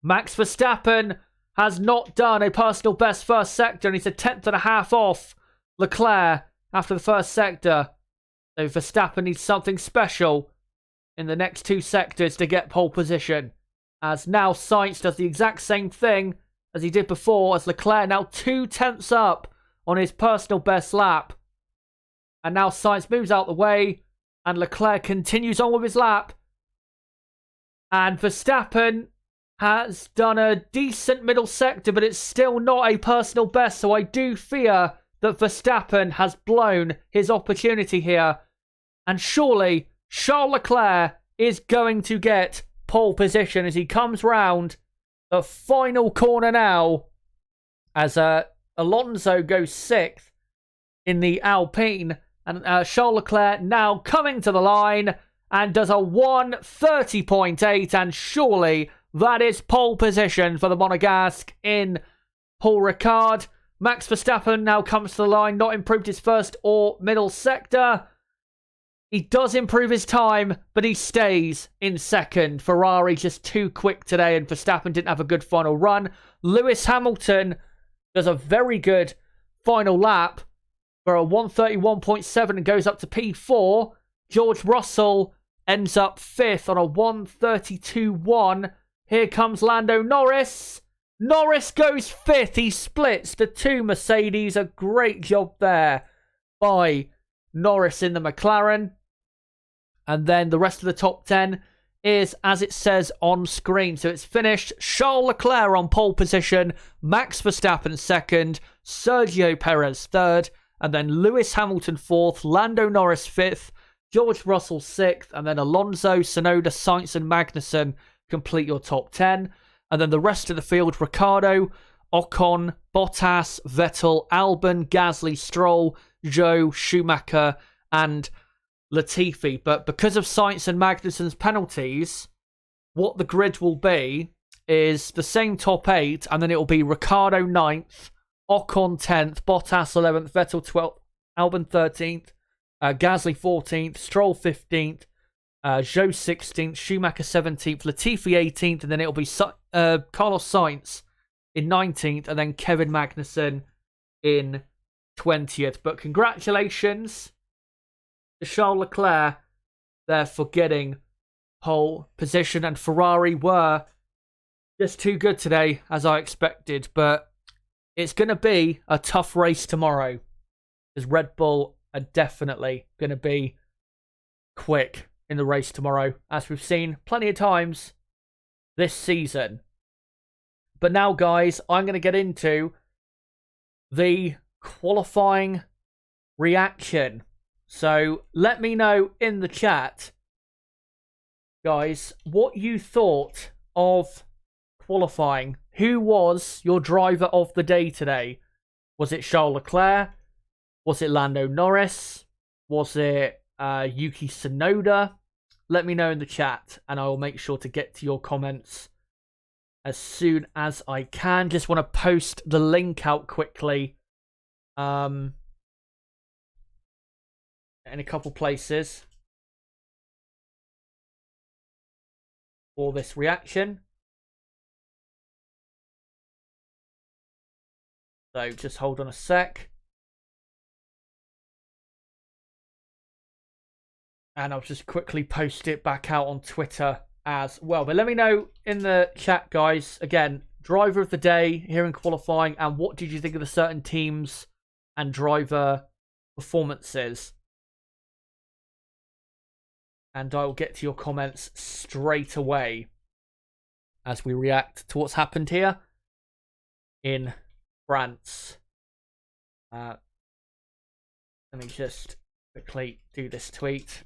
S1: Max Verstappen has not done a personal best first sector, and he's a 10th off Leclerc after the first sector. So Verstappen needs something special in the next 2 sectors to get pole position. As now Sainz does the exact same thing as he did before, as Leclerc now 2/10 up on his personal best lap. And now Sainz moves out the way, and Leclerc continues on with his lap. And Verstappen has done a decent middle sector, but it's still not a personal best. So I do fear that Verstappen has blown his opportunity here. And surely Charles Leclerc is going to get pole position as he comes round the final corner now. As Alonso goes 6th in the Alpine. And Charles Leclerc now coming to the line and does a 1:30.8. And surely that is pole position for the Monegasque in Paul Ricard. Max Verstappen now comes to the line, not improved his first or middle sector. He does improve his time, but he stays in second. Ferrari just too quick today, and Verstappen didn't have a good final run. Lewis Hamilton does a very good final lap for a 1:31.7 and goes up to P4. George Russell ends up 5th on a 1:32.1. Here comes Lando Norris. Norris goes 5th. He splits the 2 Mercedes. A great job there by Norris in the McLaren. And then the rest of the top 10 is as it says on screen. So it's finished. Charles Leclerc on pole position. Max Verstappen 2nd. Sergio Perez 3rd. And then Lewis Hamilton 4th. Lando Norris 5th. George Russell 6th. And then Alonso, Tsunoda, Sainz and Magnussen complete your top 10. And then the rest of the field, Ricciardo, Ocon, Bottas, Vettel, Albon, Gasly, Stroll, Zhou, Schumacher, and Latifi. But because of Sainz and Magnussen's penalties, what the grid will be is the same top 8, and then it will be Ricciardo 9th, Ocon 10th, Bottas 11th, Vettel 12th, Albon 13th, Gasly 14th, Stroll 15th, Zhou 16th, Schumacher 17th, Latifi 18th, and then it'll be Carlos Sainz in 19th, and then Kevin Magnussen in 20th. But congratulations to Charles Leclerc there for getting pole position, and Ferrari were just too good today, as I expected. But it's going to be a tough race tomorrow, because Red Bull are definitely going to be quick in the race tomorrow, as we've seen plenty of times this season. But now, guys, I'm going to get into the qualifying reaction. So let me know in the chat, guys, what you thought of qualifying. Who was your driver of the day today? Was it Charles Leclerc? Was it Lando Norris? Was it Yuki Tsunoda? Let me know in the chat, and I will make sure to get to your comments as soon as I can. Just want to post the link out quickly in a couple places for this reaction. So just hold on a sec. And I'll just quickly post it back out on Twitter as well. But let me know in the chat, guys. Again, driver of the day here in qualifying. And what did you think of the certain teams and driver performances? And I will get to your comments straight away as we react to what's happened here in France. Let me just quickly do this tweet.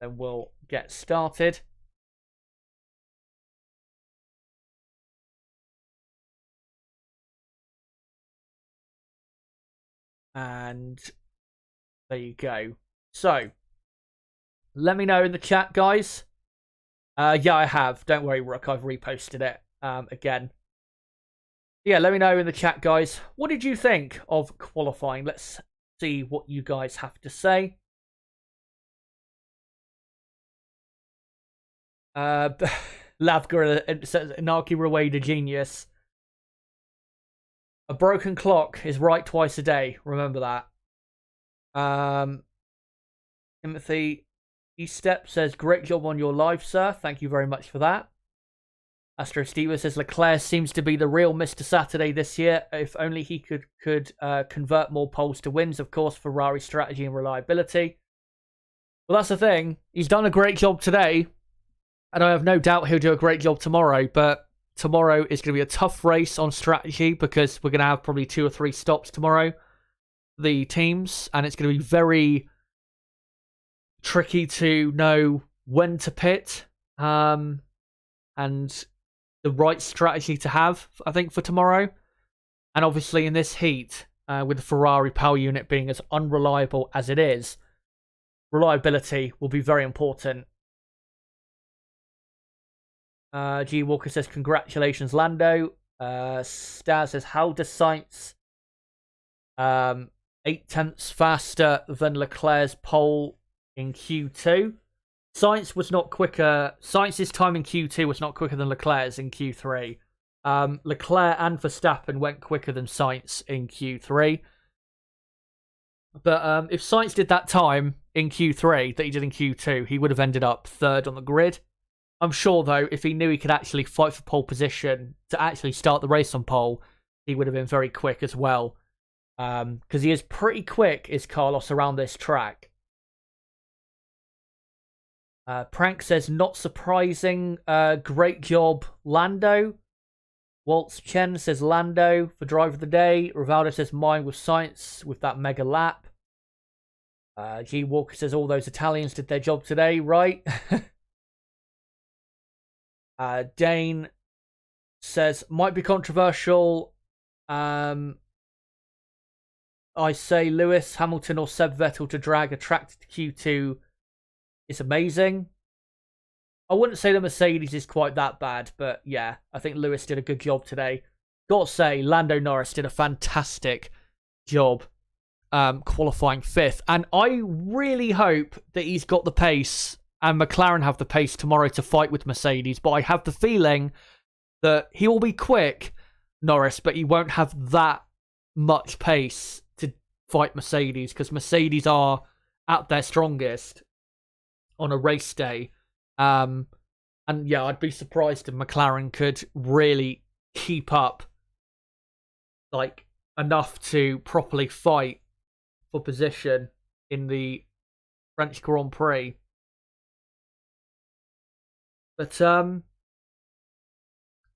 S1: Then we'll get started. And there you go. So, let me know in the chat, guys. Yeah, I have. Don't worry, Rook. I've reposted it again. Yeah, let me know in the chat, guys. What did you think of qualifying? Let's see what you guys have to say. Lavgor says Inaki Raweda genius. A broken clock is right twice a day. Remember that. Timothy Estep says great job on your live, sir. Thank you very much for that. Astro Steva says Leclerc seems to be the real Mr. Saturday this year. If only he could convert more poles to wins. Of course, Ferrari strategy and reliability. Well, that's the thing. He's done a great job today. And I have no doubt he'll do a great job tomorrow. But tomorrow is going to be a tough race on strategy because we're going to have probably 2 or 3 stops tomorrow. The teams. And it's going to be very tricky to know when to pit. And the right strategy to have, I think, for tomorrow. And obviously in this heat, with the Ferrari power unit being as unreliable as it is, reliability will be very important. G. Walker says, congratulations, Lando. Star says, how does Sainz 8/10 faster than Leclerc's pole in Q2? Sainz was not quicker. Sainz's time in Q2 was not quicker than Leclerc's in Q3. Leclerc and Verstappen went quicker than Sainz in Q3. But if Sainz did that time in Q3 that he did in Q2, he would have ended up 3rd on the grid. I'm sure, though, if he knew he could actually fight for pole position to actually start the race on pole, he would have been very quick as well. Because he is pretty quick, is Carlos, around this track. Prank says, not surprising. Great job, Lando. Waltz Chen says, Lando for driver of the day. Rivaldo says, mine was Sainz with that mega lap. G. Walker says, all those Italians did their job today, right? Dane says, might be controversial. I say Lewis, Hamilton or Seb Vettel to drag attracted to Q2 is amazing. I wouldn't say the Mercedes is quite that bad, but yeah, I think Lewis did a good job today. Gotta say, Lando Norris did a fantastic job qualifying 5th. And I really hope that he's got the pace and McLaren have the pace tomorrow to fight with Mercedes. But I have the feeling that he will be quick, Norris, but he won't have that much pace to fight Mercedes because Mercedes are at their strongest on a race day. And yeah, I'd be surprised if McLaren could really keep up like enough to properly fight for position in the French Grand Prix. But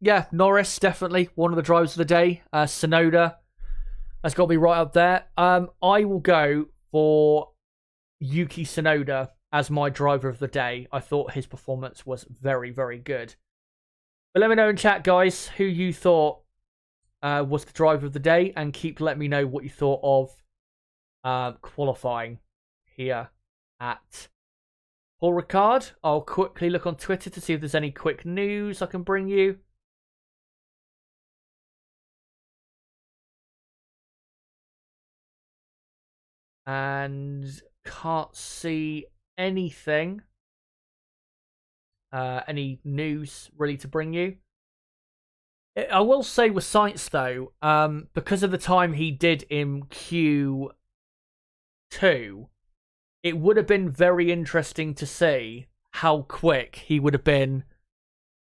S1: yeah, Norris definitely one of the drivers of the day. Tsunoda has got to be right up there. I will go for Yuki Tsunoda as my driver of the day. I thought his performance was very, very good. But let me know in chat, guys, who you thought was the driver of the day, and keep letting me know what you thought of qualifying here at Paul Ricard. I'll quickly look on Twitter to see if there's any quick news I can bring you. And can't see anything. Any news really to bring you. I will say with Sainz though, because of the time he did in Q2, it would have been very interesting to see how quick he would have been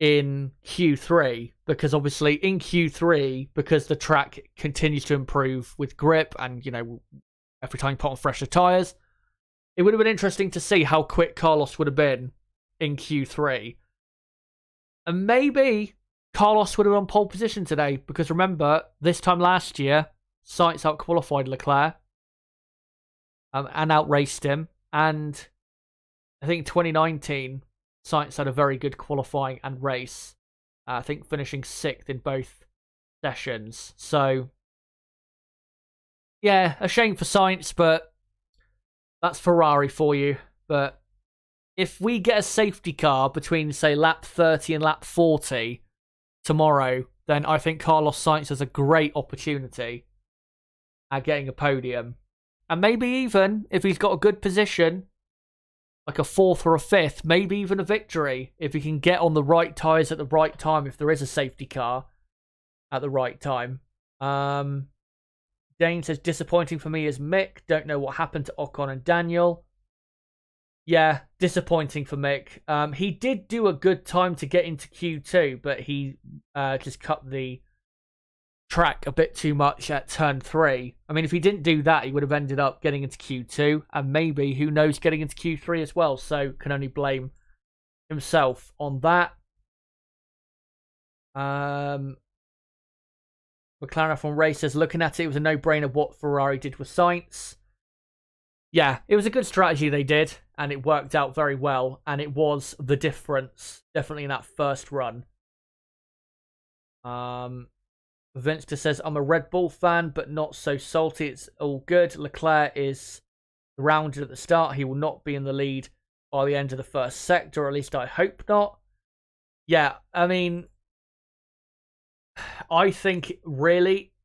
S1: in Q3, because obviously in Q3, because the track continues to improve with grip and, you know, every time you put on fresher tyres, it would have been interesting to see how quick Carlos would have been in Q3. And maybe Carlos would have on pole position today, because remember, this time last year, Sainz out-qualified Leclerc and outraced him. And I think 2019, Sainz had a very good qualifying and race. I think finishing 6th in both sessions. So, yeah, a shame for Sainz, but that's Ferrari for you. But if we get a safety car between, say, lap 30 and lap 40 tomorrow, then I think Carlos Sainz has a great opportunity at getting a podium. And maybe even, if he's got a good position, like a 4th or a 5th, maybe even a victory, if he can get on the right tyres at the right time, if there is a safety car at the right time. Dane says, disappointing for me is Mick. Don't know what happened to Ocon and Daniel. Yeah, disappointing for Mick. He did do a good time to get into Q2, but he just cut the track a bit too much at turn 3. I mean, if he didn't do that, he would have ended up getting into Q2, and maybe, who knows, getting into Q3 as well, so can only blame himself on that. McLaren F1 Race says, looking at it was a no-brainer what Ferrari did with Sainz. Yeah, it was a good strategy they did, and it worked out very well, and it was the difference, definitely in that first run. Vinster says, I'm a Red Bull fan, but not so salty. It's all good. Leclerc is rounded at the start. He will not be in the lead by the end of the first sector, or at least I hope not. Yeah, I mean, I think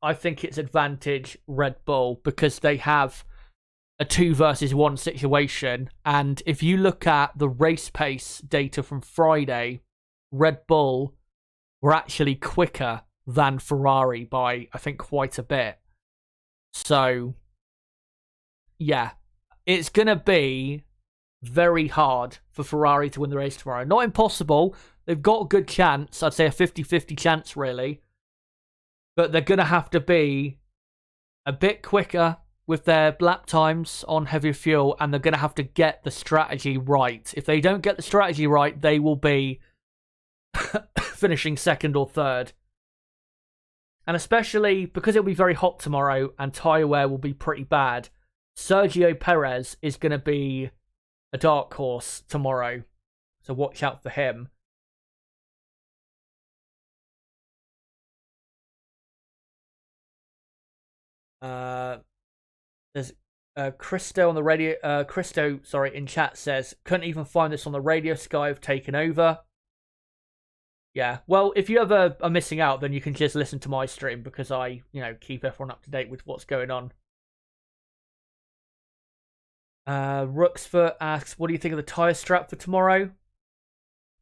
S1: it's advantage Red Bull, because they have a 2 versus 1 situation. And if you look at the race pace data from Friday, Red Bull were actually quicker than Ferrari by, I think, quite a bit. So, yeah, it's going to be very hard for Ferrari to win the race tomorrow. Not impossible. They've got a good chance. I'd say a 50-50 chance, really. But they're going to have to be a bit quicker with their lap times on heavier fuel, and they're going to have to get the strategy right. If they don't get the strategy right, they will be finishing 2nd or 3rd. And especially because it'll be very hot tomorrow and tyre wear will be pretty bad, Sergio Perez is going to be a dark horse tomorrow. So watch out for him. There's Christo on the radio. Christo, sorry, in chat says, couldn't even find this on the radio. Sky have taken over. Yeah, well, if you ever are missing out, then you can just listen to my stream, because I, keep everyone up to date with what's going on. Rooksfoot asks, what do you think of the tyre strap for tomorrow?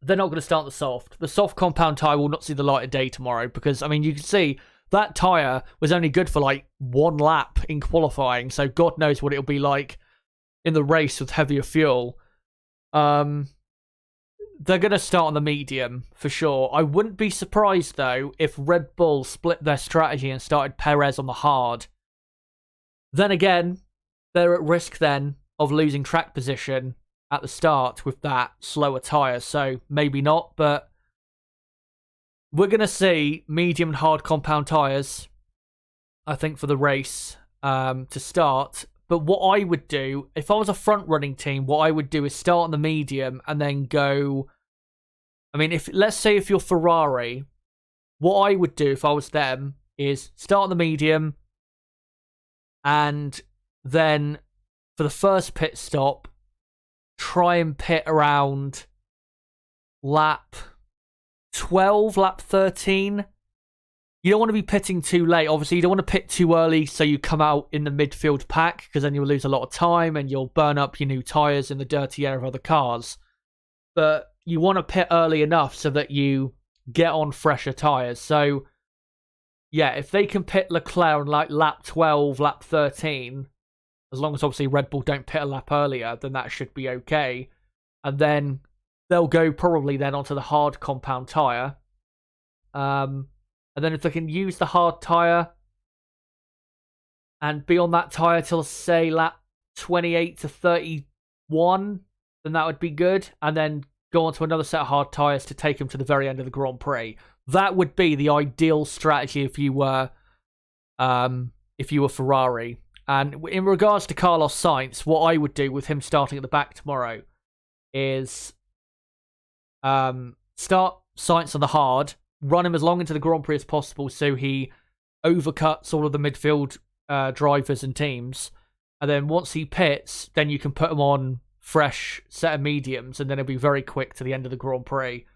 S1: They're not going to start the soft. The soft compound tyre will not see the light of day tomorrow, because, I mean, you can see that tyre was only good for like 1 lap in qualifying, so God knows what it'll be like in the race with heavier fuel. They're going to start on the medium, for sure. I wouldn't be surprised, though, if Red Bull split their strategy and started Perez on the hard. Then again, they're at risk then of losing track position at the start with that slower tyre, so maybe not, but we're going to see medium and hard compound tyres, I think, for the race to start. But what I would do, if I was a front-running team, what I would do is start on the medium and then go... I mean, let's say if you're Ferrari, what I would do if I was them is start on the medium, and then for the first pit stop, try and pit around lap 12, lap 13. You don't want to be pitting too late. Obviously, you don't want to pit too early so you come out in the midfield pack, because then you'll lose a lot of time and you'll burn up your new tyres in the dirty air of other cars. But you want to pit early enough so that you get on fresher tyres. So, yeah, if they can pit Leclerc on like lap 12, lap 13, as long as obviously Red Bull don't pit a lap earlier, then that should be okay. And then they'll go probably then onto the hard compound tyre. And then if they can use the hard tyre and be on that tyre till, say, lap 28 to 31, then that would be good. And then go on to another set of hard tyres to take them to the very end of the Grand Prix. That would be the ideal strategy if you were Ferrari. And in regards to Carlos Sainz, what I would do with him starting at the back tomorrow is start Sainz on the hard, run him as long into the Grand Prix as possible so he overcuts all of the midfield drivers and teams. And then once he pits, then you can put him on fresh set of mediums, and then it'll be very quick to the end of the Grand Prix.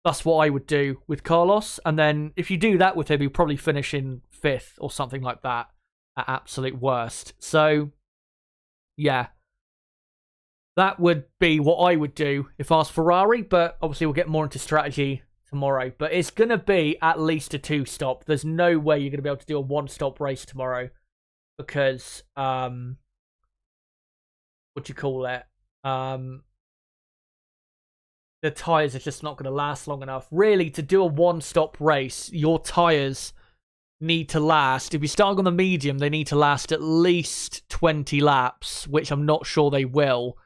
S1: That's what I would do with Carlos. And then if you do that with him, he'll probably finish in 5th or something like that at absolute worst. So, yeah. That would be what I would do if I was Ferrari, but obviously we'll get more into strategy tomorrow. But it's going to be at least a 2-stop. There's no way you're going to be able to do a 1-stop race tomorrow because, what do you call it? The tyres are just not going to last long enough. Really, to do a 1-stop race, your tyres need to last. If you're starting on the medium, they need to last at least 20 laps, which I'm not sure they will.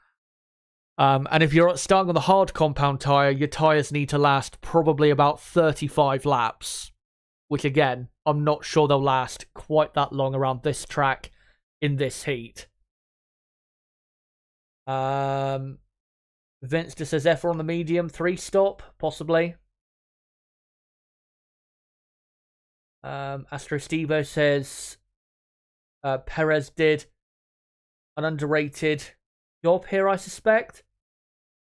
S1: And if you're starting on the hard compound tyre, your tyres need to last probably about 35 laps, which again, I'm not sure they'll last quite that long around this track in this heat. Vince just says F on the medium, 3-stop, possibly. Astro Stevo says Perez did an underrated job here, I suspect.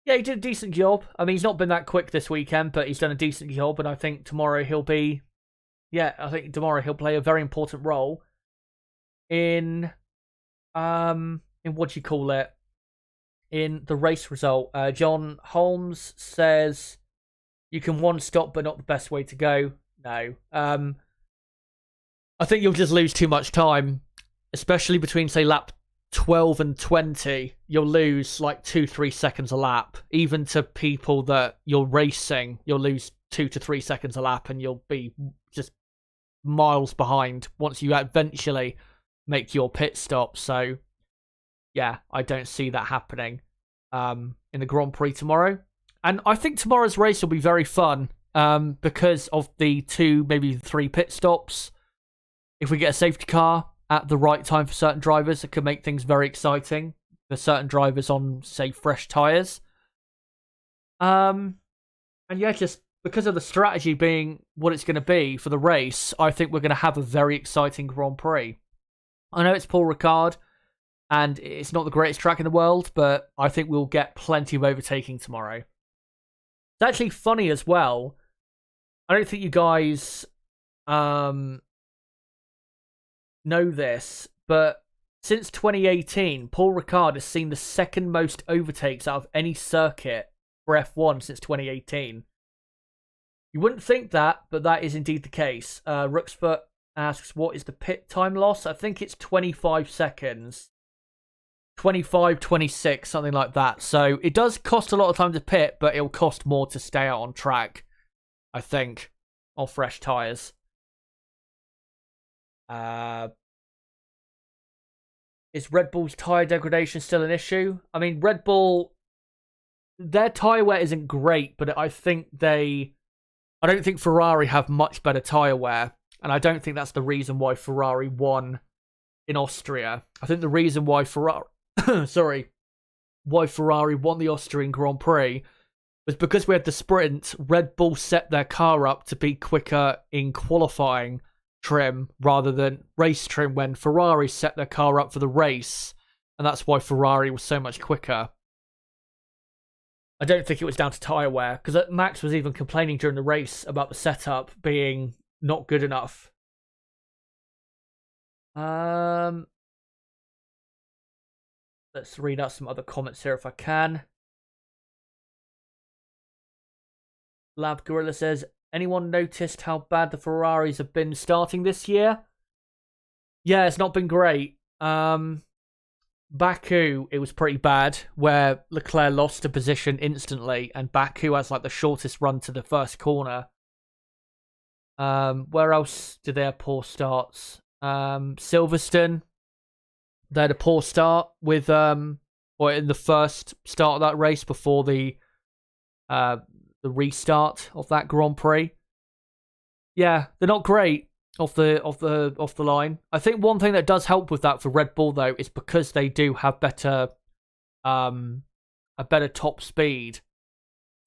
S1: Yeah, he did a decent job. I mean, he's not been that quick this weekend, but he's done a decent job, and I think tomorrow he'll be... Yeah, I think tomorrow he'll play a very important role in what do you call it? In the race result. John Holmes says you can 1-stop, but not the best way to go. No. I think you'll just lose too much time, especially between, say, lap 12 and 20. You'll lose like 2-3 seconds a lap. Even to people that you're racing, you'll lose 2 to 3 seconds a lap, and you'll be just miles behind once you eventually make your pit stop. So, yeah, I don't see that happening in the Grand Prix tomorrow. And I think tomorrow's race will be very fun because of the 2, maybe 3 pit stops. If we get a safety car at the right time for certain drivers, it could make things very exciting for certain drivers on, say, fresh tyres. And yeah, just because of the strategy being what it's going to be for the race, I think we're going to have a very exciting Grand Prix. I know it's Paul Ricard, and it's not the greatest track in the world, but I think we'll get plenty of overtaking tomorrow. It's actually funny as well. I don't think you guys know this, but since 2018, Paul Ricard has seen the second most overtakes out of any circuit for F1 since 2018. You wouldn't think that, but that is indeed the case. Rooksfoot asks, what is the pit time loss? I think it's 25 seconds. 25, 26, something like that. So it does cost a lot of time to pit, but it'll cost more to stay out on track, I think, on fresh tyres. Is Red Bull's tyre degradation still an issue? I mean, Red Bull, their tyre wear isn't great, but I don't think Ferrari have much better tyre wear, and I don't think that's the reason why Ferrari won in Austria. I think the reason why Ferrari won the Austrian Grand Prix was because we had the sprint. Red Bull set their car up to be quicker in qualifying trim rather than race trim, when Ferrari set their car up for the race, and that's why Ferrari was so much quicker. I don't think it was down to tyre wear, because Max was even complaining during the race about the setup being not good enough. Let's read out some other comments here if I can. Lab Gorilla says, anyone noticed how bad the Ferraris have been starting this year? Yeah, it's not been great. Baku, it was pretty bad, where Leclerc lost a position instantly, and Baku has like the shortest run to the first corner. Where else did they have poor starts? Silverstone, they had a poor start with or in the first start of that race before the restart of that Grand Prix. Yeah, they're not great off the line. I think one thing that does help with that for Red Bull though is because they do have better a better top speed.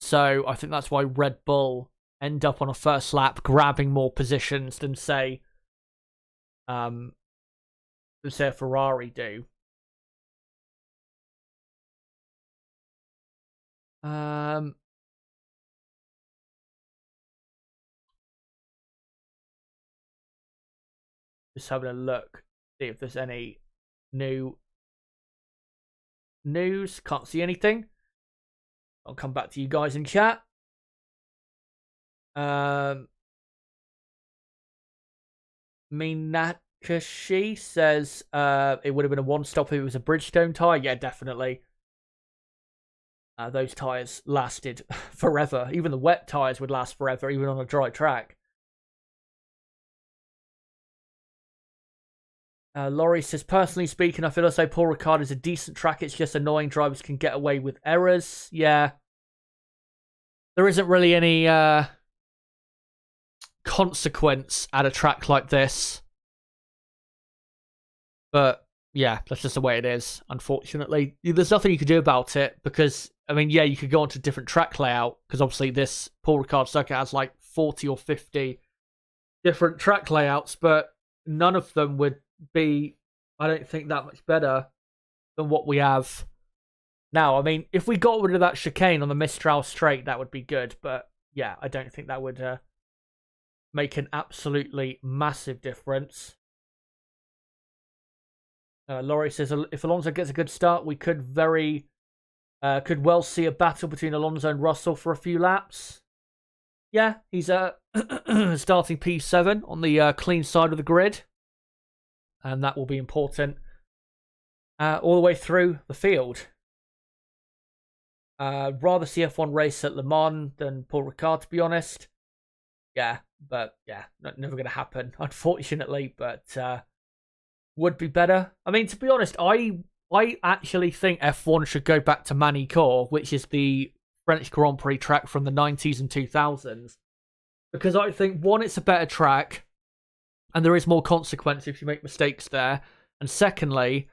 S1: So I think that's why Red Bull end up on a first lap grabbing more positions than say a Ferrari do. Just having a look, see if there's any new news. Can't see anything. I'll come back to you guys in chat. Minakashi says it would have been a one-stop if it was a Bridgestone tyre. Yeah, definitely. Those tyres lasted forever. Even the wet tyres would last forever, even on a dry track. Laurie says, personally speaking, I feel as though Paul Ricard is a decent track. It's just annoying drivers can get away with errors. Yeah. There isn't really any consequence at a track like this. But, yeah, that's just the way it is, unfortunately. There's nothing you can do about it because, I mean, yeah, you could go onto a different track layout because obviously this Paul Ricard circuit has like 40 or 50 different track layouts, but none of them would be, I don't think, that much better than what we have now. I mean, if we got rid of that chicane on the Mistral straight, that would be good. But yeah, I don't think that would make an absolutely massive difference. Laurie says, if Alonso gets a good start, we could could well see a battle between Alonso and Russell for a few laps. Yeah, he's starting P7 on the clean side of the grid. And that will be important all the way through the field. Rather see F1 race at Le Mans than Paul Ricard, to be honest. Yeah, but yeah, never going to happen, unfortunately. But would be better. I mean, to be honest, I actually think F1 should go back to Manicourt, which is the French Grand Prix track from the 90s and 2000s. Because I think, one, it's a better track. And there is more consequence if you make mistakes there. And secondly,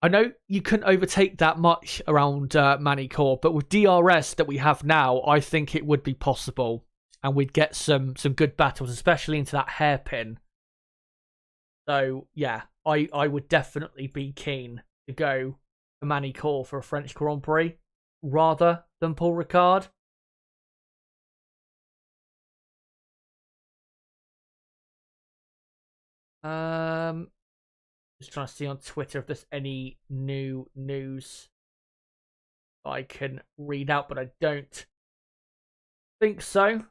S1: I know you couldn't overtake that much around Manicourt, but with DRS that we have now, I think it would be possible. And we'd get some good battles, especially into that hairpin. So, yeah, I would definitely be keen to go to Manicourt for a French Grand Prix rather than Paul Ricard. Just trying to see on Twitter if there's any new news I can read out, but I don't think so.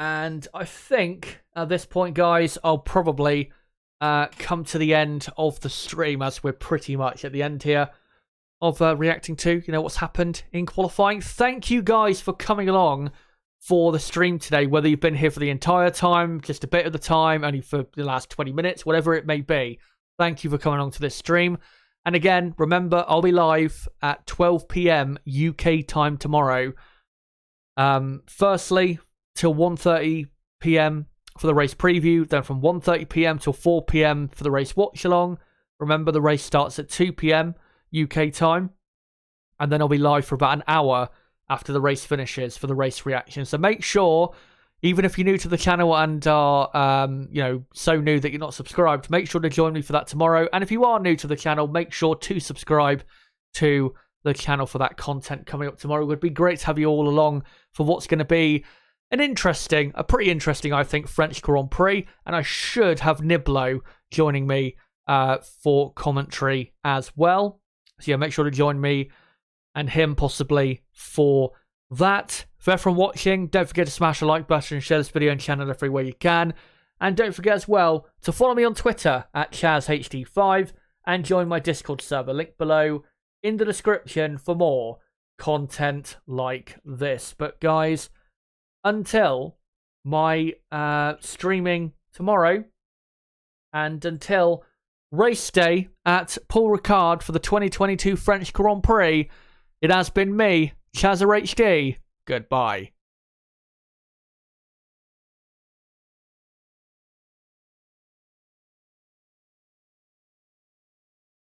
S1: And I think at this point, guys, I'll probably come to the end of the stream, as we're pretty much at the end here of reacting to, what's happened in qualifying. Thank you guys for coming along for the stream today, whether you've been here for the entire time, just a bit of the time, only for the last 20 minutes, whatever it may be. Thank you for coming along to this stream. And again, remember, I'll be live at 12 p.m. UK time tomorrow. Firstly, till 1:30 p.m. for the race preview, then from 1:30 p.m. till 4 p.m. for the race watch-along. Remember, the race starts at 2 p.m. UK time. And then I'll be live for about an hour after the race finishes for the race reaction. So make sure Even if you're new to the channel and are, so new that you're not subscribed, make sure to join me for that tomorrow. And if you are new to the channel, make sure to subscribe to the channel for that content coming up tomorrow. It would be great to have you all along for what's going to be a pretty interesting, I think, French Grand Prix. And I should have Niblo joining me for commentary as well. So yeah, make sure to join me and him possibly for that. For everyone watching, don't forget to smash the like button and share this video and channel everywhere you can. And don't forget as well to follow me on Twitter at ChazHD5 and join my Discord server. Link below in the description for more content like this. But guys, until my streaming tomorrow and until race day at Paul Ricard for the 2022 French Grand Prix, it has been me, ChazHD. Goodbye.